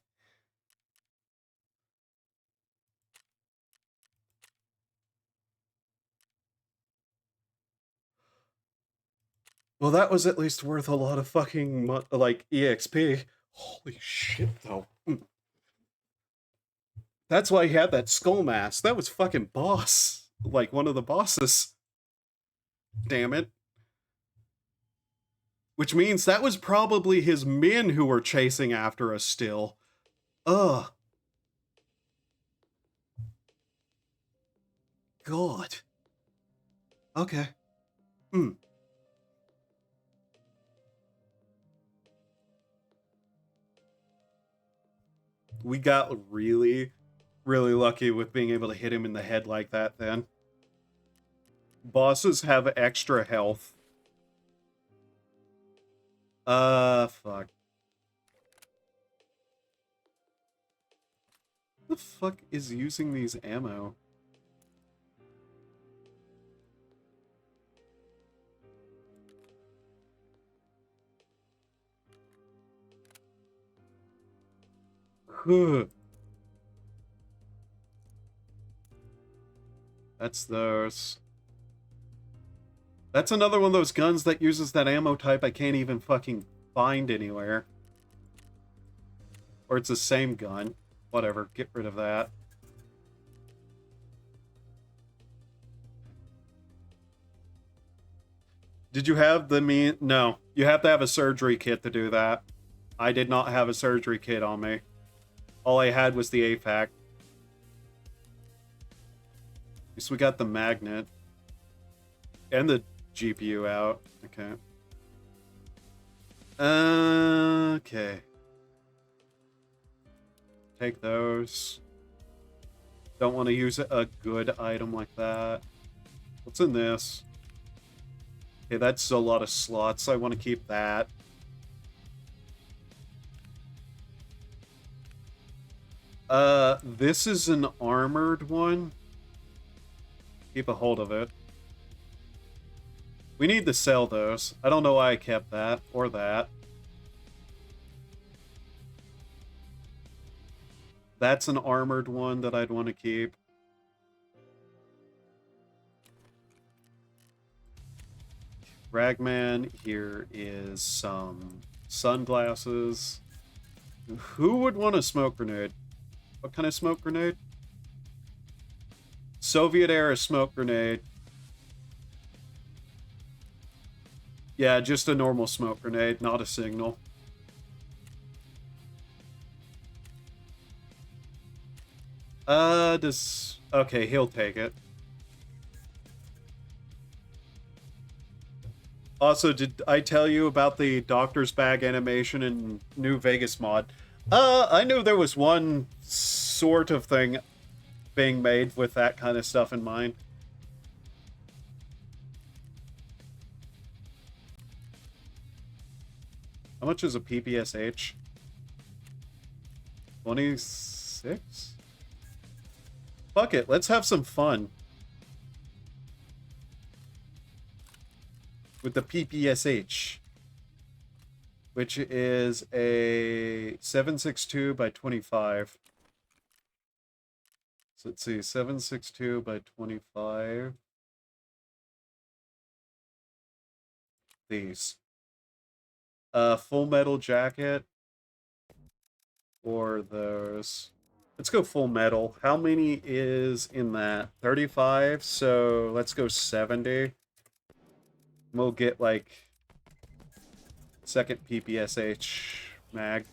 Well, that was at least worth a lot of fucking, like, EXP. Holy shit, though. That's why he had that skull mask. That was fucking boss. Like, one of the bosses. Damn it. Which means that was probably his men who were chasing after us still. Ugh. God. Okay. We got really, really lucky with being able to hit him in the head like that then. Bosses have extra health. Fuck. Who the fuck is using these ammo? That's those. That's another one of those guns that uses that ammo type I can't even fucking find anywhere. Or it's the same gun. Whatever, get rid of that. Did you have the No, you have to have a surgery kit to do that. I did not have a surgery kit on me. All I had was the AFAC. At least we got the magnet. And the GPU out. Okay. Okay. Take those. Don't want to use a good item like that. What's in this? Okay, that's a lot of slots. I want to keep that. This is an armored one. Keep a hold of it. We need to sell those. I don't know why I kept that, or that. That's an armored one that I'd want to keep. Ragman, here is some sunglasses. Who would want a smoke grenade? What kind of smoke grenade? Soviet-era smoke grenade. Yeah, just a normal smoke grenade, not a signal. Okay, he'll take it. Also, did I tell you about the doctor's bag animation in New Vegas mod? I knew there was one sort of thing being made with that kind of stuff in mind. How much is a PPSH? 26? Fuck it, let's have some fun. With the PPSH. Which is a 762 by 25. So let's see, 762 by 25. These. Full metal jacket. Or those. Let's go full metal. How many is in that? 35, so let's go 70. We'll get like second PPSH mag.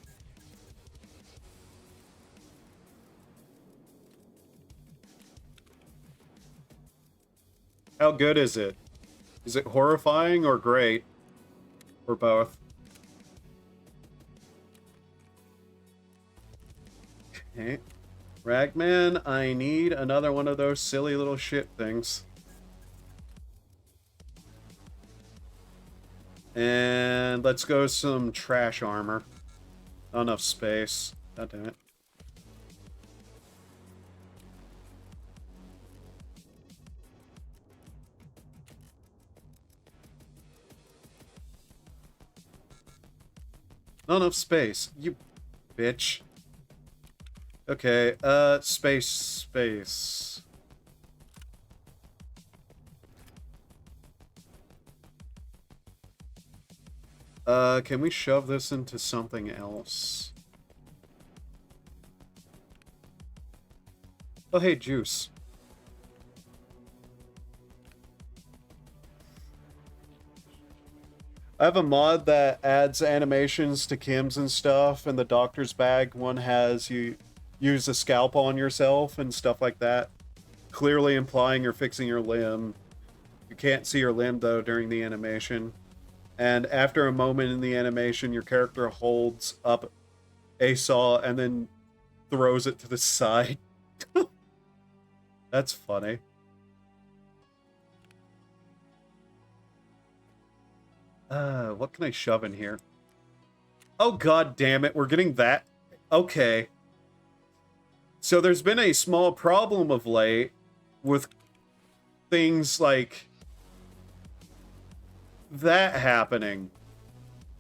How good is it? Is it horrifying or great? Or both? Okay. Ragman, I need another one of those silly little shit things. And let's go some trash armor. Not enough space. God damn it. Not enough space. You bitch. Okay, space. Can we shove this into something else? Oh, hey, juice. I have a mod that adds animations to Kims and stuff, and the doctor's bag one has you use a scalpel on yourself and stuff like that, clearly implying you're fixing your limb. You can't see your limb, though, during the animation. And after a moment in the animation, your character holds up a saw and then throws it to the side. That's funny. What can I shove in here? Oh, god damn it, we're getting that. Okay. So there's been a small problem of late with things like that happening.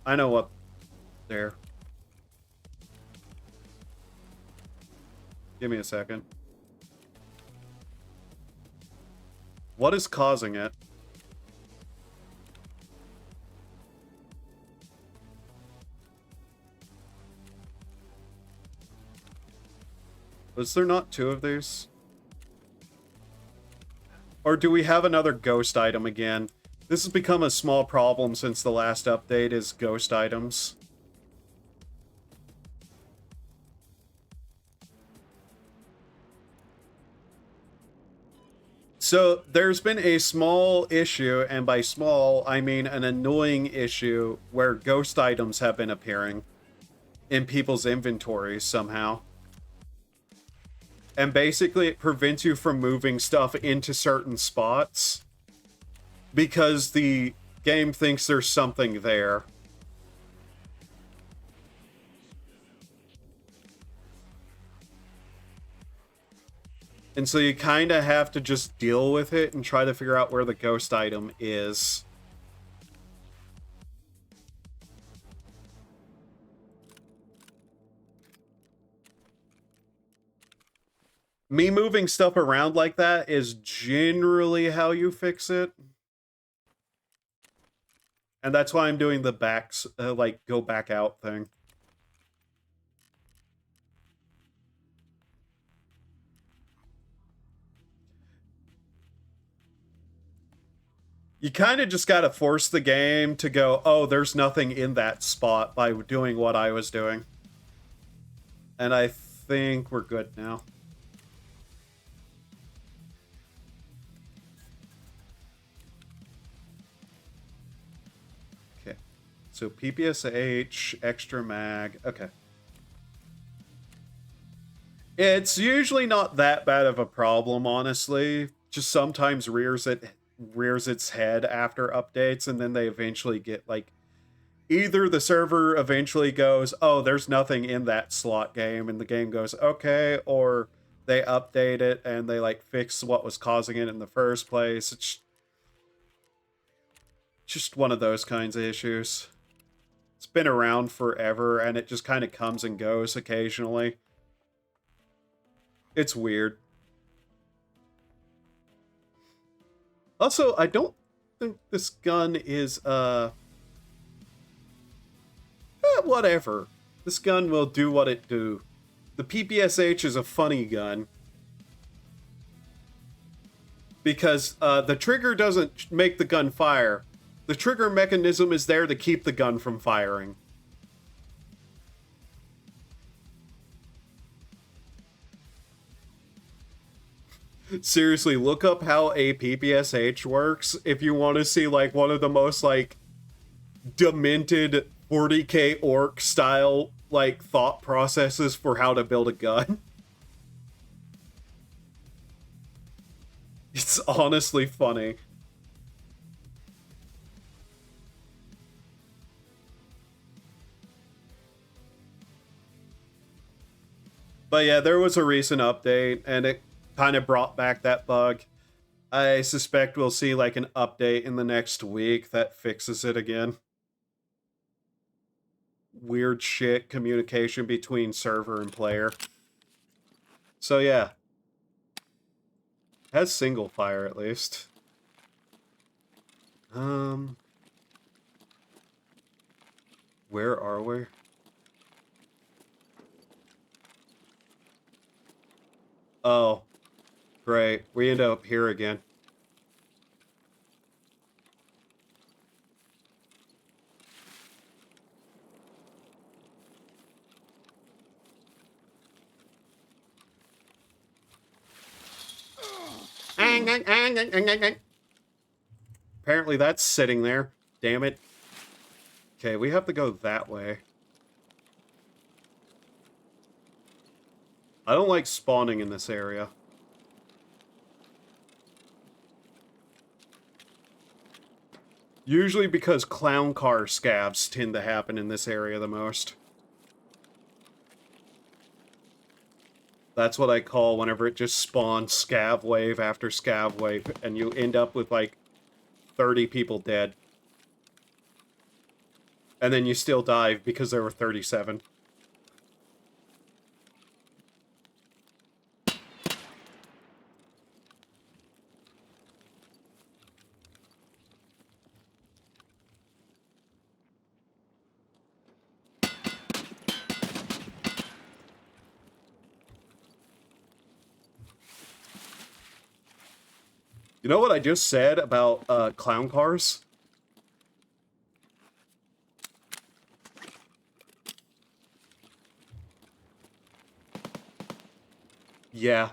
I know what there. Give me a second. What is causing it? Was there not two of these? Or do we have another ghost item again? This has become a small problem since the last update is ghost items. So there's been a small issue, and by small, I mean an annoying issue, where ghost items have been appearing in people's inventories somehow. And basically it prevents you from moving stuff into certain spots because the game thinks there's something there. And so you kind of have to just deal with it and try to figure out where the ghost item is. Me moving stuff around like that is generally how you fix it. And that's why I'm doing the backs, like, go back out thing. You kind of just gotta force the game to go, oh, there's nothing in that spot by doing what I was doing. And I think we're good now. Okay. So PPSH, extra mag. Okay. It's usually not that bad of a problem, honestly. Just sometimes rears its head after updates, and then they eventually get, like, either the server eventually goes, oh, there's nothing in that slot game, and the game goes, okay, or they update it and they like fix what was causing it in the first place. It's just one of those kinds of issues. It's been around forever and it just kind of comes and goes occasionally. It's weird. Also, I don't think this gun is, whatever. This gun will do what it do. The PPSH is a funny gun. Because, the trigger doesn't make the gun fire. The trigger mechanism is there to keep the gun from firing. Seriously, look up how a PPSH works if you want to see, like, one of the most, like, demented 40k orc style, like, thought processes for how to build a gun. It's honestly funny. But yeah, there was a recent update, and it kind of brought back that bug. I suspect we'll see, like, an update in the next week that fixes it again. Weird shit communication between server and player. So yeah. Has single fire, at least. Where are we? Oh. Great. We end up here again. Apparently that's sitting there. Damn it. Okay, we have to go that way. I don't like spawning in this area. Usually because clown car scavs tend to happen in this area the most. That's what I call whenever it just spawns scav wave after scav wave, and you end up with, like, 30 people dead. And then you still die because there were 37. You know what I just said about clown cars? Yeah.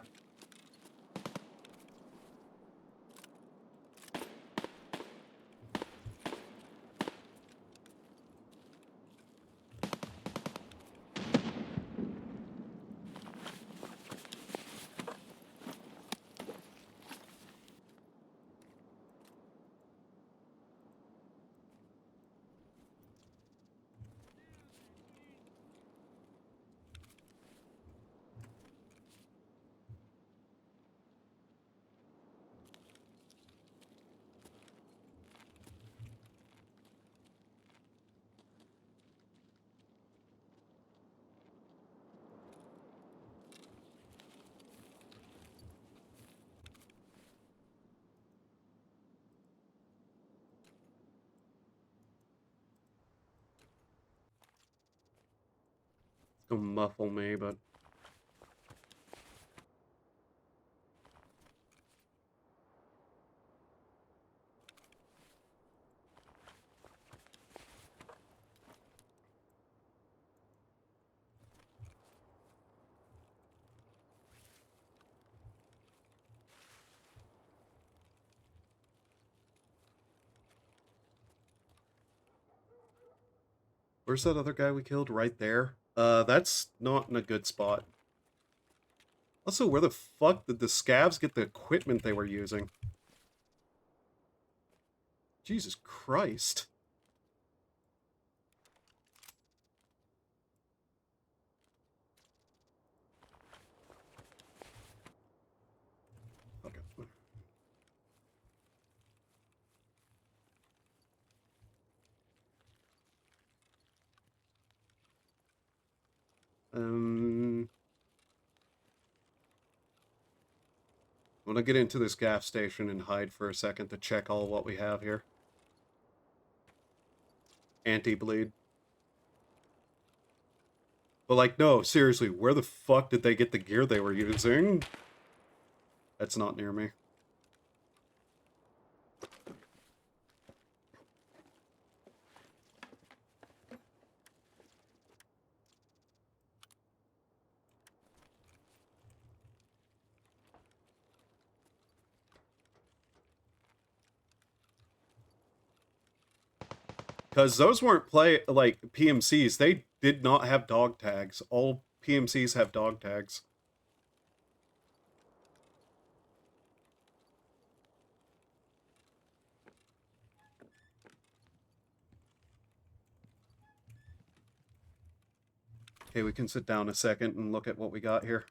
It's gonna muffle me, but... Where's that other guy we killed? Right there? That's not in a good spot. Also, where the fuck did the scavs get the equipment they were using? Jesus Christ. I'm gonna get into this gas station and hide for a second to check all what we have here. Anti-bleed. But like, no, seriously, where the fuck did they get the gear they were using? That's not near me. Because those weren't like PMCs. They did not have dog tags. All PMCs have dog tags. Okay, we can sit down a second and look at what we got here.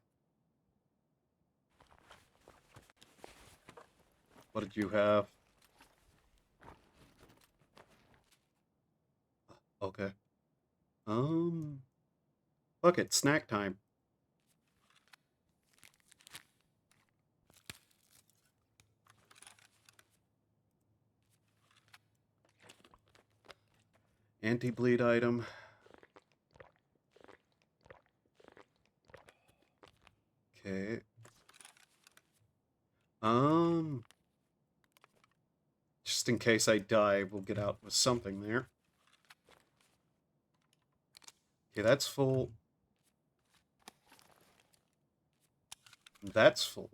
What did you have? Okay. Look, it's snack time. Anti-bleed item. Okay. Just in case I die, we'll get out with something there. Okay, that's full. That's full.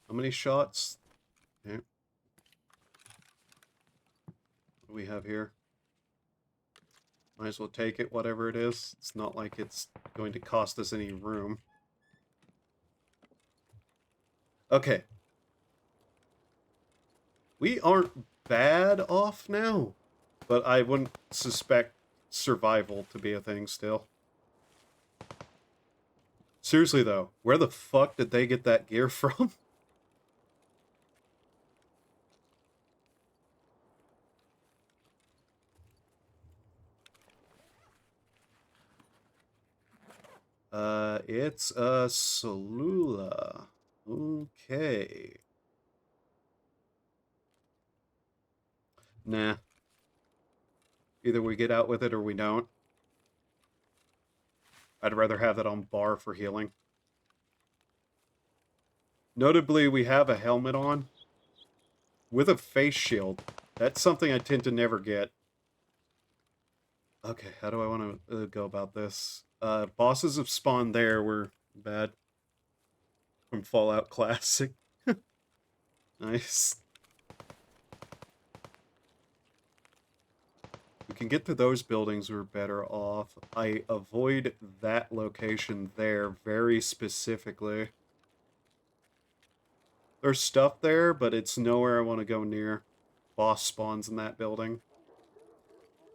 How many shots? Okay. What do we have here? Might as well take it, whatever it is. It's not like it's going to cost us any room. Okay. We aren't bad off now, but I wouldn't suspect survival to be a thing still. Seriously though, where the fuck did they get that gear from? It's a Solula. Okay. Nah. Either we get out with it or we don't. I'd rather have that on bar for healing. Notably, we have a helmet on with a face shield. That's something I tend to never get. Okay, how do I want to go about this? Bosses have spawned there. We're bad. From Fallout Classic. Nice. We can get to those buildings, we're better off. I avoid that location there very specifically. There's stuff there, but it's nowhere I want to go near. Boss spawns in that building.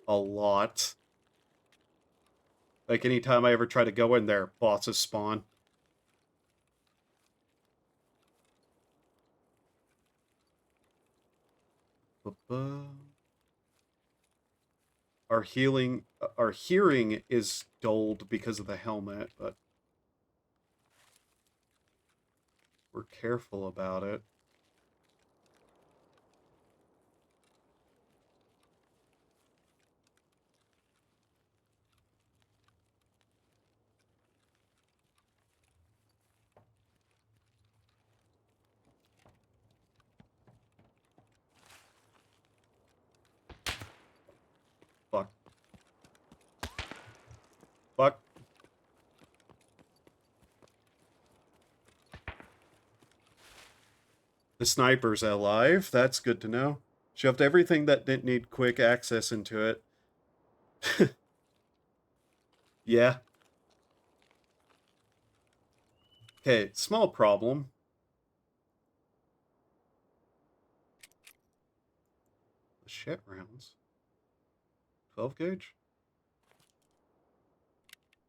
A lot. Like, anytime I ever try to go in there, bosses spawn. Our hearing is dulled because of the helmet, but we're careful about it. Fuck. Fuck. The sniper's alive. That's good to know. Shoved everything that didn't need quick access into it. Yeah. Okay, small problem. Shit rounds. 12 gauge?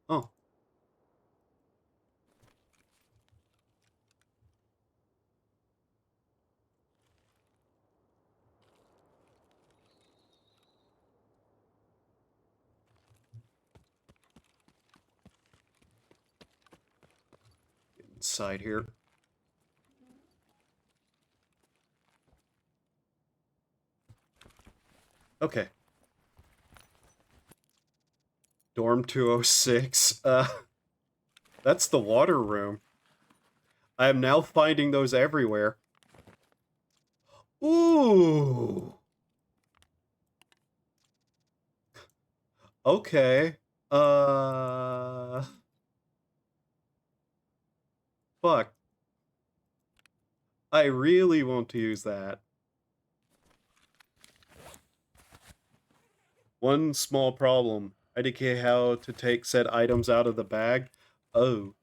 Oh. inside here. Okay. Dorm 206. That's the water room. I am now finding those everywhere. Ooh. Okay. Fuck. I really want to use that. One small problem. I indicate how to take said items out of the bag. Oh.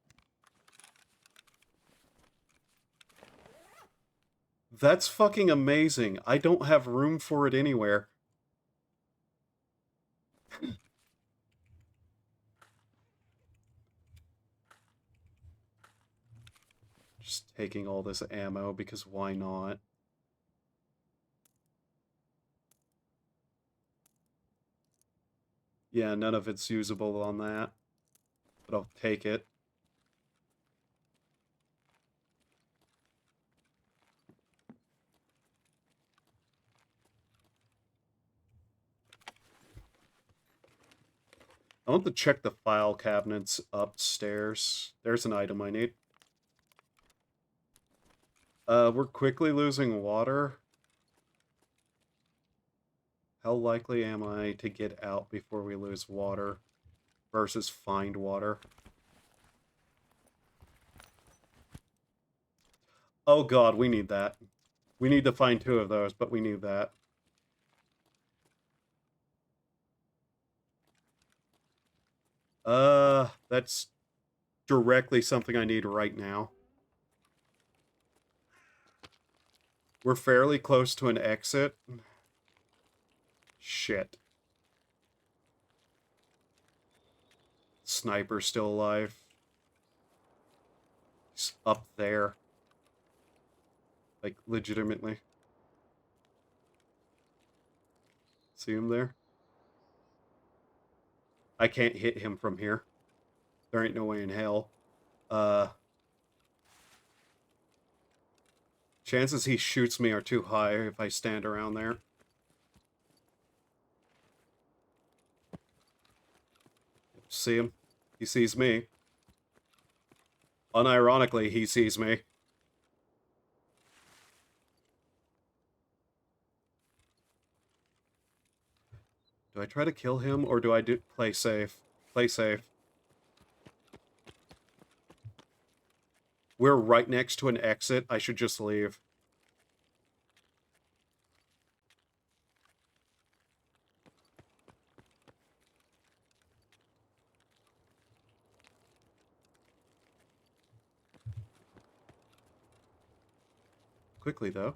That's fucking amazing. I don't have room for it anywhere. Just taking all this ammo because why not? Yeah, none of it's usable on that. But I'll take it. I want to check the file cabinets upstairs. There's an item I need. We're quickly losing water. How likely am I to get out before we lose water versus find water? Oh god, we need that. We need to find 2 of those, but we need that. That's directly something I need right now. We're fairly close to an exit. Shit. Sniper's still alive. He's up there. Like, legitimately. See him there? I can't hit him from here. There ain't no way in hell. Chances he shoots me are too high if I stand around there. See him? He sees me. Unironically, he sees me. Do I try to kill him, or do I play safe? Play safe. We're right next to an exit. I should just leave. Quickly, though.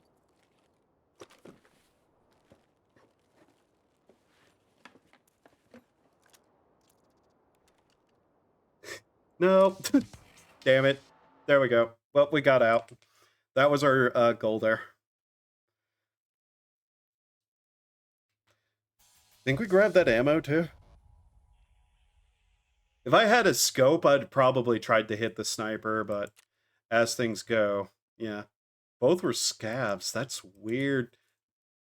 No. Damn it. There we go. Well, we got out. That was our goal there. Think we grabbed that ammo, too? If I had a scope, I'd probably tried to hit the sniper, but as things go, yeah. Both were scavs. That's weird.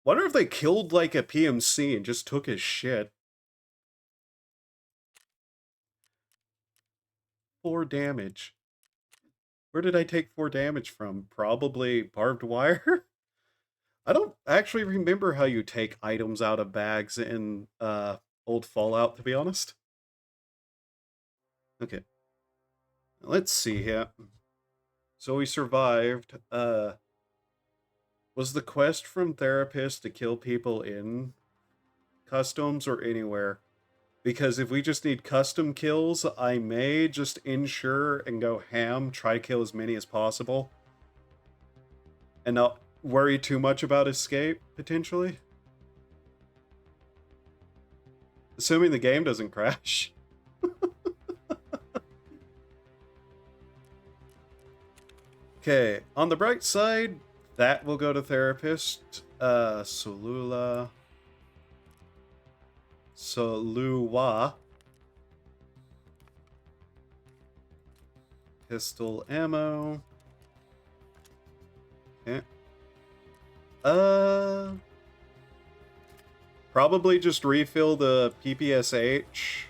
Wonder if they killed, like, a PMC and just took his shit. 4 damage. Where did I take 4 damage from? Probably barbed wire? I don't actually remember how you take items out of bags in old Fallout, to be honest. Okay. Let's see here. So we survived. Was the quest from Therapist to kill people in customs or anywhere? Because if we just need custom kills, I may just insure and go ham, try to kill as many as possible. And not worry too much about escape, potentially. Assuming the game doesn't crash. Okay, on the bright side, that will go to Therapist. Solula. Soluwa. pistol ammo. Okay. Probably just refill the PPSH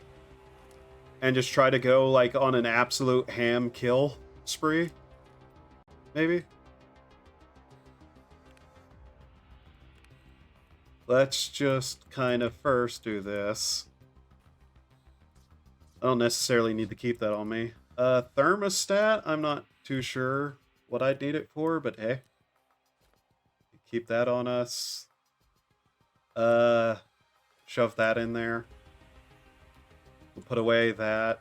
and just try to go like on an absolute ham kill spree. Maybe. Let's just kind of first do this. I don't necessarily need to keep that on me. Thermostat, I'm not too sure what I'd need it for, but hey. Keep that on us. Shove that in there. We'll put away that.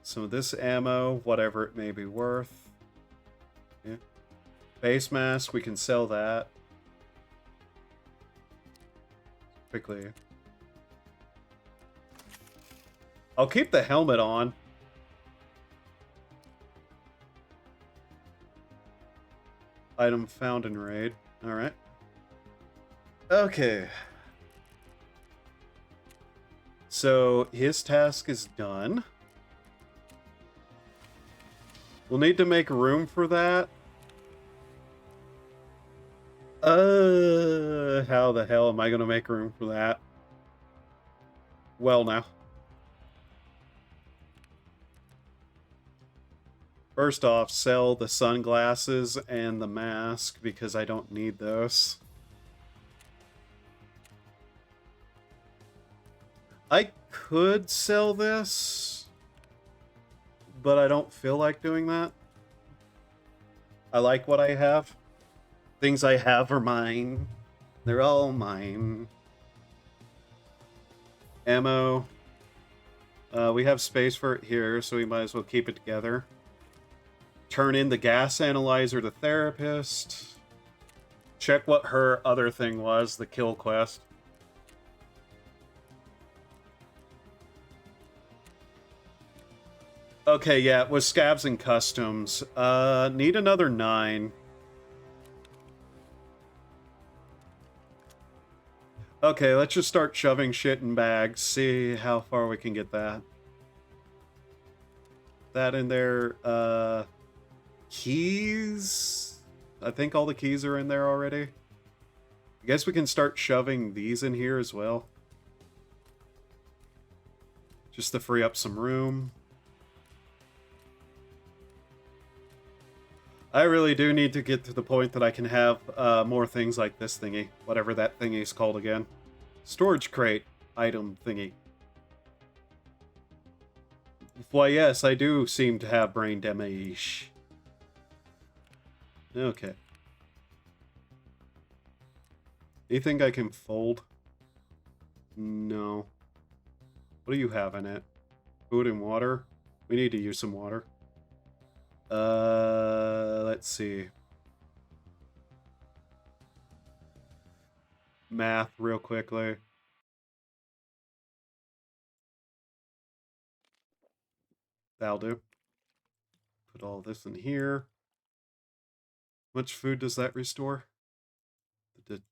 Some of this ammo, whatever it may be worth. Yeah. Base mask, we can sell that. Quickly. I'll keep the helmet on. Item found in raid. Alright. Okay. So his task is done. We'll need to make room for that. How the hell am I going to make room for that? Well, now. First off, sell the sunglasses and the mask because I don't need those. I could sell this, but I don't feel like doing that. I like what I have. Things I have are mine. They're all mine. Ammo. We have space for it here, so we might as well keep it together. Turn in the gas analyzer to Therapist. Check what her other thing was, the kill quest. Okay, yeah, it was Scabs and Customs. Need another 9. Okay, let's just start shoving shit in bags, see how far we can get that. That in there, keys? I think all the keys are in there already. I guess we can start shoving these in here as well. Just to free up some room. I really do need to get to the point that I can have more things like this thingy. Whatever that thingy is called again. Storage crate item thingy. Why, yes, I do seem to have brain damage. Okay. Do you think I can fold? No. What do you have in it? Food and water? We need to use some water. Let's see. Math real quickly. That'll do. Put all this in here. How much food does that restore? The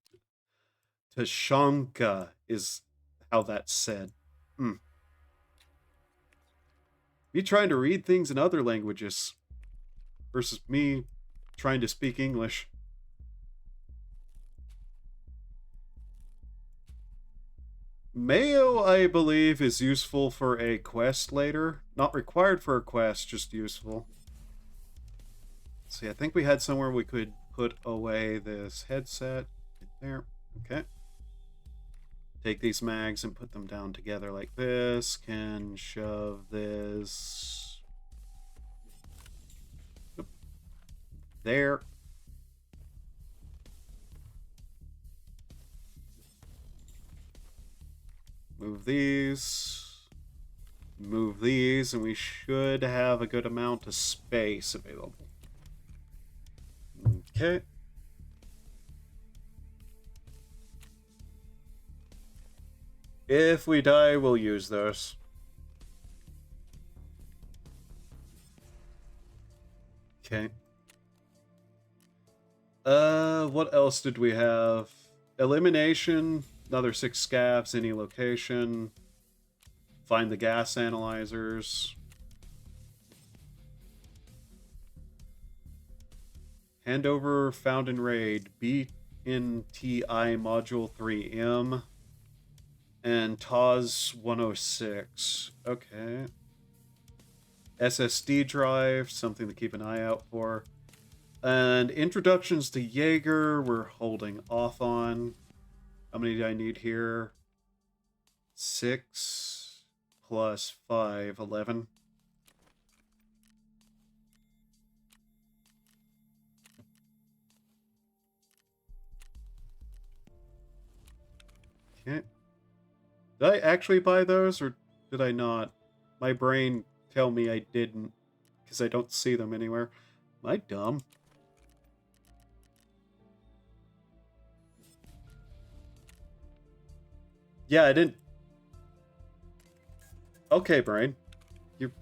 Tashanka is how that's said. Me trying to read things in other languages versus me trying to speak English. Mayo, I believe, is useful for a quest later. Not required for a quest, just useful. Let's see, I think we had somewhere we could put away this headset. Right there. Okay. Take these mags and put them down together like this. Can shove this there. Move these. Move these, and we should have a good amount of space available. Okay. If we die, we'll use those. Okay. What else did we have? Elimination, another 6 scabs, any location. Find the gas analyzers. Handover found in raid. BNTI Module 3M. And TAWS 106. Okay. SSD drive, something to keep an eye out for. And introductions to Jaeger, we're holding off on. How many do I need here? 6 plus 5, 11. Okay. Did I actually buy those, or did I not? My brain tell me I didn't, because I don't see them anywhere. Am I dumb? Yeah, I didn't. Okay, brain. You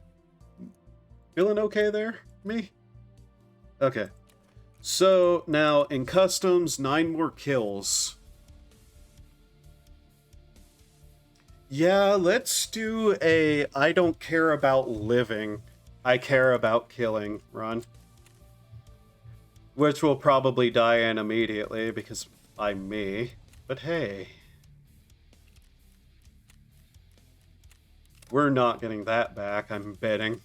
feeling okay there? Me? Okay. So, now, in customs, 9 more kills. Yeah, let's do a I don't care about living, I care about killing run. Which will probably die in immediately, because I'm me. But hey. We're not getting that back, I'm betting.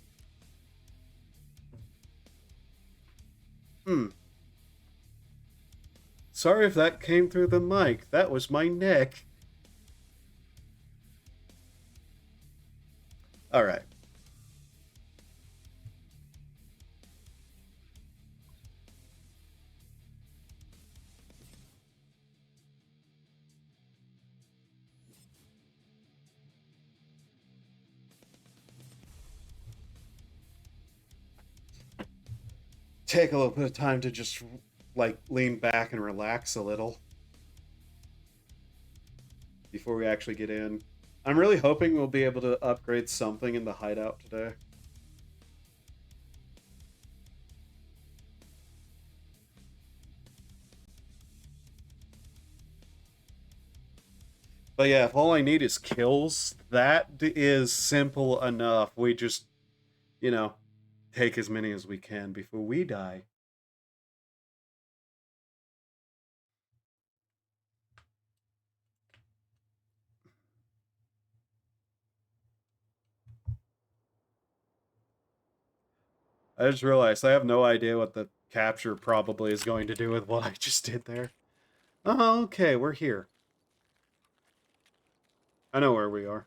Sorry if that came through the mic. That was my neck. Alright. Take a little bit of time to just, like, lean back and relax a little before we actually get in. I'm really hoping we'll be able to upgrade something in the hideout today. But yeah, if all I need is kills, that is simple enough. We just, you know, take as many as we can before we die. I just realized I have no idea what the capture probably is going to do with what I just did there. Oh, okay, we're here. I know where we are.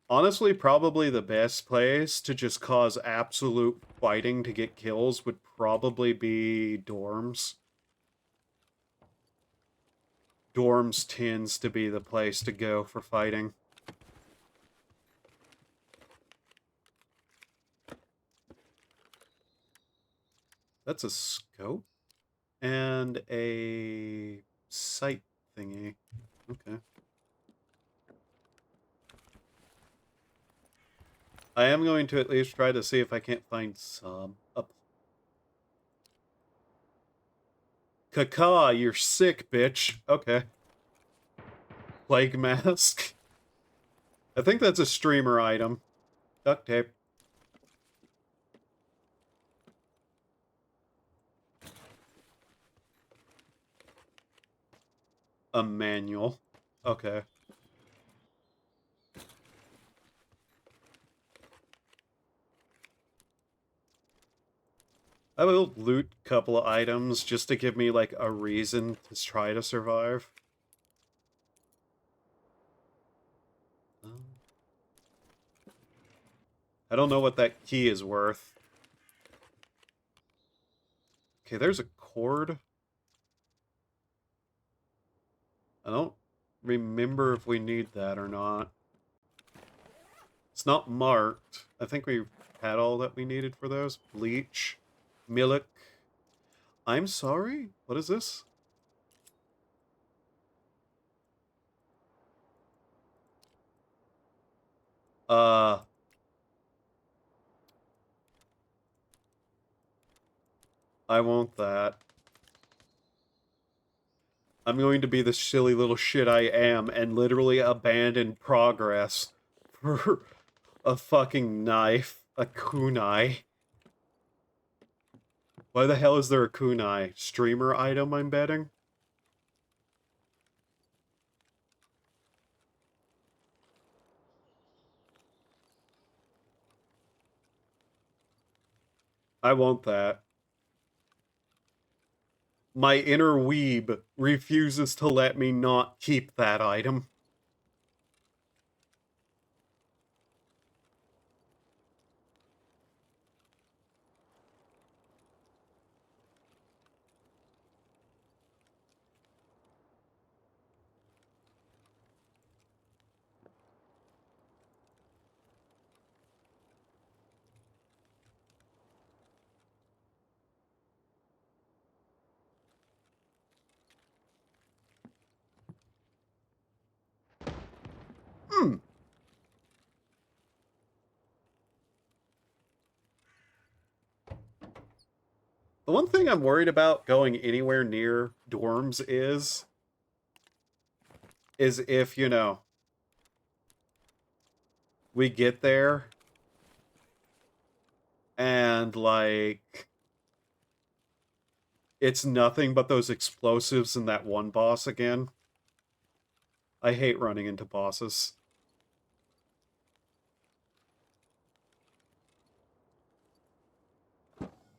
Honestly, probably the best place to just cause absolute fighting to get kills would probably be dorms. Dorms tends to be the place to go for fighting. That's a scope and a sight thingy. Okay. I am going to at least try to see if I can't find some up. Kaka, you're sick, bitch. Okay. Plague mask. I think that's a streamer item. Duct tape. A manual. Okay. I will loot a couple of items just to give me, like, a reason to try to survive. I don't know what that key is worth. Okay, there's a cord. I don't remember if we need that or not. It's not marked. I think we had all that we needed for those. Bleach. Milk. I'm sorry? What is this? I want that. I'm going to be the silly little shit I am and literally abandon progress for a fucking knife. A kunai. Why the hell is there a kunai? Streamer item, I'm betting? I want that. My inner weeb refuses to let me not keep that item. Hmm. The one thing I'm worried about going anywhere near dorms is if, you know, we get there and, like, it's nothing but those explosives and that one boss again. I hate running into bosses.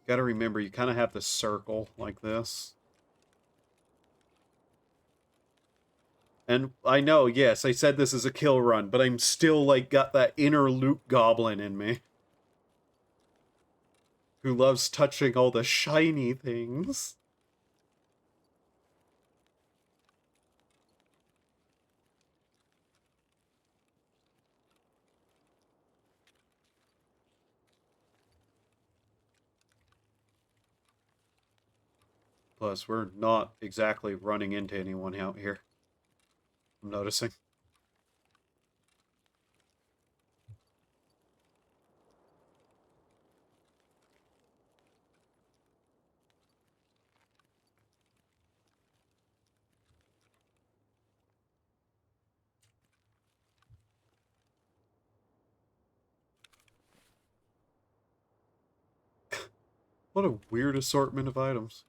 Gotta remember, you kind of have to circle like this. And I know, yes, I said this is a kill run, but I'm still, like, got that inner loot goblin in me. Who loves touching all the shiny things. Plus, we're not exactly running into anyone out here. I'm noticing. What a weird assortment of items.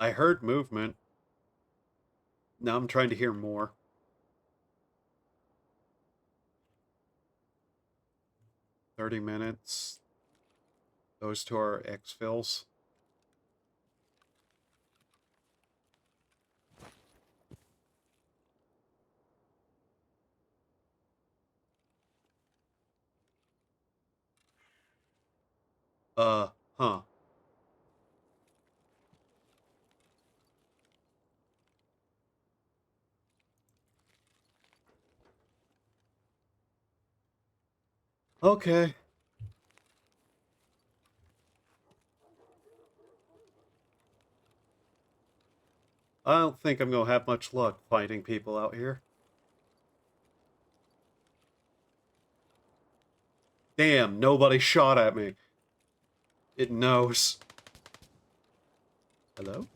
I heard movement. Now I'm trying to hear more. 30 minutes. Those two are exfils. Huh. Okay. I don't think I'm gonna have much luck fighting people out here. Damn, nobody shot at me. It knows. Hello?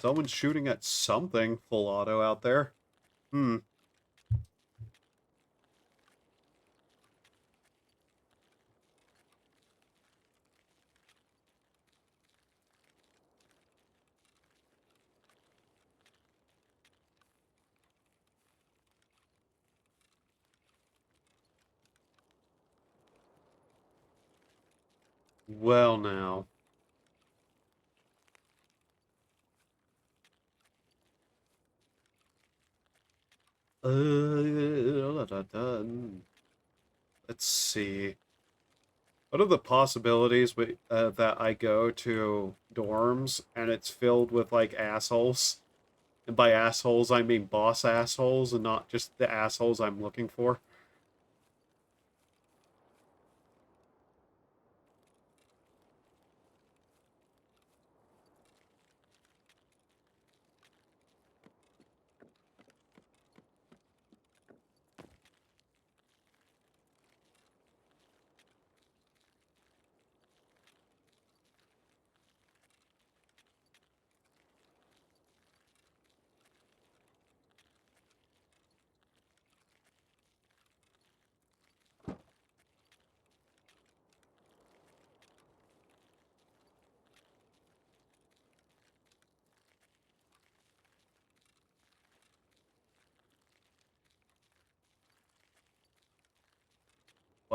Someone's shooting at something full auto out there. Hmm. Well, now. Let's see. What are the possibilities that I go to dorms and it's filled with, like, assholes? And by assholes, I mean boss assholes and not just the assholes I'm looking for.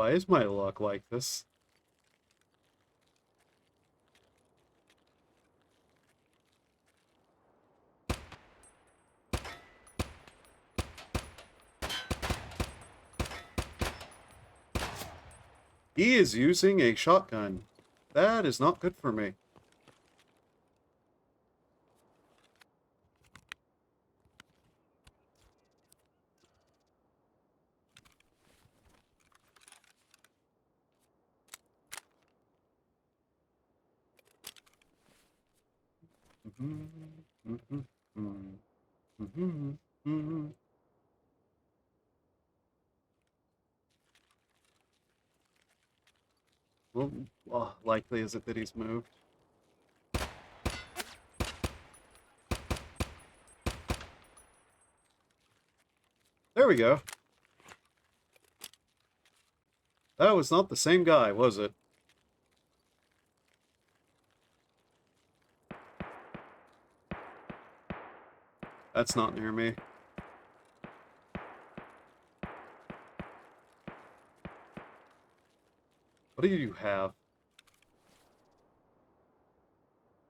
Why is my luck like this? He is using a shotgun. That is not good for me. Well, likely is it that he's moved. There we go. That was not the same guy, was it? That's not near me. What do you have?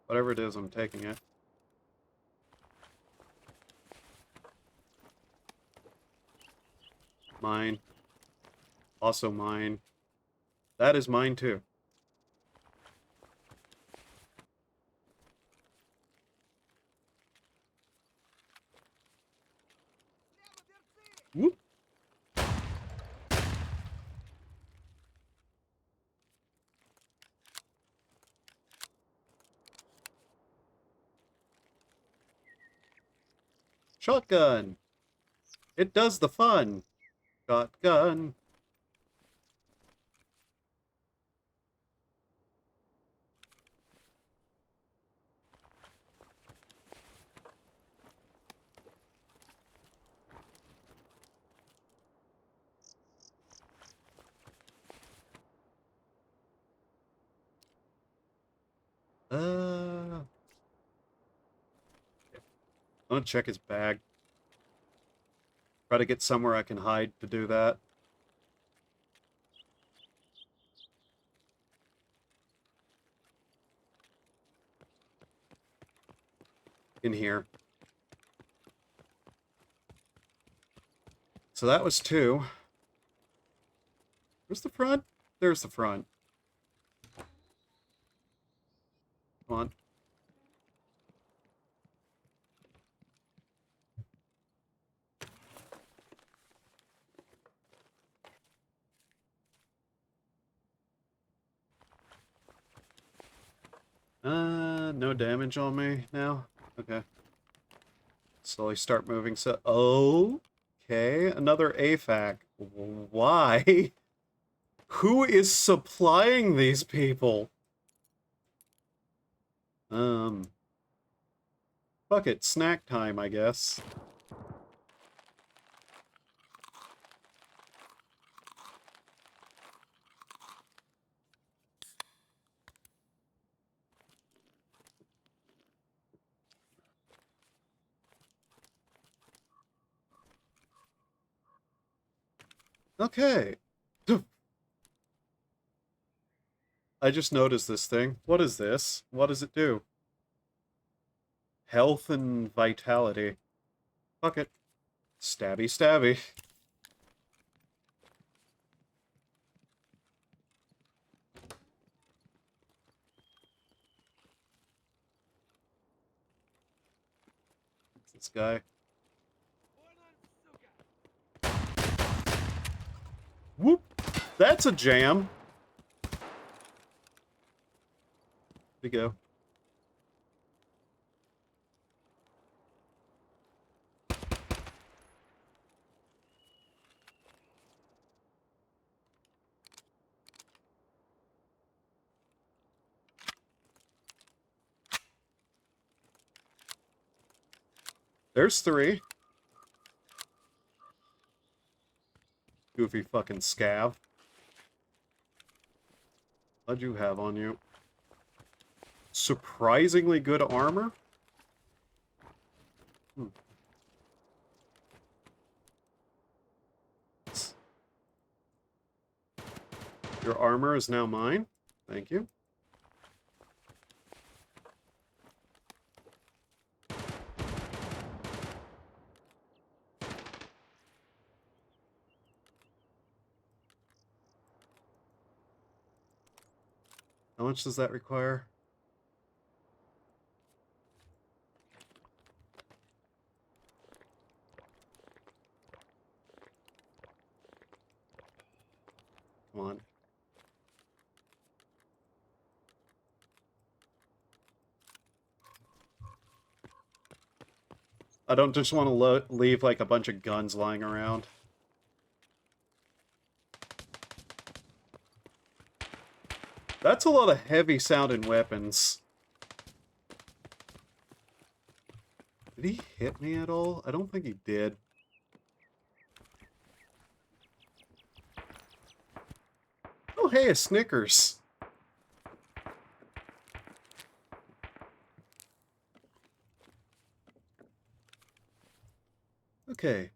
Whatever it is, I'm taking it. Mine. Also mine. That is mine too. Whoop. Shotgun. It does the fun. Shotgun. I'm gonna check his bag. Try to get somewhere I can hide to do that. In here. So that was 2. Where's the front? There's the front. Come on. No damage on me now? Okay. Slowly start moving, so... Okay, another AFAC. Why? Who is supplying these people? Fuck it, snack time, I guess. Okay. I just noticed this thing. What is this? What does it do? Health and vitality. Fuck it. Stabby, stabby. This guy. Whoop! That's a jam. We go. There's 3. Goofy fucking scav. What'd you have on you? Surprisingly good armor? Your armor is now mine. Thank you. How much does that require? Come on. I don't just want to leave like a bunch of guns lying around. That's a lot of heavy sounding weapons. Did he hit me at all? I don't think he did. Oh, hey, a Snickers. Okay.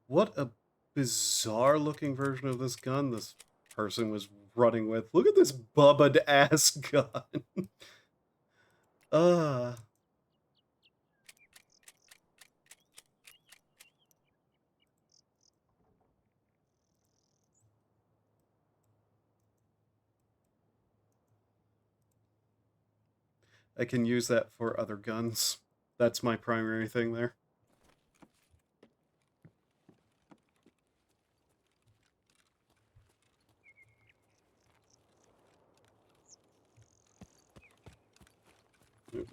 What a bizarre looking version of this gun this person was running with. Look at this bubbaed ass gun. I can use that for other guns. That's my primary thing there.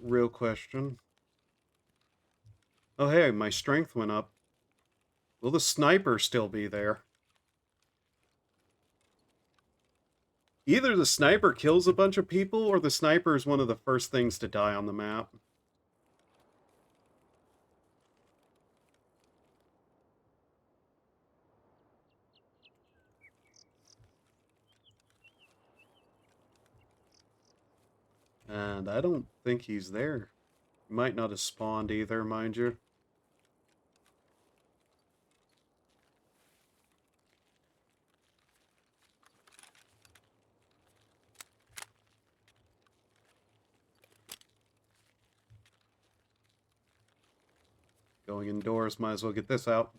Real question. Oh, hey, my strength went up. Will the sniper still be there? Either the sniper kills a bunch of people, or the sniper is one of the first things to die on the map. And I don't think he's there. He might not have spawned either, mind you. Going indoors, might as well get this out.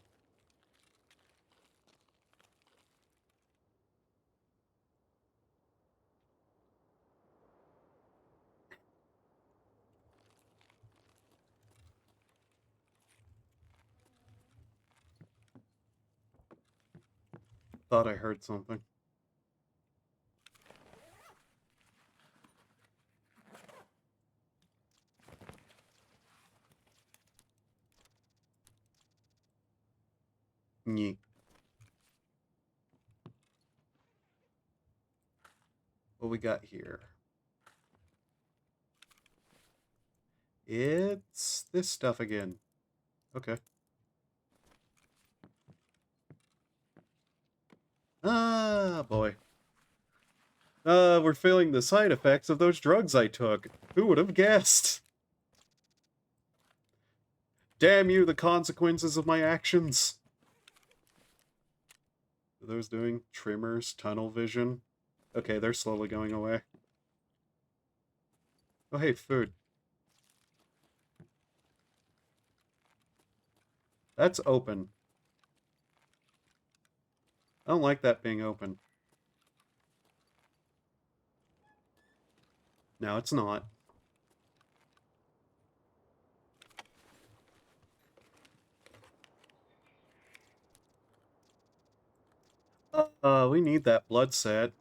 Thought I heard something. Nyeh. What we got here? It's this stuff again. Okay. Ah, boy. We're feeling the side effects of those drugs I took. Who would have guessed? Damn you, the consequences of my actions. Are those doing trimmers, tunnel vision? Okay, they're slowly going away. Oh, hey, food. That's open. I don't like that being open. No, it's not. We need that blood set.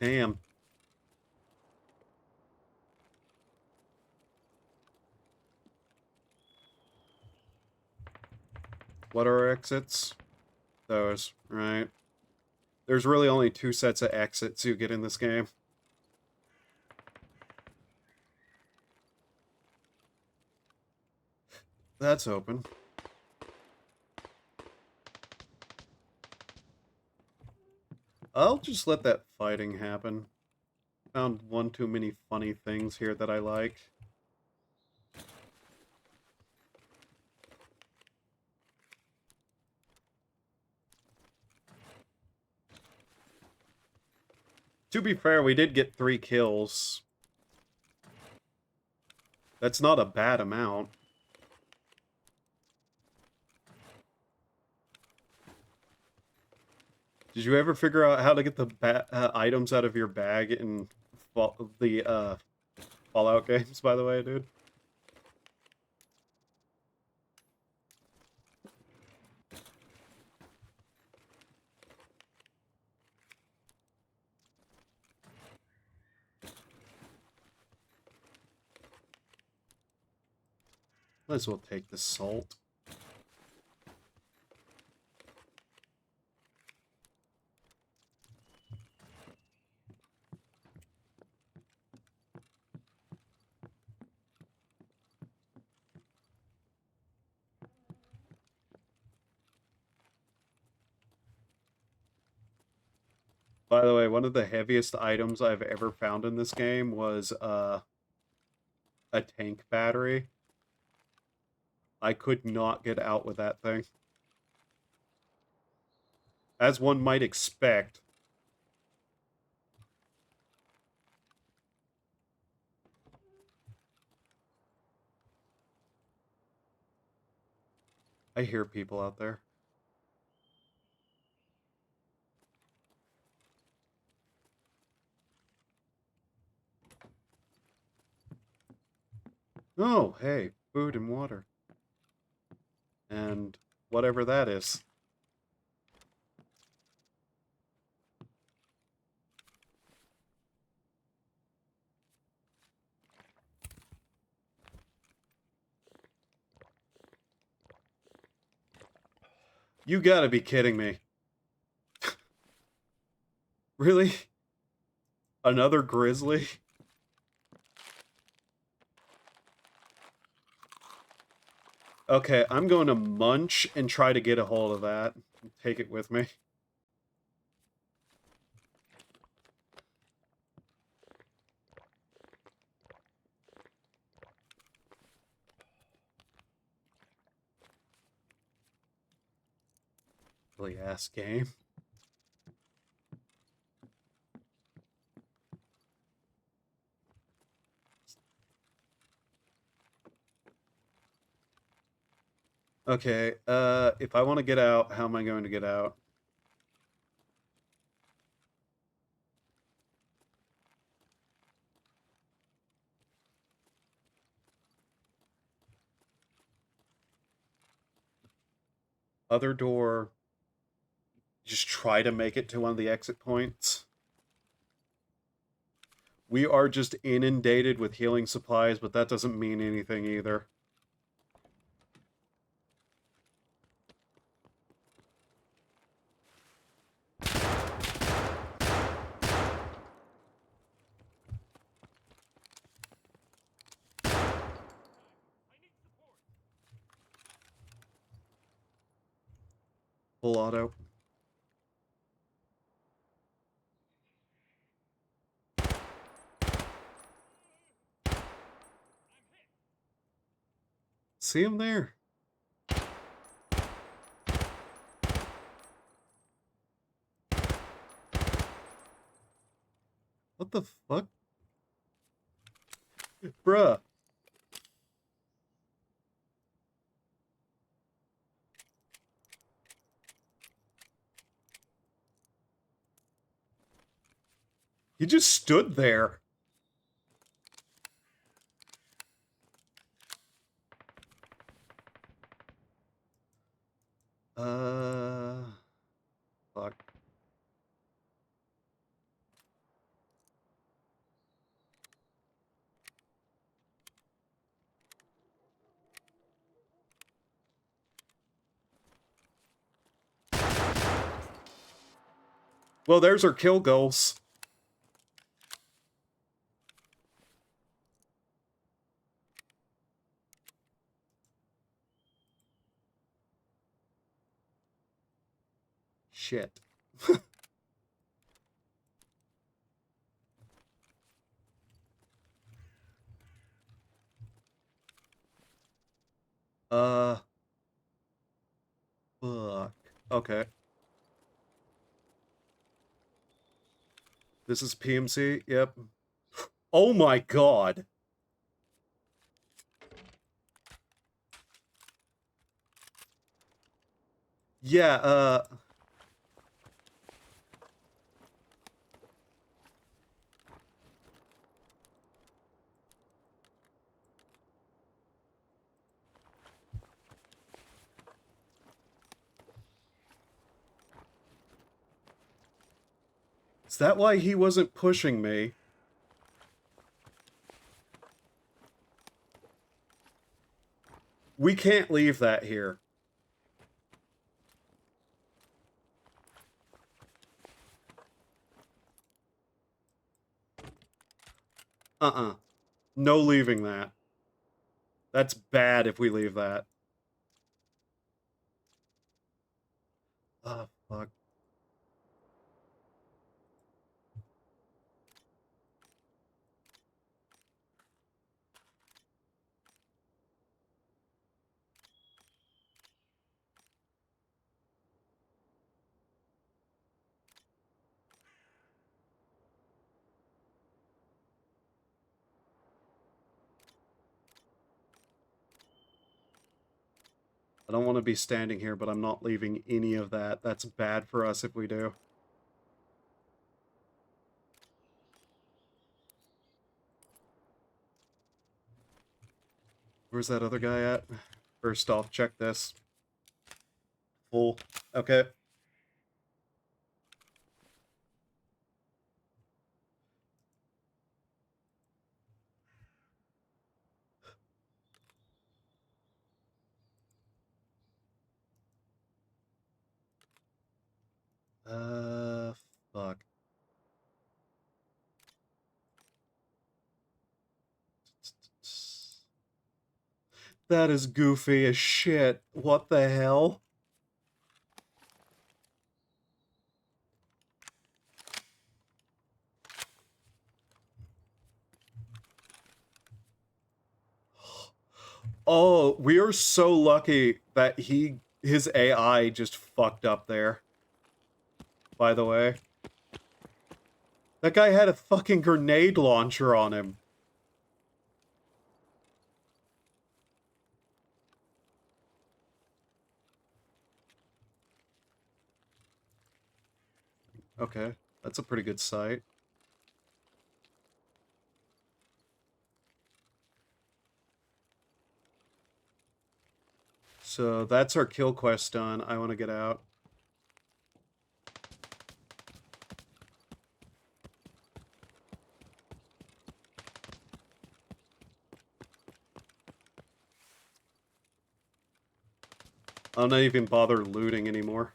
Damn. What are our exits? Those, right. There's really only 2 sets of exits you get in this game. That's open. I'll just let that fighting happen. Found one too many funny things here that I like. To be fair, we did get 3 kills. That's not a bad amount. Did you ever figure out how to get the items out of your bag in the Fallout games, by the way, dude? Might as well take the salt. By the way, one of the heaviest items I've ever found in this game was a tank battery. I could not get out with that thing. As one might expect. I hear people out there. Oh, hey, food and water. And whatever that is. You gotta be kidding me. Really? Another grizzly? Okay, I'm going to munch and try to get a hold of that. Take it with me. Silly ass game. Okay, if I want to get out, how am I going to get out? Other door. Just try to make it to one of the exit points. We are just inundated with healing supplies, but that doesn't mean anything either. Full auto. See him there. What the fuck? Bruh. He just stood there. Fuck. Well, there's our kill goals. Shit. Fuck. Okay. This is PMC? Yep. Oh my god! Yeah, is that why he wasn't pushing me? We can't leave that here. Uh-uh. No leaving that. That's bad if we leave that. Oh, fuck. I don't want to be standing here, but I'm not leaving any of that. That's bad for us if we do. Where's that other guy at? First off, check this. Full. Okay. Fuck. That is goofy as shit. What the hell? Oh, we are so lucky that his AI just fucked up there. By the way. That guy had a fucking grenade launcher on him. Okay, that's a pretty good sight. So that's our kill quest done. I want to get out. I'll not even bother looting anymore.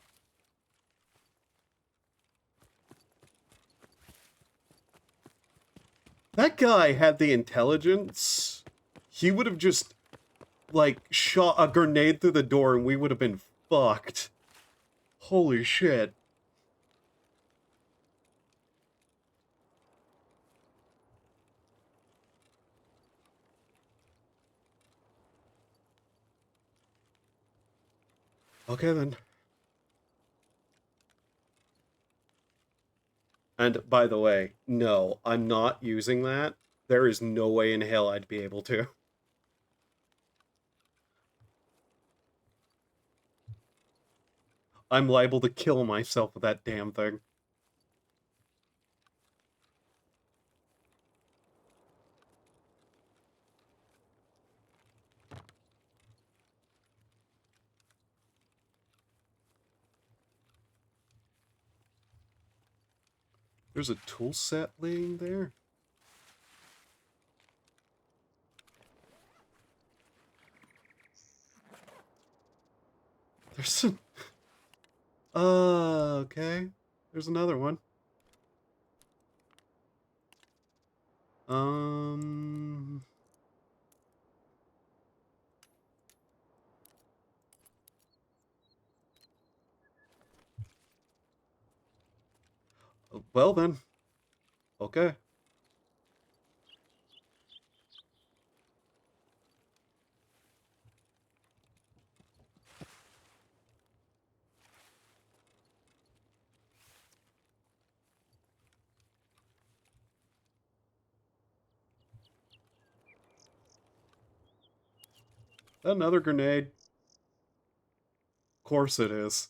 That guy had the intelligence. He would have just, like, shot a grenade through the door and we would have been fucked. Holy shit. Okay, then. And, by the way, no, I'm not using that. There is no way in hell I'd be able to. I'm liable to kill myself with that damn thing. There's a tool set laying there. There's some... okay. There's another one. Well then. Okay. Another grenade. Of course it is.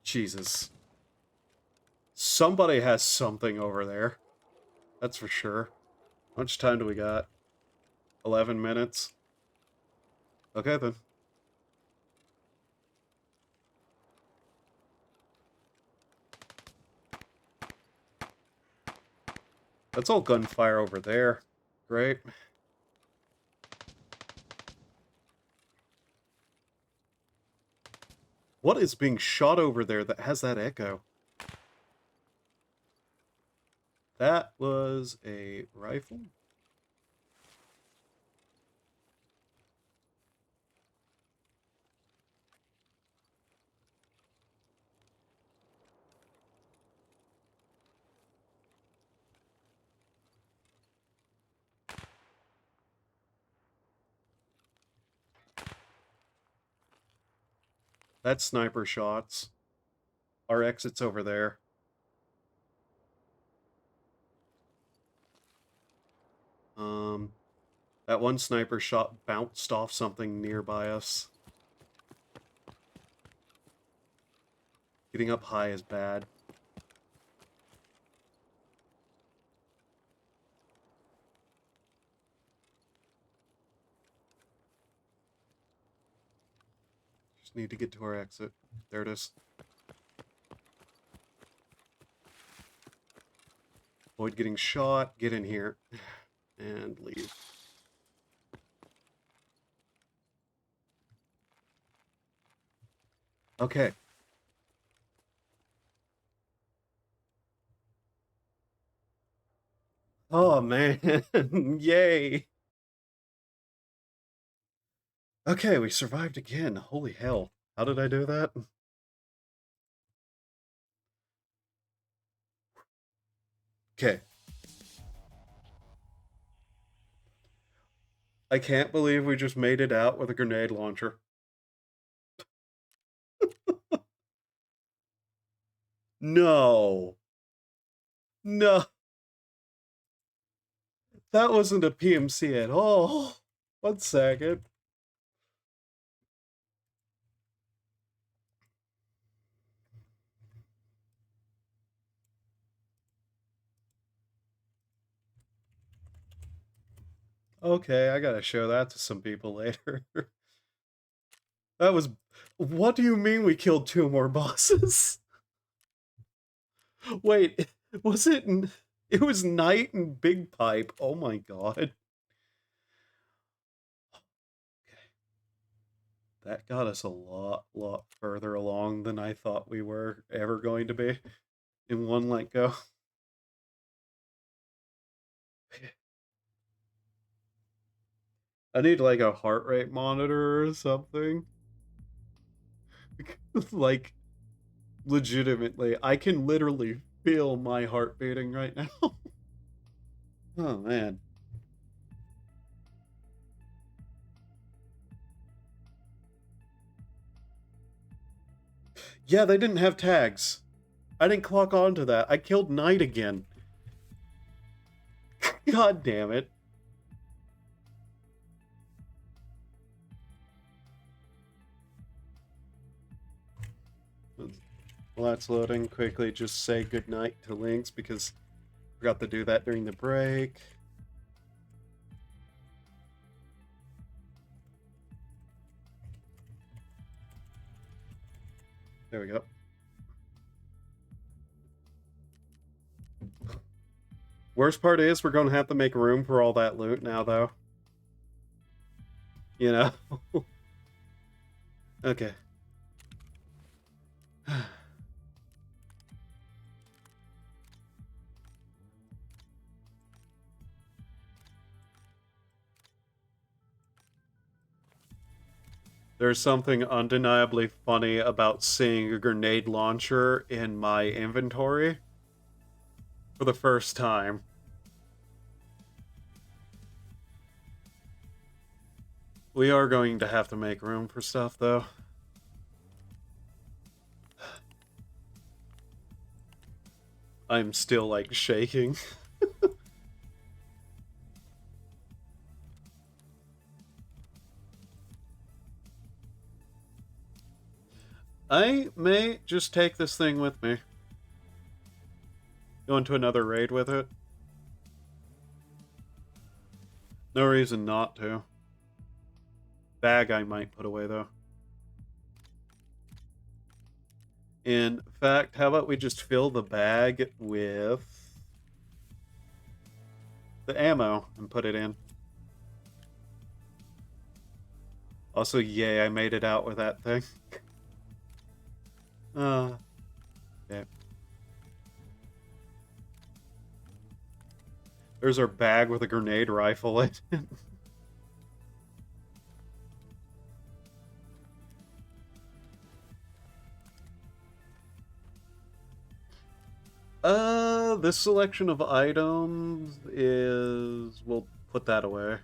Jesus. Somebody has something over there. That's for sure. How much time do we got? 11 minutes. Okay, then. That's all gunfire over there. Great. What is being shot over there that has that echo? That was a rifle? That's sniper shots. Our exit's over there. That one sniper shot bounced off something nearby us. Getting up high is bad. Just need to get to our exit. There it is. Avoid getting shot. Get in here. And leave. Okay. Oh, man. Yay. Okay, we survived again. Holy hell. How did I do that? Okay. I can't believe we just made it out with a grenade launcher. No. No. That wasn't a PMC at all. 1 second. Okay, I gotta show that to some people later. That was... What do you mean we killed 2 more bosses? Wait, was it... It was Knight and Big Pipe. Oh my god. That got us a lot further along than I thought we were ever going to be in one let go. I need like a heart rate monitor or something. Like, legitimately, I can literally feel my heart beating right now. Oh man. Yeah, they didn't have tags. I didn't clock onto that. I killed Knight again. God damn it. While that's loading, quickly just say goodnight to Lynx because I forgot to do that during the break. There we go. Worst part is we're going to have to make room for all that loot now, though. You know? Okay. There's something undeniably funny about seeing a grenade launcher in my inventory for the first time. We are going to have to make room for stuff, though. I'm still, like, shaking. I may just take this thing with me. Go into another raid with it. No reason not to. Bag I might put away, though. In fact, how about we just fill the bag with the ammo and put it in. Also, yay, I made it out with that thing. Okay. There's our bag with a grenade rifle in it. This selection of items is... We'll put that away.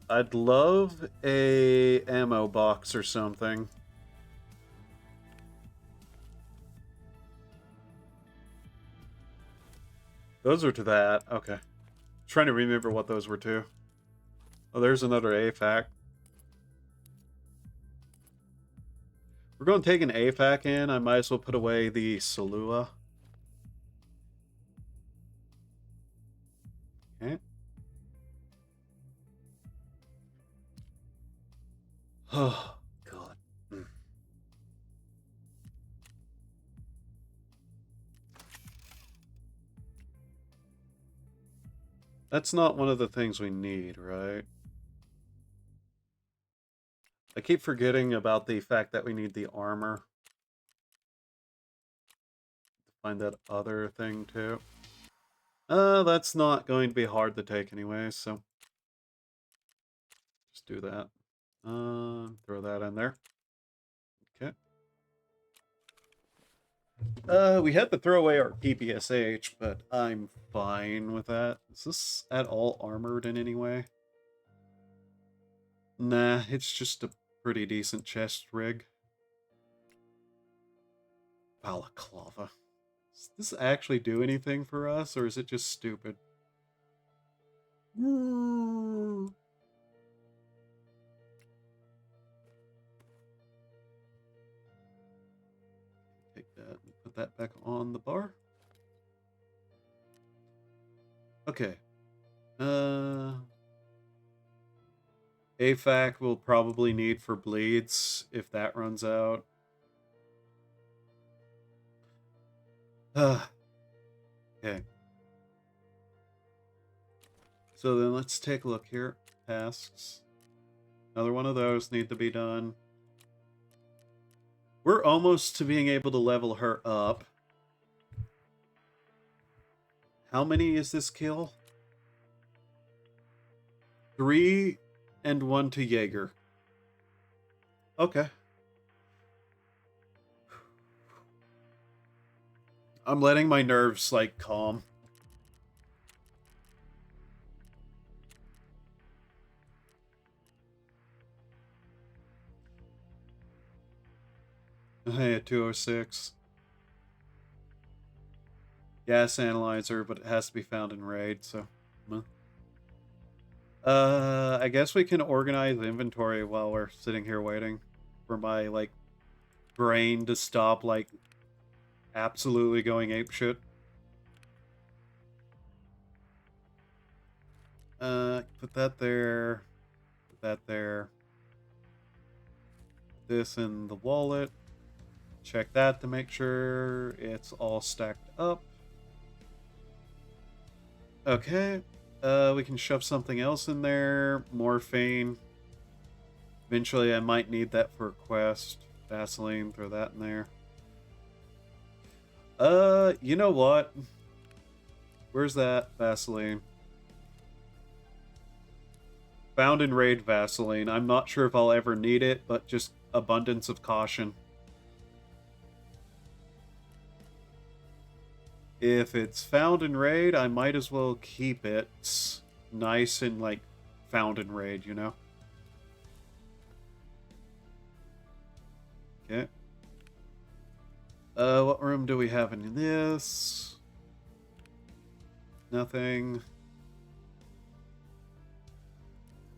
I'd love a ammo box or something. Those are to that. Okay. Trying to remember what those were to. Oh, there's another AFAC. We're going to take an AFAC in. I might as well put away the Salua. Okay. Oh, God. That's not one of the things we need, right? I keep forgetting about the fact that we need the armor. Find that other thing, too. That's not going to be hard to take anyway, so... Just do that. Throw that in there. Okay. We had to throw away our PPSH, but I'm fine with that. Is this at all armored in any way? Nah, it's just a pretty decent chest rig. Balaclava. Does this actually do anything for us, or is it just stupid? Take that and put that back on the bar. Okay. AFAC we'll probably need for bleeds if that runs out. Okay. So then let's take a look here. Tasks. Another one of those need to be done. We're almost to being able to level her up. How many is this kill? 3 and 1 to Jaeger. Okay. I'm letting my nerves, like, calm. Hey, at 206. Gas analyzer, but it has to be found in raid, so... I guess we can organize inventory while we're sitting here waiting for my, like, brain to stop, like, absolutely going apeshit. Put that there. Put that there. Put this in the wallet. Check that to make sure it's all stacked up. Okay. We can shove something else in there. Morphine. Eventually I might need that for a quest. Vaseline, throw that in there. You know what? Where's that Vaseline? Found in raid Vaseline. I'm not sure if I'll ever need it, but just abundance of caution. If it's found in raid, I might as well keep it nice and, like, found in raid, you know? Okay. What room do we have in this? Nothing.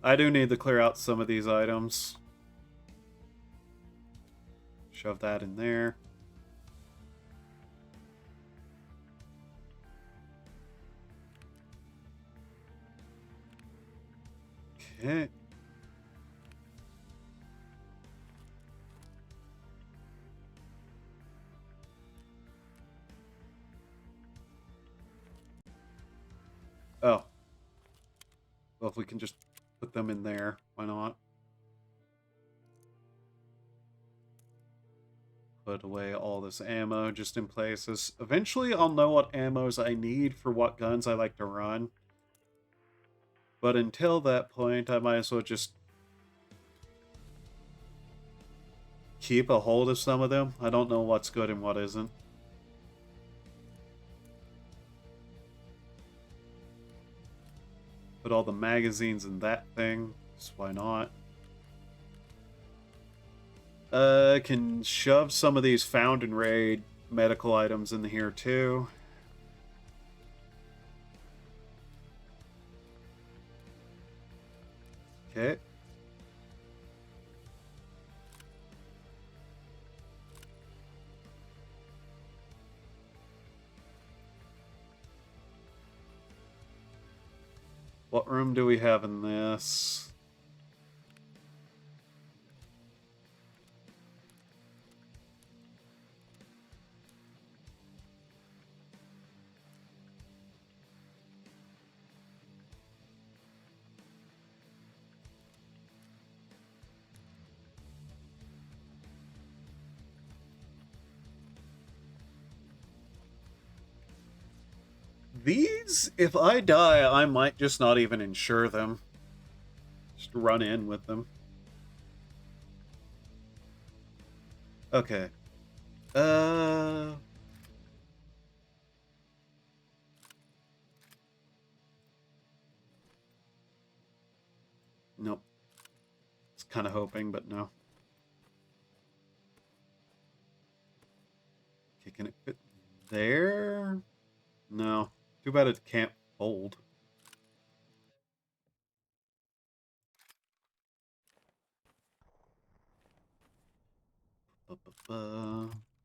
I do need to clear out some of these items. Shove that in there. Okay. Oh. Well, if we can just put them in there, why not? Put away all this ammo just in places. Eventually, I'll know what ammos I need for what guns I like to run. But until that point, I might as well just keep a hold of some of them. I don't know what's good and what isn't. Put all the magazines in that thing. So why not? Can shove some of these found and raid medical items in here too. Okay. What room do we have in this? These, if I die, I might just not even insure them. Just run in with them. Okay. Nope. It's kind of hoping, but no. Okay, can it fit there? No. Too bad it can't fold.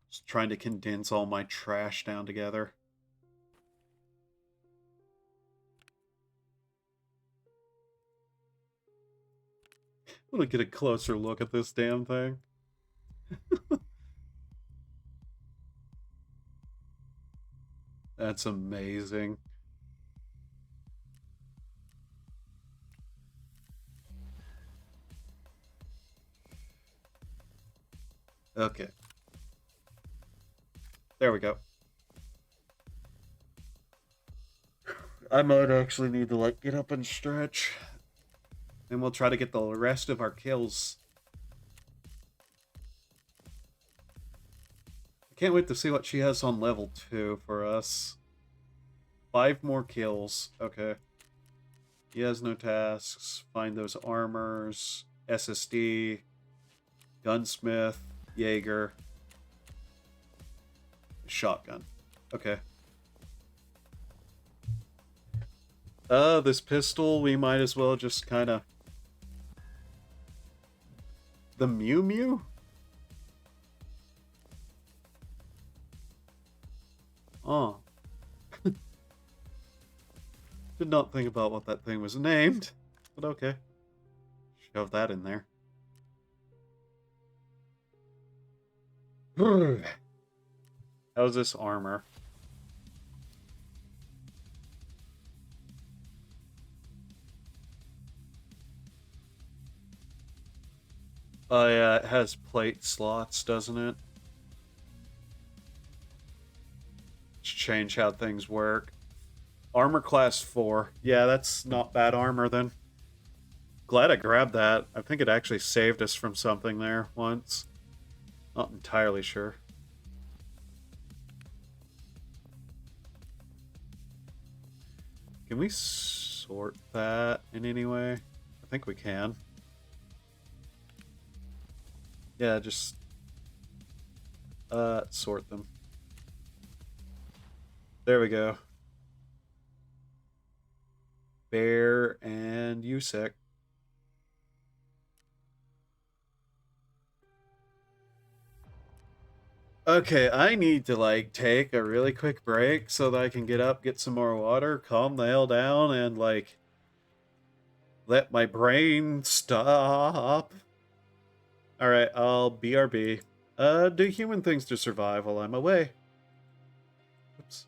Just trying to condense all my trash down together. I want to get a closer look at this damn thing. That's amazing. Okay. There we go. I might actually need to, like, get up and stretch. And we'll try to get the rest of our kills. I can't wait to see what she has on level 2 for us. 5 more kills. Okay. He has no tasks. Find those armors. SSD. Gunsmith. Jaeger. Shotgun. Okay. This pistol, we might as well just kind of... The Mew Mew? Oh. Did not think about what that thing was named, but okay. Shove that in there. How's this armor? Oh yeah, it has plate slots, doesn't it? Let's change how things work. Armor class 4. Yeah, that's not bad armor then. Glad I grabbed that. I think it actually saved us from something there once. Not entirely sure. Can we sort that in any way? I think we can. Yeah, just... Sort them. There we go. Bear and Yusek. Okay, I need to like take a really quick break so that I can get up, get some more water, calm the hell down, and like let my brain stop. Alright, I'll BRB. Do human things to survive while I'm away. Oops.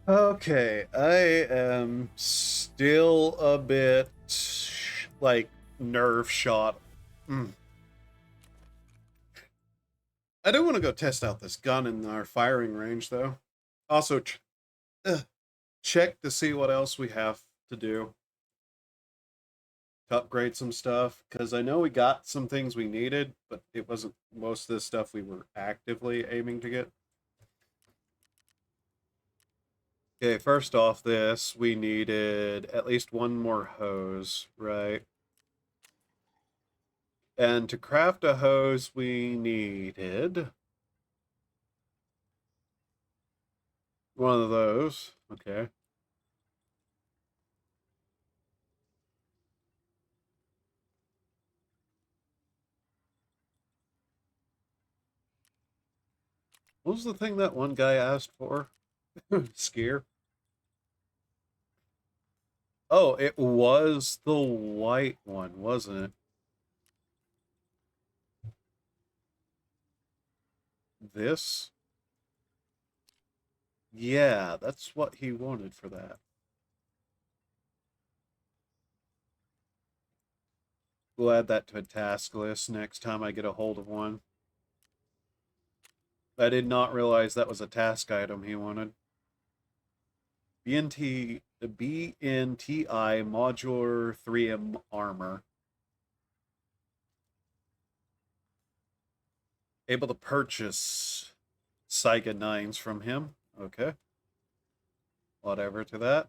Okay, I am still a bit like, nerve shot. I do want to go test out this gun in our firing range, though. Also, check to see what else we have to do to upgrade some stuff, because I know we got some things we needed, but it wasn't most of the stuff we were actively aiming to get. Okay, first off this, we needed at least one more hose, right? And to craft a hose, we needed one of those. Okay. What was the thing that one guy asked for? Skier? Oh, it was the white one, wasn't it? This? Yeah, that's what he wanted for that. We'll add that to a task list next time I get a hold of one. I did not realize that was a task item he wanted. BNTI Modular 3M Armor. Able to purchase Saiga 9s from him. Okay. Whatever to that.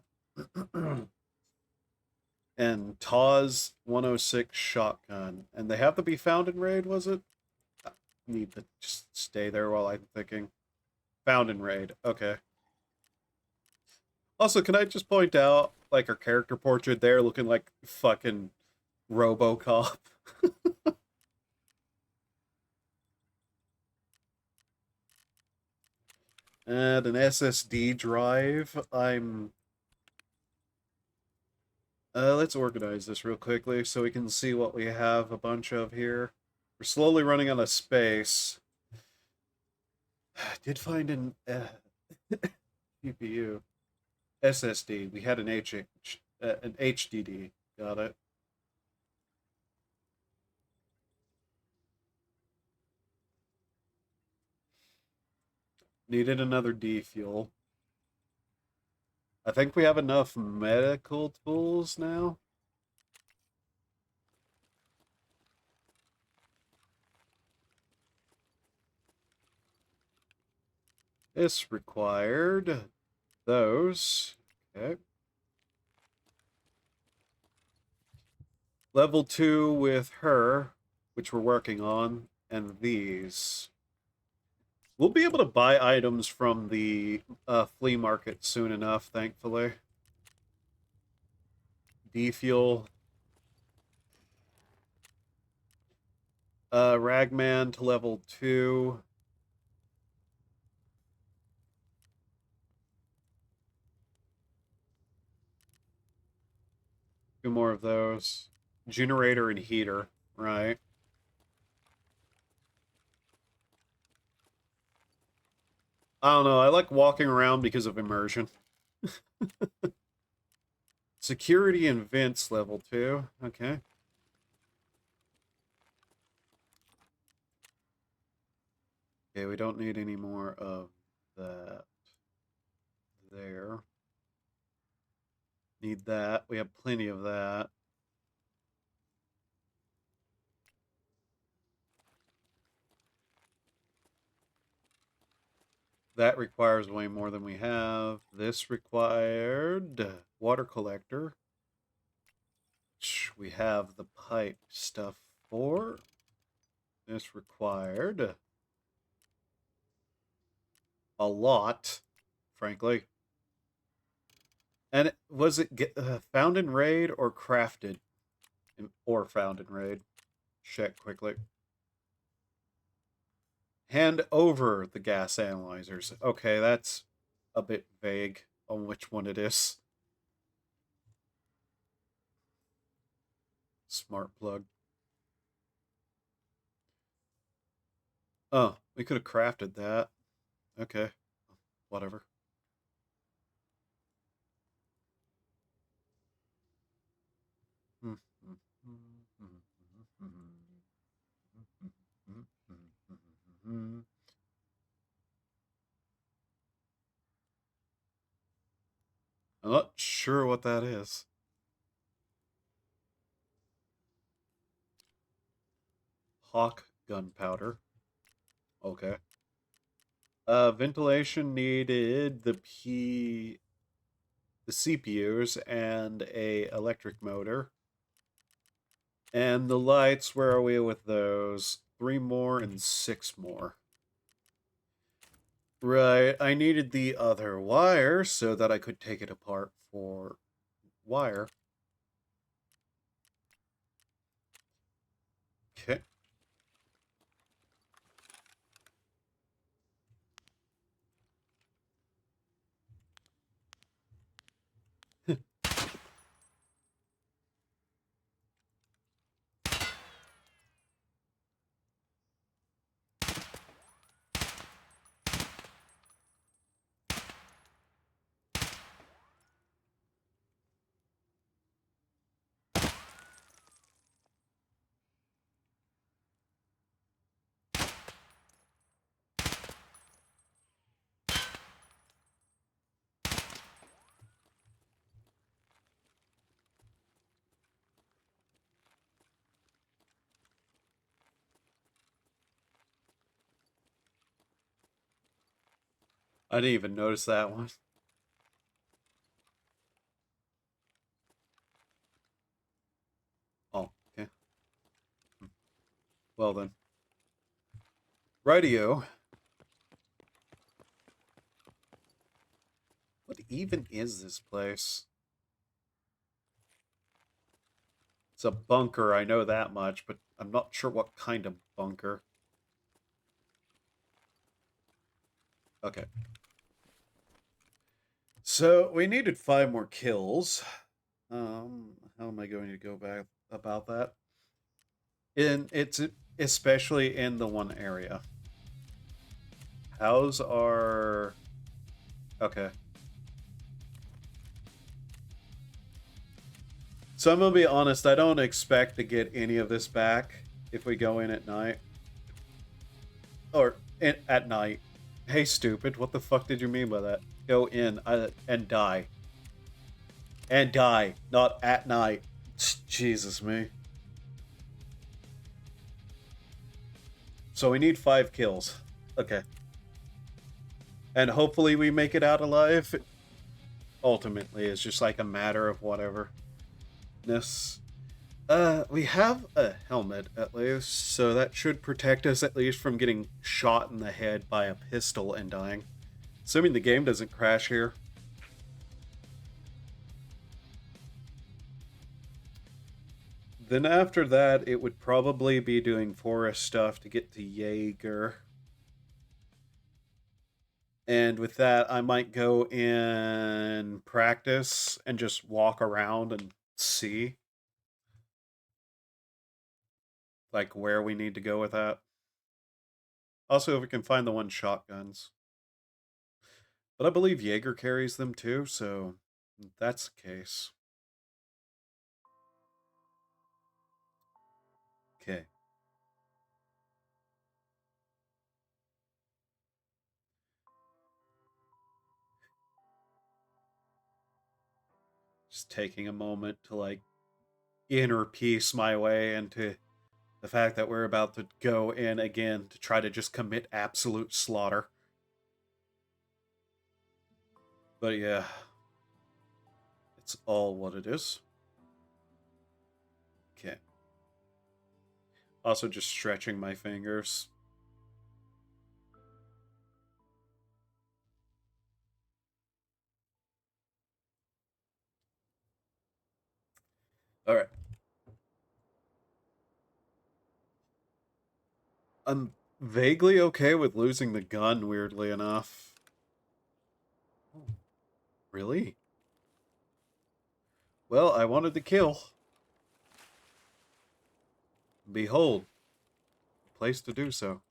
And Taz 106 shotgun. And they have to be found in raid, was it? I need to just stay there while I'm thinking. Found in raid. Okay. Also, can I just point out, like, her character portrait there looking like fucking RoboCop? And an SSD drive. Let's organize this real quickly so we can see what we have a bunch of here. We're slowly running out of space. I did find an CPU. SSD. We had an HDD. Got it. Needed another D fuel. I think we have enough medical tools now. This required those. Okay. Level 2 with her, which we're working on, and these. We'll be able to buy items from the flea market soon enough, thankfully. D-fuel. Ragman to level 2. Two more of those. Generator and heater, right? I don't know. I like walking around because of immersion. Security and vents level 2. Okay. Okay, we don't need any more of that there. Need that. We have plenty of that. That requires way more than we have. This required water collector, which we have the pipe stuff for. This required a lot, frankly. And was it found in raid or crafted? Or found in raid? Check quickly. Hand over the gas analyzers. Okay, that's a bit vague on which one it is. Smart plug. Oh, we could have crafted that. Okay, whatever. I'm not sure what that is. Hawk gunpowder. Okay. Ventilation needed the CPUs and a electric motor. And the lights, where are we with those? 3 more and 6 more. Right, I needed the other wire so that I could take it apart for wire. Okay. I didn't even notice that one. Oh, okay. Well then. Rightio. What even is this place? It's a bunker, I know that much, but I'm not sure what kind of bunker. Okay. So, we needed 5 more kills. How am I going to go back about that? It's especially in the one area. How's our... Okay. So I'm gonna be honest, I don't expect to get any of this back if we go in at night. Or at night. Hey, stupid, what the fuck did you mean by that? Go in and die. And die, not at night. Jesus me. So we need 5 kills. Okay. And hopefully we make it out alive. Ultimately, it's just like a matter of whatever. We have a helmet, at least, so that should protect us at least from getting shot in the head by a pistol and dying. Assuming the game doesn't crash here. Then after that, it would probably be doing forest stuff to get to Jaeger. And with that, I might go in practice and just walk around and see. Like, where we need to go with that. Also, if we can find the 1 shotguns. But I believe Jaeger carries them too, so if that's the case. Okay. Just taking a moment to, like, inner peace my way into the fact that we're about to go in again to try to just commit absolute slaughter. But yeah, it's all what it is. Okay. Also just stretching my fingers. Alright. I'm vaguely okay with losing the gun, weirdly enough. Really? Well, I wanted to kill. Behold, place to do so.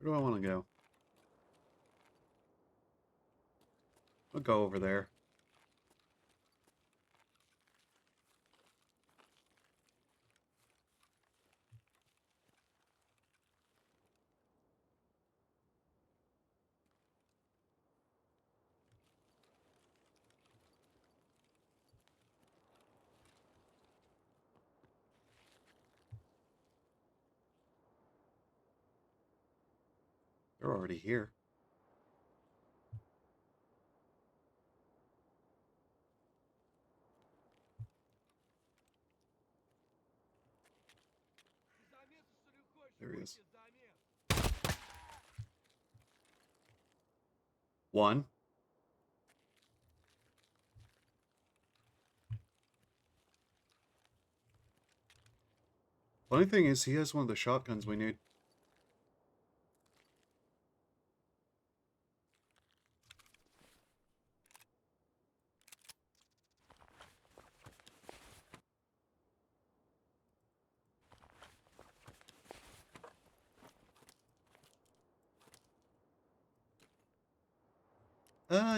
Where do I want to go? I'll go over there. They're already here. There he is. One. Funny thing is, he has one of the shotguns we need.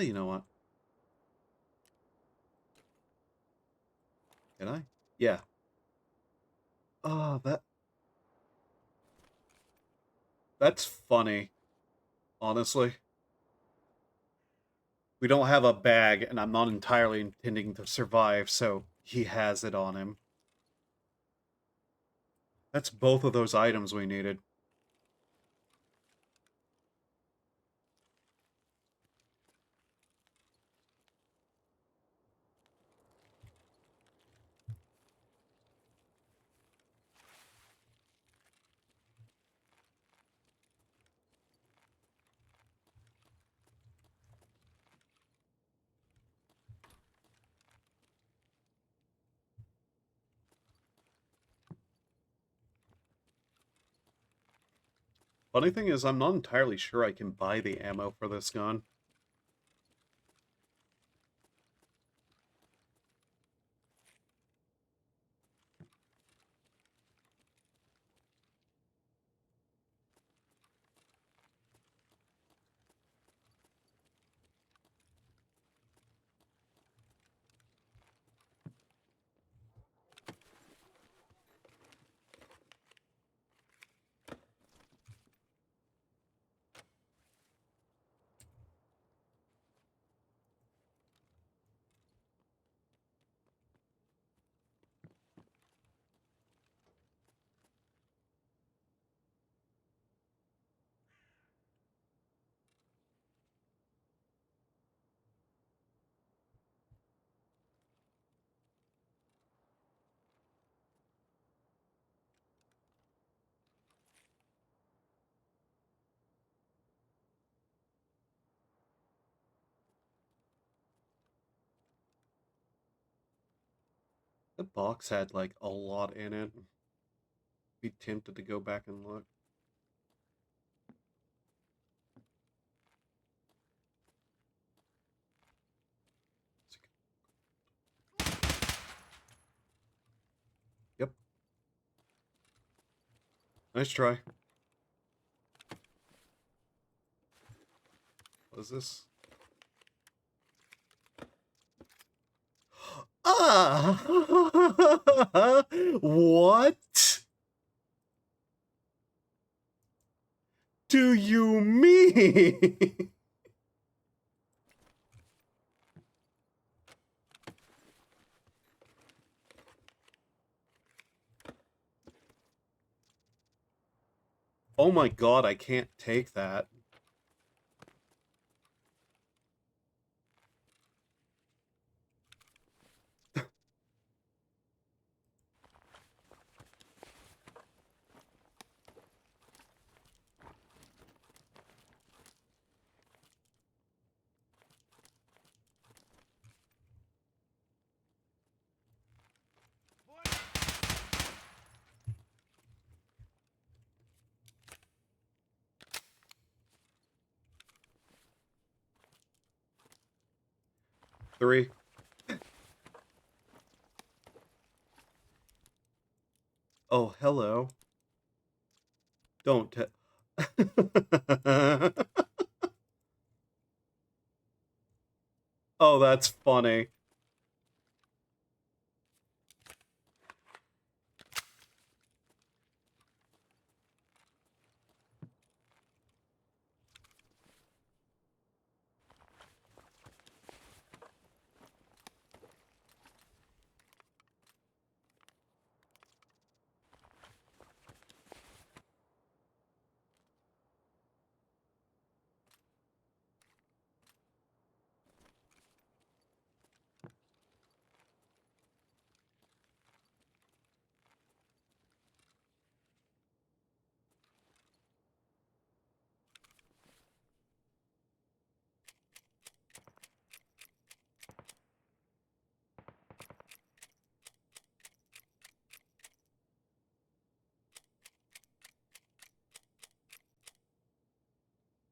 You know what? Can I? Yeah. That's funny, honestly. We don't have a bag, and I'm not entirely intending to survive, so he has it on him. That's both of those items we needed. Funny thing is, I'm not entirely sure I can buy the ammo for this gun. The box had, like, a lot in it. Be tempted to go back and look. Yep. Nice try. What is this? Ah! What do you mean? Oh my god, I can't take that. Three. Oh, hello. Don't Oh, that's funny.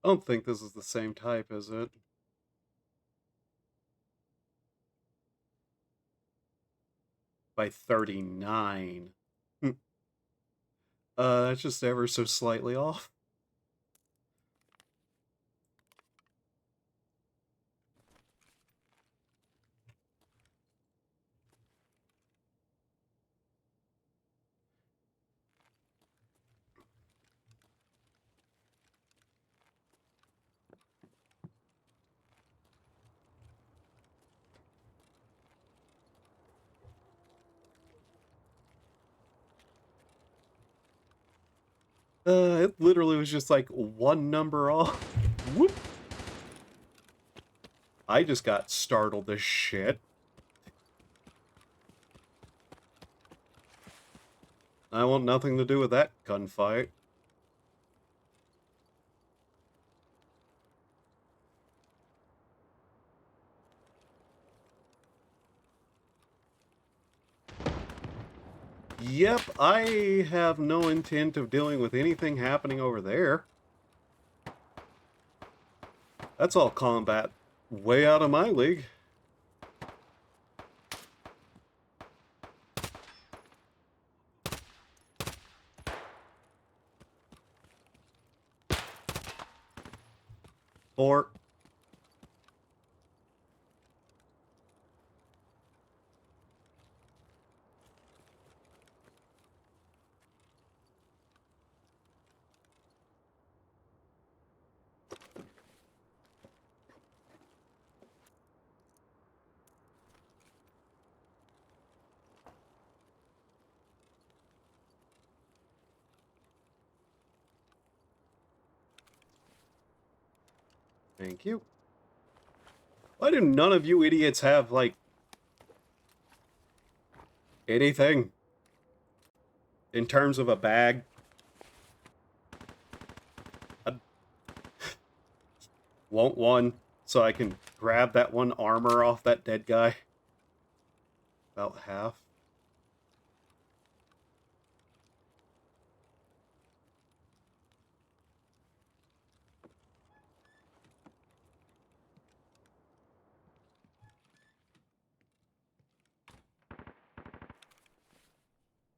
I don't think this is the same type, is it? By 39. That's just ever so slightly off. It literally was just like one number off. Whoop. I just got startled as shit. I want nothing to do with that gunfight. Yep, I have no intent of dealing with anything happening over there. That's all combat way out of my league. Or thank you. Why do none of you idiots have, like, anything in terms of a bag? I want one so I can grab that one armor off that dead guy. About half.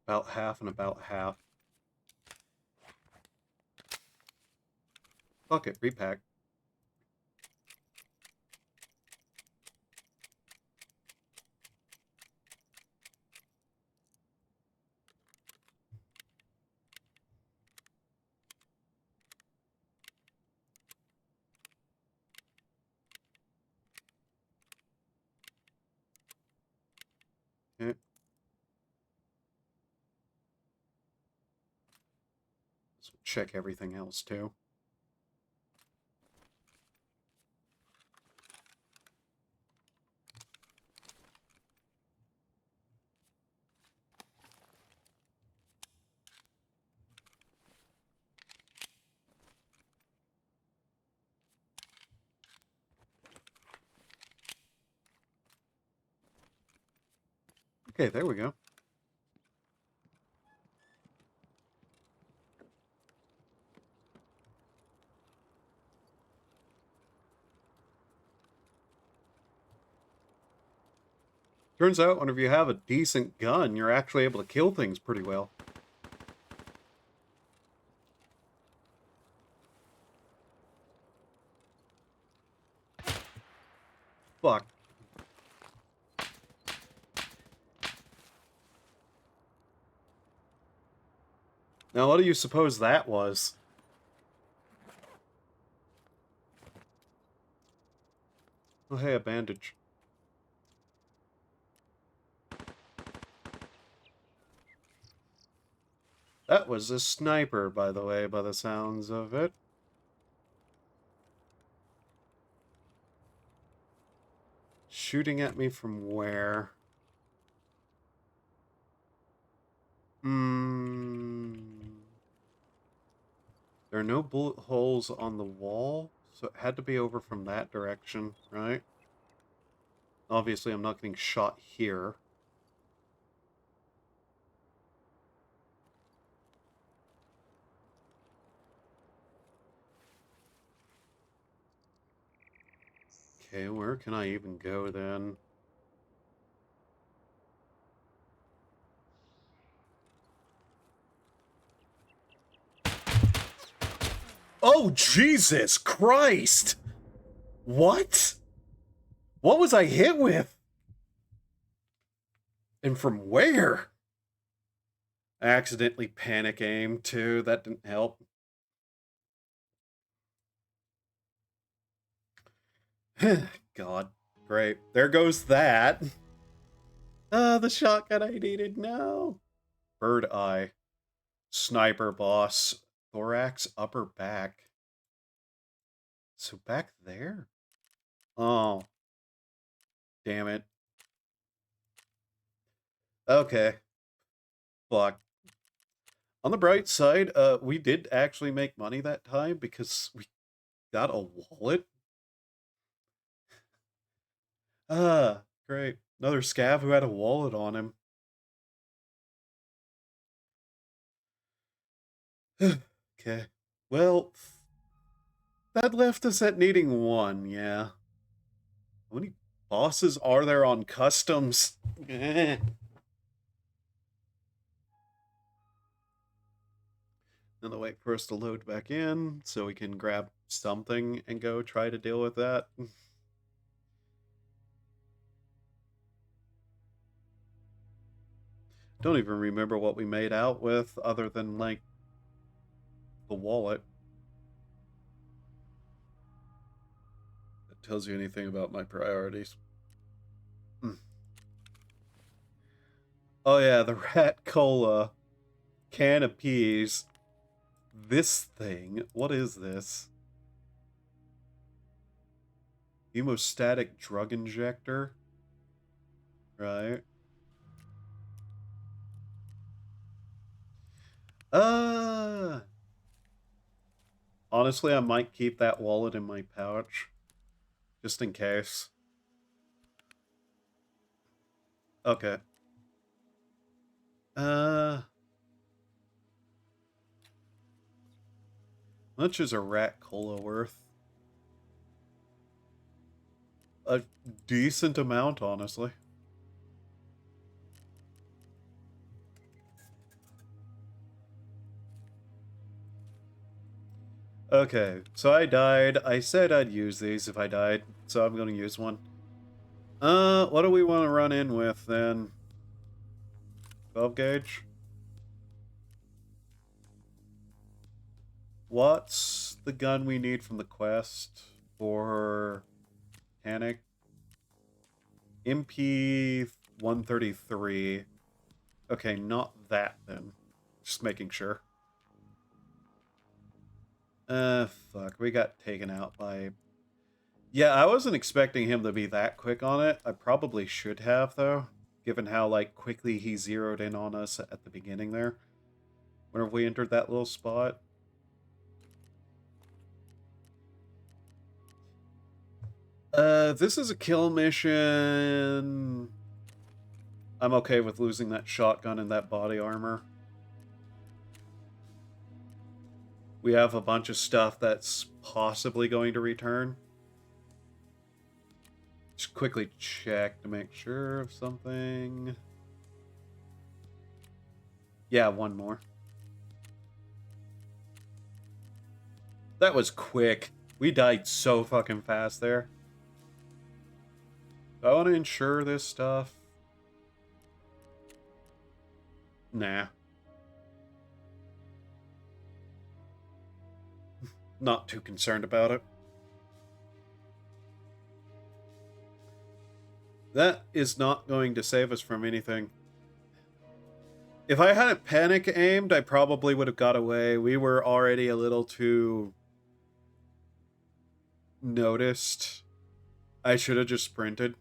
About half and about half. Fuck it, repack. Okay. Let's check everything else too. Okay, there we go. Turns out whenever you have a decent gun, you're actually able to kill things pretty well. Fuck. Now, what do you suppose that was? Oh, hey, a bandage. That was a sniper, by the way, by the sounds of it. Shooting at me from where? There are no bullet holes on the wall, so it had to be over from that direction, right? Obviously, I'm not getting shot here. Okay, where can I even go then? Oh, Jesus Christ! What? What was I hit with? And from where? I accidentally panic aimed too. That didn't help. God. Great. There goes that. The shotgun I needed. No. Bird eye. Sniper boss. Thorax, upper back. So back there? Oh. Damn it. Okay. Fuck. On the bright side, we did actually make money that time because we got a wallet. Ah, great. Another scav who had a wallet on him. Okay. Well, that left us at needing one, yeah. How many bosses are there on customs? Then they'll wait for us to load back in so we can grab something and go try to deal with that. Don't even remember what we made out with other than, like, the wallet. That tells you anything about my priorities. Oh yeah, the rat cola. Can of peas. This thing. What is this? Hemostatic drug injector. Right. Honestly, I might keep that wallet in my pouch. Just in case. Okay. How much is a rat cola worth? A decent amount, honestly. Okay, so I died. I said I'd use these if I died, so I'm gonna use one. What do we want to run in with, then? 12 gauge? What's the gun we need from the quest for Panic? MP-133. Okay, not that, then. Just making sure. Fuck. We got taken out by... Yeah, I wasn't expecting him to be that quick on it. I probably should have, though. Given how, like, quickly he zeroed in on us at the beginning there. Whenever we entered that little spot. This is a kill mission. I'm okay with losing that shotgun and that body armor. We have a bunch of stuff that's possibly going to return. Just quickly check to make sure of something. Yeah, one more. That was quick. We died so fucking fast there. Do I want to insure this stuff? Nah. Not too concerned about it. That is not going to save us from anything. If I hadn't panic aimed, I probably would have got away. We were already a little too noticed. I should have just sprinted.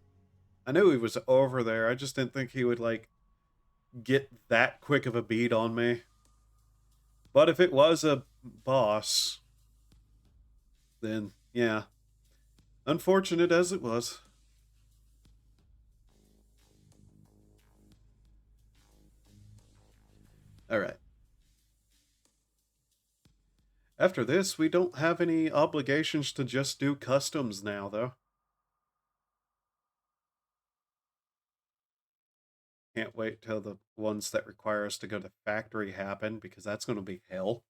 I knew he was over there. I just didn't think he would, like, get that quick of a beat on me. But if it was a boss, then, yeah. Unfortunate as it was. Alright. After this, we don't have any obligations to just do customs now, though. Can't wait till the ones that require us to go to factory happen, because that's going to be hell.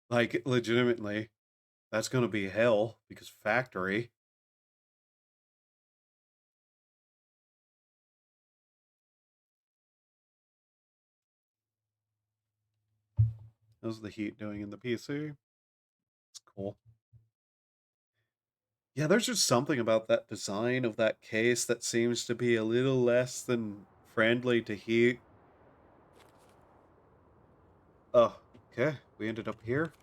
Like, legitimately, that's going to be hell, because factory. How's the heat doing in the PC? It's cool. Yeah, there's just something about that design of that case that seems to be a little less than friendly to heat. Oh, okay. We ended up here.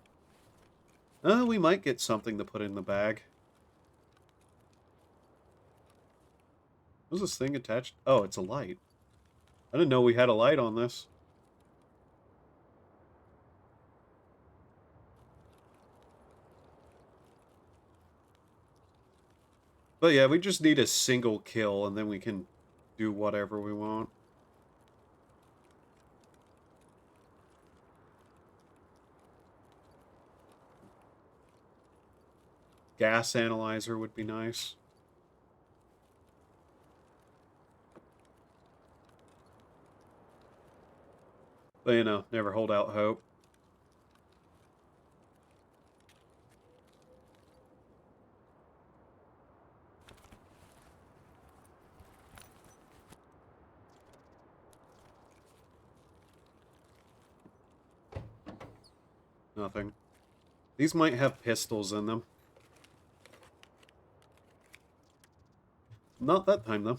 We might get something to put in the bag. Was this thing attached? Oh, it's a light. I didn't know we had a light on this. But yeah, we just need a single kill, and then we can do whatever we want. Gas analyzer would be nice. But, you know, never hold out hope. Nothing. These might have pistols in them. Not that time, though.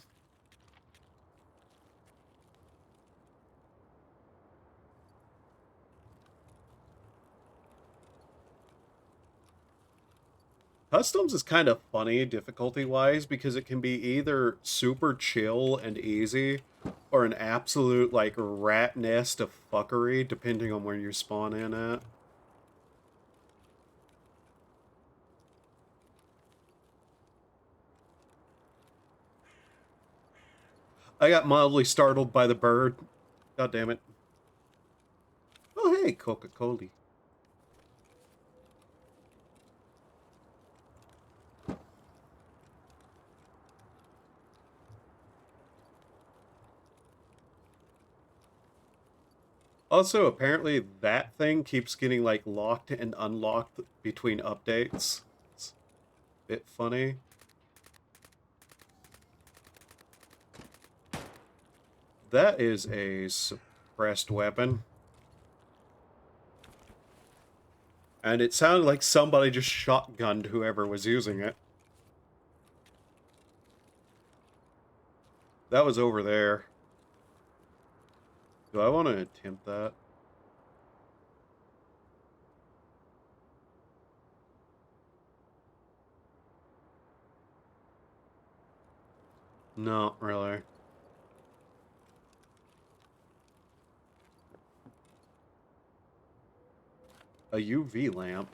Customs is kind of funny difficulty-wise because it can be either super chill and easy or an absolute, like, rat nest of fuckery depending on where you spawn in at. I got mildly startled by the bird. God damn it. Oh, hey, Coca-Cola. Also, apparently that thing keeps getting, like, locked and unlocked between updates. It's a bit funny. That is a suppressed weapon. And it sounded like somebody just shotgunned whoever was using it. That was over there. Do I want to attempt that? Not really. A UV lamp.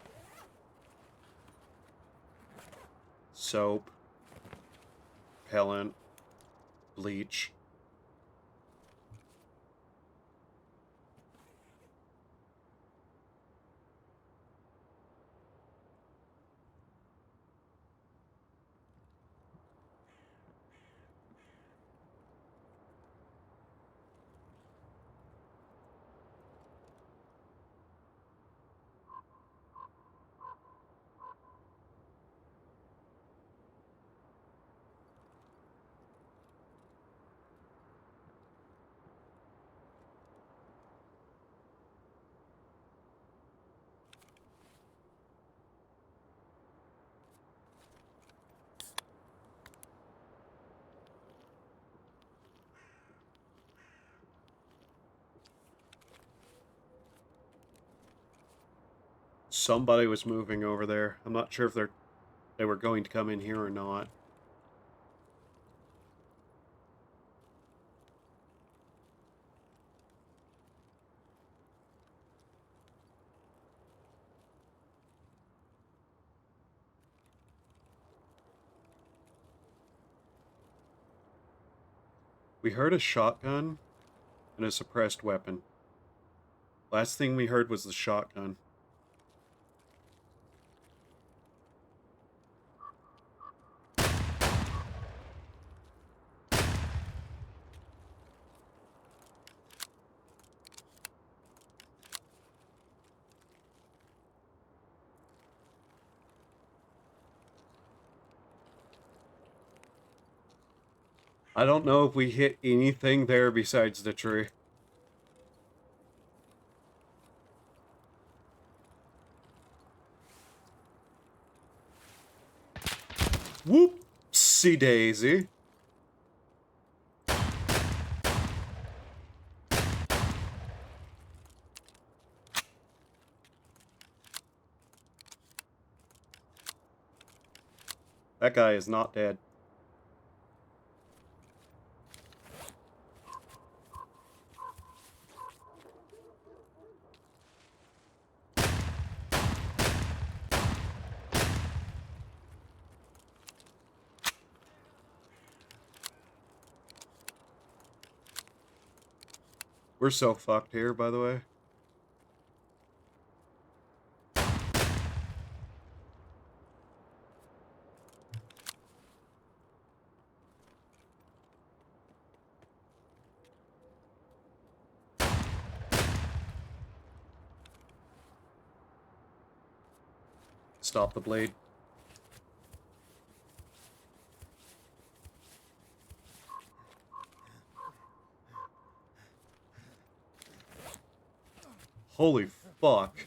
Soap. Repellent. Bleach. Somebody was moving over there. I'm not sure if they were going to come in here or not. We heard a shotgun and a suppressed weapon. Last thing we heard was the shotgun. I don't know if we hit anything there besides the tree. Whoopsie daisy. That guy is not dead. We're so fucked here, by the way. Stop the blade. Holy fuck.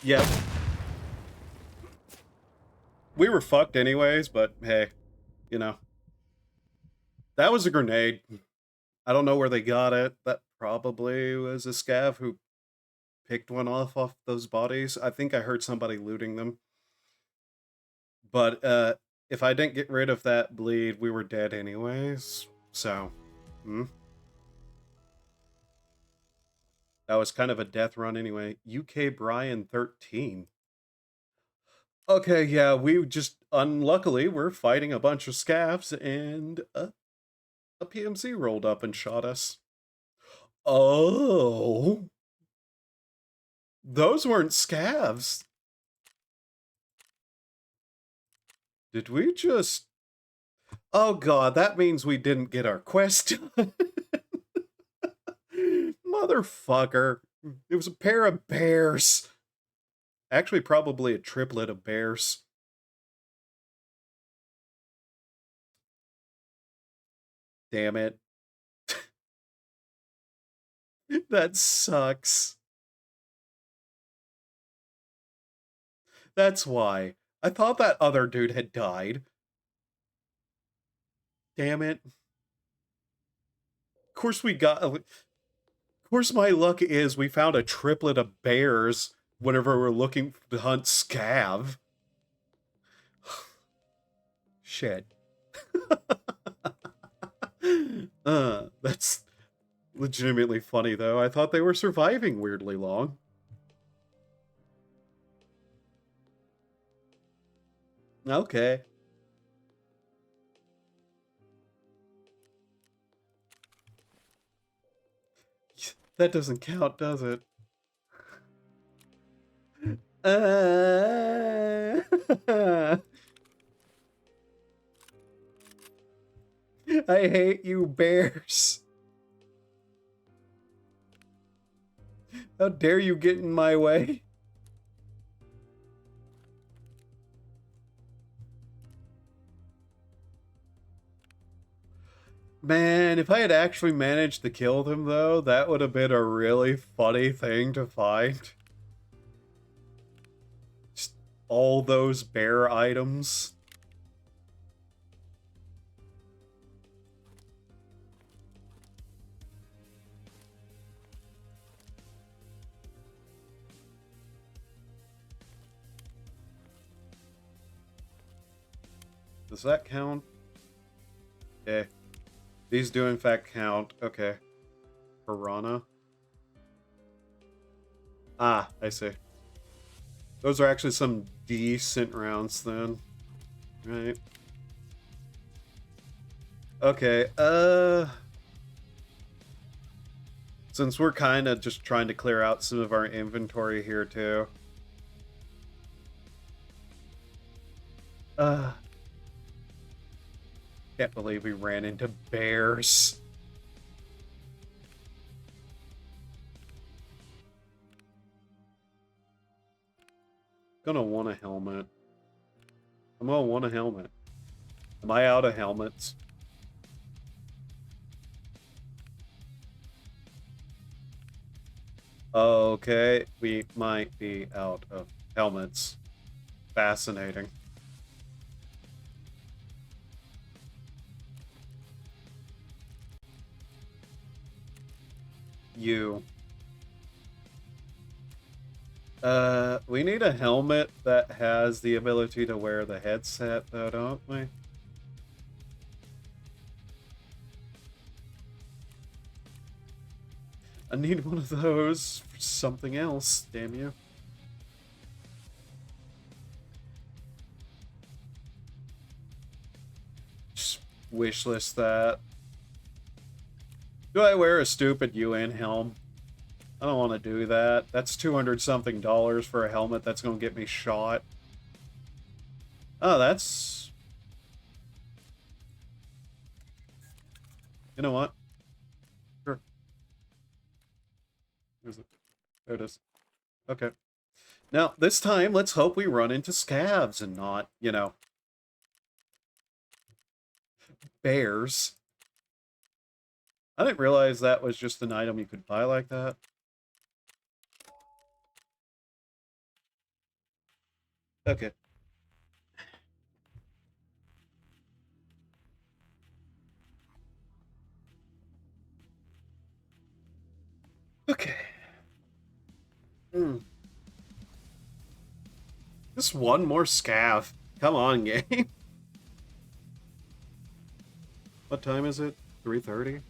Yep. We were fucked anyways, but hey, you know. That was a grenade. I don't know where they got it. That probably was a scav who picked one off those bodies. I think I heard somebody looting them. But if I didn't get rid of that bleed, we were dead anyways. So, that was kind of a death run anyway. UK Brian 13. Okay, yeah, we just, unluckily, we're fighting a bunch of scavs, and a PMC rolled up and shot us. Oh. Those weren't scavs. Did we just... Oh god, that means we didn't get our quest done. Motherfucker. It was a pair of bears. Actually, probably a triplet of bears. Damn it. That sucks. That's why. I thought that other dude had died. Damn it. Of course we got... Of course my luck is we found a triplet of bears whenever we're looking to hunt scav. Shit. That's legitimately funny, though. I thought they were surviving weirdly long. Okay. That doesn't count, does it? I hate you, bears. How dare you get in my way? Man, if I had actually managed to kill them, though, that would have been a really funny thing to find. Just all those bear items. Does that count? Okay. These do in fact count. Okay. Piranha. Ah, I see. Those are actually some decent rounds then. Right. Okay, since we're kind of just trying to clear out some of our inventory here too. Can't believe we ran into bears. Gonna want a helmet. I'm gonna want a helmet. Am I out of helmets? Okay, we might be out of helmets. Fascinating. You. We need a helmet that has the ability to wear the headset, though, don't we? I need one of those for something else, damn you. Just wishlist that. Do I wear a stupid UN helm? I don't want to do that. That's $200-something for a helmet that's going to get me shot. Oh, that's... You know what? Sure. Where's it? There it is. Okay. Now, this time, let's hope we run into scavs and not, you know, bears. I didn't realize that was just an item you could buy like that. Okay. Okay. Just one more scav. Come on, game. What time is it? 3:30?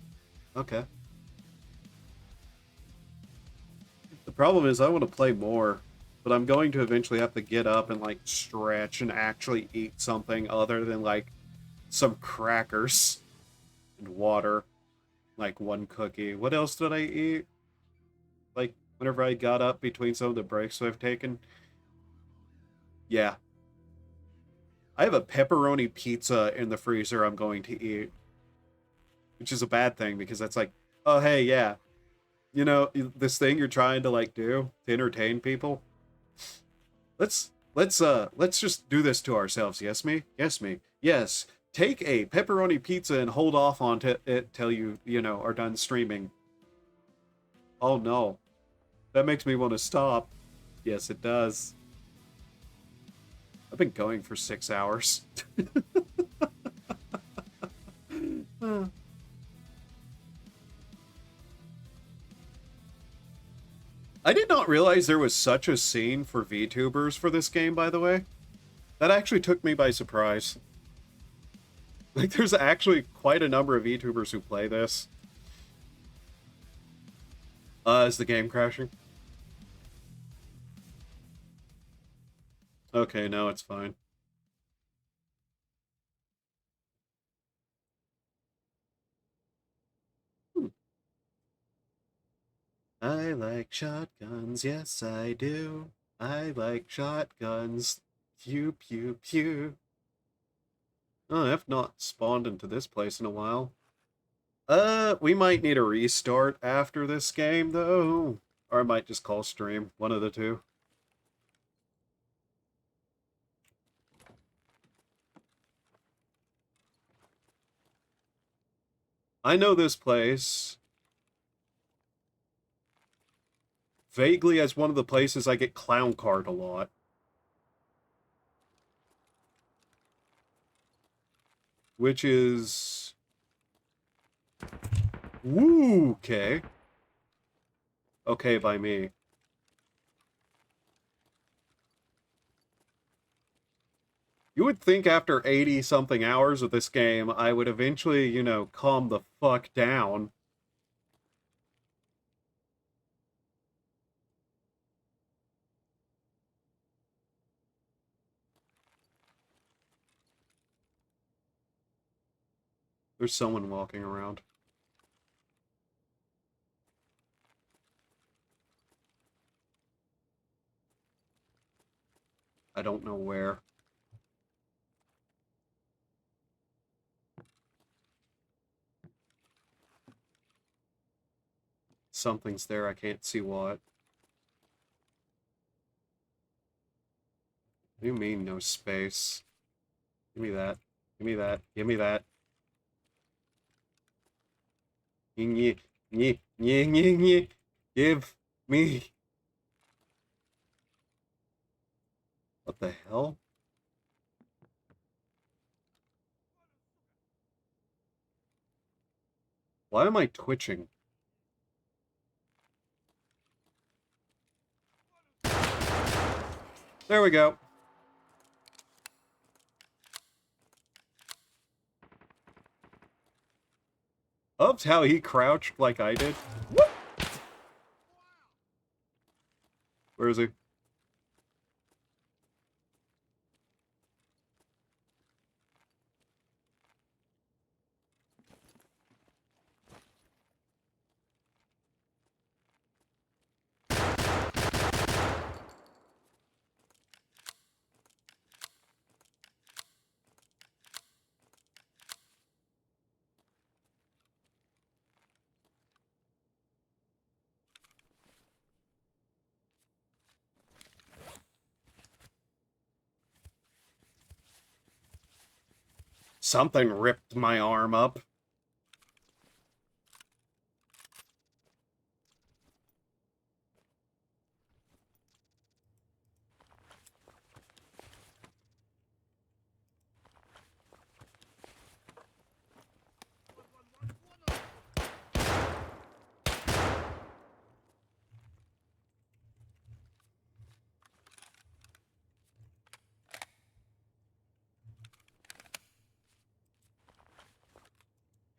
Okay. The problem is I want to play more, but I'm going to eventually have to get up and, like, stretch and actually eat something other than, like, some crackers and water. Like, one cookie. What else did I eat? Like, whenever I got up between some of the breaks I've taken. Yeah. I have a pepperoni pizza in the freezer I'm going to eat. Which is a bad thing, because that's like, oh, hey, yeah. You know, this thing you're trying to, like, do to entertain people? Let's just do this to ourselves, yes me? Yes me. Yes. Take a pepperoni pizza and hold off on it till you know, are done streaming. Oh, no. That makes me want to stop. Yes, it does. I've been going for 6 hours. I did not realize there was such a scene for VTubers for this game, by the way. That actually took me by surprise. Like, there's actually quite a number of VTubers who play this. Is the game crashing? Okay, no, it's fine. I like shotguns, yes I do. I like shotguns. Pew, pew, pew. Oh, I've not spawned into this place in a while. We might need a restart after this game, though. Or I might just call stream. One of the two. I know this place vaguely as one of the places I get clown card a lot. Which is... Woo, okay. Okay by me. You You would think after 80-something hours of this game, I would eventually, you know, calm the fuck down. There's someone walking around. I don't know where. Something's there, I can't see what. What do you mean, no space? Give me that. Give me that. Give me that. Nye, nye, nye, nye, nye. Give me. What the hell? Why am I twitching? There we go. Loved how he crouched like I did. Whoop! Where is he? Something ripped my arm up.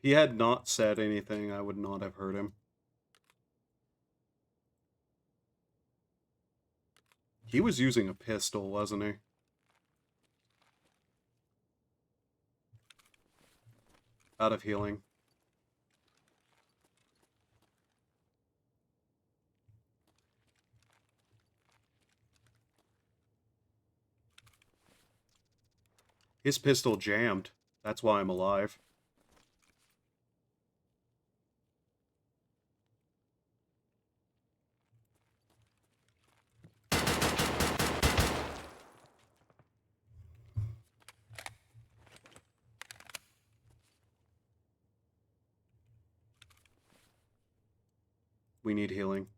He had not said anything, I would not have heard him. He was using a pistol, wasn't he? Out of healing. His pistol jammed. That's why I'm alive. We need healing.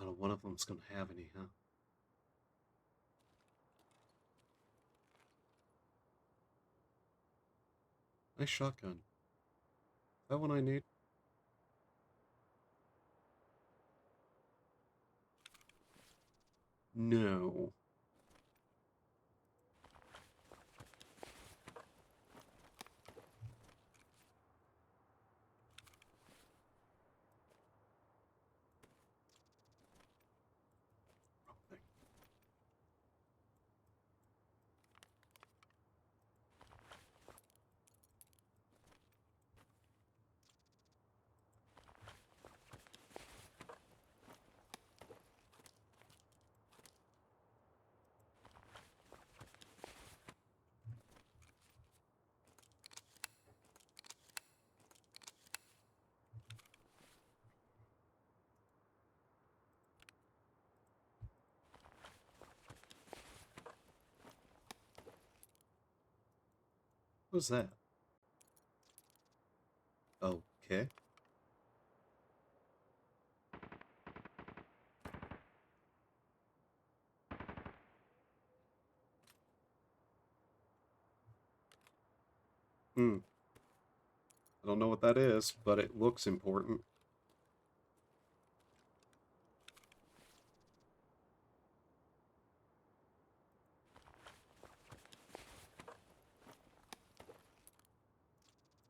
Not one of them's gonna have any, huh? Nice shotgun. Is that one I need? No. was that? Okay. I don't know what that is, but it looks important.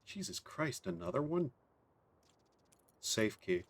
Jesus Christ, another one? Safe key.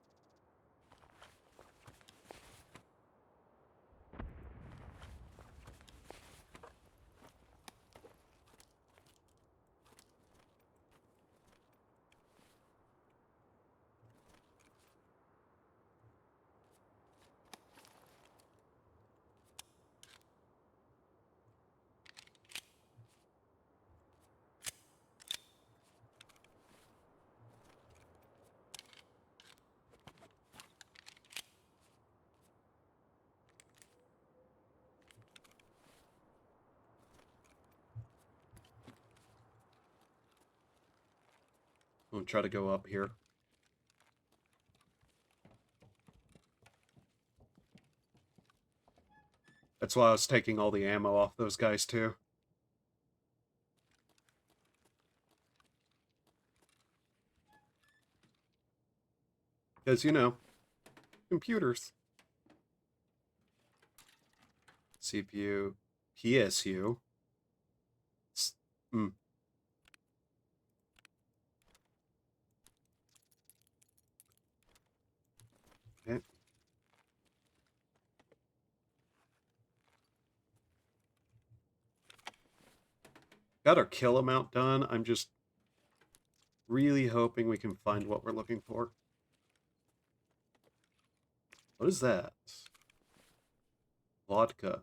I'm gonna try to go up here. That's why I was taking all the ammo off those guys too. Because, you know, computers. CPU, PSU. Okay. Got our kill amount done. I'm just really hoping we can find what we're looking for. What is that? Vodka.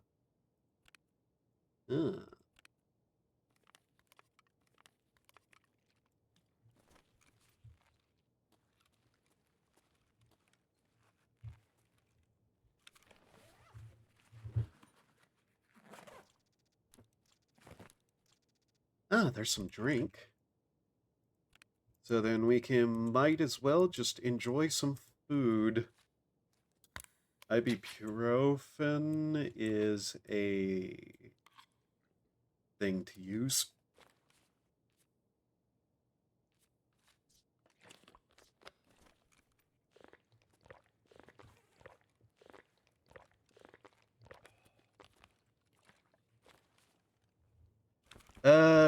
There's some drink. So then we might as well just enjoy some food. Ibuprofen is a thing to use.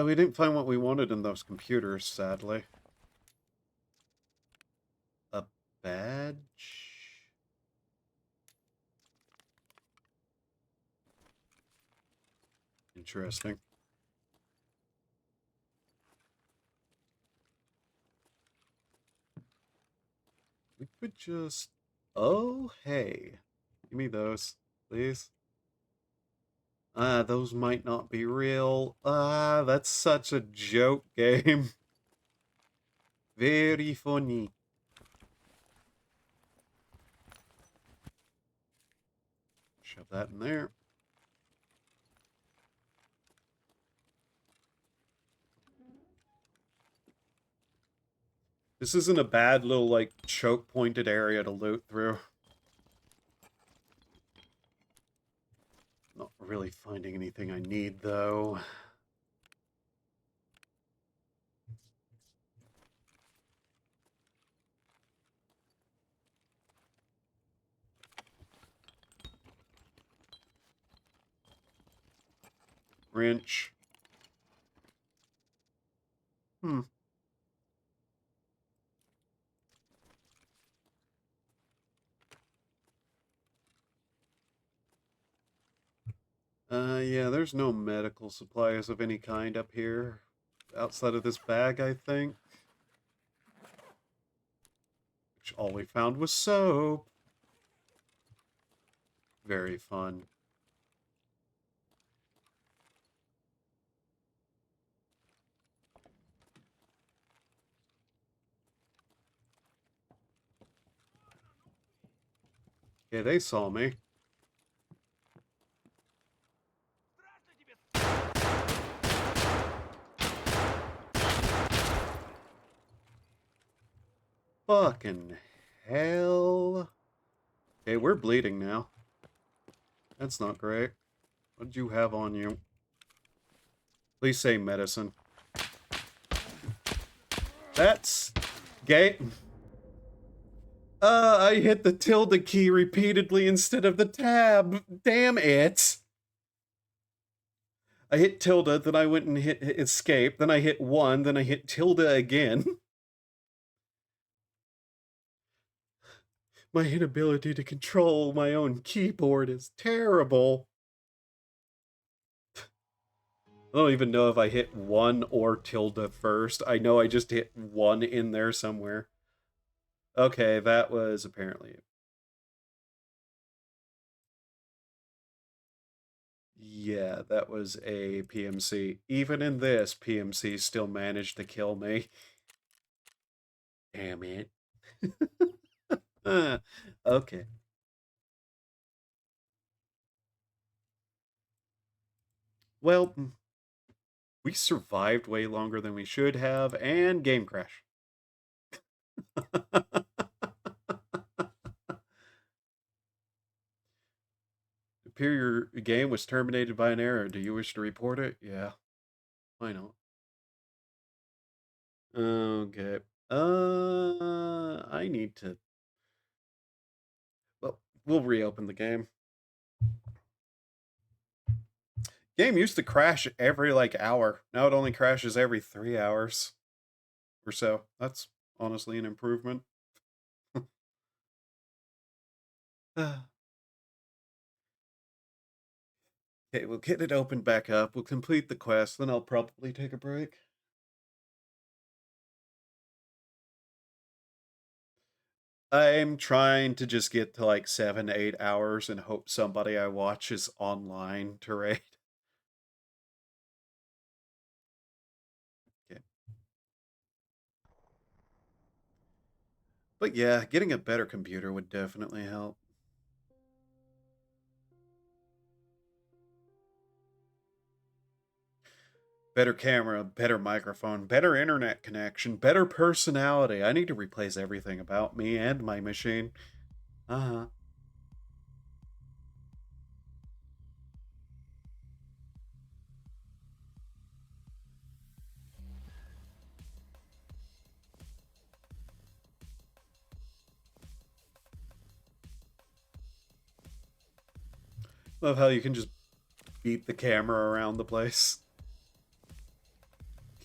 We didn't find what we wanted in those computers, sadly. A badge? Interesting. We could just... Oh, hey. Give me those, please. Those might not be real. That's such a joke game. Very funny. Shove that in there. This isn't a bad little, like, choke-pointed area to loot through. Not really finding anything I need, though. Wrench. Yeah, there's no medical supplies of any kind up here. Outside of this bag, I think. Which all we found was soap. Very fun. Yeah, they saw me. Fucking hell. Okay, we're bleeding now. That's not great. What did you have on you? Please say medicine. That's gay. I hit the tilde key repeatedly instead of the tab. Damn it. I hit tilde, then I went and hit escape, then I hit 1, then I hit tilde again. My inability to control my own keyboard is terrible. I don't even know if I hit 1 or tilde first. I know I just hit 1 in there somewhere. Okay, that was apparently... Yeah, that was a PMC. Even in this, PMC still managed to kill me. Damn it. Okay. Well, we survived way longer than we should have, and game crash. Superior game was terminated by an error. Do you wish to report it? Yeah. Why not? Okay. I need to... Well, we'll reopen the game. Game used to crash every, like, hour. Now it only crashes every 3 hours or so. That's honestly an improvement. Okay, we'll get it opened back up. We'll complete the quest, then I'll probably take a break. I'm trying to just get to like 7, 8 hours and hope somebody I watch is online to raid. Okay. But yeah, getting a better computer would definitely help. Better camera, better microphone, better internet connection, better personality. I need to replace everything about me and my machine. Uh-huh. Love how you can just beat the camera around the place.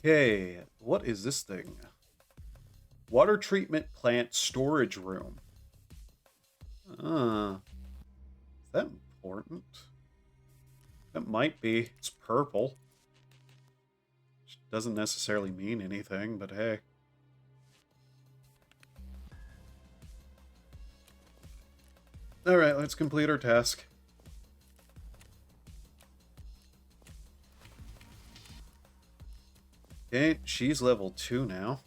Okay, what is this thing? Water treatment plant storage room. Is that important? That might be. It's purple. Which doesn't necessarily mean anything, but hey. Alright, let's complete our task. Okay, she's level 2 now.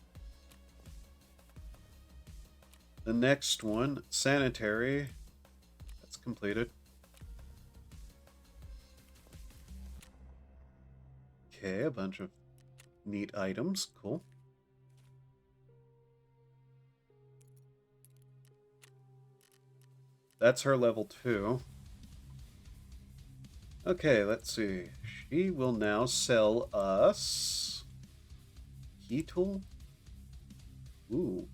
The next one, sanitary. That's completed. Okay, a bunch of neat items. Cool. That's her level 2. Okay, let's see. She will now sell us... Key tool? Ooh.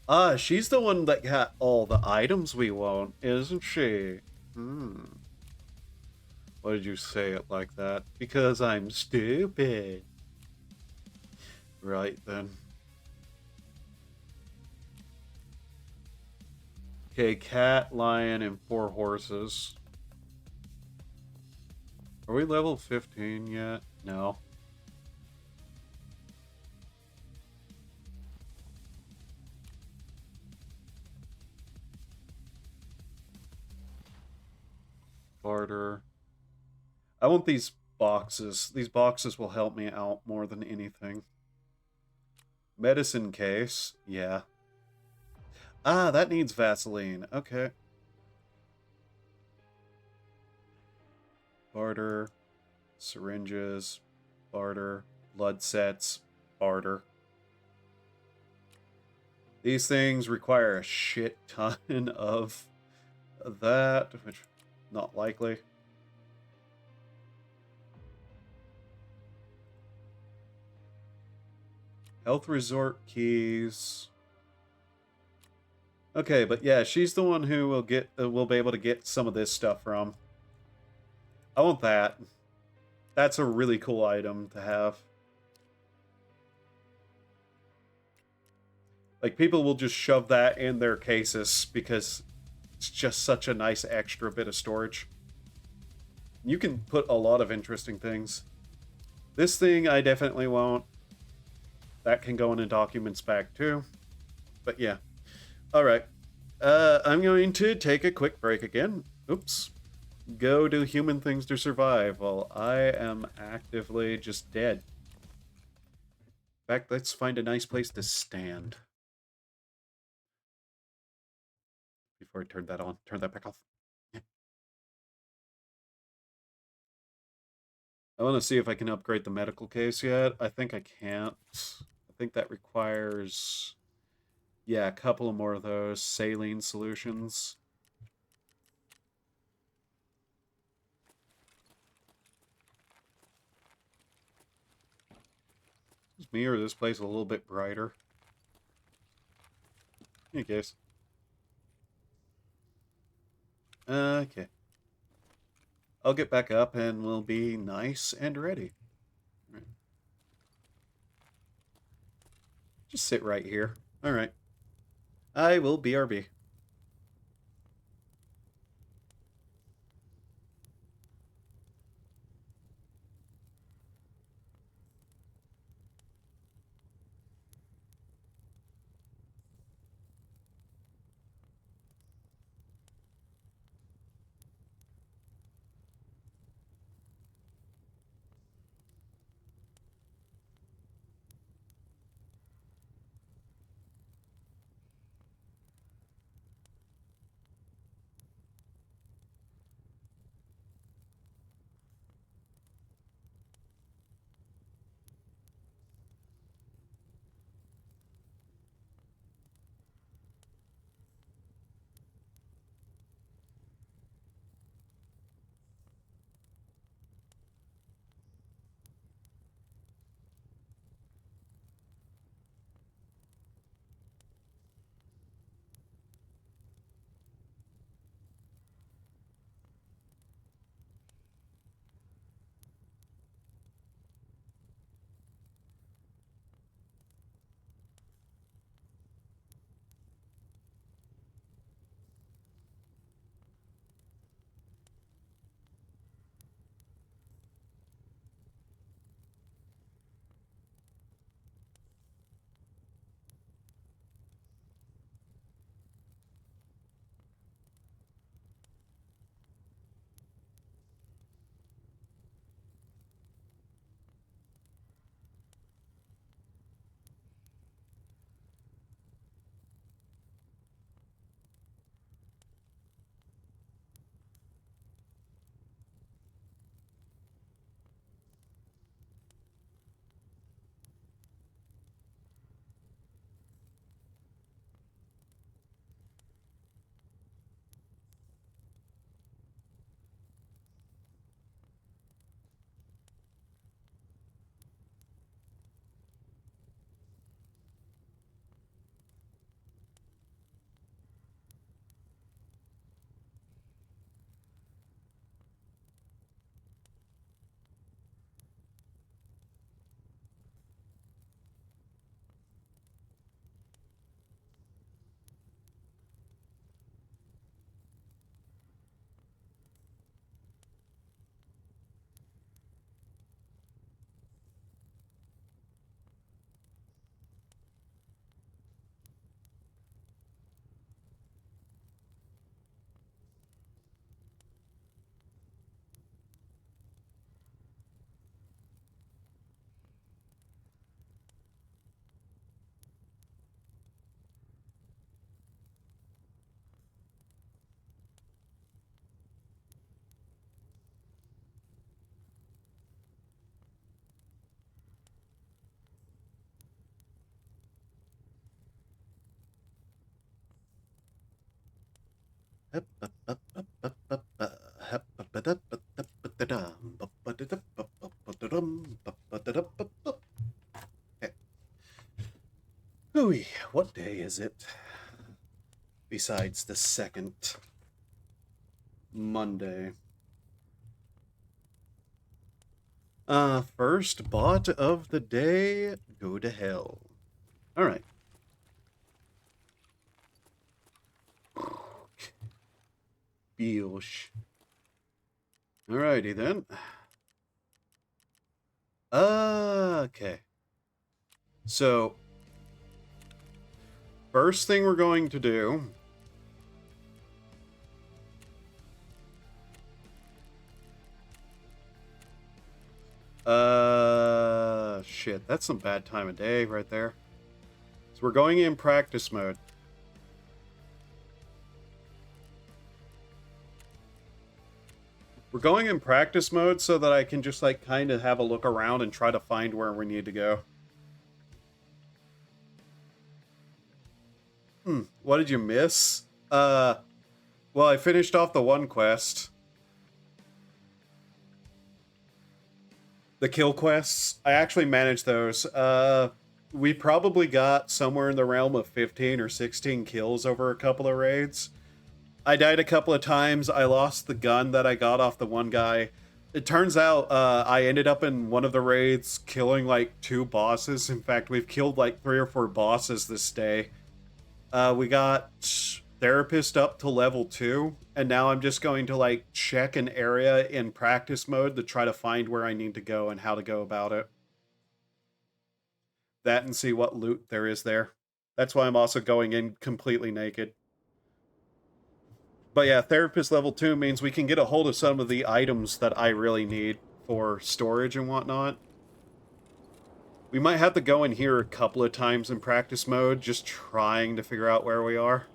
Ah, she's the one that got all the items we want, isn't she? Why did you say it like that? Because I'm stupid. Right, then. Okay, cat, lion, and 4 horses. Are we level 15 yet? No. Barter. I want these boxes. These boxes will help me out more than anything. Medicine case. Yeah. Ah, that needs Vaseline. Okay. Barter. Syringes. Barter. Blood sets. Barter. These things require a shit ton of that, which not likely. Health resort keys. Okay, but yeah, she's the one who will be able to get some of this stuff from. I want that. That's a really cool item to have. Like, people will just shove that in their cases because it's just such a nice extra bit of storage. You can put a lot of interesting things. This thing I definitely won't. That can go in a documents bag too. But yeah. Alright. I'm going to take a quick break again. Oops. Go do human things to survive while I am actively just dead. In fact, let's find a nice place to stand. Before I turn that on. Turn that back off. I want to see if I can upgrade the medical case yet. I think I can't. I think that requires... yeah, a couple of more of those saline solutions. Is me or this place a little bit brighter? In case. Okay. I'll get back up and we'll be nice and ready. Right. Just sit right here. Alright. I will BRB. Hooey, what day is it? Besides the second Monday. First bot of the day, go to hell. Alright. Beosh. Alrighty then. Okay. So, first thing we're going to do shit, that's some bad time of day right there. So we're going in practice mode. We're going in practice mode so that I can just like kind of have a look around and try to find where we need to go. What did you miss? Well, I finished off the one quest. The kill quests, I actually managed those. We probably got somewhere in the realm of 15 or 16 kills over a couple of raids. I died a couple of times. I lost the gun that I got off the one guy. It turns out I ended up in one of the raids killing like 2 bosses. In fact, we've killed like 3 or 4 bosses this day. We got Therapist up to level 2, and now I'm just going to like check an area in practice mode to try to find where I need to go and how to go about it. That and see what loot there is there. That's why I'm also going in completely naked. But yeah, Therapist level 2 means we can get a hold of some of the items that I really need for storage and whatnot. We might have to go in here a couple of times in practice mode, just trying to figure out where we are.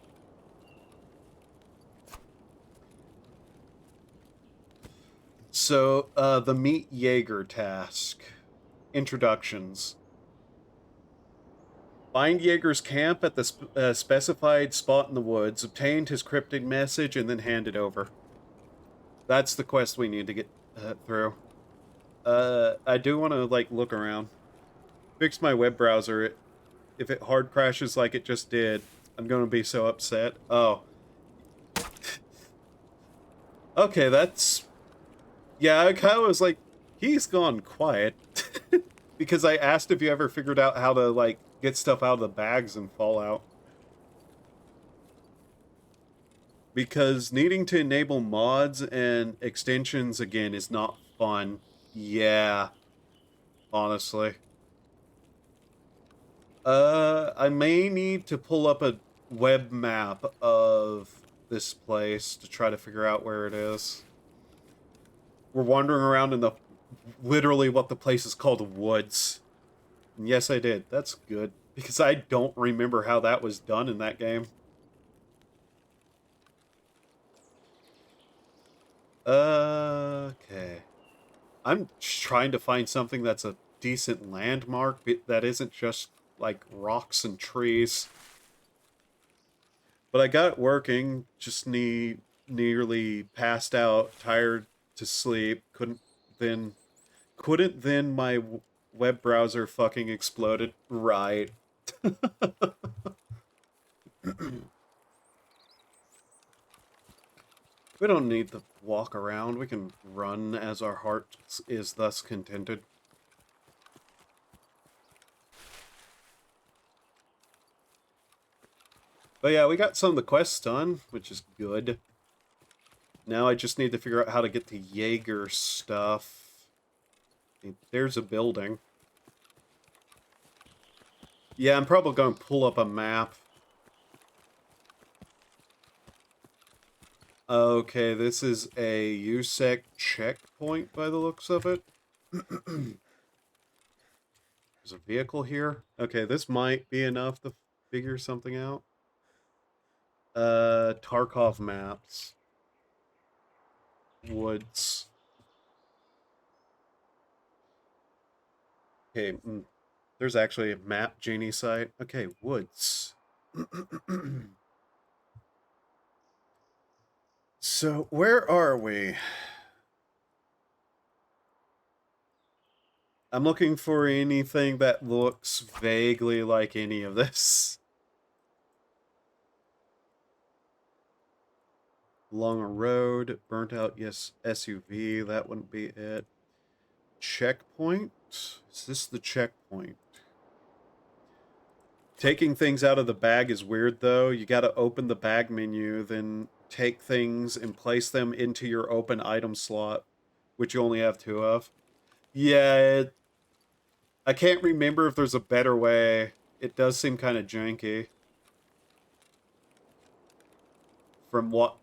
So, the Meet Jaeger task. Introductions. Find Jaeger's camp at the specified spot in the woods, obtained his cryptic message, and then hand it over. That's the quest we need to get through. I do want to, like, look around. Fix my web browser. If it hard crashes like it just did, I'm going to be so upset. Oh. Okay, that's... Yeah, I kind of was like, he's gone quiet. Because I asked if you ever figured out how to, like, get stuff out of the bags in Fallout. Because needing to enable mods and extensions again is not fun. Yeah. Honestly. I may need to pull up a web map of this place to try to figure out where it is. We're wandering around in the literally what the place is called woods. And yes, I did. That's good. Because I don't remember how that was done in that game. Okay. I'm trying to find something that's a decent landmark that isn't just, like, rocks and trees. But I got it working, just nearly passed out, tired to sleep, couldn't then my web browser fucking exploded. Right. We don't need to walk around. We can run as our heart is thus contented. But yeah, we got some of the quests done, which is good. Now I just need to figure out how to get to Jaeger stuff. There's a building. Yeah, I'm probably going to pull up a map. Okay, this is a USEC checkpoint by the looks of it. There's a vehicle here. Okay, this might be enough to figure something out. Tarkov maps. Woods. Okay, there's actually a map genie site. Okay, woods. So, where are we? I'm looking for anything that looks vaguely like any of this. Along a road, burnt out, yes, SUV, that wouldn't be it. Checkpoint? Is this the checkpoint? Taking things out of the bag is weird, though. You gotta open the bag menu, then take things and place them into your open item slot, which you only have 2 of. Yeah, I can't remember if there's a better way. It does seem kind of janky. From what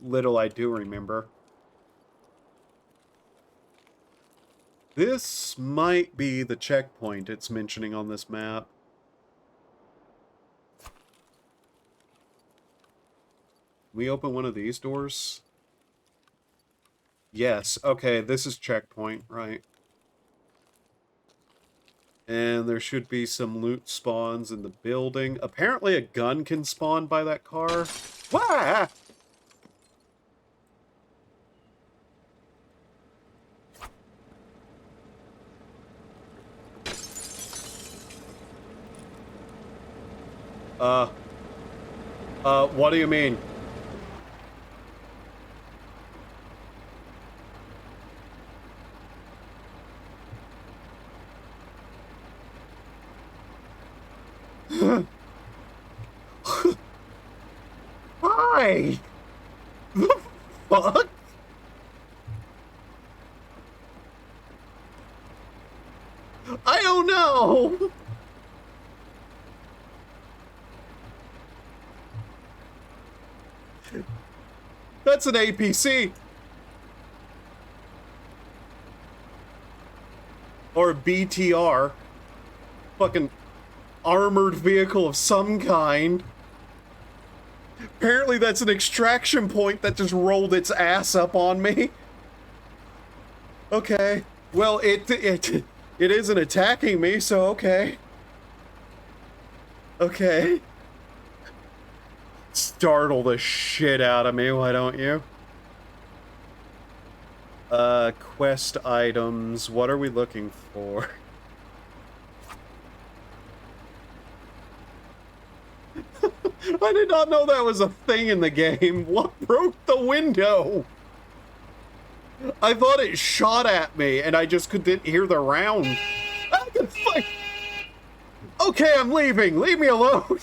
little I do remember. This might be the checkpoint it's mentioning on this map. Can we open one of these doors? Yes, okay, this is checkpoint, right. And there should be some loot spawns in the building. Apparently a gun can spawn by that car. Wah! What do you mean? Hi! The fuck? I don't know! That's an APC! Or a BTR. Fucking armored vehicle of some kind. Apparently that's an extraction point that just rolled its ass up on me. Okay. Well, it isn't attacking me, so okay. Okay. Startle the shit out of me, why don't you? Quest items. What are we looking for? I did not know that was a thing in the game. What broke the window? I thought it shot at me and I just didn't hear the round. Okay, I'm leaving. Leave me alone.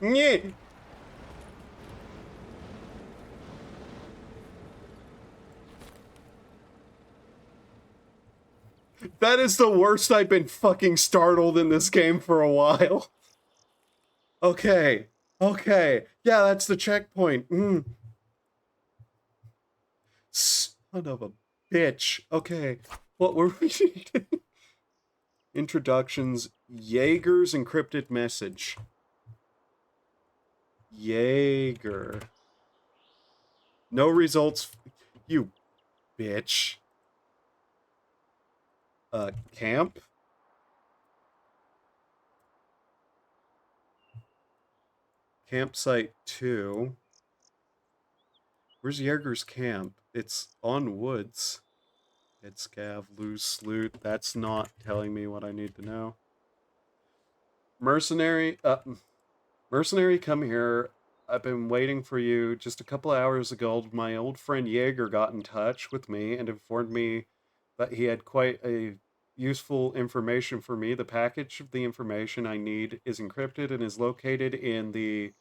Yeah. That is the worst I've been fucking startled in this game for a while. Okay. Okay. Yeah, that's the checkpoint. Son of a bitch. Okay. What were we doing? Introductions. Jaeger's encrypted message. Jaeger. No results. You bitch. Camp? Campsite 2. Where's Jaeger's camp? It's on woods. Hit scav, loose loot. That's not telling me what I need to know. Mercenary, Mercenary, come here. I've been waiting for you. Just a couple hours ago, my old friend Jaeger got in touch with me and informed me that he had quite a useful information for me. The package of the information I need is encrypted and is located in the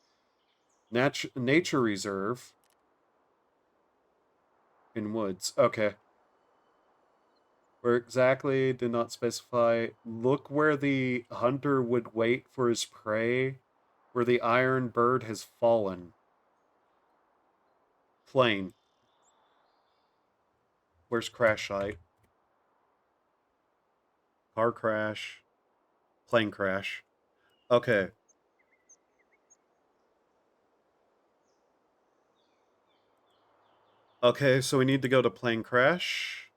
nature reserve in woods. Okay. Where exactly did not specify. Look where the hunter would wait for his prey, where the iron bird has fallen. Plane. Where's crash site? Car crash. Plane crash. Okay. Okay, so we need to go to plane crash.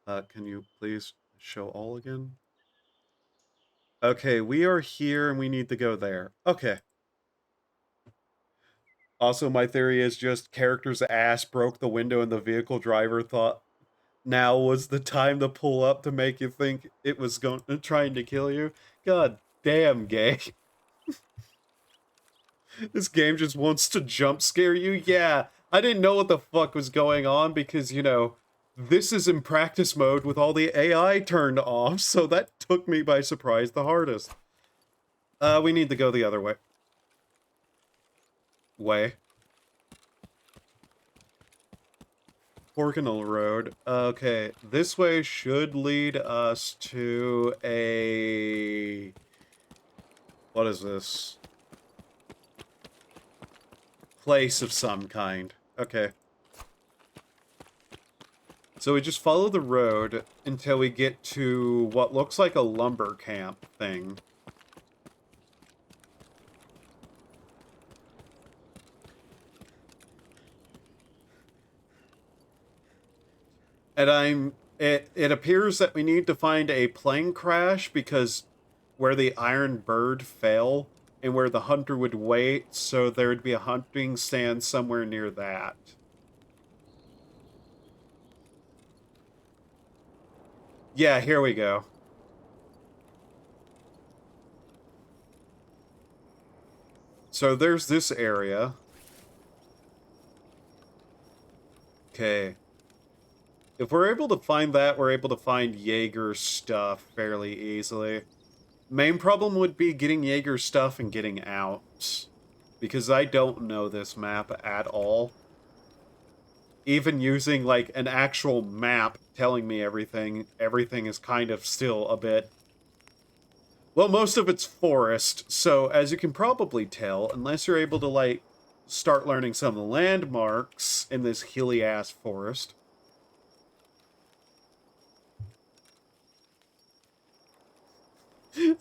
Can you please show all again? Okay, we are here and we need to go there. Okay. Also, my theory is just character's ass broke the window and the vehicle driver thought now was the time to pull up to make you think it was trying to kill you. God damn, game. This game just wants to jump scare you. Yeah, I didn't know what the fuck was going on because, you know, this is in practice mode with all the AI turned off, so that took me by surprise the hardest. We need to go the other way. Porkinal Road. Okay, this way should lead us to a... What is this? Place of some kind. Okay. So we just follow the road until we get to what looks like a lumber camp thing. And it appears that we need to find a plane crash because where the Iron Bird fell and where the hunter would wait, so there would be a hunting stand somewhere near that. Yeah, here we go. So there's this area. Okay. If we're able to find that, we're able to find Jaeger's stuff fairly easily. Main problem would be getting Jaeger's stuff and getting out. Because I don't know this map at all. Even using, like, an actual map telling me everything is kind of still a bit... Well, most of it's forest, so as you can probably tell, unless you're able to, like, start learning some of the landmarks in this hilly-ass forest...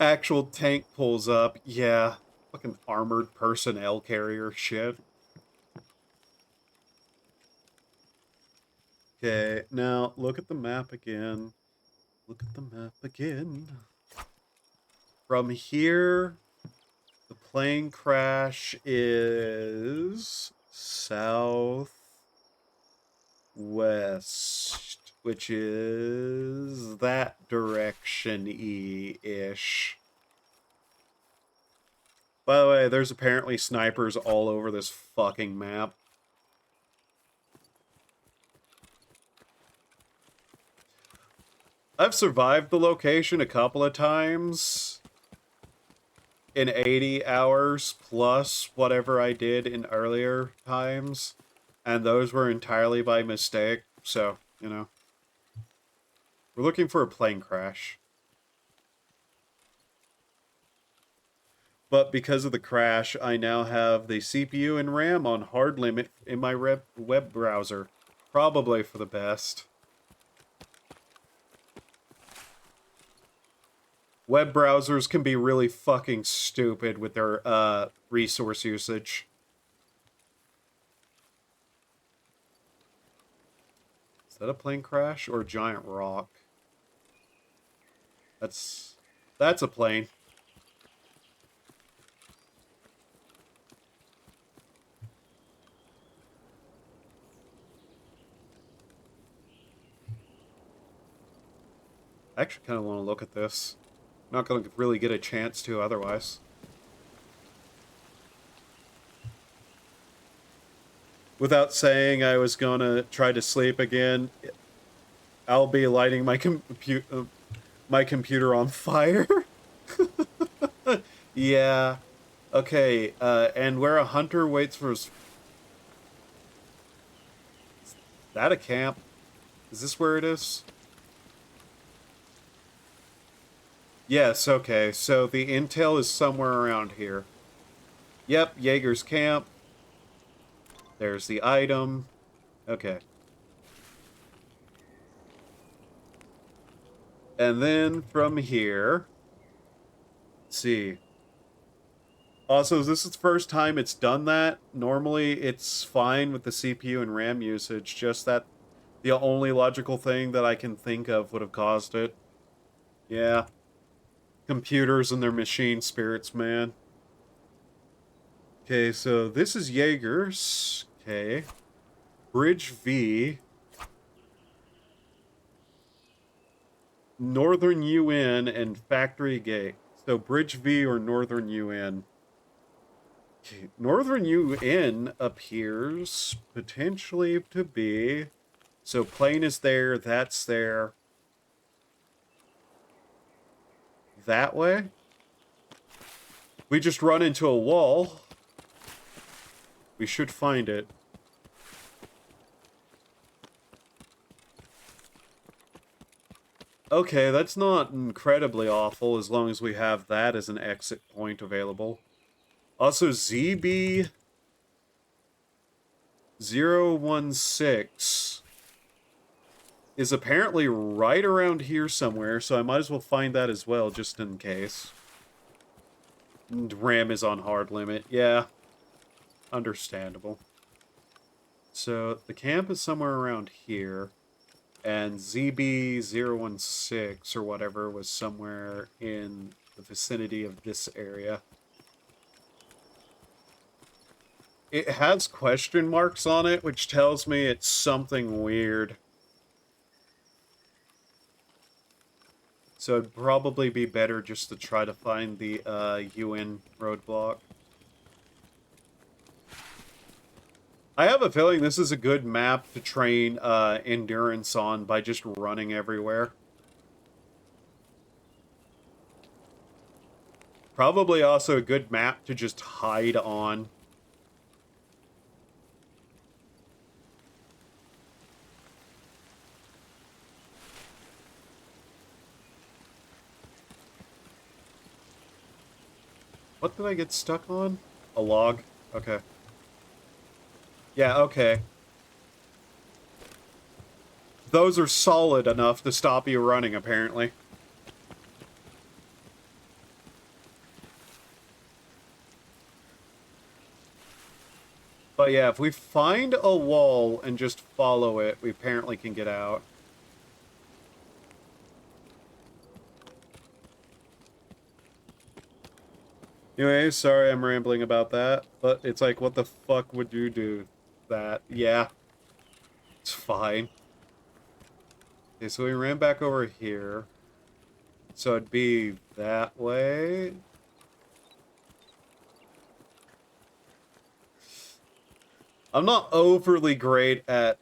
Actual tank pulls up. Yeah. Fucking armored personnel carrier shit. Okay, now look at the map again. Look at the map again. From here, the plane crash is southwest, which is that direction-y-ish. By the way, there's apparently snipers all over this fucking map. I've survived the location a couple of times in 80 hours plus whatever I did in earlier times, and those were entirely by mistake, so, you know. We're looking for a plane crash. But because of the crash, I now have the CPU and RAM on hard limit in my web browser. Probably for the best. Web browsers can be really fucking stupid with their resource usage. Is that a plane crash or a giant rock? That's a plane. I actually kind of want to look at this. Not going to really get a chance to otherwise. Without saying I was going to try to sleep again, I'll be lighting my computer on fire. Yeah. Okay, and where a hunter waits for his... Is that a camp? Is this where it is? Yes, okay, so the intel is somewhere around here. Yep, Jaeger's camp. There's the item. Okay. And then from here... Let's see. Also, this is the first time it's done that. Normally, it's fine with the CPU and RAM usage, just that the only logical thing that I can think of would have caused it. Yeah. Computers and their machine spirits, man. Okay, so this is Jaeger's. Okay. Bridge V. Northern UN and Factory Gate. So Bridge V or Northern UN. Okay. Northern UN appears potentially to be... So plane is there, that's there. That way? We just run into a wall. We should find it. Okay, that's not incredibly awful as long as we have that as an exit point available. Also, ZB016 is apparently right around here somewhere, so I might as well find that as well, just in case. And RAM is on hard limit. Yeah. Understandable. So, the camp is somewhere around here. And ZB016 or whatever was somewhere in the vicinity of this area. It has question marks on it, which tells me it's something weird. So it'd probably be better just to try to find the UN roadblock. I have a feeling this is a good map to train endurance on by just running everywhere. Probably also a good map to just hide on. What did I get stuck on? A log? Okay. Yeah, okay. Those are solid enough to stop you running, apparently. But yeah, if we find a wall and just follow it, we apparently can get out. Anyway, sorry I'm rambling about that, but it's like, what the fuck would you do that? Yeah. It's fine. Okay, so we ran back over here. So it'd be that way. I'm not overly great at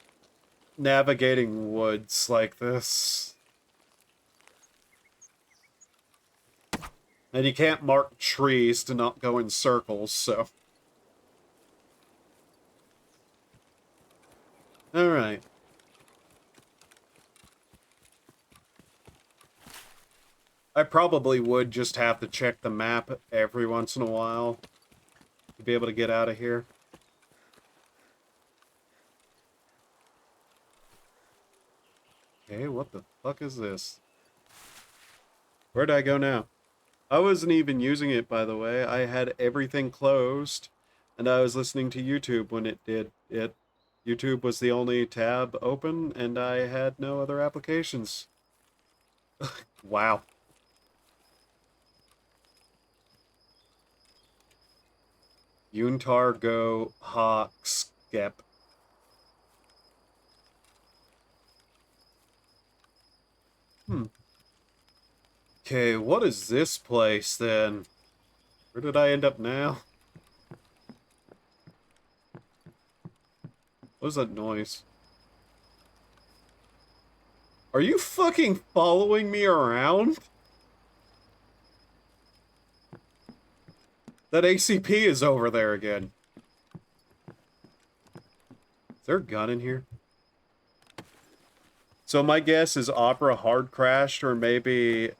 navigating woods like this. And you can't mark trees to not go in circles, so... Alright. I probably would just have to check the map every once in a while to be able to get out of here. Okay, what the fuck is this? Where'd I go now? I wasn't even using it, by the way. I had everything closed, and I was listening to YouTube when it did it. YouTube was the only tab open, and I had no other applications. Wow. Yuntar Go Hawk Skep. Okay, what is this place then? Where did I end up now? What is that noise? Are you fucking following me around? That ACP is over there again. Is there a gun in here? So my guess is Opera hard crashed or maybe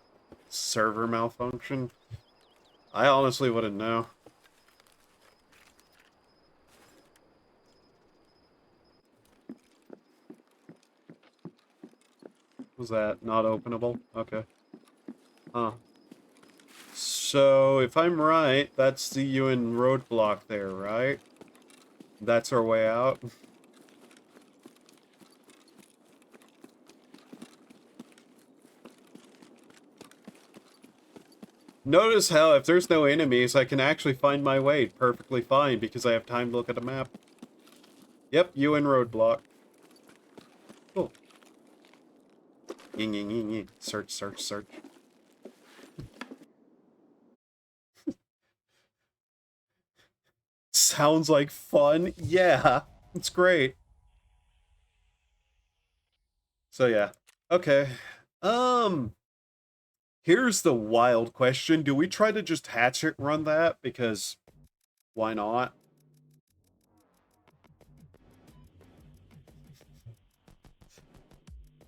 server malfunction. I honestly wouldn't know. Was that not openable? Okay. Huh. So, if I'm right, that's the UN roadblock there, right? That's our way out? Notice how if there's no enemies, I can actually find my way perfectly fine because I have time to look at a map. Yep, UN roadblock. Cool. Ying, ying, ying, ying. Search, search, search. Sounds like fun. Yeah, it's great. So yeah. Okay. Here's the wild question. Do we try to just hatchet run that? Because why not?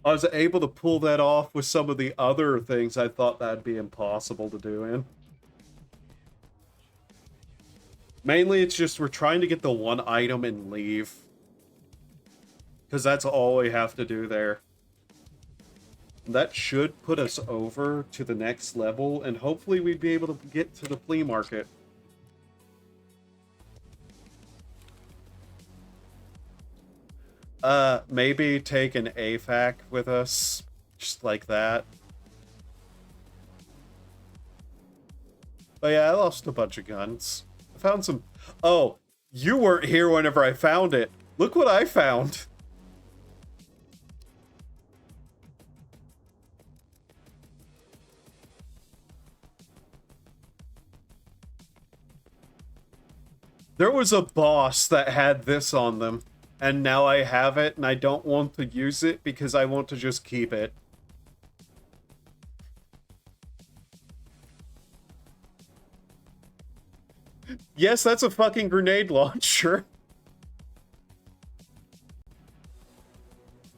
I was able to pull that off with some of the other things I thought that'd be impossible to do in. Mainly it's just we're trying to get the one item and leave. Because that's all we have to do there. That should put us over to the next level, and hopefully we'd be able to get to the flea market. Maybe take an AFAC with us, just like that. But yeah, I lost a bunch of guns. I found some... Oh, you weren't here whenever I found it. Look what I found. There was a boss that had this on them, and now I have it, and I don't want to use it because I want to just keep it. Yes, that's a fucking grenade launcher.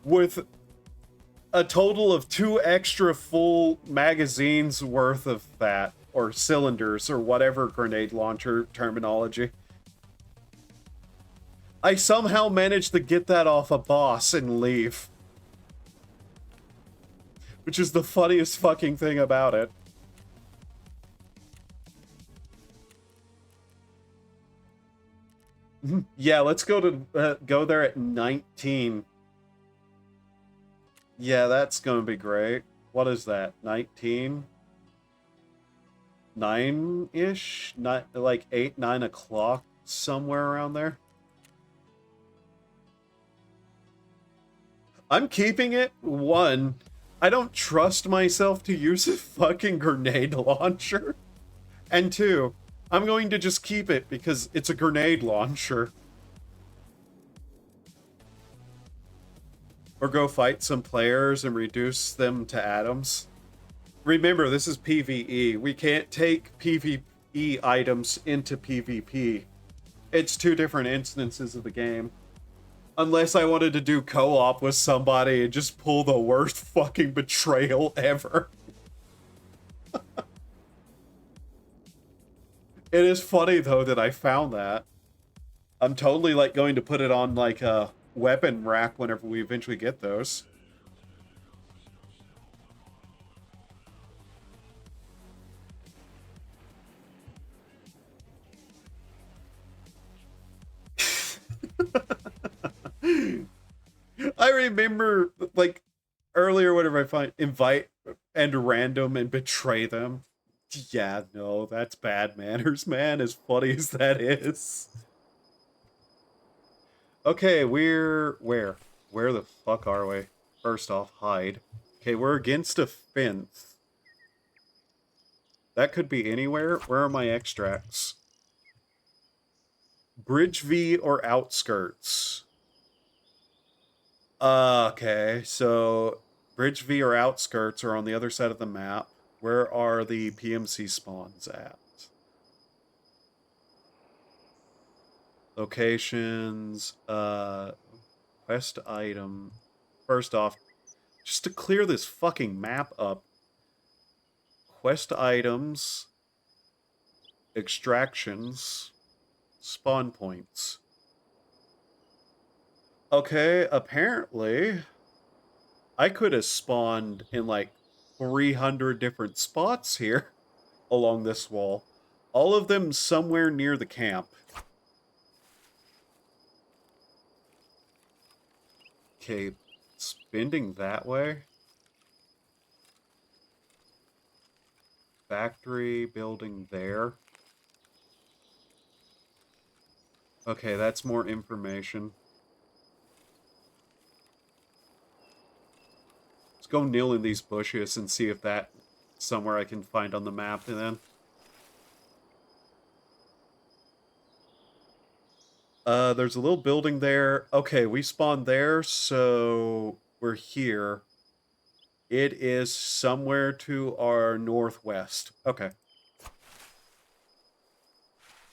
With a total of 2 extra full magazines worth of that, or cylinders, or whatever grenade launcher terminology. I somehow managed to get that off a boss and leave. Which is the funniest fucking thing about it. Yeah, let's go to go there at 19. Yeah, that's gonna be great. What is that? 19? 9-ish? Like 8, 9 o'clock, somewhere around there. I'm keeping it. 1, I don't trust myself to use a fucking grenade launcher. And 2, I'm going to just keep it because it's a grenade launcher. Or go fight some players and reduce them to atoms. Remember, this is PvE. We can't take PvE items into PvP. It's 2 different instances of the game. Unless I wanted to do co-op with somebody and just pull the worst fucking betrayal ever. It is funny, though, that I found that. I'm totally, like, going to put it on, like, a weapon rack whenever we eventually get those. I remember, like, earlier whenever I find invite and random and betray them. Yeah, no, that's bad manners, man, as funny as that is. Okay, we're... Where? Where the fuck are we? First off, hide. Okay, we're against a fence. That could be anywhere. Where are my extracts? Bridge V or outskirts? Okay, so Bridge V or outskirts are on the other side of the map. Where are the PMC spawns at? Locations, quest item. First off, just to clear this fucking map up. Quest items, extractions, spawn points. Okay, apparently I could have spawned in like 300 different spots here along this wall. All of them somewhere near the camp. Okay, spending that way. factory building there. Okay, that's more information. Let's go kneel in these bushes and see if that's somewhere I can find on the map then. There's a little building there. Okay, we spawned there, so we're here. It is somewhere to our northwest. Okay.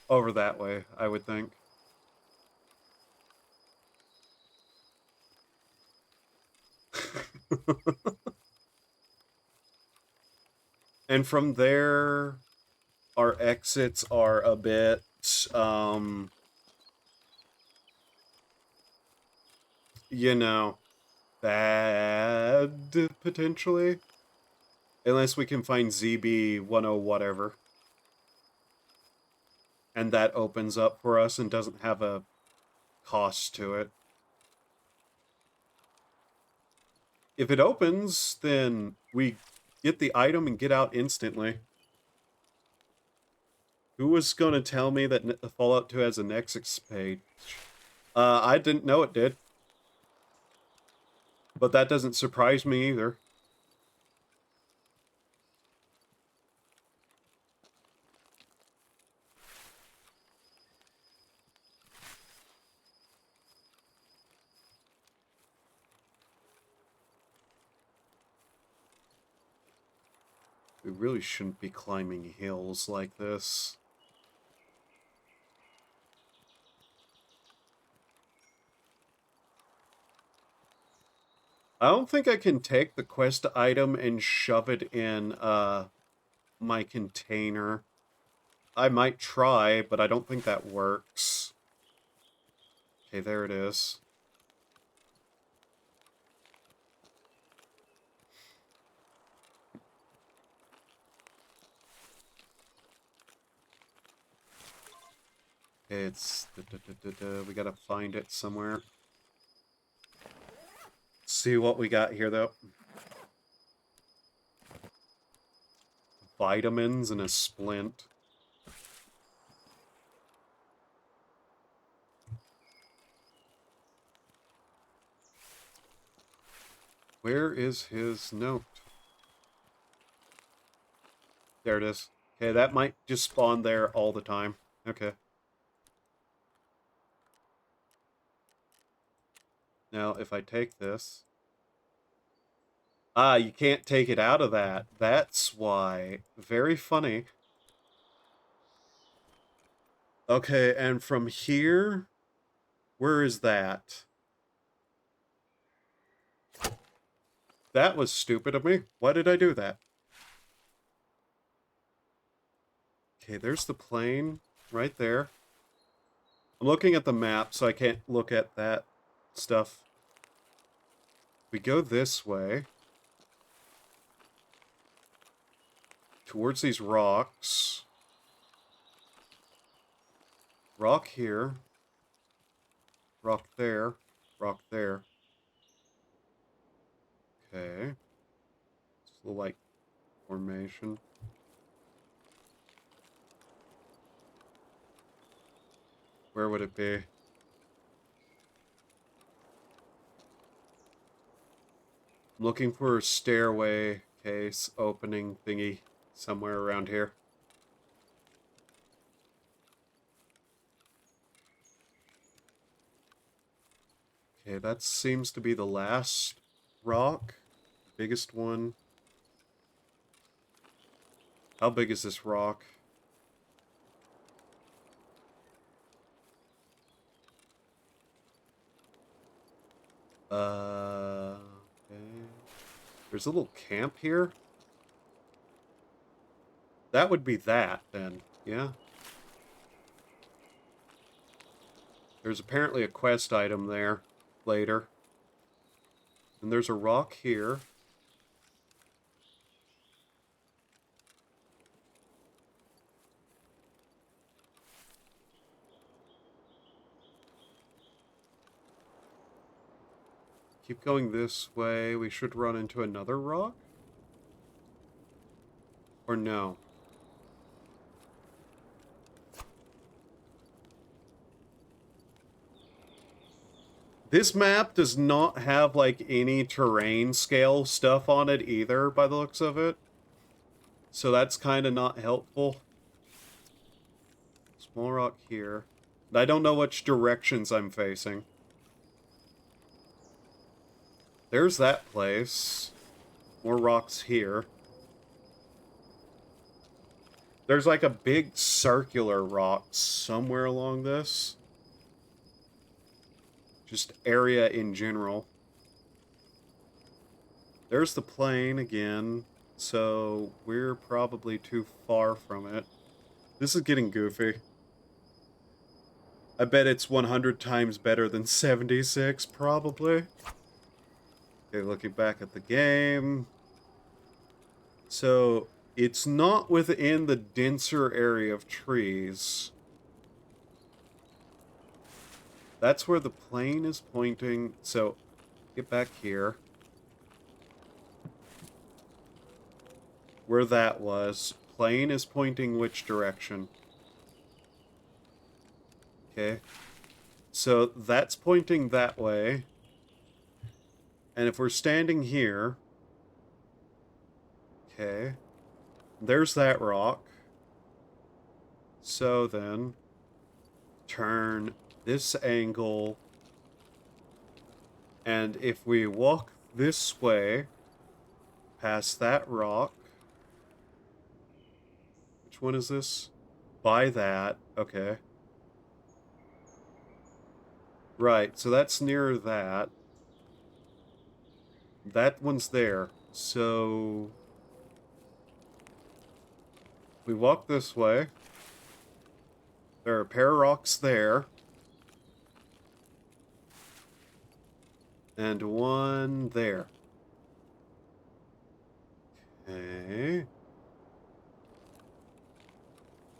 Over that way, I would think. And from there, our exits are a bit, you know, bad, potentially. Unless we can find ZB 10 whatever. And that opens up for us and doesn't have a cost to it. If it opens, then we get the item and get out instantly. Who was going to tell me that Fallout 2 has a Nexus page? I didn't know it did. But that doesn't surprise me either. We really shouldn't be climbing hills like this. I don't think I can take the quest item and shove it in my container. I might try, but I don't think that works. Okay, there it is. It's... we gotta find it somewhere. See what we got here, though. Vitamins and a splint. Where is his note? There it is. Okay, that might just spawn there all the time. Okay. Now, if I take this... Ah, you can't take it out of that. That's why. Very funny. Okay, and from here... Where is that? That was stupid of me. Why did I do that? Okay, there's the plane. Right there. I'm looking at the map, so I can't look at that stuff. We go this way. Towards these rocks. Rock here. Rock there. Rock there. Okay. It's a little like formation. Where would it be? I'm looking for a stairway case opening thingy somewhere around here. Okay, that seems to be the last rock. Biggest one. How big is this rock? Okay. There's a little camp here. That would be that, then. Yeah. There's apparently a quest item there later. And there's a rock here. Keep going this way. We should run into another rock? Or no? This map does not have, like, any terrain scale stuff on it either, by the looks of it. So that's kind of not helpful. Small rock here. I don't know which directions I'm facing. There's that place. More rocks here. There's like a big circular rock somewhere along this. Just area in general. There's the plane again. So we're probably too far from it. This is getting goofy. I bet it's 100 times better than 76, probably. Okay, looking back at the game. So, it's not within the denser area of trees. That's where the plane is pointing. So, get back here. Where that was. Plane is pointing which direction? Okay. So, that's pointing that way. And if we're standing here... Okay. There's that rock. So then... Turn this angle. And if we walk this way... Past that rock... Which one is this? By that. Okay. Right, so that's near that. That one's there. So... We walk this way. There are a pair of rocks there. And one there. Okay.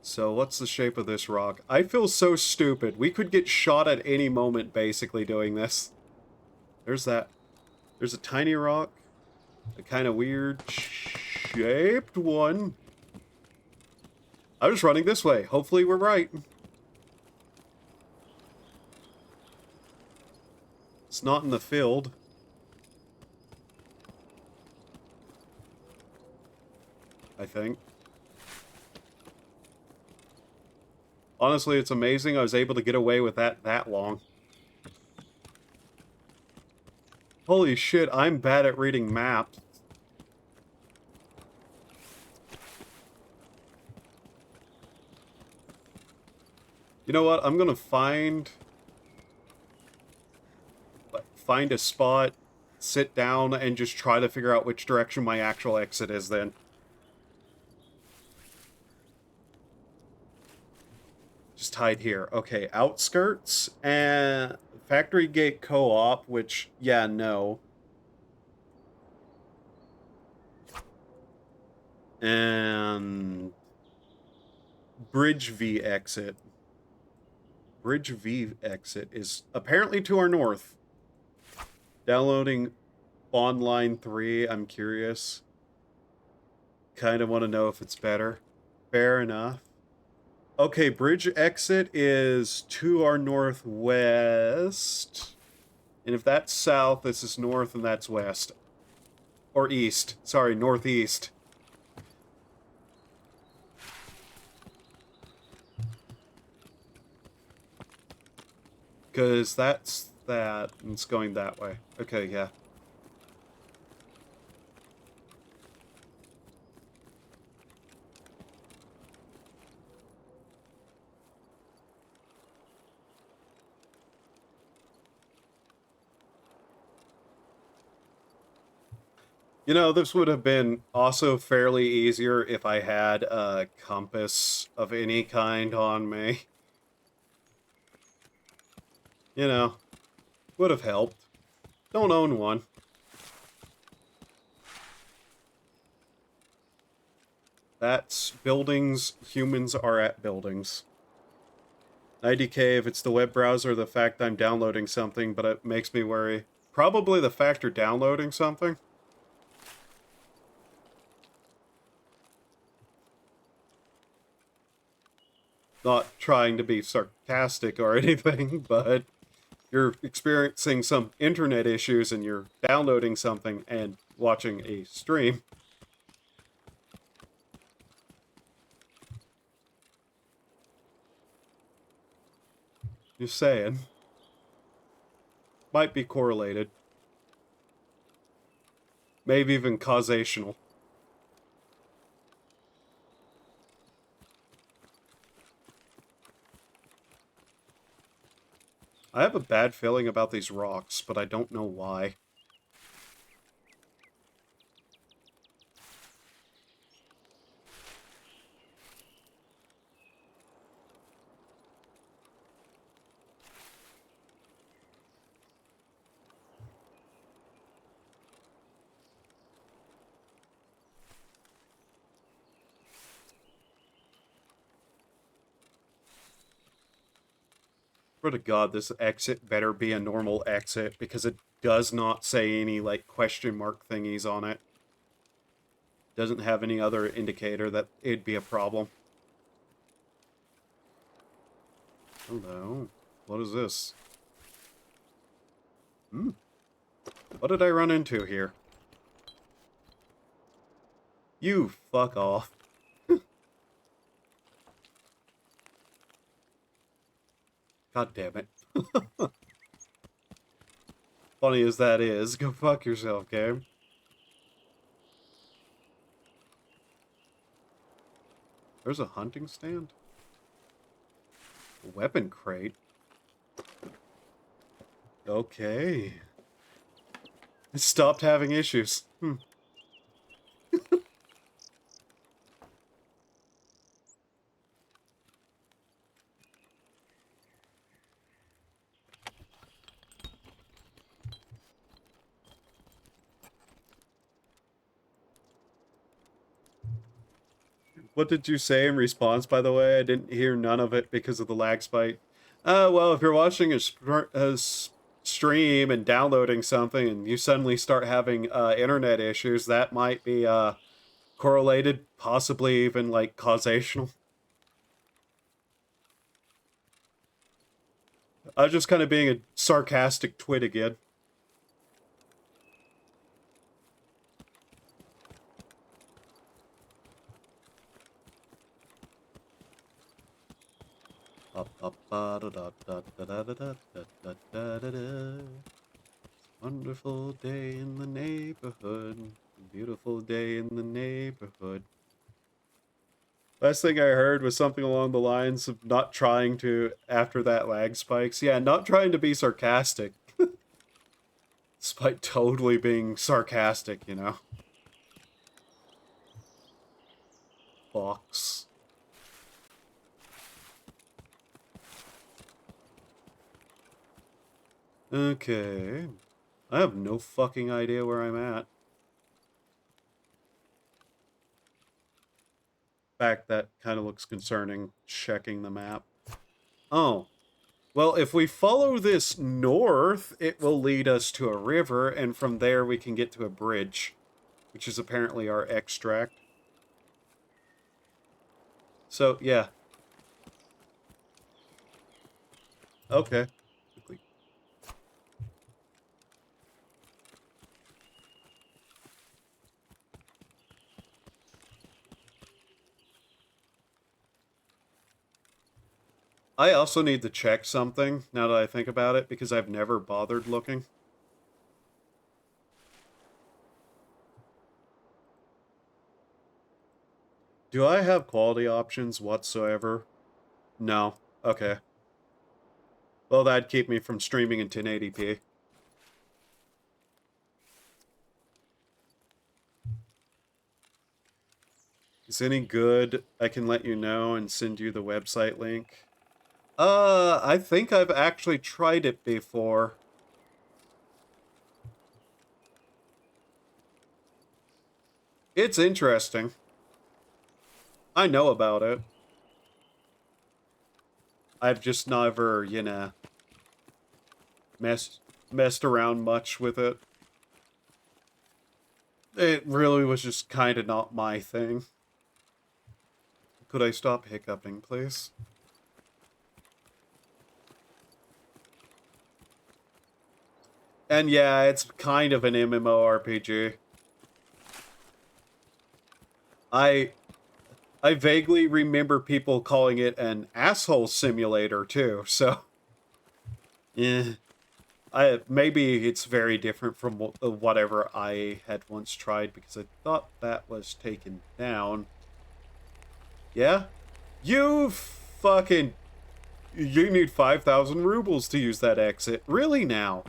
So what's the shape of this rock? I feel so stupid. We could get shot at any moment basically doing this. There's that. There's a tiny rock. A kind of weird shaped one. I was running this way. Hopefully we're right. It's not in the field. I think. Honestly, it's amazing I was able to get away with that long. Holy shit, I'm bad at reading maps. You know what? I'm gonna find a spot, sit down, and just try to figure out which direction my actual exit is then. Just hide here. Okay, outskirts and factory gate co-op, which, yeah, no. And Bridge V exit. Bridge V exit is apparently to our north. Downloading Online 3, I'm curious. Kind of want to know if it's better. Fair enough. Okay, bridge exit is to our northwest. And if that's south, this is north and that's west. Or east. Sorry, northeast. Because that's that, and it's going that way. Okay, yeah. You know, this would have been also fairly easier if I had a compass of any kind on me. You know, would have helped. Don't own one. That's buildings. Humans are at buildings. IDK if it's the web browser or the fact I'm downloading something, but it makes me worry. Probably the fact you're downloading something. Not trying to be sarcastic or anything, but you're experiencing some internet issues and you're downloading something and watching a stream. Just saying. Might be correlated. Maybe even causational. I have a bad feeling about these rocks, but I don't know why. Swear to God, this exit better be a normal exit, because it does not say any, like, question mark thingies on it. Doesn't have any other indicator that it'd be a problem. Hello. What is this? What did I run into here? You fuck off. God damn it. Funny as that is, go fuck yourself, game. There's a hunting stand? A weapon crate? Okay. It stopped having issues. What did you say in response, by the way? I didn't hear none of it because of the lag spike. Well, if you're watching a stream and downloading something and you suddenly start having internet issues, that might be correlated, possibly even, like, causational. I was just kind of being a sarcastic twit again. Wonderful day in the neighborhood. Beautiful day in the neighborhood. Last thing I heard was something along the lines of not trying to, after that lag spikes. Yeah, not trying to be sarcastic. Despite totally being sarcastic, you know. Fox. Okay. I have no fucking idea where I'm at. In fact, that kind of looks concerning, checking the map. Oh. Well, if we follow this north, it will lead us to a river, and from there we can get to a bridge, which is apparently our extract. So, yeah. Okay. I also need to check something, now that I think about it, because I've never bothered looking. Do I have quality options whatsoever? No. Okay. Well, that'd keep me from streaming in 1080p. Is any good? I can let you know and send you the website link. I think I've actually tried it before. It's interesting. I know about it. I've just never, you know, messed around much with it. It really was just kind of not my thing. Could I stop hiccuping, please? And yeah, it's kind of an MMORPG. I vaguely remember people calling it an asshole simulator too, so yeah. Maybe it's very different from whatever I had once tried, because I thought that was taken down. Yeah? You need 5,000 rubles to use that exit. Really now?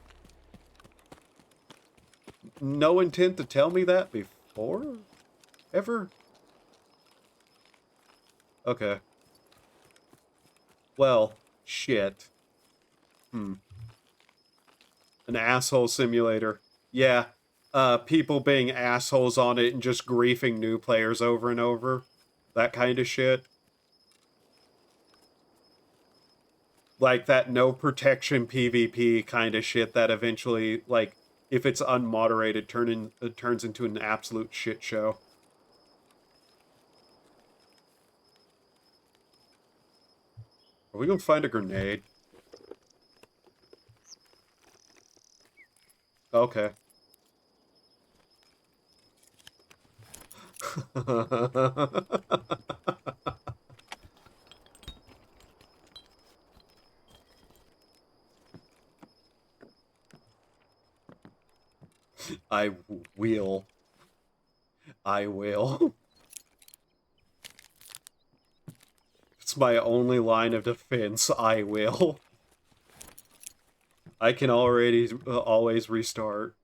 No intent to tell me that before? Ever? Okay. Well, shit. An asshole simulator. Yeah. People being assholes on it and just griefing new players over and over. That kind of shit. Like that no protection PvP kind of shit that eventually, like, if it's unmoderated, turns into an absolute shit show. Are we gonna find a grenade? Okay. I will. I will. It's my only line of defense. I will. I can already always restart.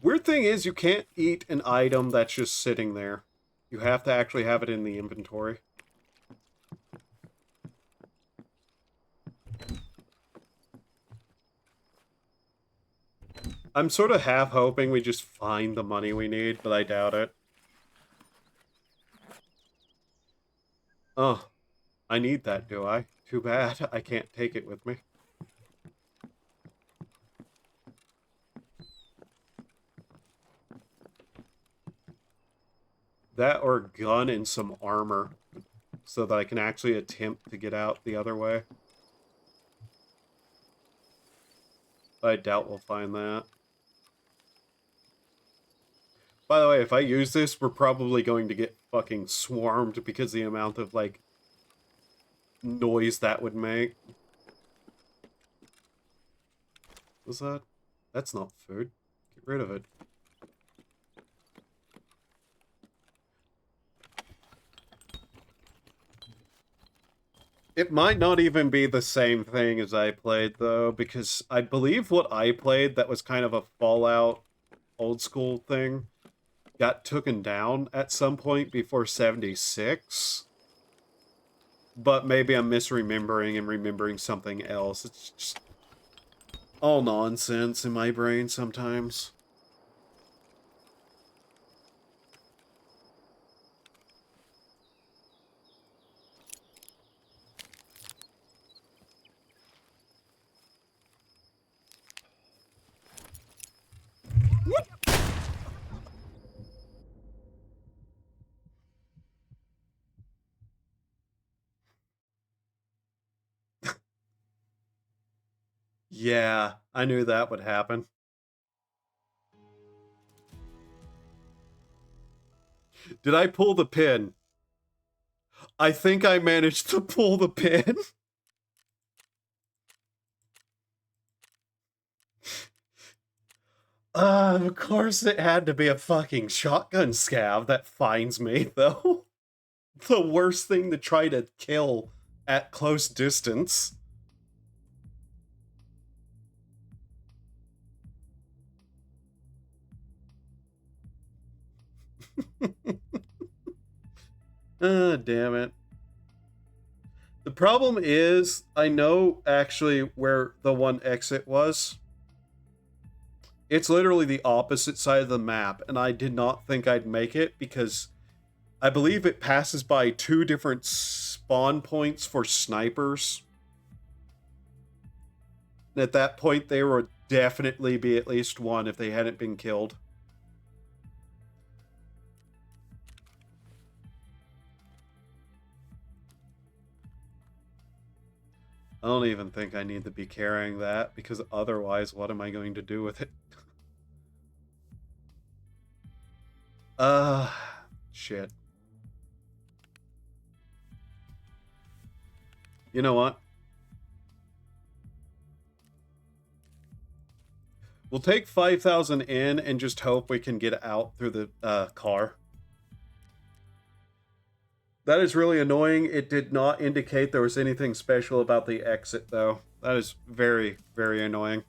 Weird thing is, you can't eat an item that's just sitting there. You have to actually have it in the inventory. I'm sort of half hoping we just find the money we need, but I doubt it. Oh, I need that, do I? Too bad, I can't take it with me. That or gun and some armor, so that I can actually attempt to get out the other way. I doubt we'll find that. By the way, if I use this, we're probably going to get fucking swarmed because the amount of, like, noise that would make. What's that? That's not food. Get rid of it. It might not even be the same thing as I played, though, because I believe what I played that was kind of a Fallout old school thing got taken down at some point before 76. But maybe I'm misremembering and remembering something else. It's just all nonsense in my brain sometimes. Yeah, I knew that would happen. Did I pull the pin? I think I managed to pull the pin. Of course it had to be a fucking shotgun scav that finds me, though. The worst thing to try to kill at close distance. Damn it. The problem is, I know actually where the one exit was. It's literally the opposite side of the map, and I did not think I'd make it because I believe it passes by 2 different spawn points for snipers. And at that point, there would definitely be at least one if they hadn't been killed. I don't even think I need to be carrying that, because otherwise, what am I going to do with it? Shit. You know what? We'll take 5,000 in and just hope we can get out through the car. That is really annoying. It did not indicate there was anything special about the exit, though. That is very, very annoying.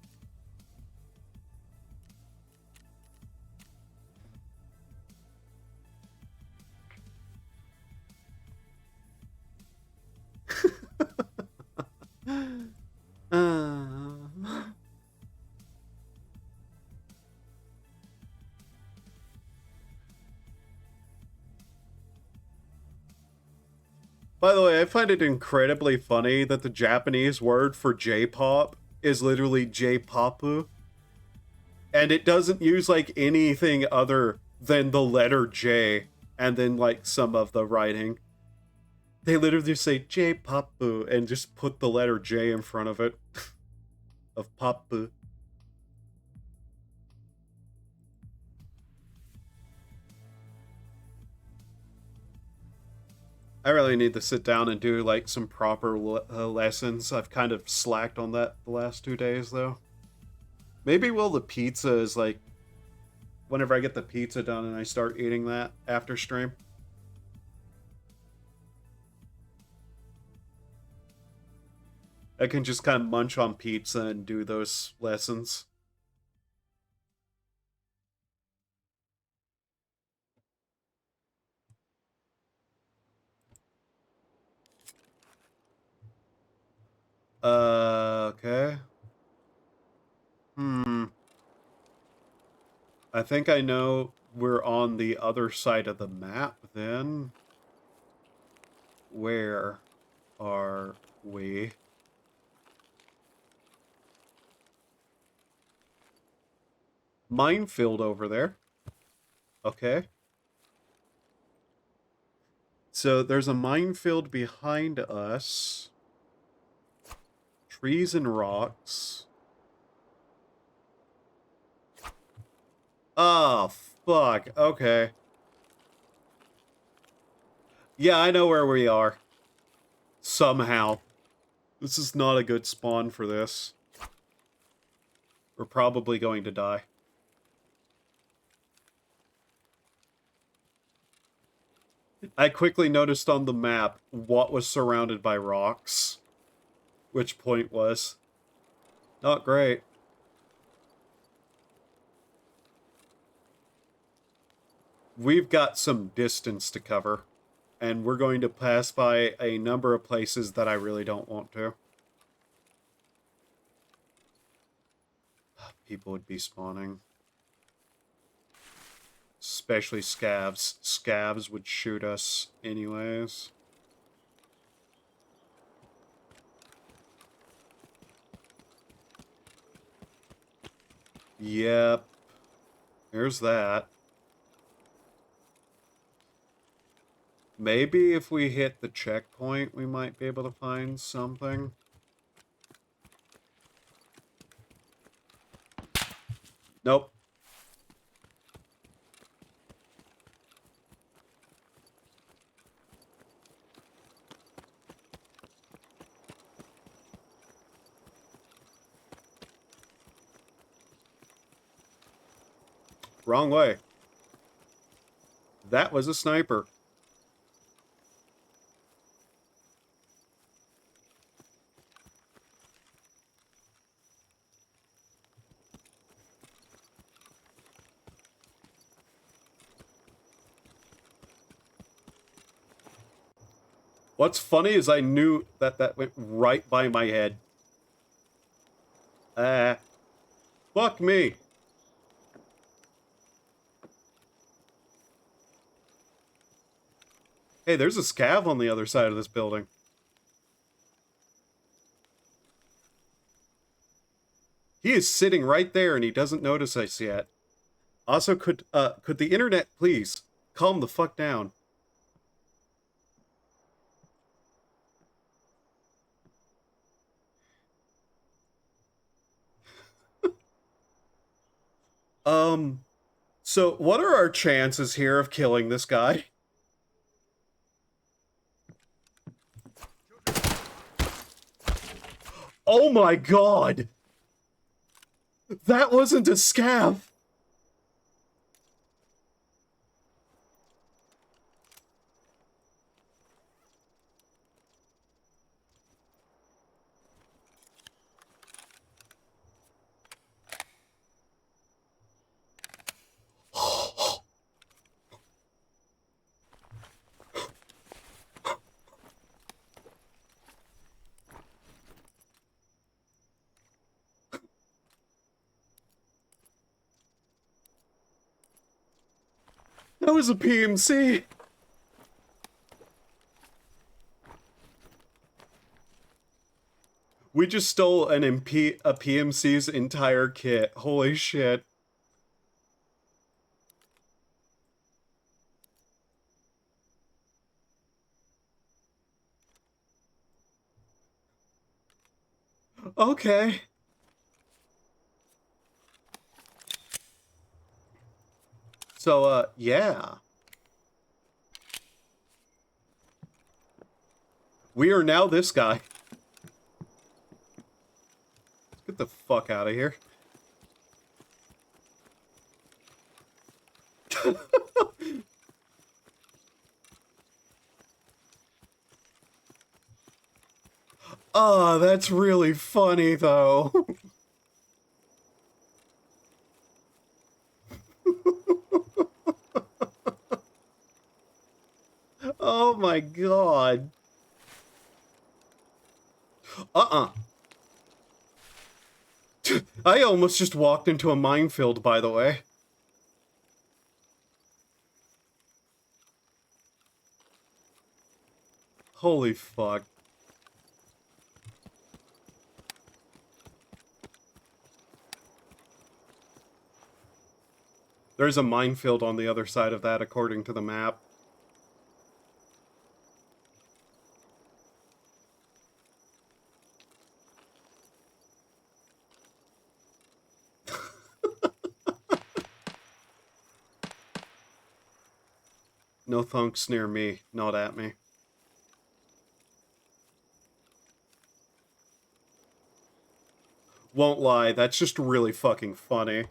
By the way, I find it incredibly funny that the Japanese word for J-pop is literally J-popu. And it doesn't use, like, anything other than the letter J and then, like, some of the writing. They literally just say J-popu and just put the letter J in front of it. Of popu. I really need to sit down and do, like, some proper lessons. I've kind of slacked on that the last 2 days, though. Maybe while the pizza is, like, whenever I get the pizza done and I start eating that after stream. I can just kind of munch on pizza and do those lessons. Okay. I think I know we're on the other side of the map, then. Where are we? Minefield over there. Okay. So there's a minefield behind us. Trees and rocks. Oh, fuck. Okay. Yeah, I know where we are. Somehow. This is not a good spawn for this. We're probably going to die. I quickly noticed on the map what was surrounded by rocks. Which point was. Not great. We've got some distance to cover. And we're going to pass by a number of places that I really don't want to. People would be spawning. Especially scavs. Scavs would shoot us anyways. Yep. There's that. Maybe if we hit the checkpoint, we might be able to find something. Nope. Wrong way. That was a sniper. What's funny is I knew that that went right by my head. Fuck me. Hey, there's a scav on the other side of this building. He is sitting right there and he doesn't notice us yet. Also, could the internet please calm the fuck down? So what are our chances here of killing this guy? Oh my god! That wasn't a scav! That was a PMC! We just stole a PMC's entire kit. Holy shit. Okay. So, yeah. We are now this guy. Let's get the fuck out of here. Oh, that's really funny, though. Oh my god. I almost just walked into a minefield, by the way. Holy fuck. There's a minefield on the other side of that, according to the map. No thunks near me, not at me. Won't lie, that's just really fucking funny.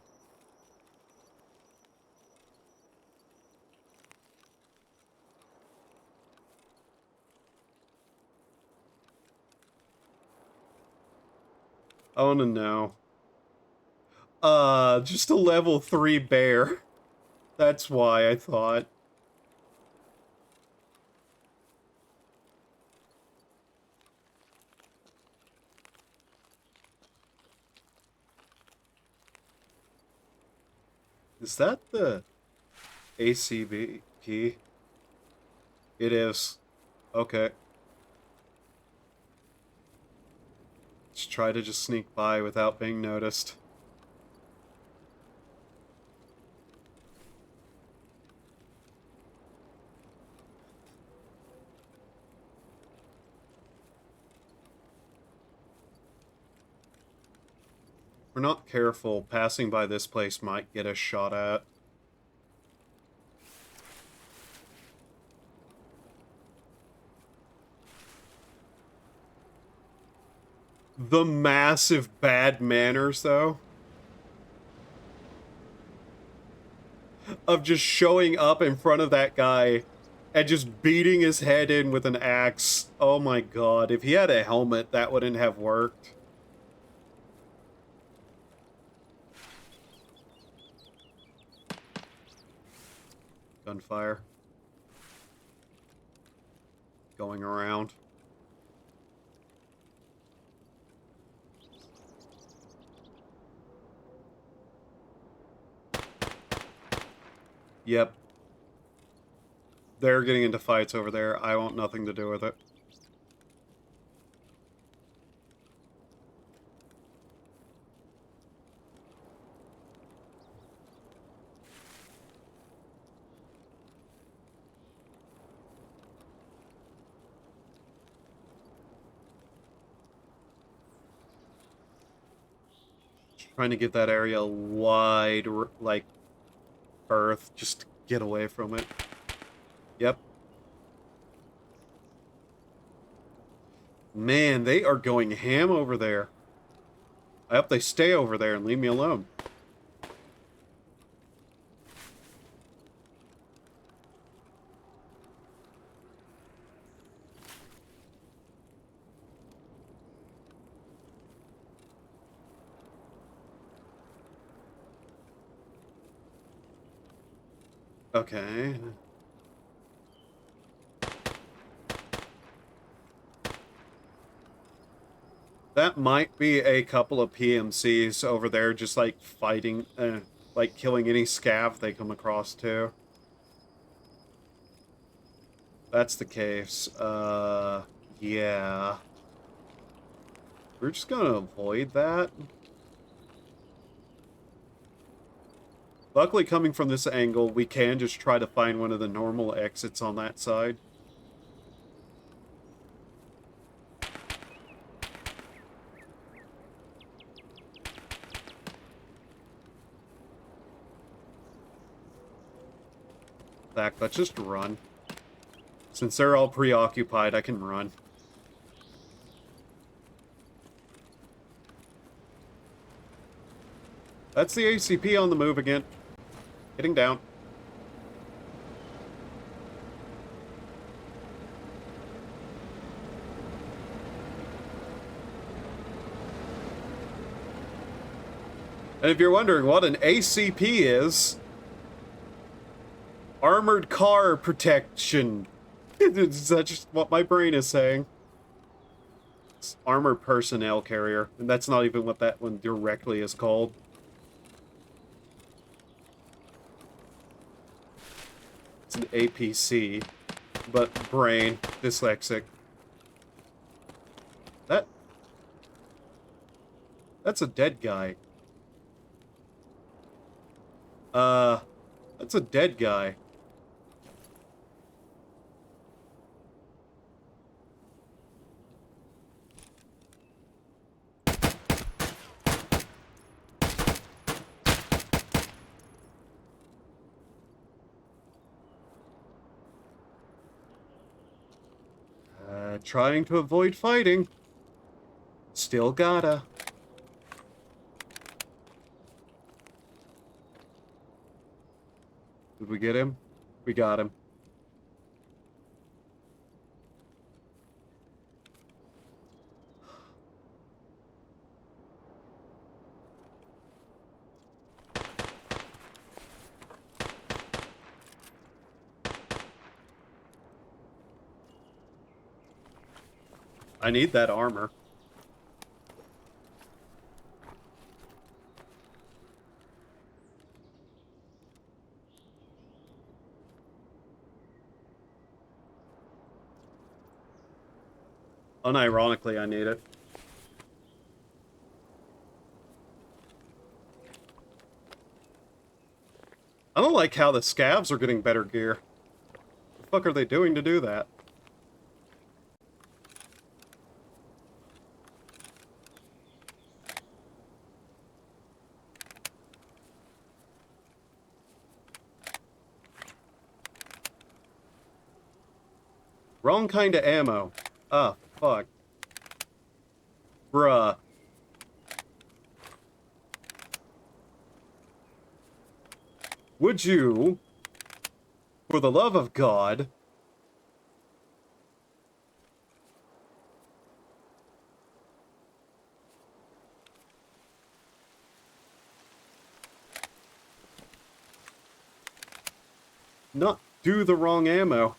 I wanna know. Just a level 3 bear. That's why I thought. Is that the ACB key? It is. Okay. Let's try to just sneak by without being noticed. If we're not careful, passing by this place might get us shot at. The massive bad manners, though, of just showing up in front of that guy and just beating his head in with an axe. Oh my god, if he had a helmet, that wouldn't have worked. Gunfire. Going around. Yep. They're getting into fights over there. I want nothing to do with it. Trying to get that area wide, like, berth, just to get away from it. Yep. Man, they are going ham over there. I hope they stay over there and leave me alone. Okay. That might be a couple of PMCs over there just, like, fighting, like, killing any scav they come across, too. That's the case. Yeah. We're just gonna avoid that. Luckily, coming from this angle, we can just try to find one of the normal exits on that side. In fact, let's just run. Since they're all preoccupied, I can run. That's the ACP on the move again. Hitting down. And if you're wondering what an ACP is, Armored Car Protection. That's just what my brain is saying. It's Armored Personnel Carrier. And that's not even what that one directly is called. It's an APC. But brain. Dyslexic. That's a dead guy. That's a dead guy. Trying to avoid fighting. Still gotta. Did we get him? We got him. I need that armor. Unironically, I need it. I don't like how the scavs are getting better gear. What the fuck are they doing to do that? Wrong kind of ammo. Ah, fuck. Bruh. Would you, for the love of God, not do the wrong ammo?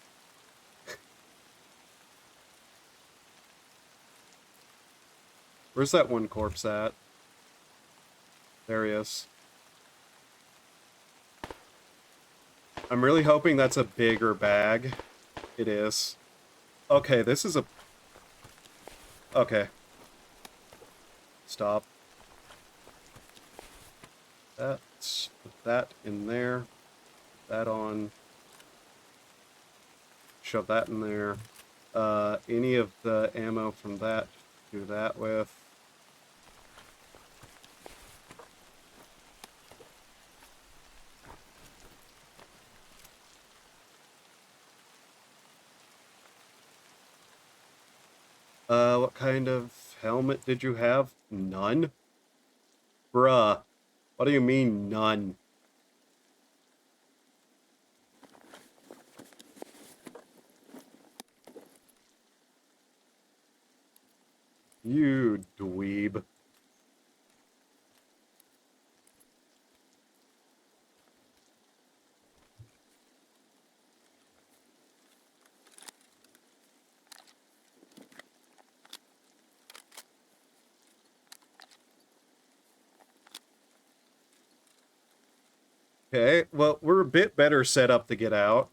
Where's that one corpse at? There he is. I'm really hoping that's a bigger bag. It is. Okay, this is a... Okay. Stop. Let's put that in there. That on. Shove that in there. Any of the ammo from that, do that with. What kind of helmet did you have? None? Bruh. What do you mean, none? You dweeb. Okay, well, we're a bit better set up to get out.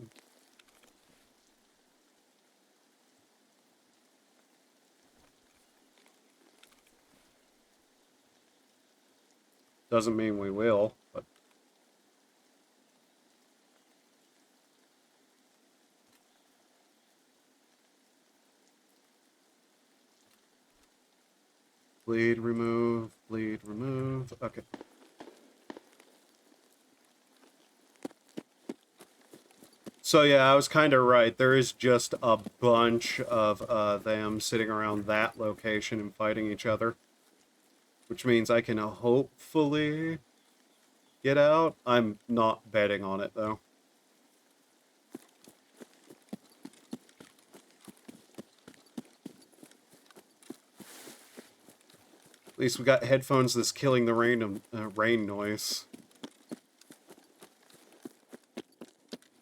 Doesn't mean we will, but... Bleed, remove, okay. So yeah, I was kind of right. There is just a bunch of them sitting around that location and fighting each other. Which means I can hopefully get out. I'm not betting on it, though. At least we got headphones that's killing the rain noise.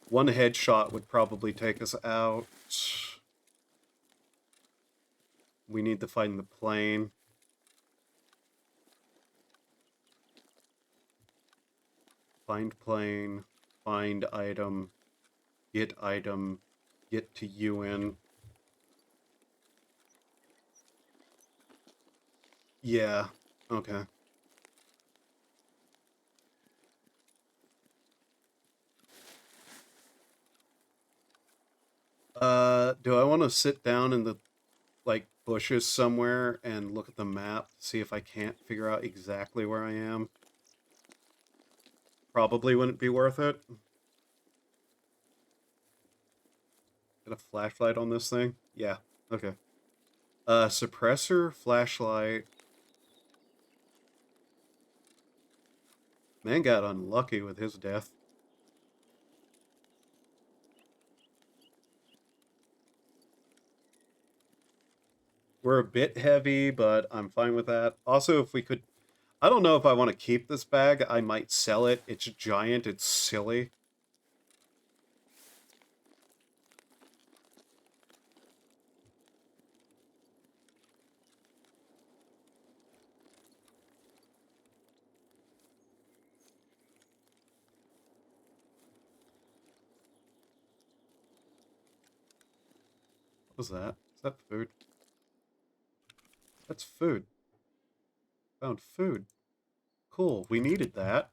One headshot would probably take us out. We need to find the plane. Find plane, find item, get to UN. Yeah, okay. Do I want to sit down in the, like, bushes somewhere and look at the map, see if I can't figure out exactly where I am? Probably wouldn't be worth it. Get a flashlight on this thing? Yeah, okay. Suppressor, flashlight. Man got unlucky with his death. We're a bit heavy, but I'm fine with that. Also, if we could... I don't know if I want to keep this bag. I might sell it. It's giant. It's silly. What was that? Is that food? That's food. Found food. Cool. We needed that.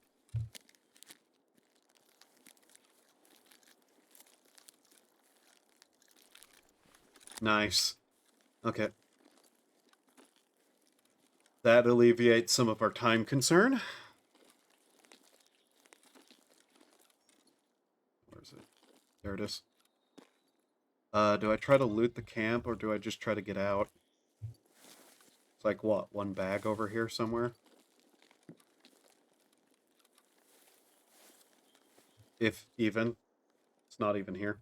Nice. Okay. That alleviates some of our time concern. Where is it? There it is. Do I try to loot the camp, or do I just try to get out? It's like, what, one bag over here somewhere? If even. It's not even here.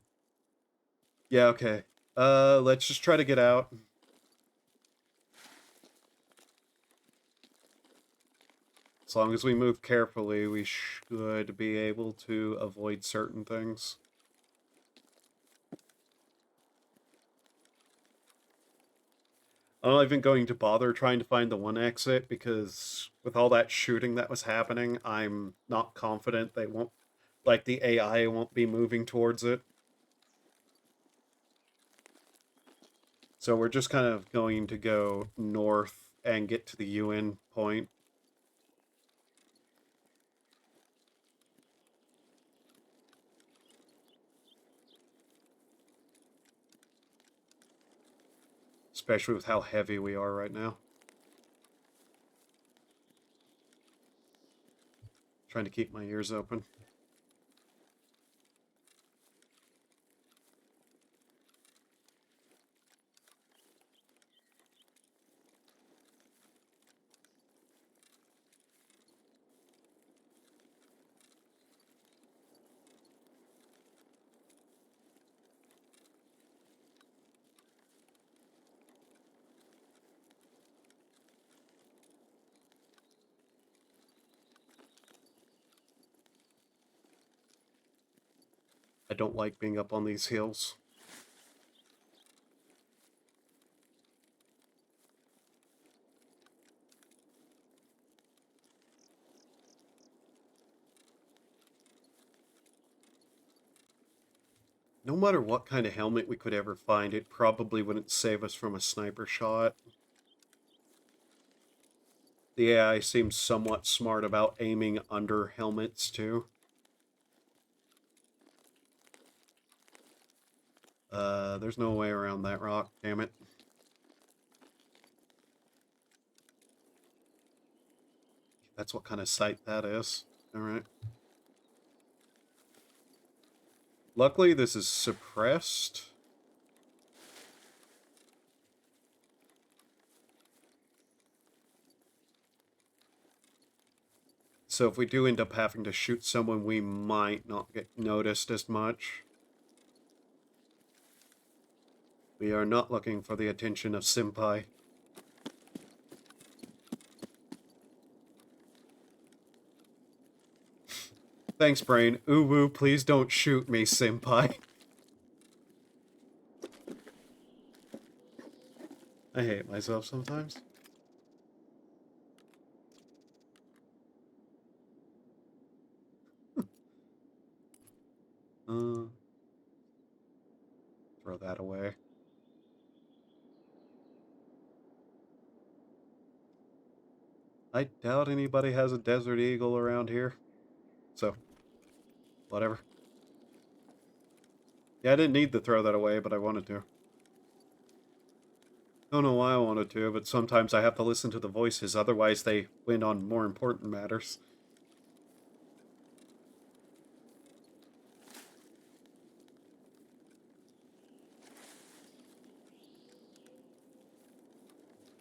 Yeah, okay. Let's just try to get out. As long as we move carefully, we should be able to avoid certain things. I'm not even going to bother trying to find the one exit, because with all that shooting that was happening, I'm not confident they won't, like, the AI won't be moving towards it. So we're just kind of going to go north and get to the UN point. Especially with how heavy we are right now. Trying to keep my ears open. I don't like being up on these hills. No matter what kind of helmet we could ever find, it probably wouldn't save us from a sniper shot. The AI seems somewhat smart about aiming under helmets, too. There's no way around that rock, damn it. That's what kind of sight that is. Alright. Luckily, this is suppressed. So if we do end up having to shoot someone, we might not get noticed as much. We are not looking for the attention of Senpai. Thanks, Brain. Ooh, please don't shoot me, Senpai. I hate myself sometimes. Throw that away. I doubt anybody has a Desert Eagle around here. So, whatever. Yeah, I didn't need to throw that away, but I wanted to. Don't know why I wanted to, but sometimes I have to listen to the voices, otherwise they win on more important matters.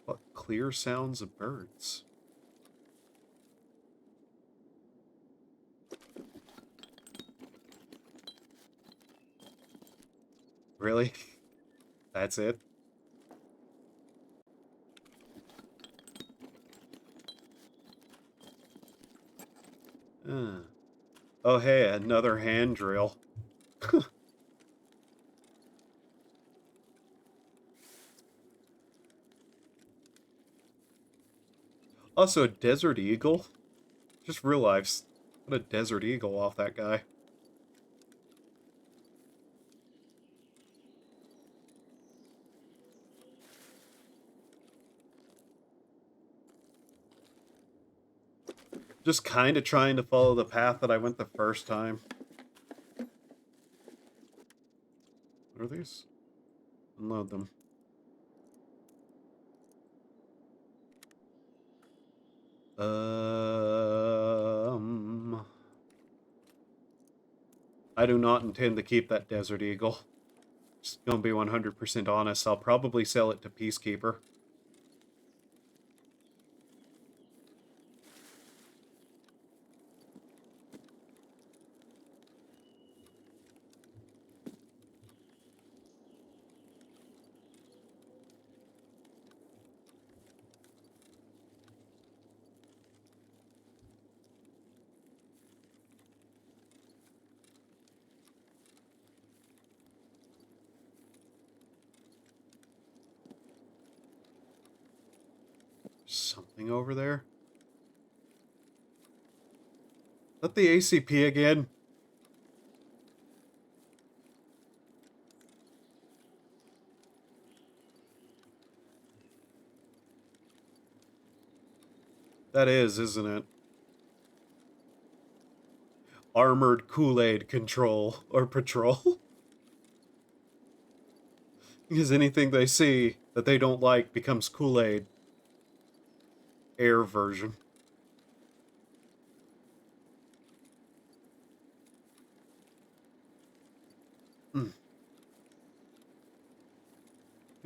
What clear sounds of birds? Really? That's it? Oh hey, another hand drill. Also, a Desert Eagle? Just realized, what a Desert Eagle off that guy. Just kind of trying to follow the path that I went the first time. What are these? Unload them. I do not intend to keep that Desert Eagle. Just gonna be 100% honest. I'll probably sell it to Peacekeeper. Something over there? Is that the ACP again? That is, isn't it? Armored Kool-Aid control or patrol. Because anything they see that they don't like becomes Kool-Aid. Air version. Can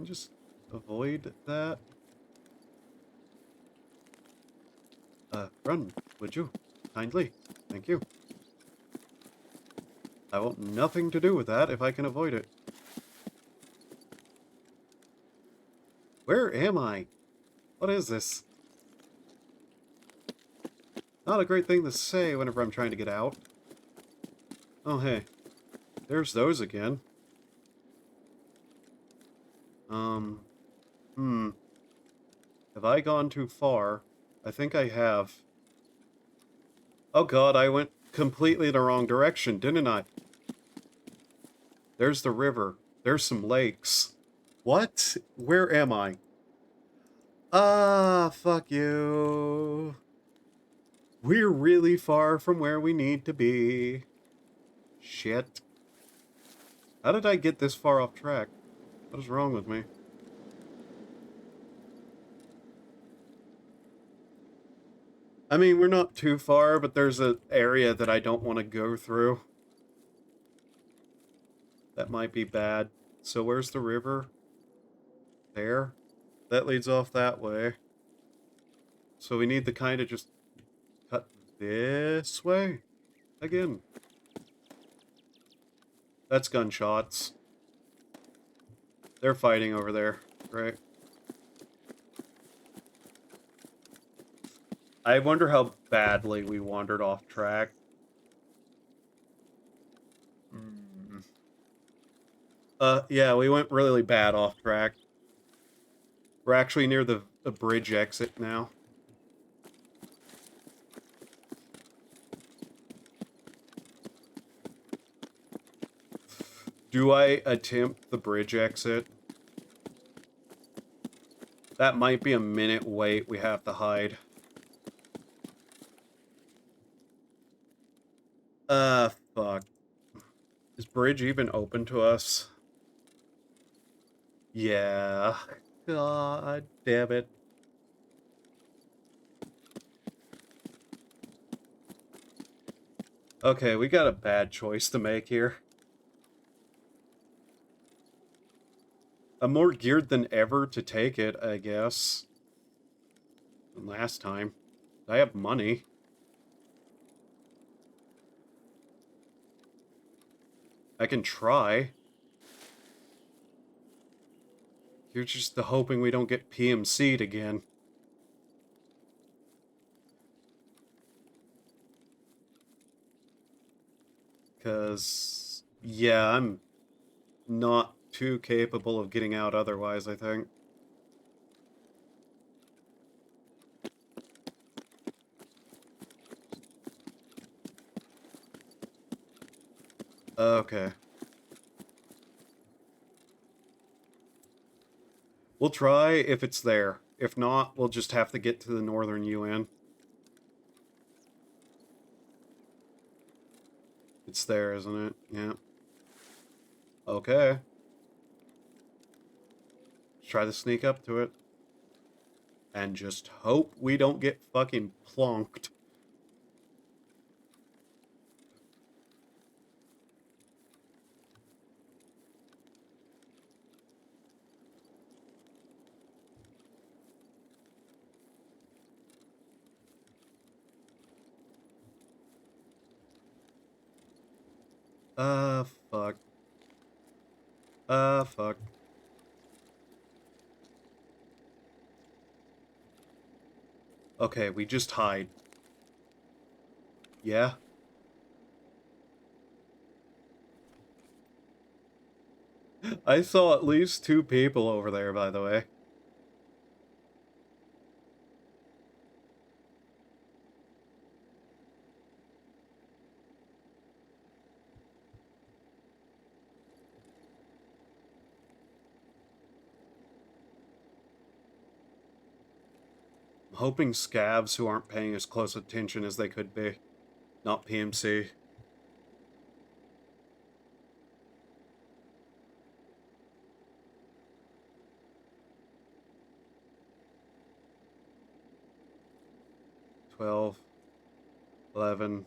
just avoid that. Run, would you? Kindly. Thank you. I want nothing to do with that if I can avoid it. Where am I? What is this? Not a great thing to say whenever I'm trying to get out. Oh, hey. There's those again. Have I gone too far? I think I have. Oh god, I went completely the wrong direction, didn't I? There's the river. There's some lakes. What? Where am I? Ah, fuck you. We're really far from where we need to be. Shit. How did I get this far off track? What is wrong with me? I mean, we're not too far, but there's an area that I don't want to go through. That might be bad. So where's the river? There? That leads off that way. So we need to kind of just cut this way? Again. That's gunshots. They're fighting over there, right? I wonder how badly we wandered off track. Yeah, we went really bad off track. We're actually near the bridge exit now. Do I attempt the bridge exit? That might be a minute wait we have to hide. Fuck. Is bridge even open to us? Yeah. God damn it. Okay, we got a bad choice to make here. I'm more geared than ever to take it, I guess. Than last time. I have money. I can try. You're just hoping we don't get PMC'd again. Because, yeah, I'm not too capable of getting out otherwise, I think. Okay. We'll try if it's there. If not, we'll just have to get to the northern UN. It's there, isn't it? Yeah. Okay. Let's try to sneak up to it. And just hope we don't get fucking plonked. Fuck. Fuck. Okay, we just hide. Yeah? I saw at least 2 people over there, by the way. I'm hoping scavs who aren't paying as close attention as they could be. Not PMC. Twelve, 11,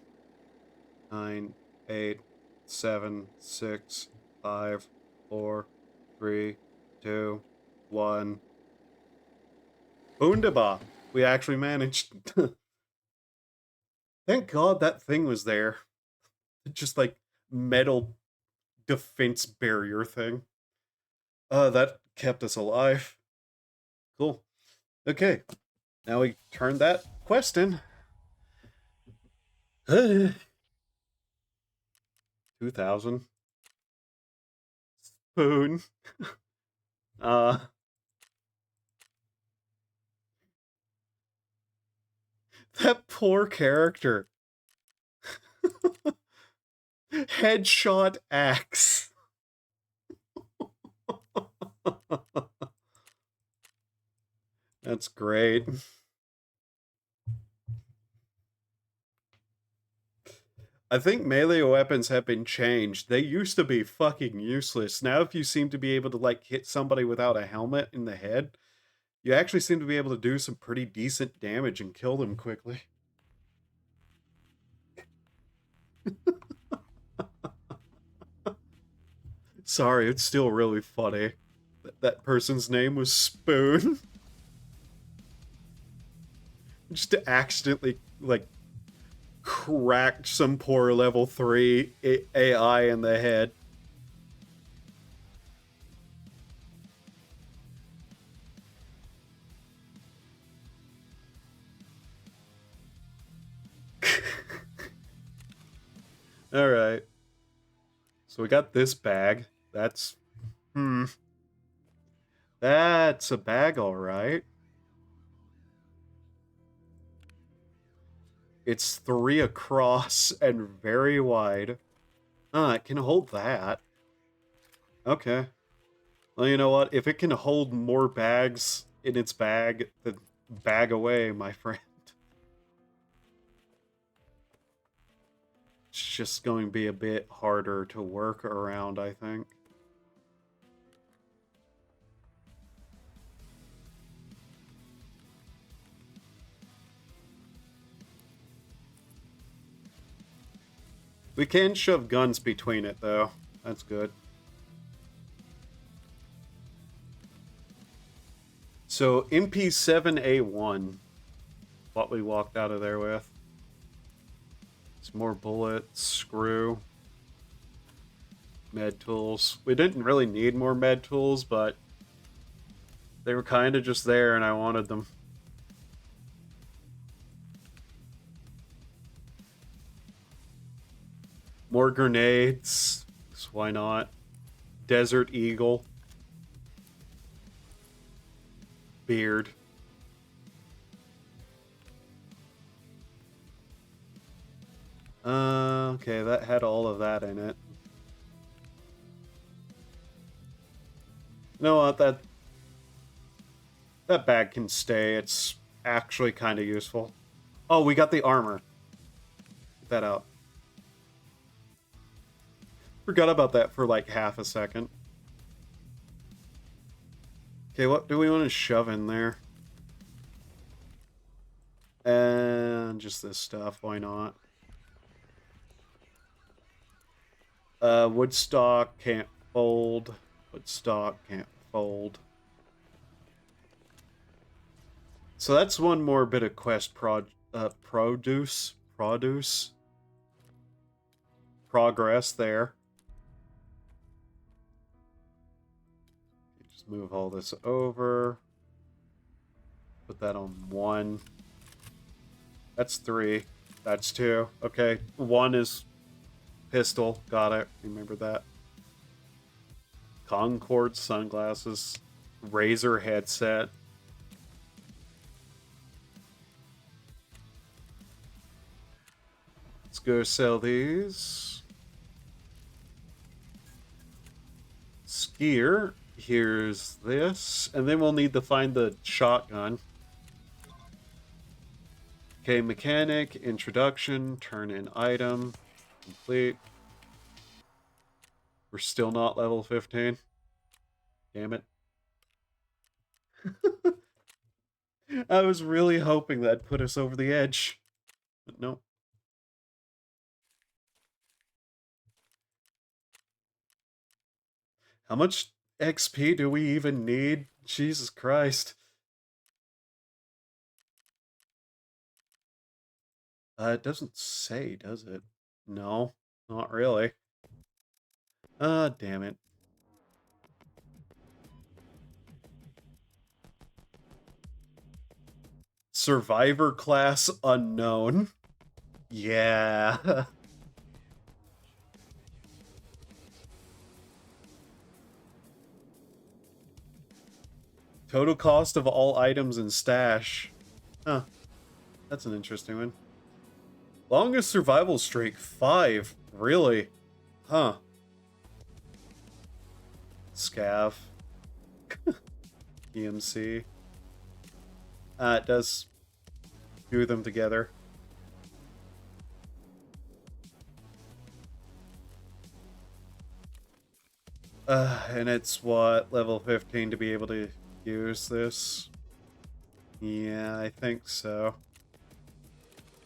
9, 8, 7, 6, 5, 4, 3, 2, 1. Boondaba! We actually managed. Thank God that thing was there. Just like metal defense barrier thing. That kept us alive. Cool. Okay. Now we turned that quest in. 2,000. Spoon. That poor character. Headshot axe. That's great. I think melee weapons have been changed. They used to be fucking useless. Now if you seem to be able to like hit somebody without a helmet in the head, you actually seem to be able to do some pretty decent damage and kill them quickly. Sorry, it's still really funny. That person's name was Spoon. Just to accidentally, like, cracked some poor level 3 AI in the head. Alright. So we got this bag. That's... That's a bag, alright. It's 3 across and very wide. It can hold that. Okay. Well, you know what? If it can hold more bags in its bag, then bag away, my friend. It's just going to be a bit harder to work around, I think. We can shove guns between it, though. That's good. So, MP7A1. What we walked out of there with. Some more bullets, screw. Med tools. We didn't really need more med tools, but they were kind of just there and I wanted them. More grenades. So why not? Desert Eagle. Beard. Okay, that had all of that in it. You know what? That bag can stay. It's actually kind of useful. Oh, we got the armor. Get that out. Forgot about that for like half a second. Okay, what do we want to shove in there? And just this stuff, why not? Woodstock can't fold. Woodstock can't fold. So that's one more bit of quest progress there. Just move all this over. Put that on 1. That's 3. That's 2. Okay, 1 is pistol. Got it. Remember that. Concord sunglasses. Razer headset. Let's go sell these. Skier. Here's this. And then we'll need to find the shotgun. Okay, mechanic, introduction, turn in item, complete. We're still not level 15. Damn it. I was really hoping that'd put us over the edge. But nope. How much XP do we even need? Jesus Christ. It doesn't say, does it? No, not really. Damn it. Survivor class unknown. Yeah. Total cost of all items in stash. Huh. That's an interesting one. Longest survival streak, 5. Really? Huh. Scav. EMC. It does do them together. And it's what, level 15 to be able to use this? Yeah, I think so.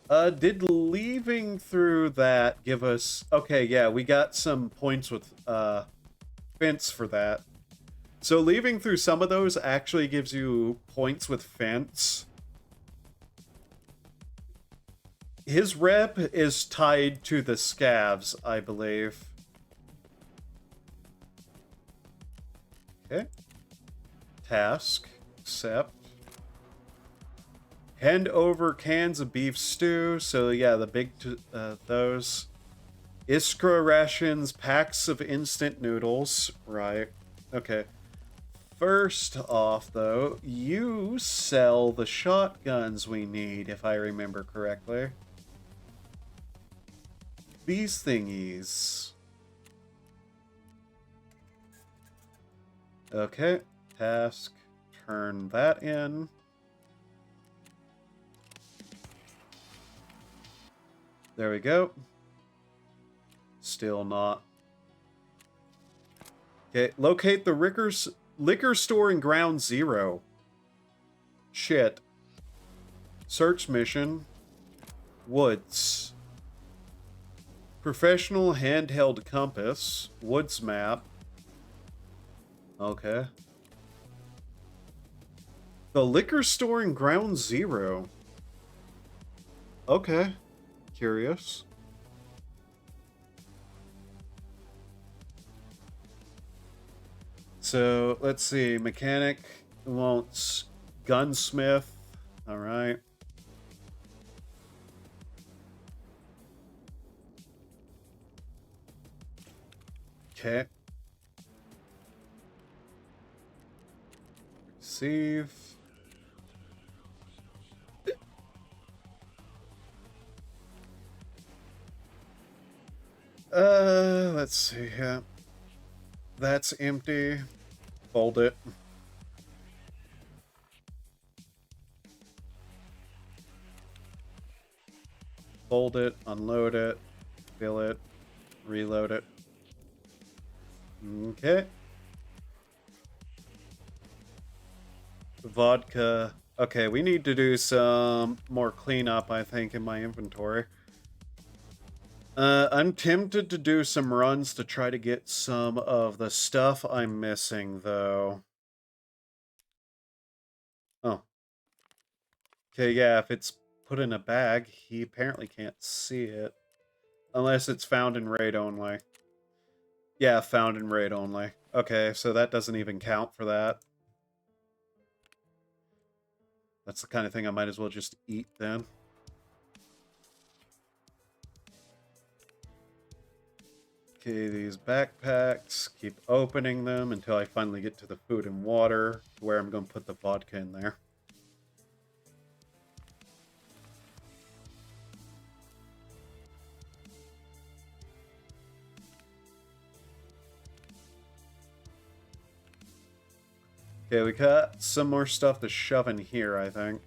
Did leaving through that give us... Okay, yeah, we got some points with, fence for that. So leaving through some of those actually gives you points with fence. His rep is tied to the scavs, I believe. Okay. Task. Accept. Hand over cans of beef stew. So yeah, the big, those. Iskra rations, packs of instant noodles. Right. Okay. First off, though, you sell the shotguns we need, if I remember correctly. These thingies. Okay. Task. Turn that in. There we go. Still not. Okay, locate the liquor store in Ground Zero. Shit. Search mission. Woods. Professional handheld compass. Woods map. Okay. The liquor store in Ground Zero. Okay. Curious. So, let's see. Mechanic wants gunsmith. Alright. Okay. Receive. Let's see here. That's empty. Fold it. Fold it, unload it, fill it, reload it. Okay. Vodka. Okay, we need to do some more cleanup, I think, in my inventory. I'm tempted to do some runs to try to get some of the stuff I'm missing, though. Oh. Okay, yeah, if it's put in a bag, he apparently can't see it. Unless it's found in raid only. Yeah, found in raid only. Okay, so that doesn't even count for that. That's the kind of thing I might as well just eat then. Okay, these backpacks, keep opening them until I finally get to the food and water, where I'm going to put the vodka in there. Okay, we got some more stuff to shove in here, I think.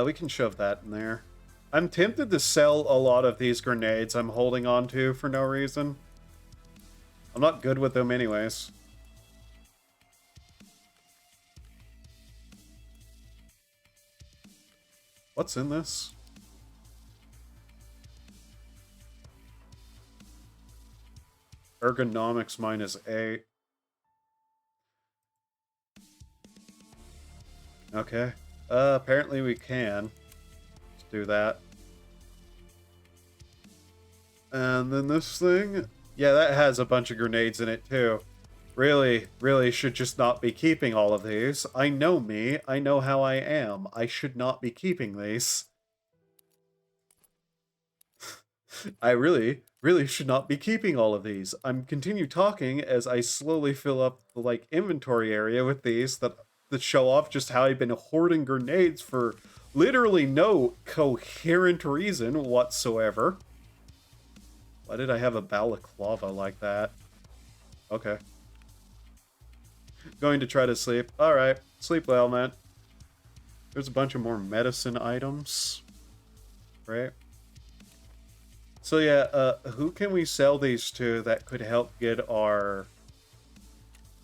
We can shove that in there. I'm tempted to sell a lot of these grenades I'm holding on to for no reason. I'm not good with them anyways. What's in this? Ergonomics -8. Okay. Apparently we can. Let's do that. And then this thing. Yeah, that has a bunch of grenades in it too. Really should just not be keeping all of these. I know me. I know how I am. I should not be keeping these. I really should not be keeping all of these. I'm continue talking as I slowly fill up the like inventory area with these that show off just how I've been hoarding grenades for literally no coherent reason whatsoever. Why did I have a balaclava like that? Okay. Going to try to sleep. Alright. Sleep well, man. There's a bunch of more medicine items. Right? So yeah, who can we sell these to that could help get our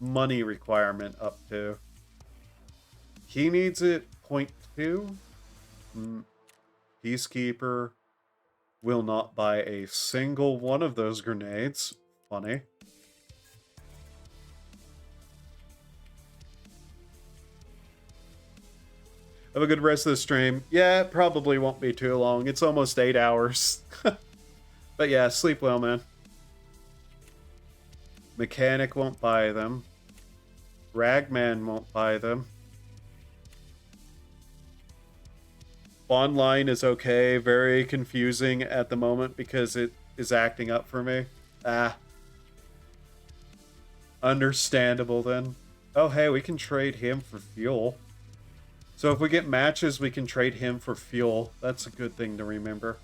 money requirement up to? He needs it 0.2. Peacekeeper will not buy a single one of those grenades. Funny. Have a good rest of the stream. Yeah, it probably won't be too long. It's almost 8 hours. But yeah, sleep well, man. Mechanic won't buy them. Ragman won't buy them. Online is okay. Very confusing at the moment because it is acting up for me. Ah. Understandable then. Oh, hey, we can trade him for fuel. So if we get matches, we can trade him for fuel. That's a good thing to remember.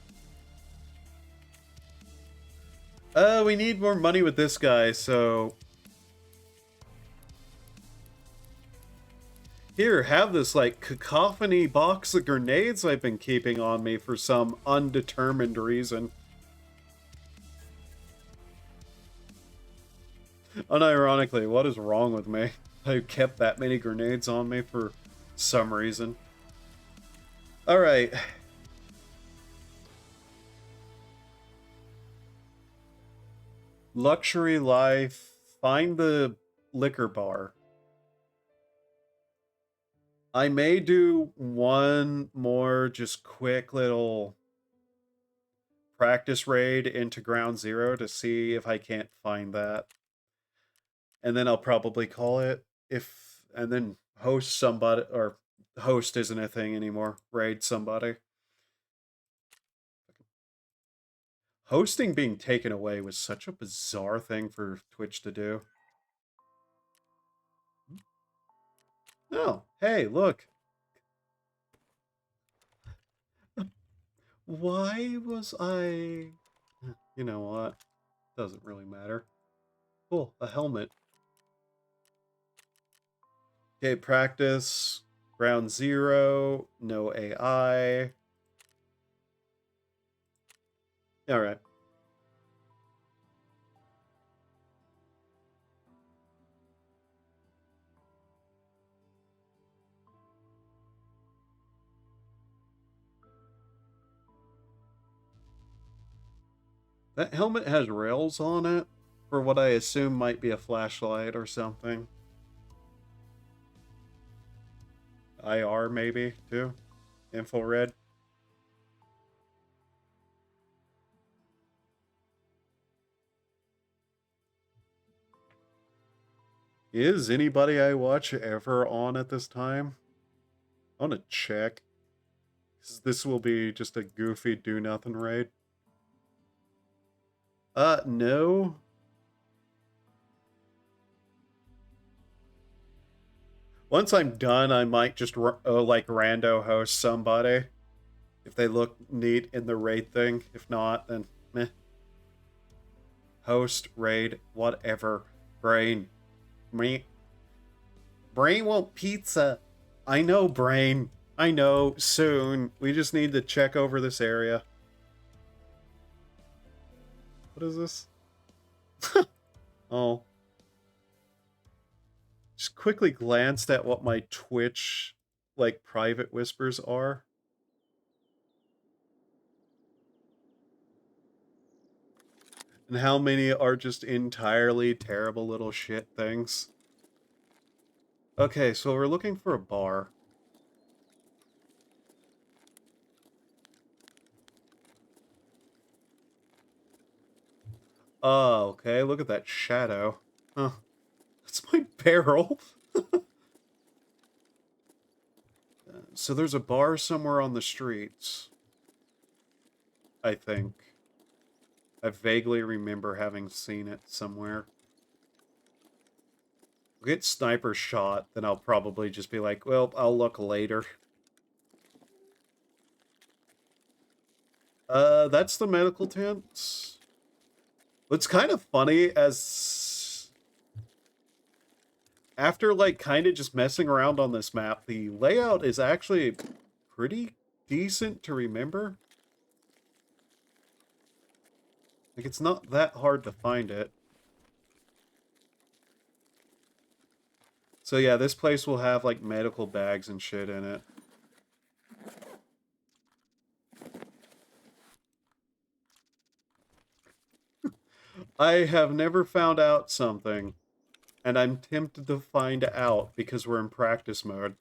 We need more money with this guy, so... Here, have this, like, cacophony box of grenades I've been keeping on me for some undetermined reason. Unironically, what is wrong with me? I kept that many grenades on me for some reason. Alright. Luxury life. Find the liquor bar. I may do one more just quick little practice raid into Ground Zero to see if I can't find that. And then I'll probably call it and then host somebody, or host isn't a thing anymore. Raid somebody. Hosting being taken away was such a bizarre thing for Twitch to do. Oh, hey, look. Why was I... You know what? Doesn't really matter. Cool, a helmet. Okay, practice. Ground Zero. No AI. Alright. That helmet has rails on it for what I assume might be a flashlight or something. IR maybe, too. Infrared. Is anybody I watch ever on at this time? I want to check. This will be just a goofy do-nothing raid. No. Once I'm done, I might just, like, rando host somebody. If they look neat in the raid thing. If not, then meh. Host, raid, whatever. Brain. Me. Brain want pizza. I know, Brain. I know. Soon. We just need to check over this area. What is this? Oh. Just quickly glanced at what my Twitch, like, private whispers are. And how many are just entirely terrible little shit things. Okay, so we're looking for a bar. Oh, okay, look at that shadow. Huh. That's my barrel. So there's a bar somewhere on the streets. I think. I vaguely remember having seen it somewhere. I'll get sniper shot, then I'll probably just be like, well, I'll look later. That's the medical tent. What's kind of funny, as after like kind of just messing around on this map, the layout is actually pretty decent to remember. Like, it's not that hard to find it. So yeah, this place will have like medical bags and shit in it. I have never found out something, and I'm tempted to find out because we're in practice mode.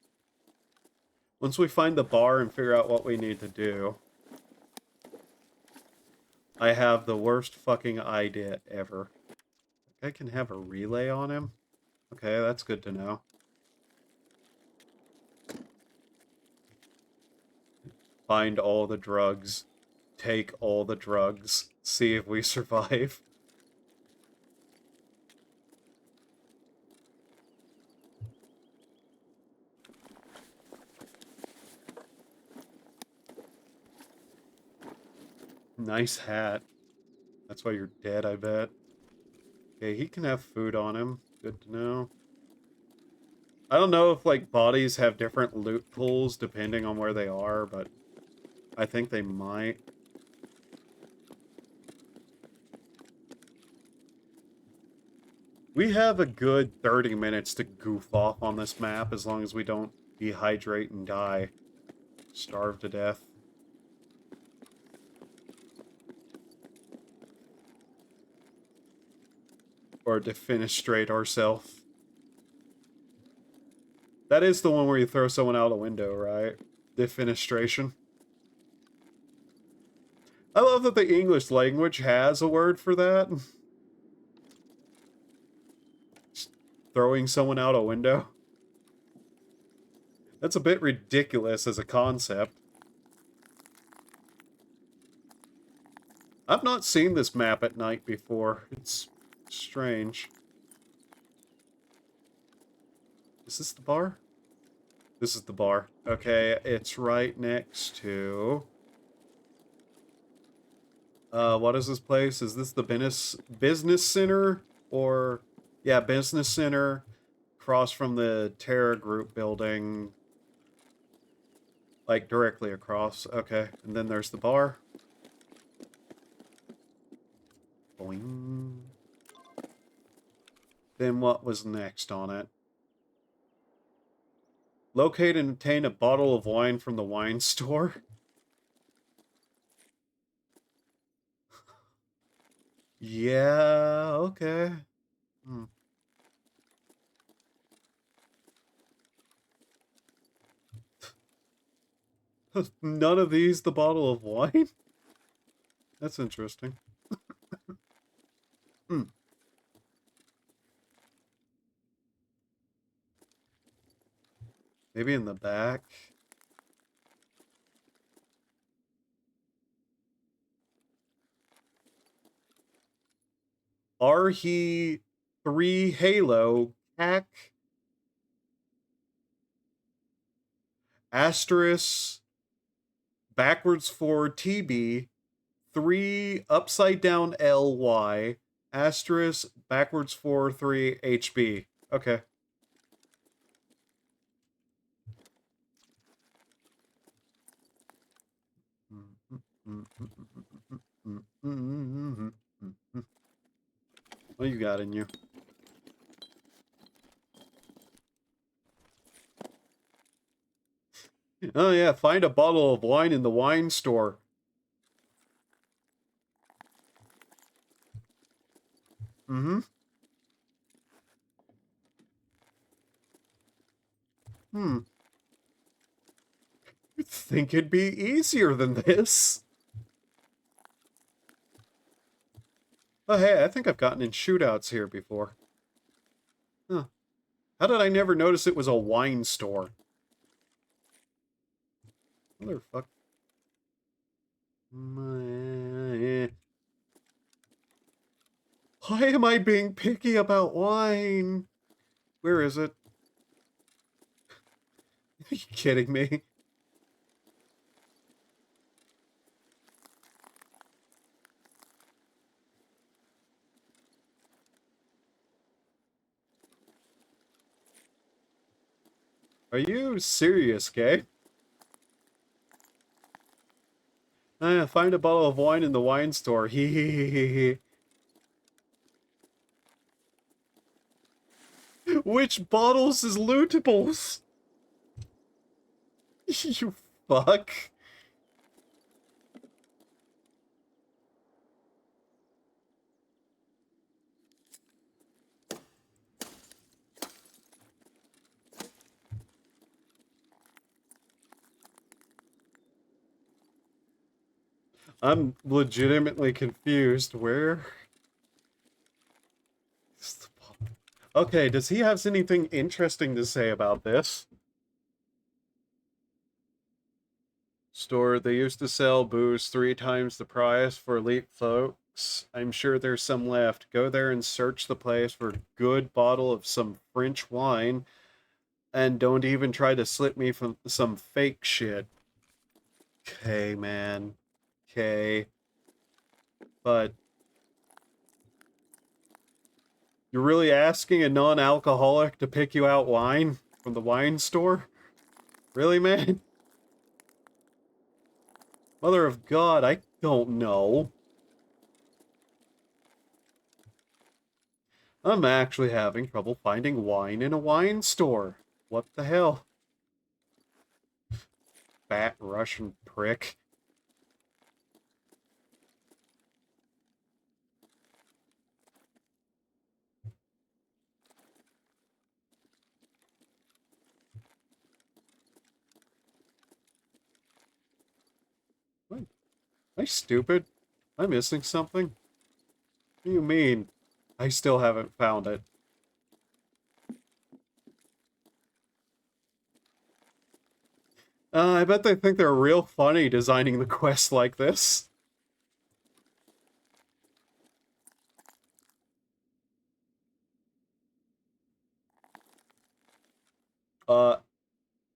Once we find the bar and figure out what we need to do, I have the worst fucking idea ever. I can have a relay on him? Okay, that's good to know. Find all the drugs. Take all the drugs. See if we survive. Nice hat. That's why you're dead, I bet. Okay, he can have food on him. Good to know. I don't know if, like, bodies have different loot pools depending on where they are, but I think they might. We have a good 30 minutes to goof off on this map as long as we don't dehydrate and die. Starve to death. Or defenestrate ourselves. That is the one where you throw someone out a window, right? Defenestration. I love that the English language has a word for that. Just throwing someone out a window. That's a bit ridiculous as a concept. I've not seen this map at night before. It's strange. Is this the bar? This is the bar. Okay, it's right next to... what is this place? Is this the business center? Or... yeah, business center. Across from the Terror Group building. Like, directly across. Okay, and then there's the bar. Boing. Then what was next on it? Locate and obtain a bottle of wine from the wine store. Yeah, okay. None of these the bottle of wine? That's interesting. Maybe in the back. Are he 3 Halo CAC asterisk backwards 4 TB 3 upside down LY asterisk backwards 4 3 HB. Okay. What you got in you? Oh yeah, find a bottle of wine in the wine store. Mm-hmm. You'd think it'd be easier than this. Oh hey, I think I've gotten in shootouts here before. Huh. How did I never notice it was a wine store? Motherfucker. Why am I being picky about wine? Where is it? Are you kidding me? Are you serious, Gay? Find a bottle of wine in the wine store. Hee hee hee hee hee. Which bottles is lootables? You fuck. I'm legitimately confused. Where? Okay, does he have anything interesting to say about this? Store, they used to sell booze 3 times the price for elite folks. I'm sure there's some left. Go there and search the place for a good bottle of some French wine. And don't even try to slip me from some fake shit. Okay, man. Okay. But you're really asking a non-alcoholic to pick you out wine from the wine store? Really, man? Mother of God, I don't know. I'm actually having trouble finding wine in a wine store. What the hell? Fat Russian prick. What? Am I stupid? Am I missing something? What do you mean? I still haven't found it. I bet they think they're real funny designing the quest like this.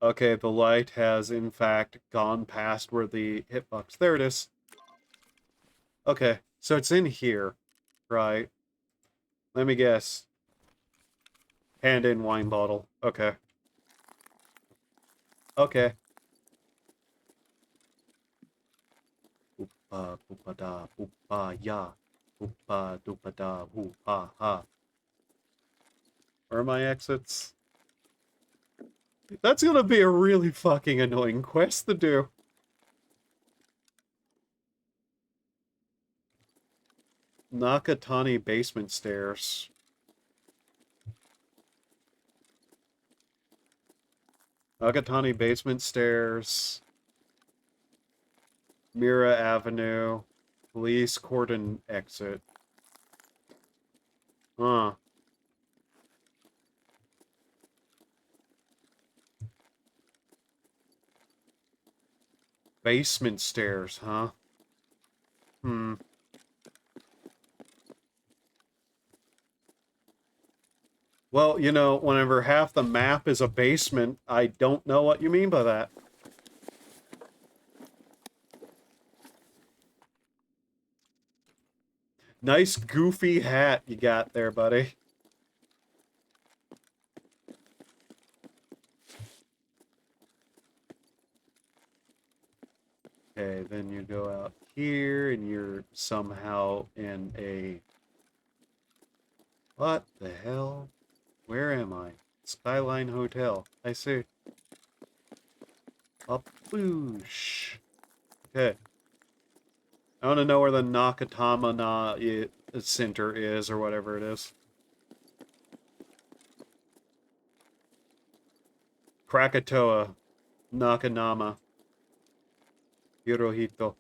Okay, the light has in fact gone past where the hitbox... There it is. Okay, so it's in here, right? Let me guess. Hand in wine bottle. Okay. Okay. Oopa, oopa da, oopa ya. Oopa, doopa da, oopa ha. Where are my exits? That's gonna be a really fucking annoying quest to do. Nakatani basement stairs. Nakatani basement stairs. Mira Avenue. Police cordon exit. Huh. Basement stairs, huh? Hmm. Well, you know, whenever half the map is a basement, I don't know what you mean by that. Nice goofy hat you got there, buddy. Okay, then you go out here and you're somehow in a... What the hell? Where am I? Skyline Hotel. I see. Up boosh. Okay. I want to know where the Nakatama Center is, or whatever it is. Krakatoa. Nakanama. Hirohito.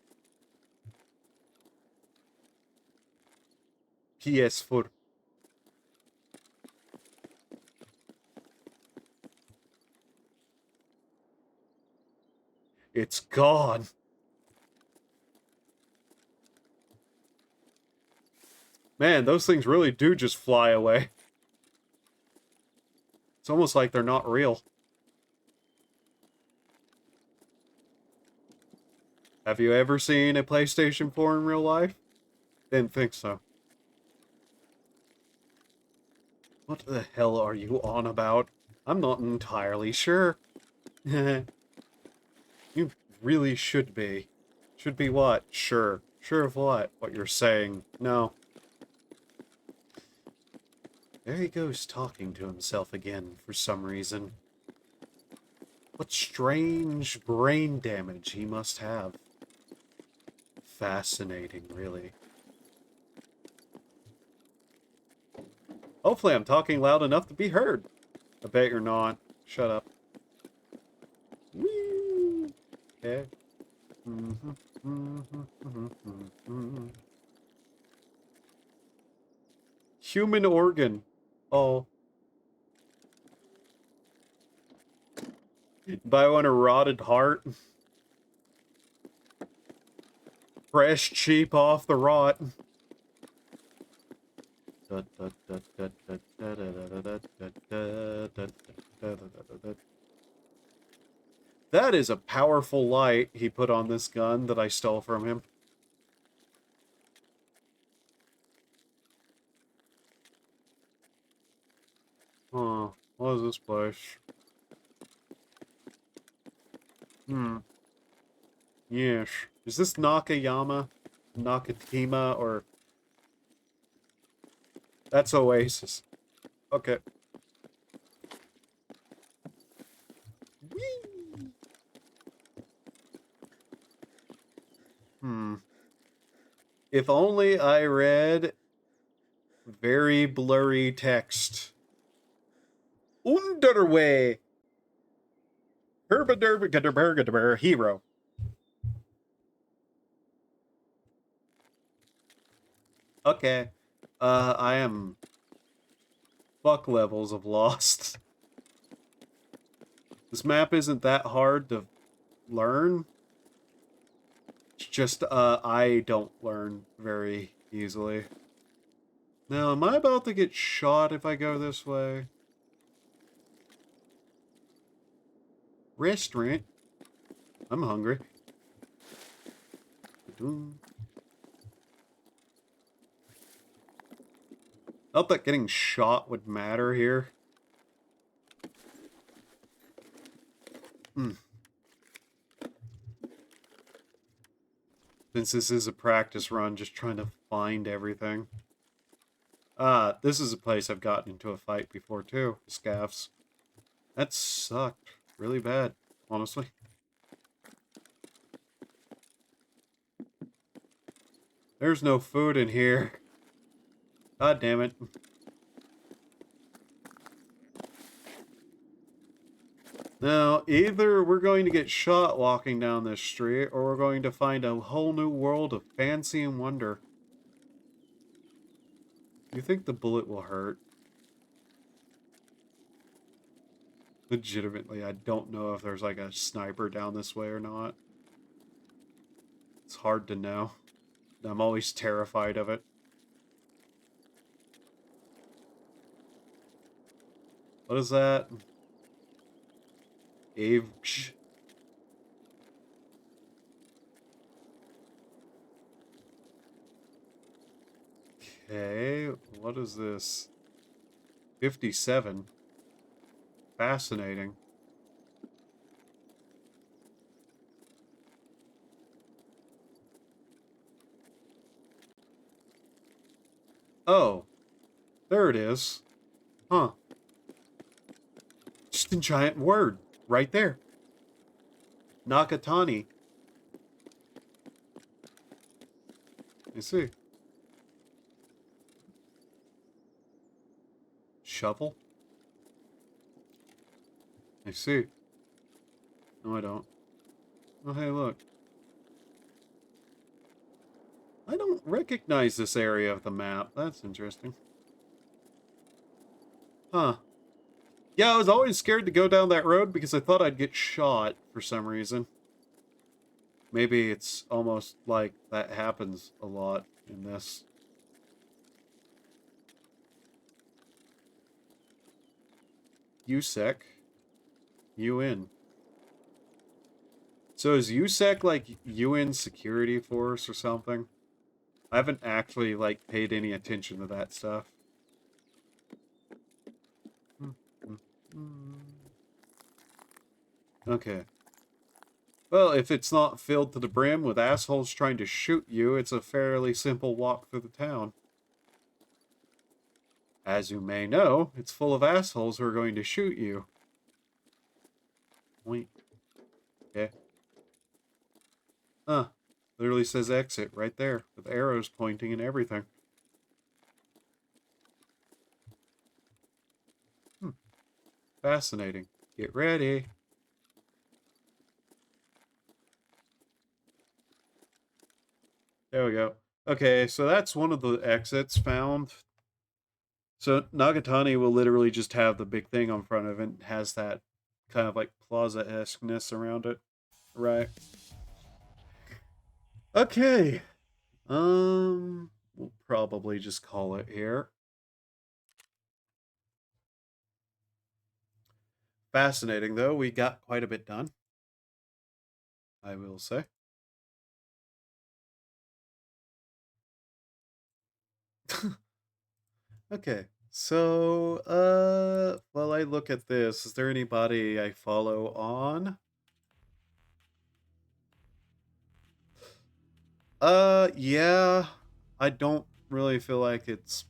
PS4. It's gone. Man, those things really do just fly away. It's almost like they're not real. Have you ever seen a PlayStation 4 in real life? Didn't think so. What the hell are you on about? I'm not entirely sure. You really should be. Should be what? Sure. Sure of what? What you're saying. No. There he goes talking to himself again for some reason. What strange brain damage he must have. Fascinating, really. Hopefully I'm talking loud enough to be heard. I bet you're not. Shut up. Whee! Okay. Human organ. Oh. Buy one a rotted heart. Fresh, cheap, off the rot. That is a powerful light he put on this gun that I stole from him. Huh. What is this place? Yes. Is this Nakayama? Nakatima? Or... That's Oasis. Okay. Whee! If only I read very blurry text. Underway! Hero. Okay. I am fuck levels of lost. This map isn't that hard to learn. It's just, I don't learn very easily. Now, am I about to get shot if I go this way? Restaurant. I'm hungry. Not that getting shot would matter here. Since this is a practice run, just trying to find everything. This is a place I've gotten into a fight before too. Scaffs. That sucked really bad, honestly. There's no food in here. God damn it. Now, either we're going to get shot walking down this street, or we're going to find a whole new world of fancy and wonder. You think the bullet will hurt? Legitimately, I don't know if there's like a sniper down this way or not. It's hard to know. I'm always terrified of it. What is that? Ave. Okay, what is this? 57. Fascinating. Oh, there it is. Huh. Just a giant word right there. Nakatani. You see. Shovel? I see. No, I don't. Oh, hey, look. I don't recognize this area of the map. That's interesting. Huh. Yeah, I was always scared to go down that road because I thought I'd get shot for some reason. Maybe it's almost like that happens a lot in this. USEC. UN. So is USEC like UN security force or something? I haven't actually like paid any attention to that stuff. Okay. Well, if it's not filled to the brim with assholes trying to shoot you, it's a fairly simple walk through the town. As you may know, it's full of assholes who are going to shoot you. Wait. Okay. Huh. Literally says exit right there, with arrows pointing and everything. Fascinating. Get ready. There we go. Okay, so that's one of the exits found. So Nagatani will literally just have the big thing on front of it. It has that kind of like plaza-esque-ness around it. Right. Okay. We'll probably just call it here. Fascinating, though. We got quite a bit done, I will say. Okay. So, while I look at this, is there anybody I follow on? Yeah. I don't really feel like it's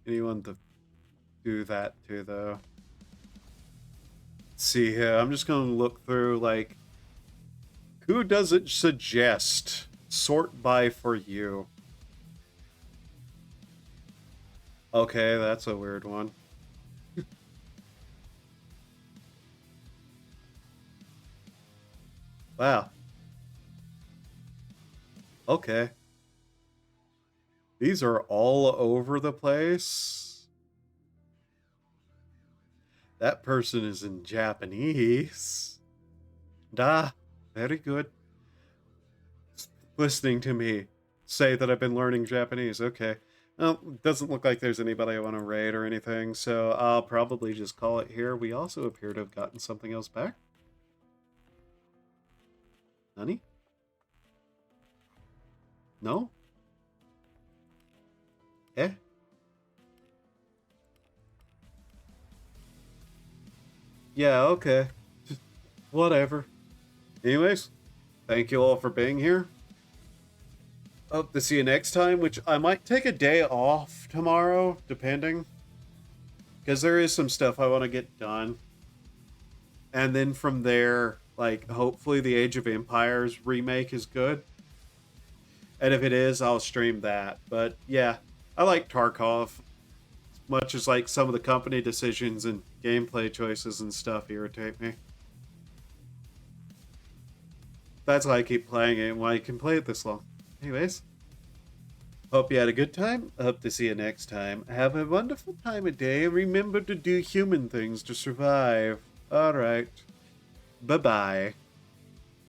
anyone to do that to, though. Let's see here. I'm just gonna look through, like, who does it suggest? Sort by for you. Okay, that's a weird one. Wow. Okay. These are all over the place. That person is in Japanese. Da, very good. Listening to me say that I've been learning Japanese. Okay. Well, doesn't look like there's anybody I want to raid or anything, so I'll probably just call it here. We also appear to have gotten something else back. Nani? No? Eh? Yeah, okay. Whatever. Anyways, thank you all for being here. Hope to see you next time, which I might take a day off tomorrow, depending. Because there is some stuff I want to get done. And then from there, like, hopefully the Age of Empires remake is good. And if it is, I'll stream that. But yeah, I like Tarkov. As much as like some of the company decisions and gameplay choices and stuff irritate me. That's why I keep playing it and why I can play it this long. Anyways, hope you had a good time. Hope to see you next time. Have a wonderful time of day and remember to do human things to survive. Alright. Bye-bye.